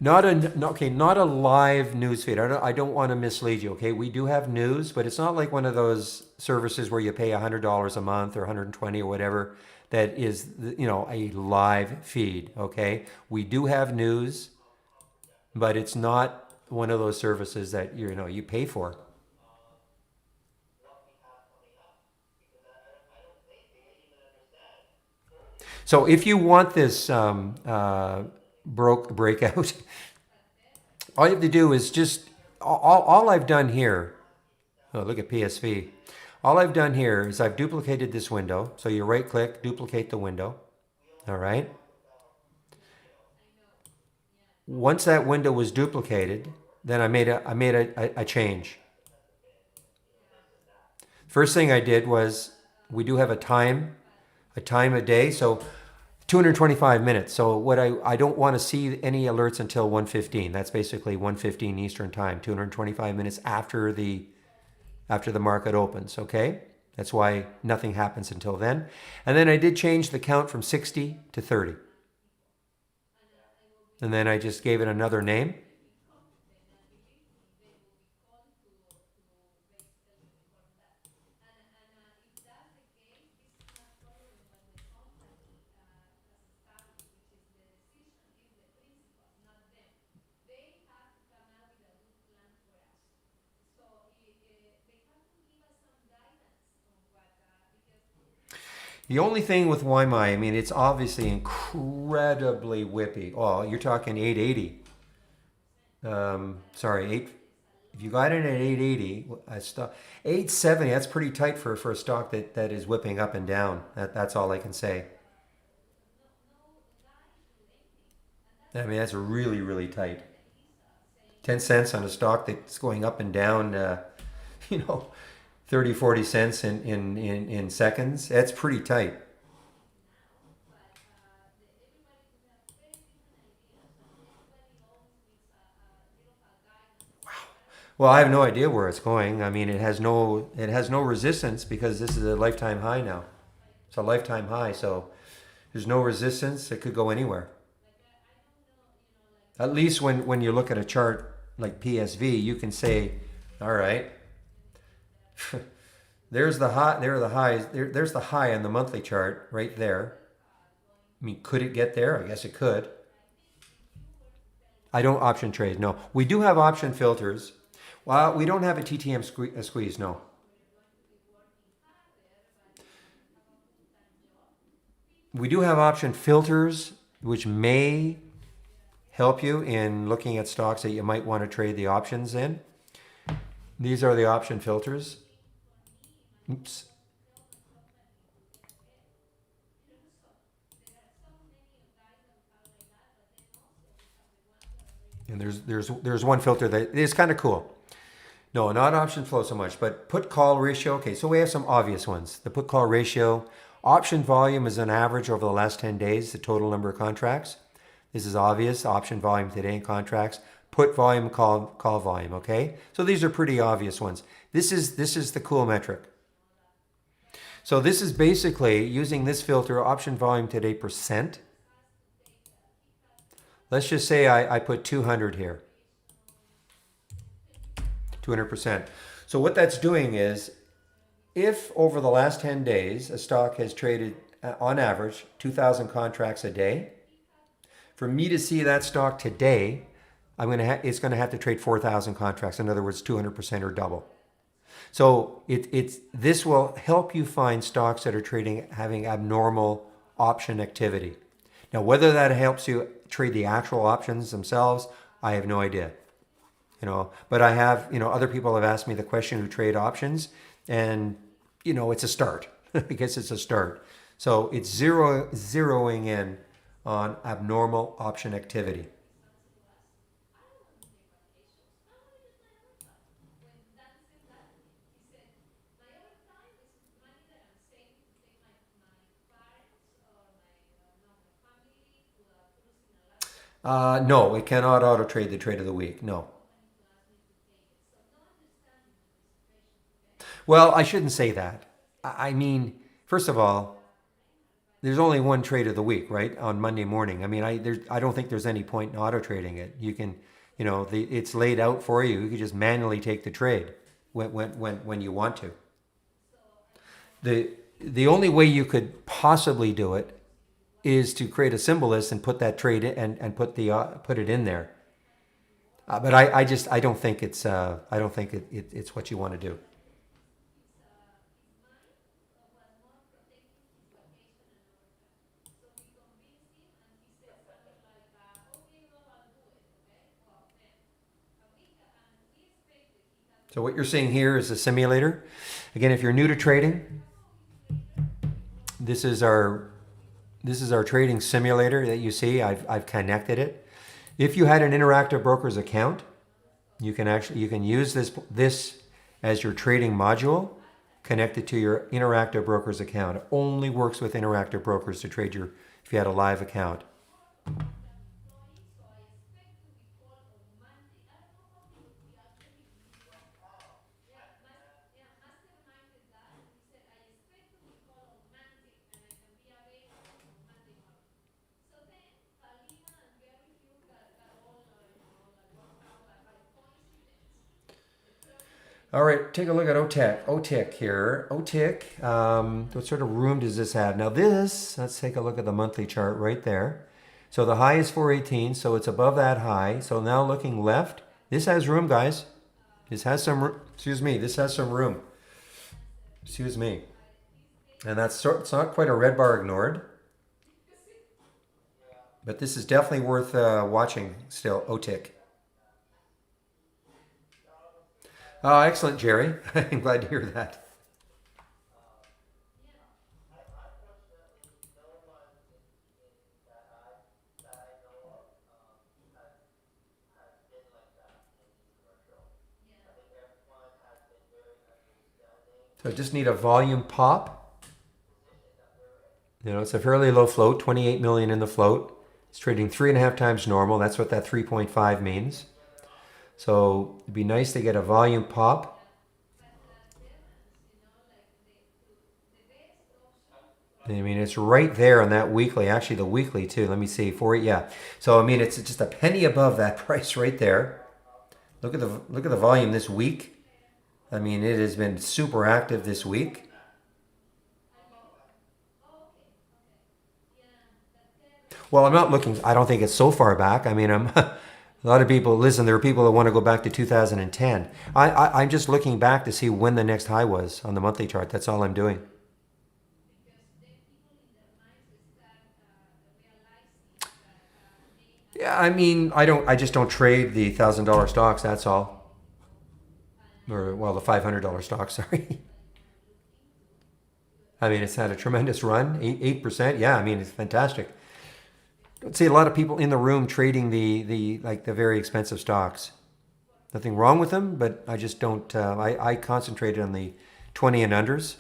Not a live news feed. I don't want to mislead you. Okay, we do have news, but it's not like one of those services where you pay $100 a month or 120 or whatever. That is, a live feed. Okay, we do have news, but it's not one of those services that you pay for. So if you want this breakout, all you have to do is just all I've done here. Oh, look at PSV. All I've done here is I've duplicated this window. So you right click, duplicate the window. All right. Once that window was duplicated, then I made a change. First thing I did was we do have a time of day. So 225 minutes. So what I don't want to see any alerts until 1:15. That's basically 1:15 Eastern time, 225 minutes after the market opens, okay? That's why nothing happens until then. And then I did change the count from 60 to 30. And then I just gave it another name. The only thing with Waimai, I mean, it's obviously incredibly whippy. Oh, you're talking 880. Sorry, eight. If you got it at 880, a stock 870. That's pretty tight for a stock that is whipping up and down. That's all I can say. I mean, that's really tight. 10 cents on a stock that's going up and down. You know, 30, 40 cents in seconds. That's pretty tight. Well, I have no idea where it's going. I mean, it has no resistance because this is a lifetime high now. It's a lifetime high, so there's no resistance. It could go anywhere. At least when you look at a chart like PSV, you can say, all right, there's the high, there are the highs, there's the high on the monthly chart right there. I mean, could it get there? I guess it could. I don't option trade. No, we do have option filters. Well, we don't have a TTM squeeze. No, we do have option filters, which may help you in looking at stocks that you might want to trade the options in. These are the option filters. Oops. And there's one filter that is kind of cool. No, not option flow so much, but put call ratio. Okay, so we have some obvious ones. The put call ratio, option volume is an average over the last 10 days, the total number of contracts. This is obvious. Option volume today in contracts. Put volume, call volume. Okay, so these are pretty obvious ones. This is the cool metric. So this is basically using this filter, option volume today percent. Let's just say I put 200 here, 200%. So what that's doing is if over the last 10 days a stock has traded on average 2,000 contracts a day, for me to see that stock today, it's going to have to trade 4,000 contracts. In other words, 200% or double. So this will help you find stocks that are trading having abnormal option activity. Now, whether that helps you trade the actual options themselves, I have no idea. But I have, other people have asked me the question who trade options, and it's a start. I guess it's a start. So it's zeroing in on abnormal option activity. No, it cannot auto trade the trade of the week. No. Well, I shouldn't say that. I mean, first of all, there's only one trade of the week, right? On Monday morning. I mean, I don't think there's any point in auto trading it. You can, it's laid out for you. You can just manually take the trade when you want to. The only way you could possibly do it is to create a symbol list and put that trade in, and put it in there. But I don't think it's what you want to do. So what you're seeing here is a simulator. Again, if you're new to trading, this is our trading simulator that you see. I've connected it. If you had an Interactive Brokers account, you can use this as your trading module connected to your Interactive Brokers account. It only works with Interactive Brokers to trade if you had a live account. All right, take a look at OTIC. OTIC here. OTIC, what sort of room does this have? Now this, let's take a look at the monthly chart right there. So the high is 418, so it's above that high. So now looking left, this has room, guys. This has some, excuse me, this has some room. Excuse me. And it's not quite a red bar ignored, but this is definitely worth watching still, OTIC. Oh, excellent, Jerry. I'm glad to hear that. So I just need a volume pop. You know, it's a fairly low float, 28 million in the float. It's trading 3.5 times normal. That's what that 3.5 means. So it'd be nice to get a volume pop. I mean, it's right there on that weekly. Actually, the weekly too. Let me see. Yeah. So I mean, it's just a penny above that price right there. Look at the volume this week. I mean, it has been super active this week. Well, I'm not looking. I don't think it's so far back. I mean, I'm. A lot of people listen. There are people that want to go back to 2010. I'm just looking back to see when the next high was on the monthly chart. That's all I'm doing. Yeah, I mean, I just don't trade the $1,000 stocks. That's all. Or well, the $500 stocks. Sorry. I mean, it's had a tremendous run. 8%. Yeah, I mean, it's fantastic. Don't see a lot of people in the room trading the very expensive stocks. Nothing wrong with them, but I just don't. I concentrated on the 20 and unders.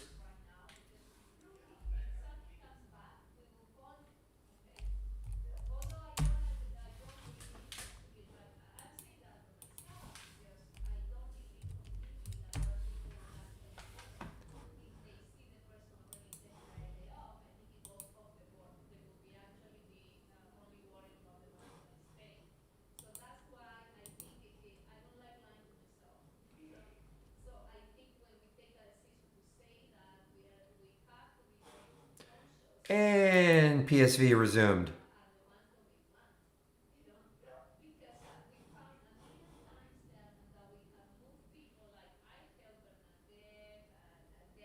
And PSV resumed.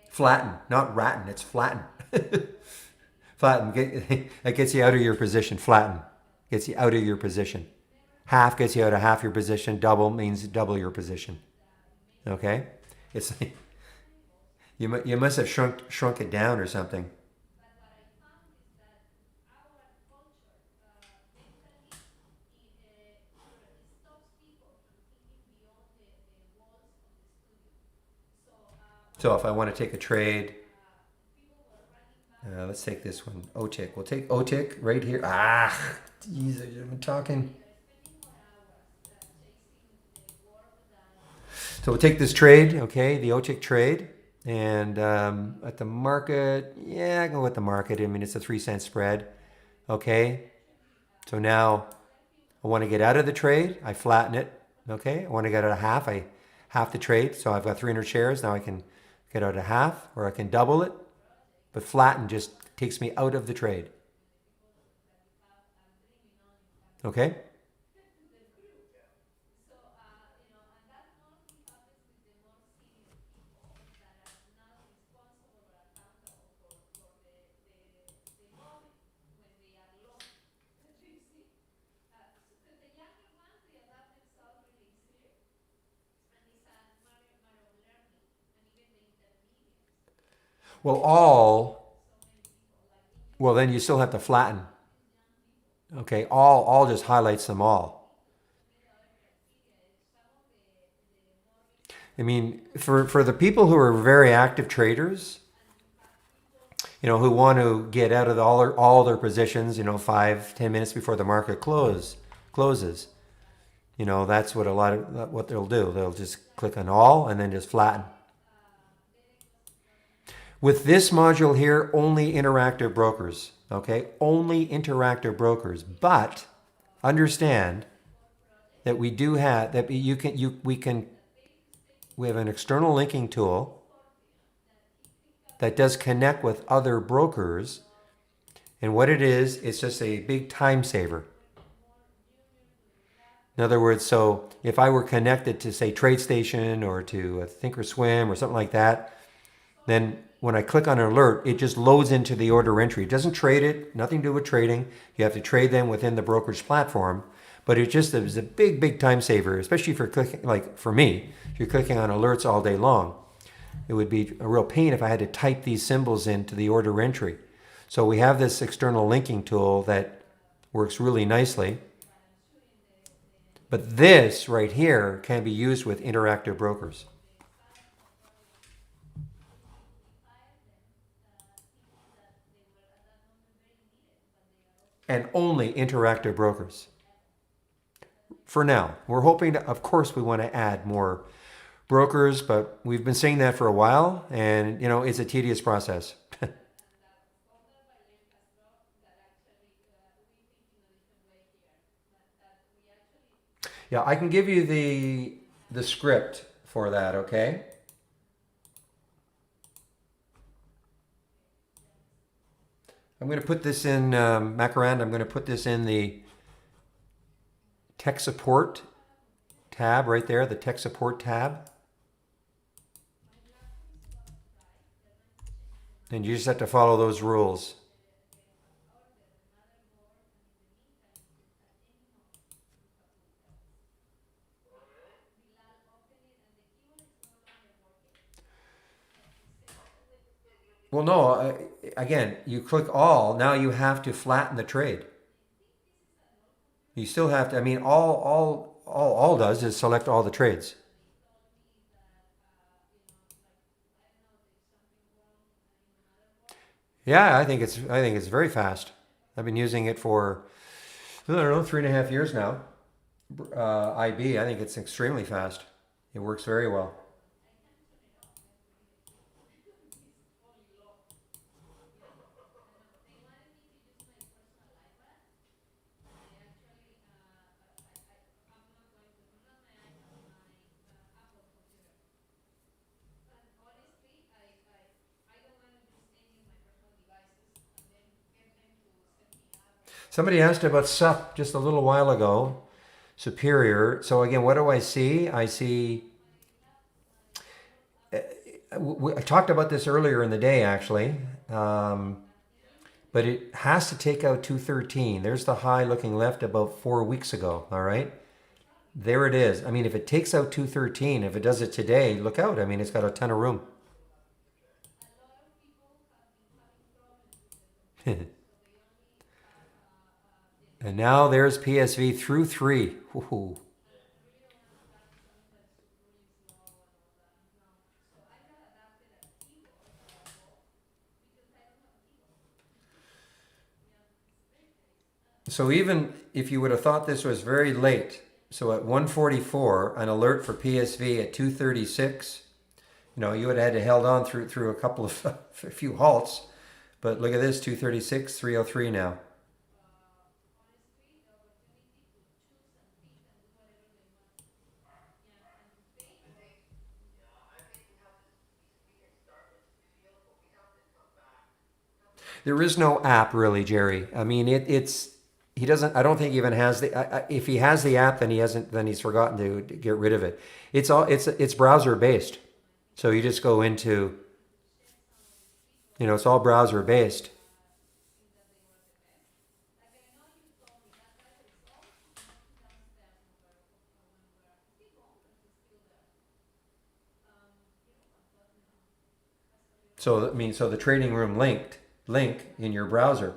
Flatten, not ratten. It's flatten. Flatten. That gets you out of your position. Flatten. Gets you out of your position. Half gets you out of half your position. Double means double your position. Okay? It's you must have shrunk it down or something. So if I want to take a trade, let's take this one. OTIC. We'll take OTIC right here. Jeez, I'm talking. So we'll take this trade, okay, the OTIC trade. And at the market, yeah, I go with the market. I mean, it's a 3-cent spread, okay? So now I want to get out of the trade. I flatten it, okay? I want to get out of half. I half the trade. So I've got 300 shares. Now I can get out of half, or I can double it. But flatten just takes me out of the trade. Okay? Well, well, then you still have to flatten. Okay, all just highlights them all. I mean, for the people who are very active traders, you know, who want to get out of all their positions, you know, 5-10 minutes before the market closes, you know, that's what they'll do. They'll just click on all and then just flatten. With this module here, only interactive brokers, okay? Only interactive brokers, but understand that we do have that we can we have an external linking tool that does connect with other brokers. And what it is, it's just a big time saver. In other words, so if I were connected to, say, TradeStation or to Thinkorswim or something like that, then when I click on an alert, it just loads into the order entry. It doesn't trade it, nothing to do with trading. You have to trade them within the brokerage platform. But it just is a big, big time saver, especially for clicking, like for me, if you're clicking on alerts all day long. It would be a real pain if I had to type these symbols into the order entry. So we have this external linking tool that works really nicely. But this right here can be used with Interactive Brokers. And only Interactive Brokers. For now. We're hoping to, of course, we want to add more brokers, but we've been saying that for a while, and you know, it's a tedious process. Yeah, I can give you the script for that, okay? I'm going to put this in Macarand. I'm going to put this in the tech support tab right there, the tech support tab. And you just have to follow those rules. Well, no, again, you click all, now you have to flatten the trade. You still have to, I mean, all does is select all the trades. Yeah, I think it's very fast. I've been using it for, I don't know, 3.5 years now. IB, I think it's extremely fast. It works very well. Somebody asked about SUP just a little while ago, Superior. So again, what do I see? I see, I talked about this earlier in the day actually, but it has to take out 213. There's the high looking left about 4 weeks ago, all right? There it is. I mean, if it takes out 213, if it does it today, look out. I mean, it's got a ton of room. And now there's PSV through 3. Ooh. So even if you would have thought this was very late, so at 144, an alert for PSV at 236, you know, you would have had to held on through a couple of a few halts. But look at this, 236, 303 now. There is no app really, Jerry. I mean, it's he doesn't. I don't think he even has the. If he has the app, then he hasn't. Then he's forgotten to get rid of it. It's all. It's browser based. So you just go into. You know, it's all browser based. So I mean, so the trading room link in your browser.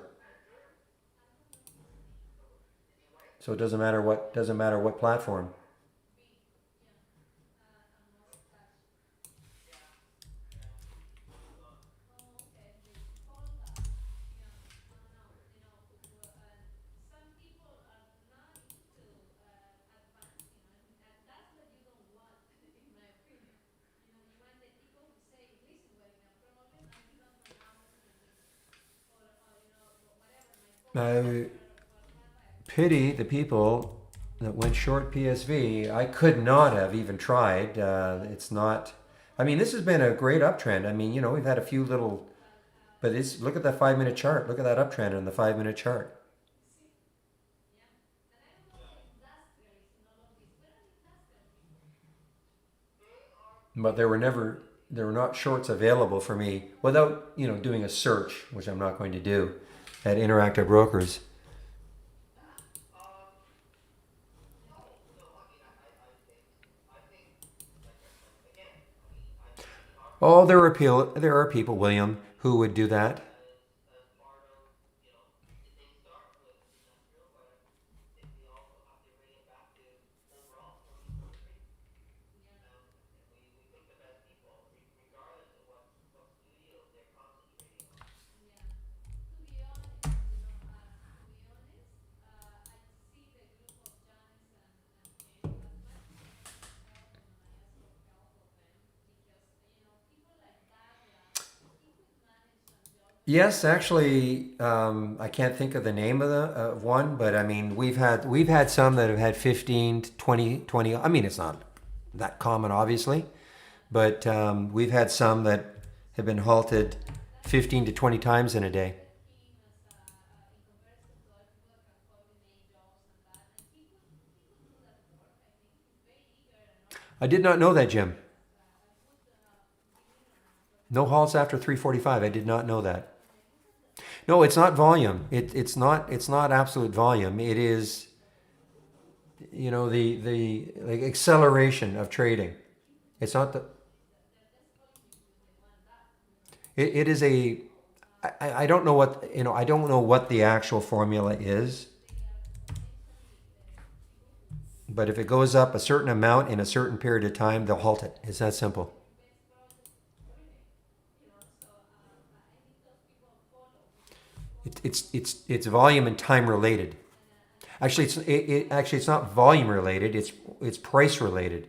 So it doesn't matter what platform. I pity the people that went short PSV. I could not have even tried. It's not. I mean, this has been a great uptrend. I mean, we've had a few little, but look at that 5 minute chart. Look at that uptrend on the 5 minute chart. But there were not shorts available for me without doing a search, which I'm not going to do at Interactive Brokers. Oh, there are people, William, who would do that. Yes, actually, I can't think of the name of the one, but I mean, we've had some that have had 15, 20. I mean, it's not that common, obviously, but we've had some that have been halted 15 to 20 times in a day. I did not know that, Jim. No halts after 3:45. I did not know that. No, it's not volume. It's not absolute volume. It is the like acceleration of trading. It's not the. It is a. I don't know what I don't know what the actual formula is, but if it goes up a certain amount in a certain period of time, they'll halt it. It's that simple. It's volume and time related. Actually, it's not volume related. It's price related.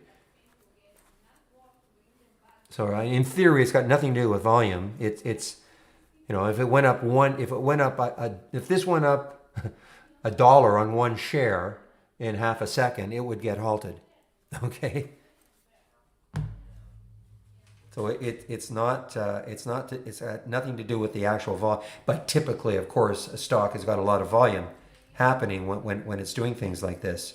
So in theory, it's got nothing to do with volume. It's if it went up if this went up $1 on one share in half a second, it would get halted. Okay. So it's got nothing to do with the actual volume. But typically, of course, a stock has got a lot of volume happening when it's doing things like this.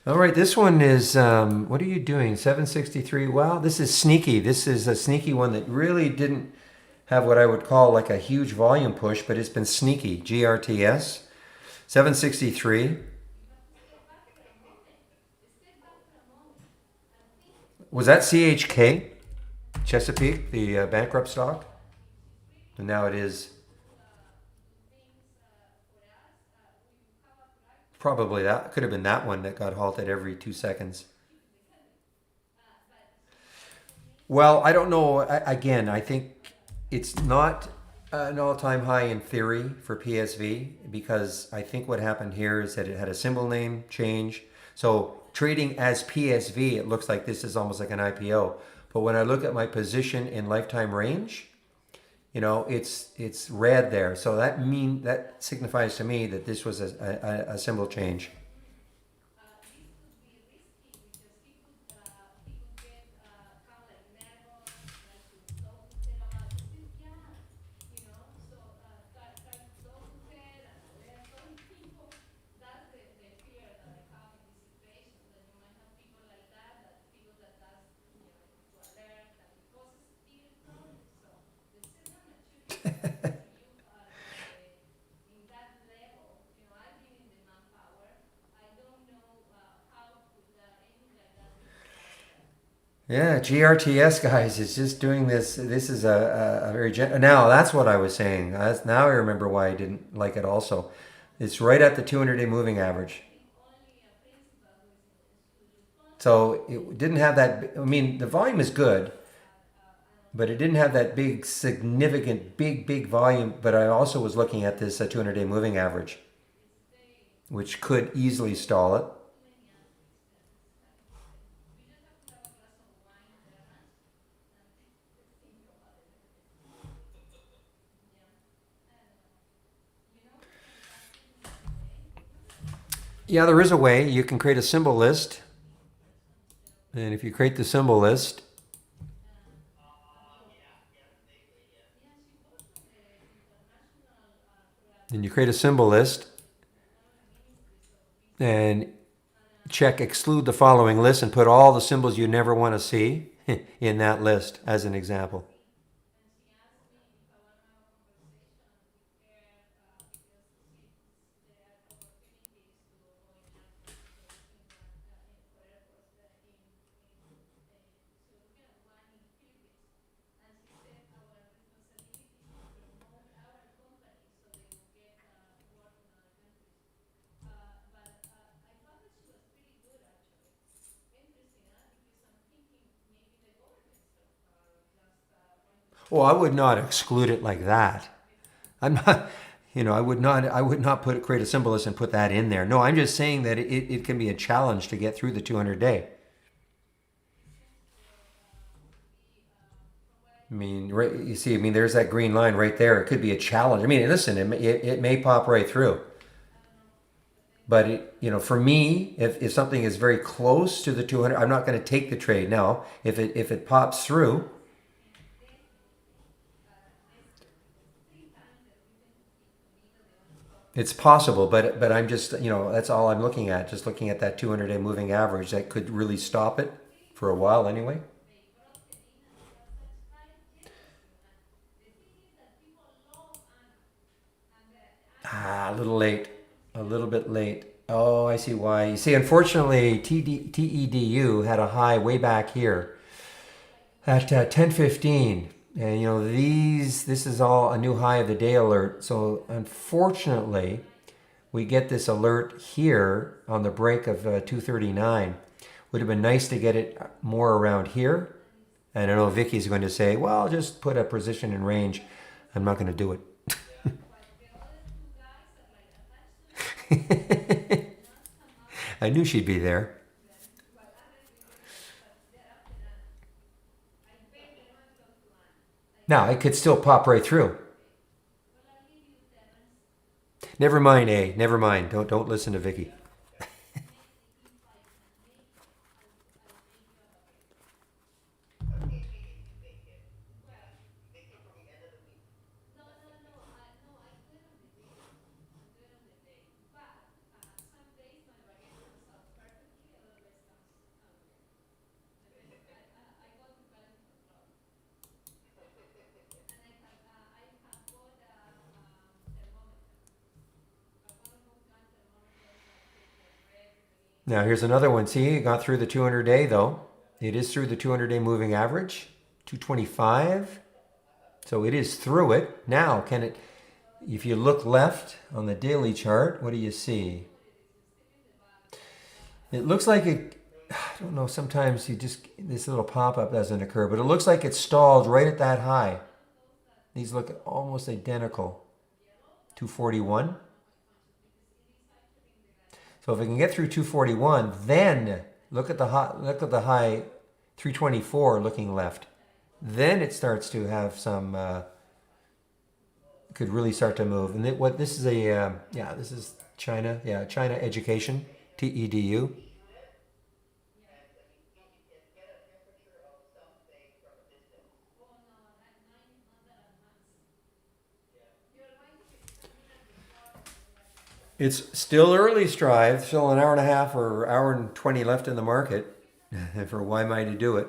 All right, this one is, what are you doing? 763. Wow, this is sneaky. This is a sneaky one that really didn't have what I would call like a huge volume push, but it's been sneaky. GRTS, 763. Was that CHK, Chesapeake, the bankrupt stock? And now it is probably that. Could have been that one that got halted every 2 seconds. Well, I don't know. Again, I think it's not an all-time high in theory for PSV because I think what happened here is that it had a symbol name change. So trading as PSV, it looks like this is almost like an IPO. But when I look at my position in lifetime range, it's red there. So that signifies to me that this was a symbol change. Yeah, GRTS guys is just doing this. This is a very now that's what I was saying. Now I remember why I didn't like it. Also, it's right at the 200-day moving average. So it didn't have that. I mean, the volume is good, but it didn't have that big, significant, big volume. But I also was looking at this 200-day moving average, which could easily stall it. Yeah, there is a way. You can create a symbol list. And if you create the symbol list, and you create a symbol list, and check exclude the following list and put all the symbols you never want to see in that list as an example. Well, I would not exclude it like that. I'm not, I would not create a symbol list and put that in there. No, I'm just saying that it can be a challenge to get through the 200-day. I mean, right, you see, I mean, there's that green line right there. It could be a challenge. I mean, listen, it may pop right through. But for me, if something is very close to the 200, I'm not going to take the trade. Now, if it pops through, it's possible. But I'm just that's all I'm looking at. Just looking at that 200-day moving average that could really stop it for a while anyway. A little late, a little bit late. Oh, I see why. You see, unfortunately, TEDU had a high way back here at 10:15, and this is all a new high of the day alert. So unfortunately, we get this alert here on the break of 2:39. Would have been nice to get it more around here. And I know Vicky's going to say, "Well, just put a position in range." I'm not going to do it. I knew she'd be there. Now, it could still pop right through. Never mind, A. Never mind. Don't listen to Vicky. Now, here's another one. See, it got through the 200-day, though. It is through the 200-day moving average, 225. So it is through it. Now, can it, if you look left on the daily chart, what do you see? It looks like it, I don't know, sometimes this little pop-up doesn't occur, but it looks like it stalled right at that high. These look almost identical. 241. So if we can get through 241, then look at the high 324 looking left. Then it starts to have some could really start to move. And this is this is China. Yeah, China Education, TEDU. It's still early, Strive. Still an hour and a half or hour and 20 left in the market for why might he do it.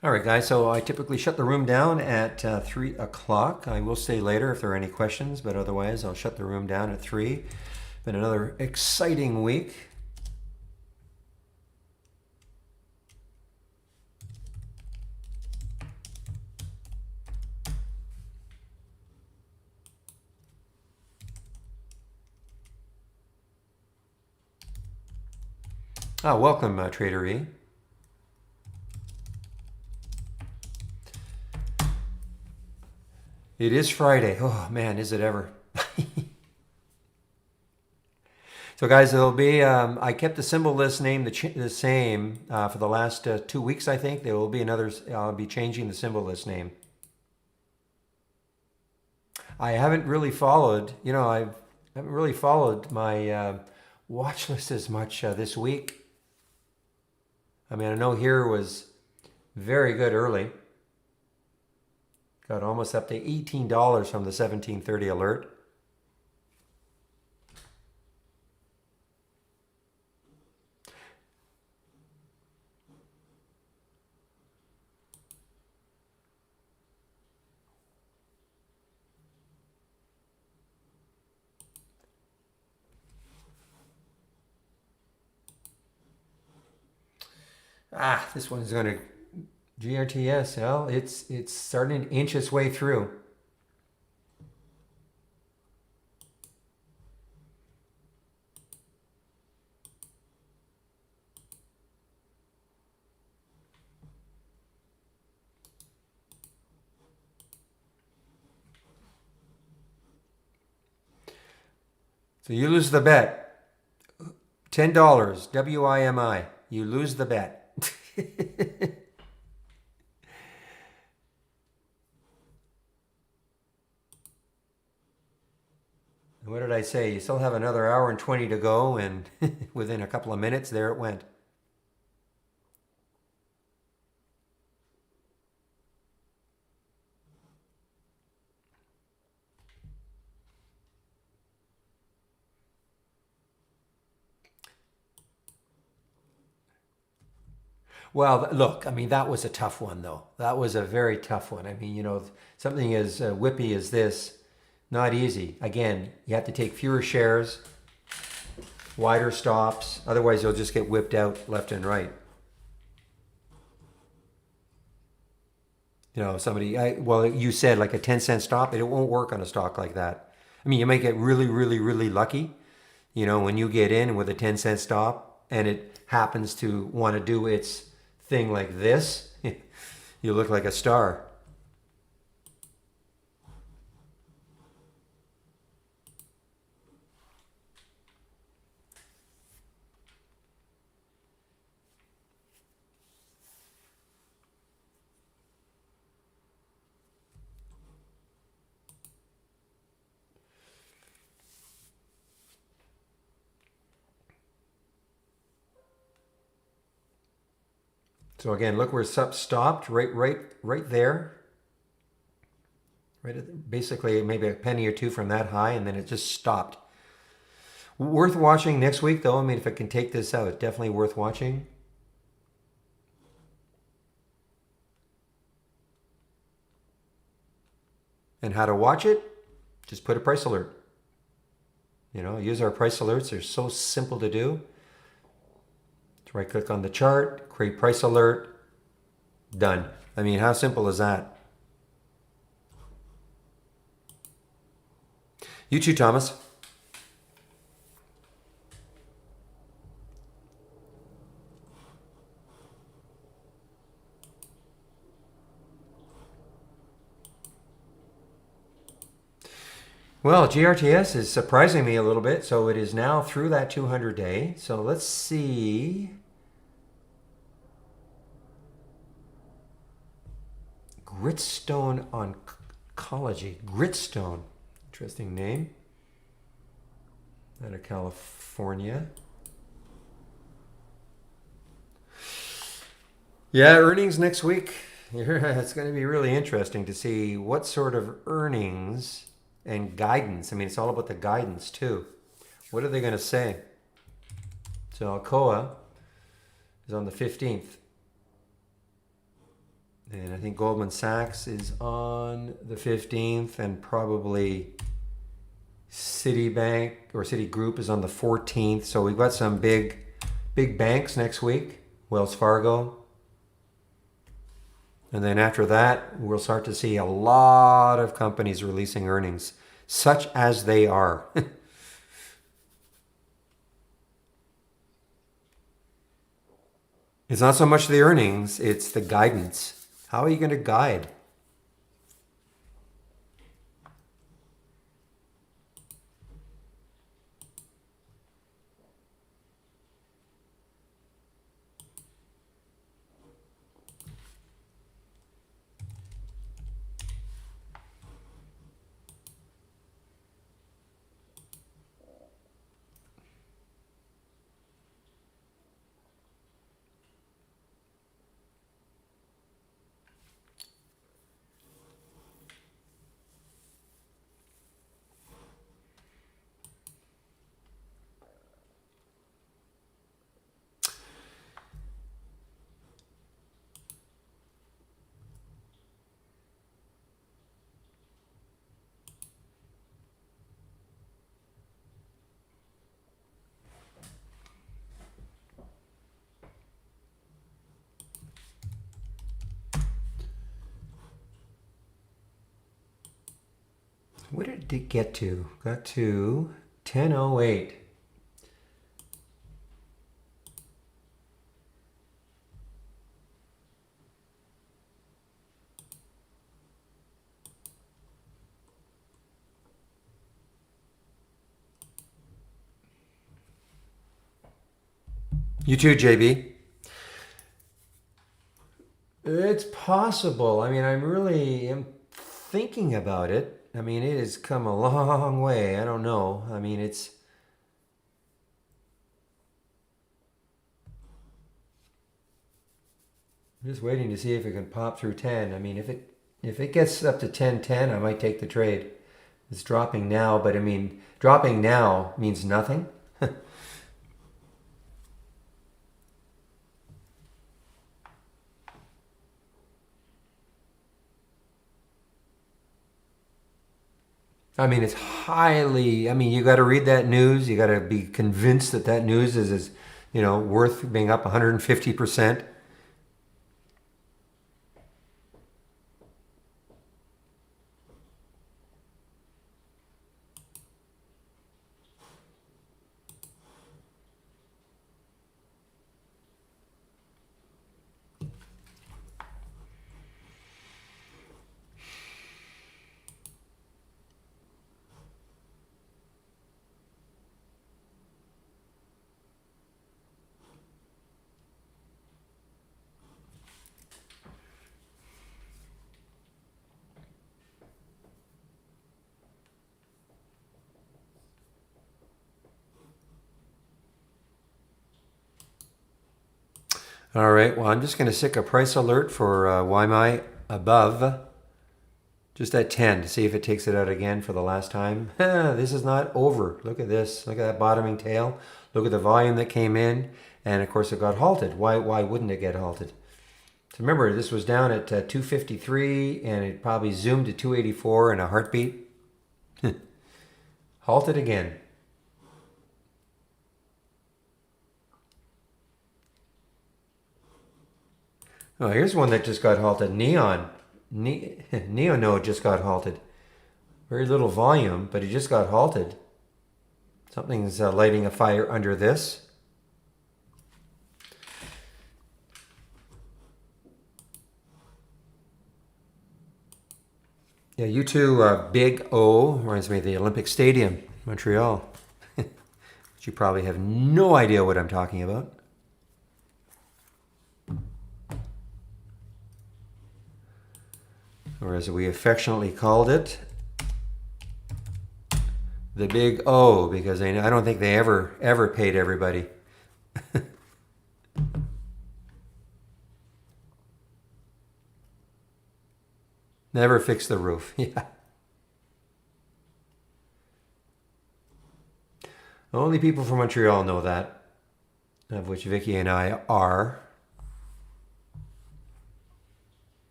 All right, guys, so I typically shut the room down at 3 o'clock. I will stay later if there are any questions, but otherwise I'll shut the room down at 3. Been another exciting week. Welcome, Trader E. It is Friday. Oh man, is it ever? So guys, it'll be, I kept the symbol list name the same for the last 2 weeks, I think. There will be another, I'll be changing the symbol list name. I haven't really followed, I haven't really followed my watch list as much this week. I mean, I know here was very good early. Got almost up to $18 from the 1730 alert. This one's going to GRTS. Well, it's starting to inch its way through. So you lose the bet. $10, WIMI. You lose the bet. What did I say? You still have another hour and 20 to go, and within a couple of minutes, there it went. Well, look, I mean, that was a tough one, though. That was a very tough one. I mean, something as whippy as this, not easy. Again, you have to take fewer shares, wider stops. Otherwise, you'll just get whipped out left and right. Well, you said like a 10-cent stop. It won't work on a stock like that. I mean, you might get really, really, really lucky, when you get in with a 10-cent stop and it happens to want to do its thing like this, you look like a star. So again, look where SUP stopped, right there. Basically maybe a penny or two from that high, and then it just stopped. Worth watching next week, though. I mean, if it can take this out, definitely worth watching. And how to watch it? Just put a price alert. Use our price alerts. They're so simple to do. Right click on the chart, create price alert, done. I mean, how simple is that? You too, Thomas. Well, GRTS is surprising me a little bit. So it is now through that 200 day. So let's see. Gritstone Oncology. Gritstone. Interesting name. Out of California. Yeah, earnings next week. It's going to be really interesting to see what sort of earnings and guidance. I mean, it's all about the guidance too. What are they going to say? So Alcoa is on the 15th. And I think Goldman Sachs is on the 15th, and probably Citibank or Citigroup is on the 14th. So we've got some big banks next week. Wells Fargo. And then after that, we'll start to see a lot of companies releasing earnings, such as they are. It's not so much the earnings, it's the guidance. How are you going to guide? What did it get to? Got to 10:08. You too, JB. It's possible. I mean, I'm really am thinking about it. I mean, it has come a long way. I don't know. I mean, it's I'm just waiting to see if it can pop through 10. I mean, if it gets up to 10:10, I might take the trade. It's dropping now, but I mean, dropping now means nothing. I mean, it's highly. I mean, you got to read that news. You got to be convinced that that news is worth being up 150%. All right. Well, I'm just going to stick a price alert for YMI above, just at 10 to see if it takes it out again for the last time. This is not over. Look at this. Look at that bottoming tail. Look at the volume that came in. And of course, it got halted. Why wouldn't it get halted? So remember, this was down at 253 and it probably zoomed to 284 in a heartbeat. Halted again. Oh, here's one that just got halted. Neon. Neonode just got halted. Very little volume, but it just got halted. Something's lighting a fire under this. Yeah, U2 Big O reminds me of the Olympic Stadium, Montreal. But you probably have no idea what I'm talking about. Or as we affectionately called it, the Big O, because I don't think they ever paid everybody. Never fixed the roof. Yeah. Only people from Montreal know that, of which Vicky and I are.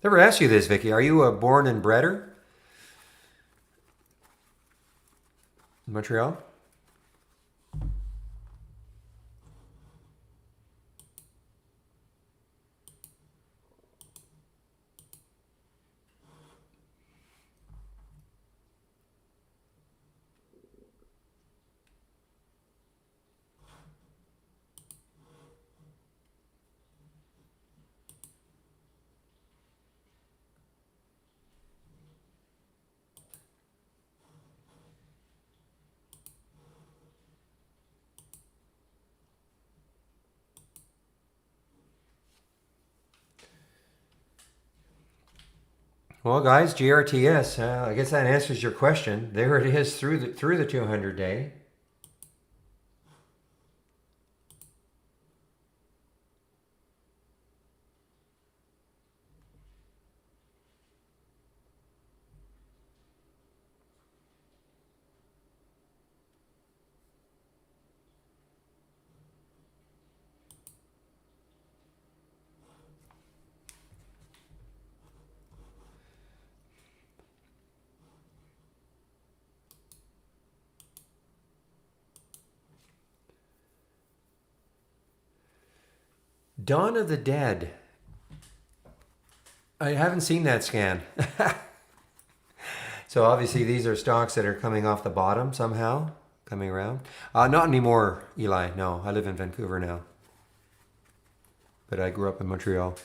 Never asked you this, Vicky. Are you a born and bredder in Montreal? Well, guys, GRTS. I guess that answers your question. There it is through the 200 day. Dawn of the Dead. I haven't seen that scan. So obviously these are stocks that are coming off the bottom somehow, coming around. Not anymore, Eli. No, I live in Vancouver now. But I grew up in Montreal.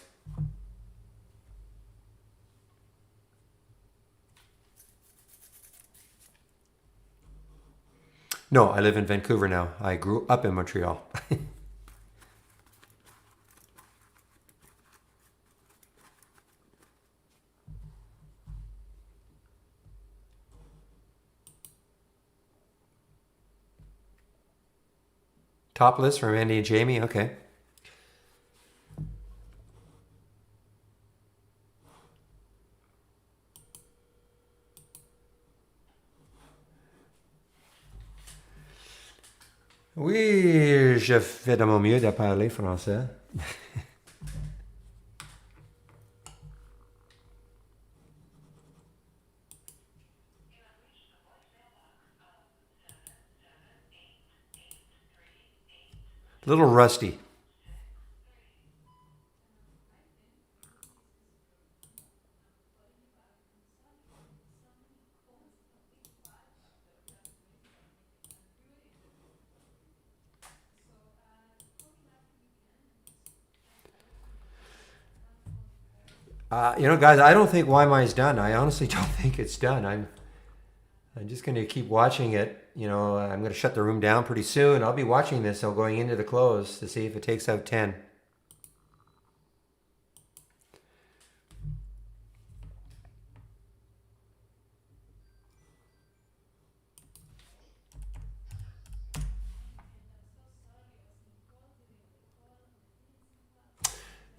No, I live in Vancouver now. I grew up in Montreal. Top list from Andy and Jamie. Okay. Oui, je fais de mon mieux de parler français. A little rusty. Guys, I don't think YMI is done. I honestly don't think it's done. I'm just going to keep watching it. I'm going to shut the room down pretty soon. I'll be watching this. I'm going into the close to see if it takes out 10.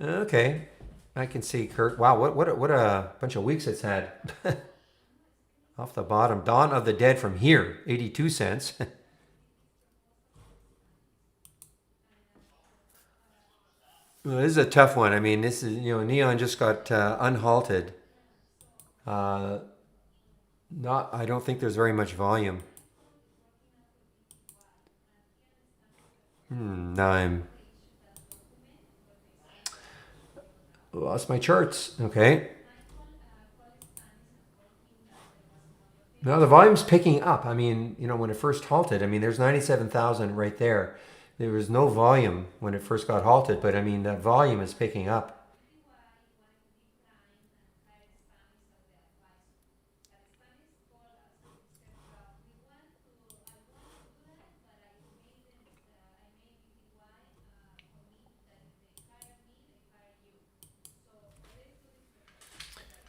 Okay, I can see Kurt. Wow, what a bunch of weeks it's had. Off the bottom, Dawn of the Dead from here, 82 cents. Well, this is a tough one. I mean, this is Neon just got unhalted. Uh, Not, I don't think there's very much volume. Now I'm lost my charts. Okay. Now the volume's picking up. I mean, when it first halted, I mean, there's 97,000 right there. There was no volume when it first got halted, but I mean, that volume is picking up.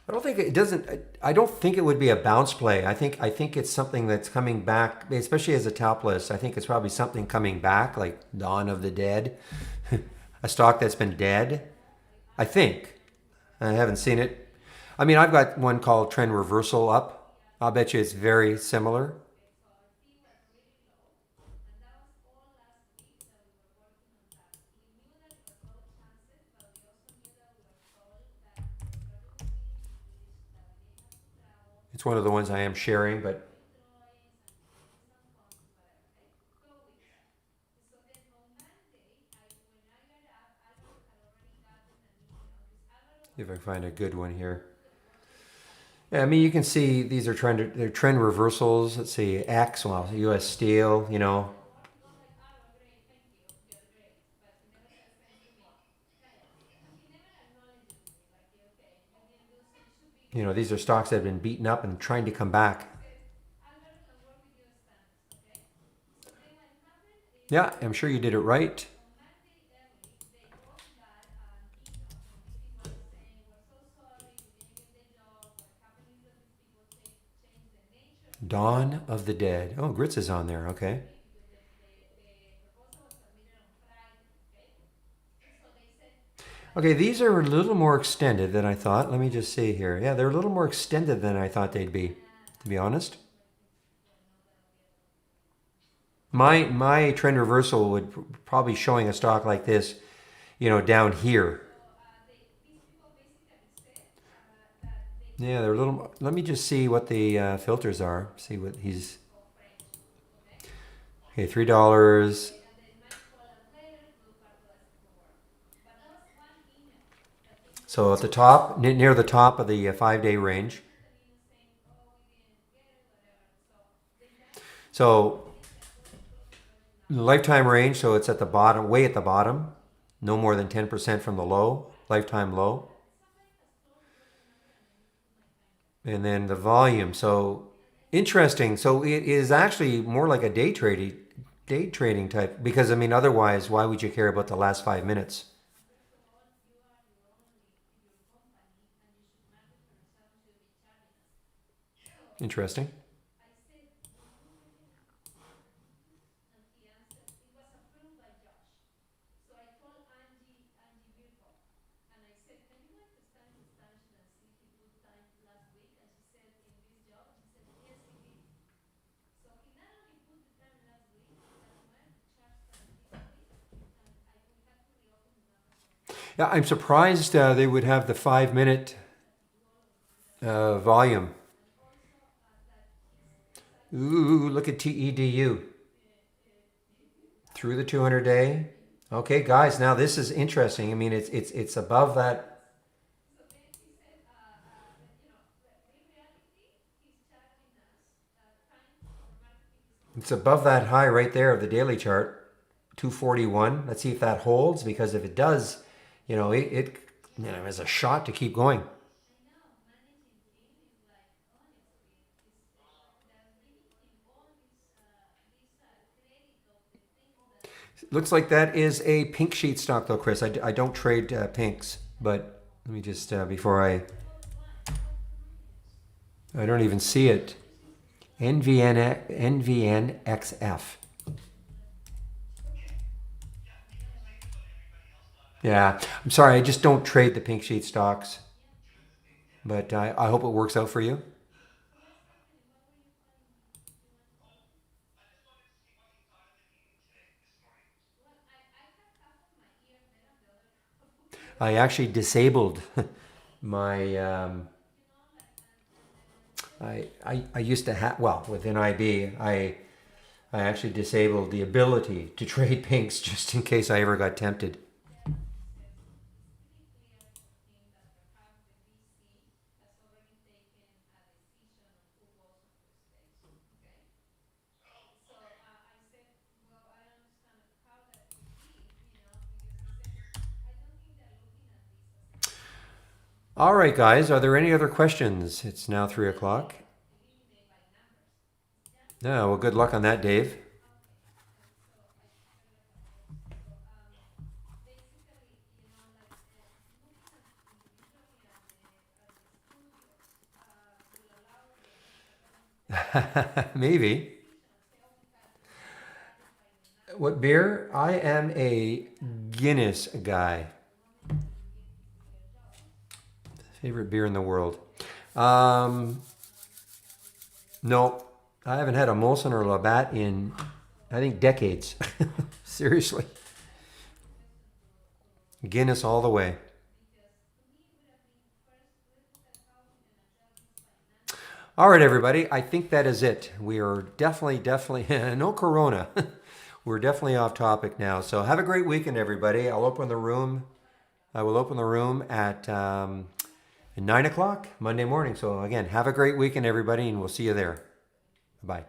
I don't think it doesn't. I don't think it would be a bounce play. I think it's something that's coming back, especially as a top list. I think it's probably something coming back, like Dawn of the Dead, a stock that's been dead. I think. I haven't seen it. I mean, I've got one called Trend Reversal up. I'll bet you it's very similar. It's one of the ones I am sharing, but if I find a good one here. Yeah, I mean, you can see these are they're trend reversals. Let's see, X, well, U.S. Steel, these are stocks that have been beaten up and trying to come back. Yeah, I'm sure you did it right. Dawn of the Dead. Oh, Grits is on there. Okay. Okay, these are a little more extended than I thought. Let me just see here. Yeah, they're a little more extended than I thought they'd be, to be honest. My trend reversal would probably showing a stock like this, down here. Yeah, they're a little. Let me just see what the filters are. See what he's. Okay, $3. So at the top, near the top of the 5-day range. So the lifetime range, so it's at the bottom, way at the bottom, no more than 10% from the low, lifetime low. And then the volume. So interesting. So it is actually more like a day trading type, because I mean, otherwise, why would you care about the last 5 minutes? Interesting. Yeah, I'm surprised they would have the 5 minute volume. Ooh, look at TEDU through the 200-day. Okay, guys, now this is interesting. I mean, it's above that. It's above that high right there of the daily chart, 241. Let's see if that holds, because if it does, it has a shot to keep going. Looks like that is a pink sheet stock though, Chris. I don't trade pinks, but let me just before I don't even see it. NVNXF. Yeah, I'm sorry. I just don't trade the pink sheet stocks, but I hope it works out for you. I actually disabled my. I used to have, well, within IB, I actually disabled the ability to trade pinks just in case I ever got tempted. All right, guys, are there any other questions? It's now 3 o'clock. No, well, good luck on that, Dave. Maybe. What beer? I am a Guinness guy. Favorite beer in the world? Um, no, I haven't had a Molson or Labatt in, I think, decades. Seriously. Guinness all the way. All right, everybody. I think that is it. We are definitely, no Corona. We're definitely off topic now. So have a great weekend, everybody. I'll open the room. I will open the room at 9 o'clock Monday morning. So again, have a great weekend, everybody, and we'll see you there. Bye.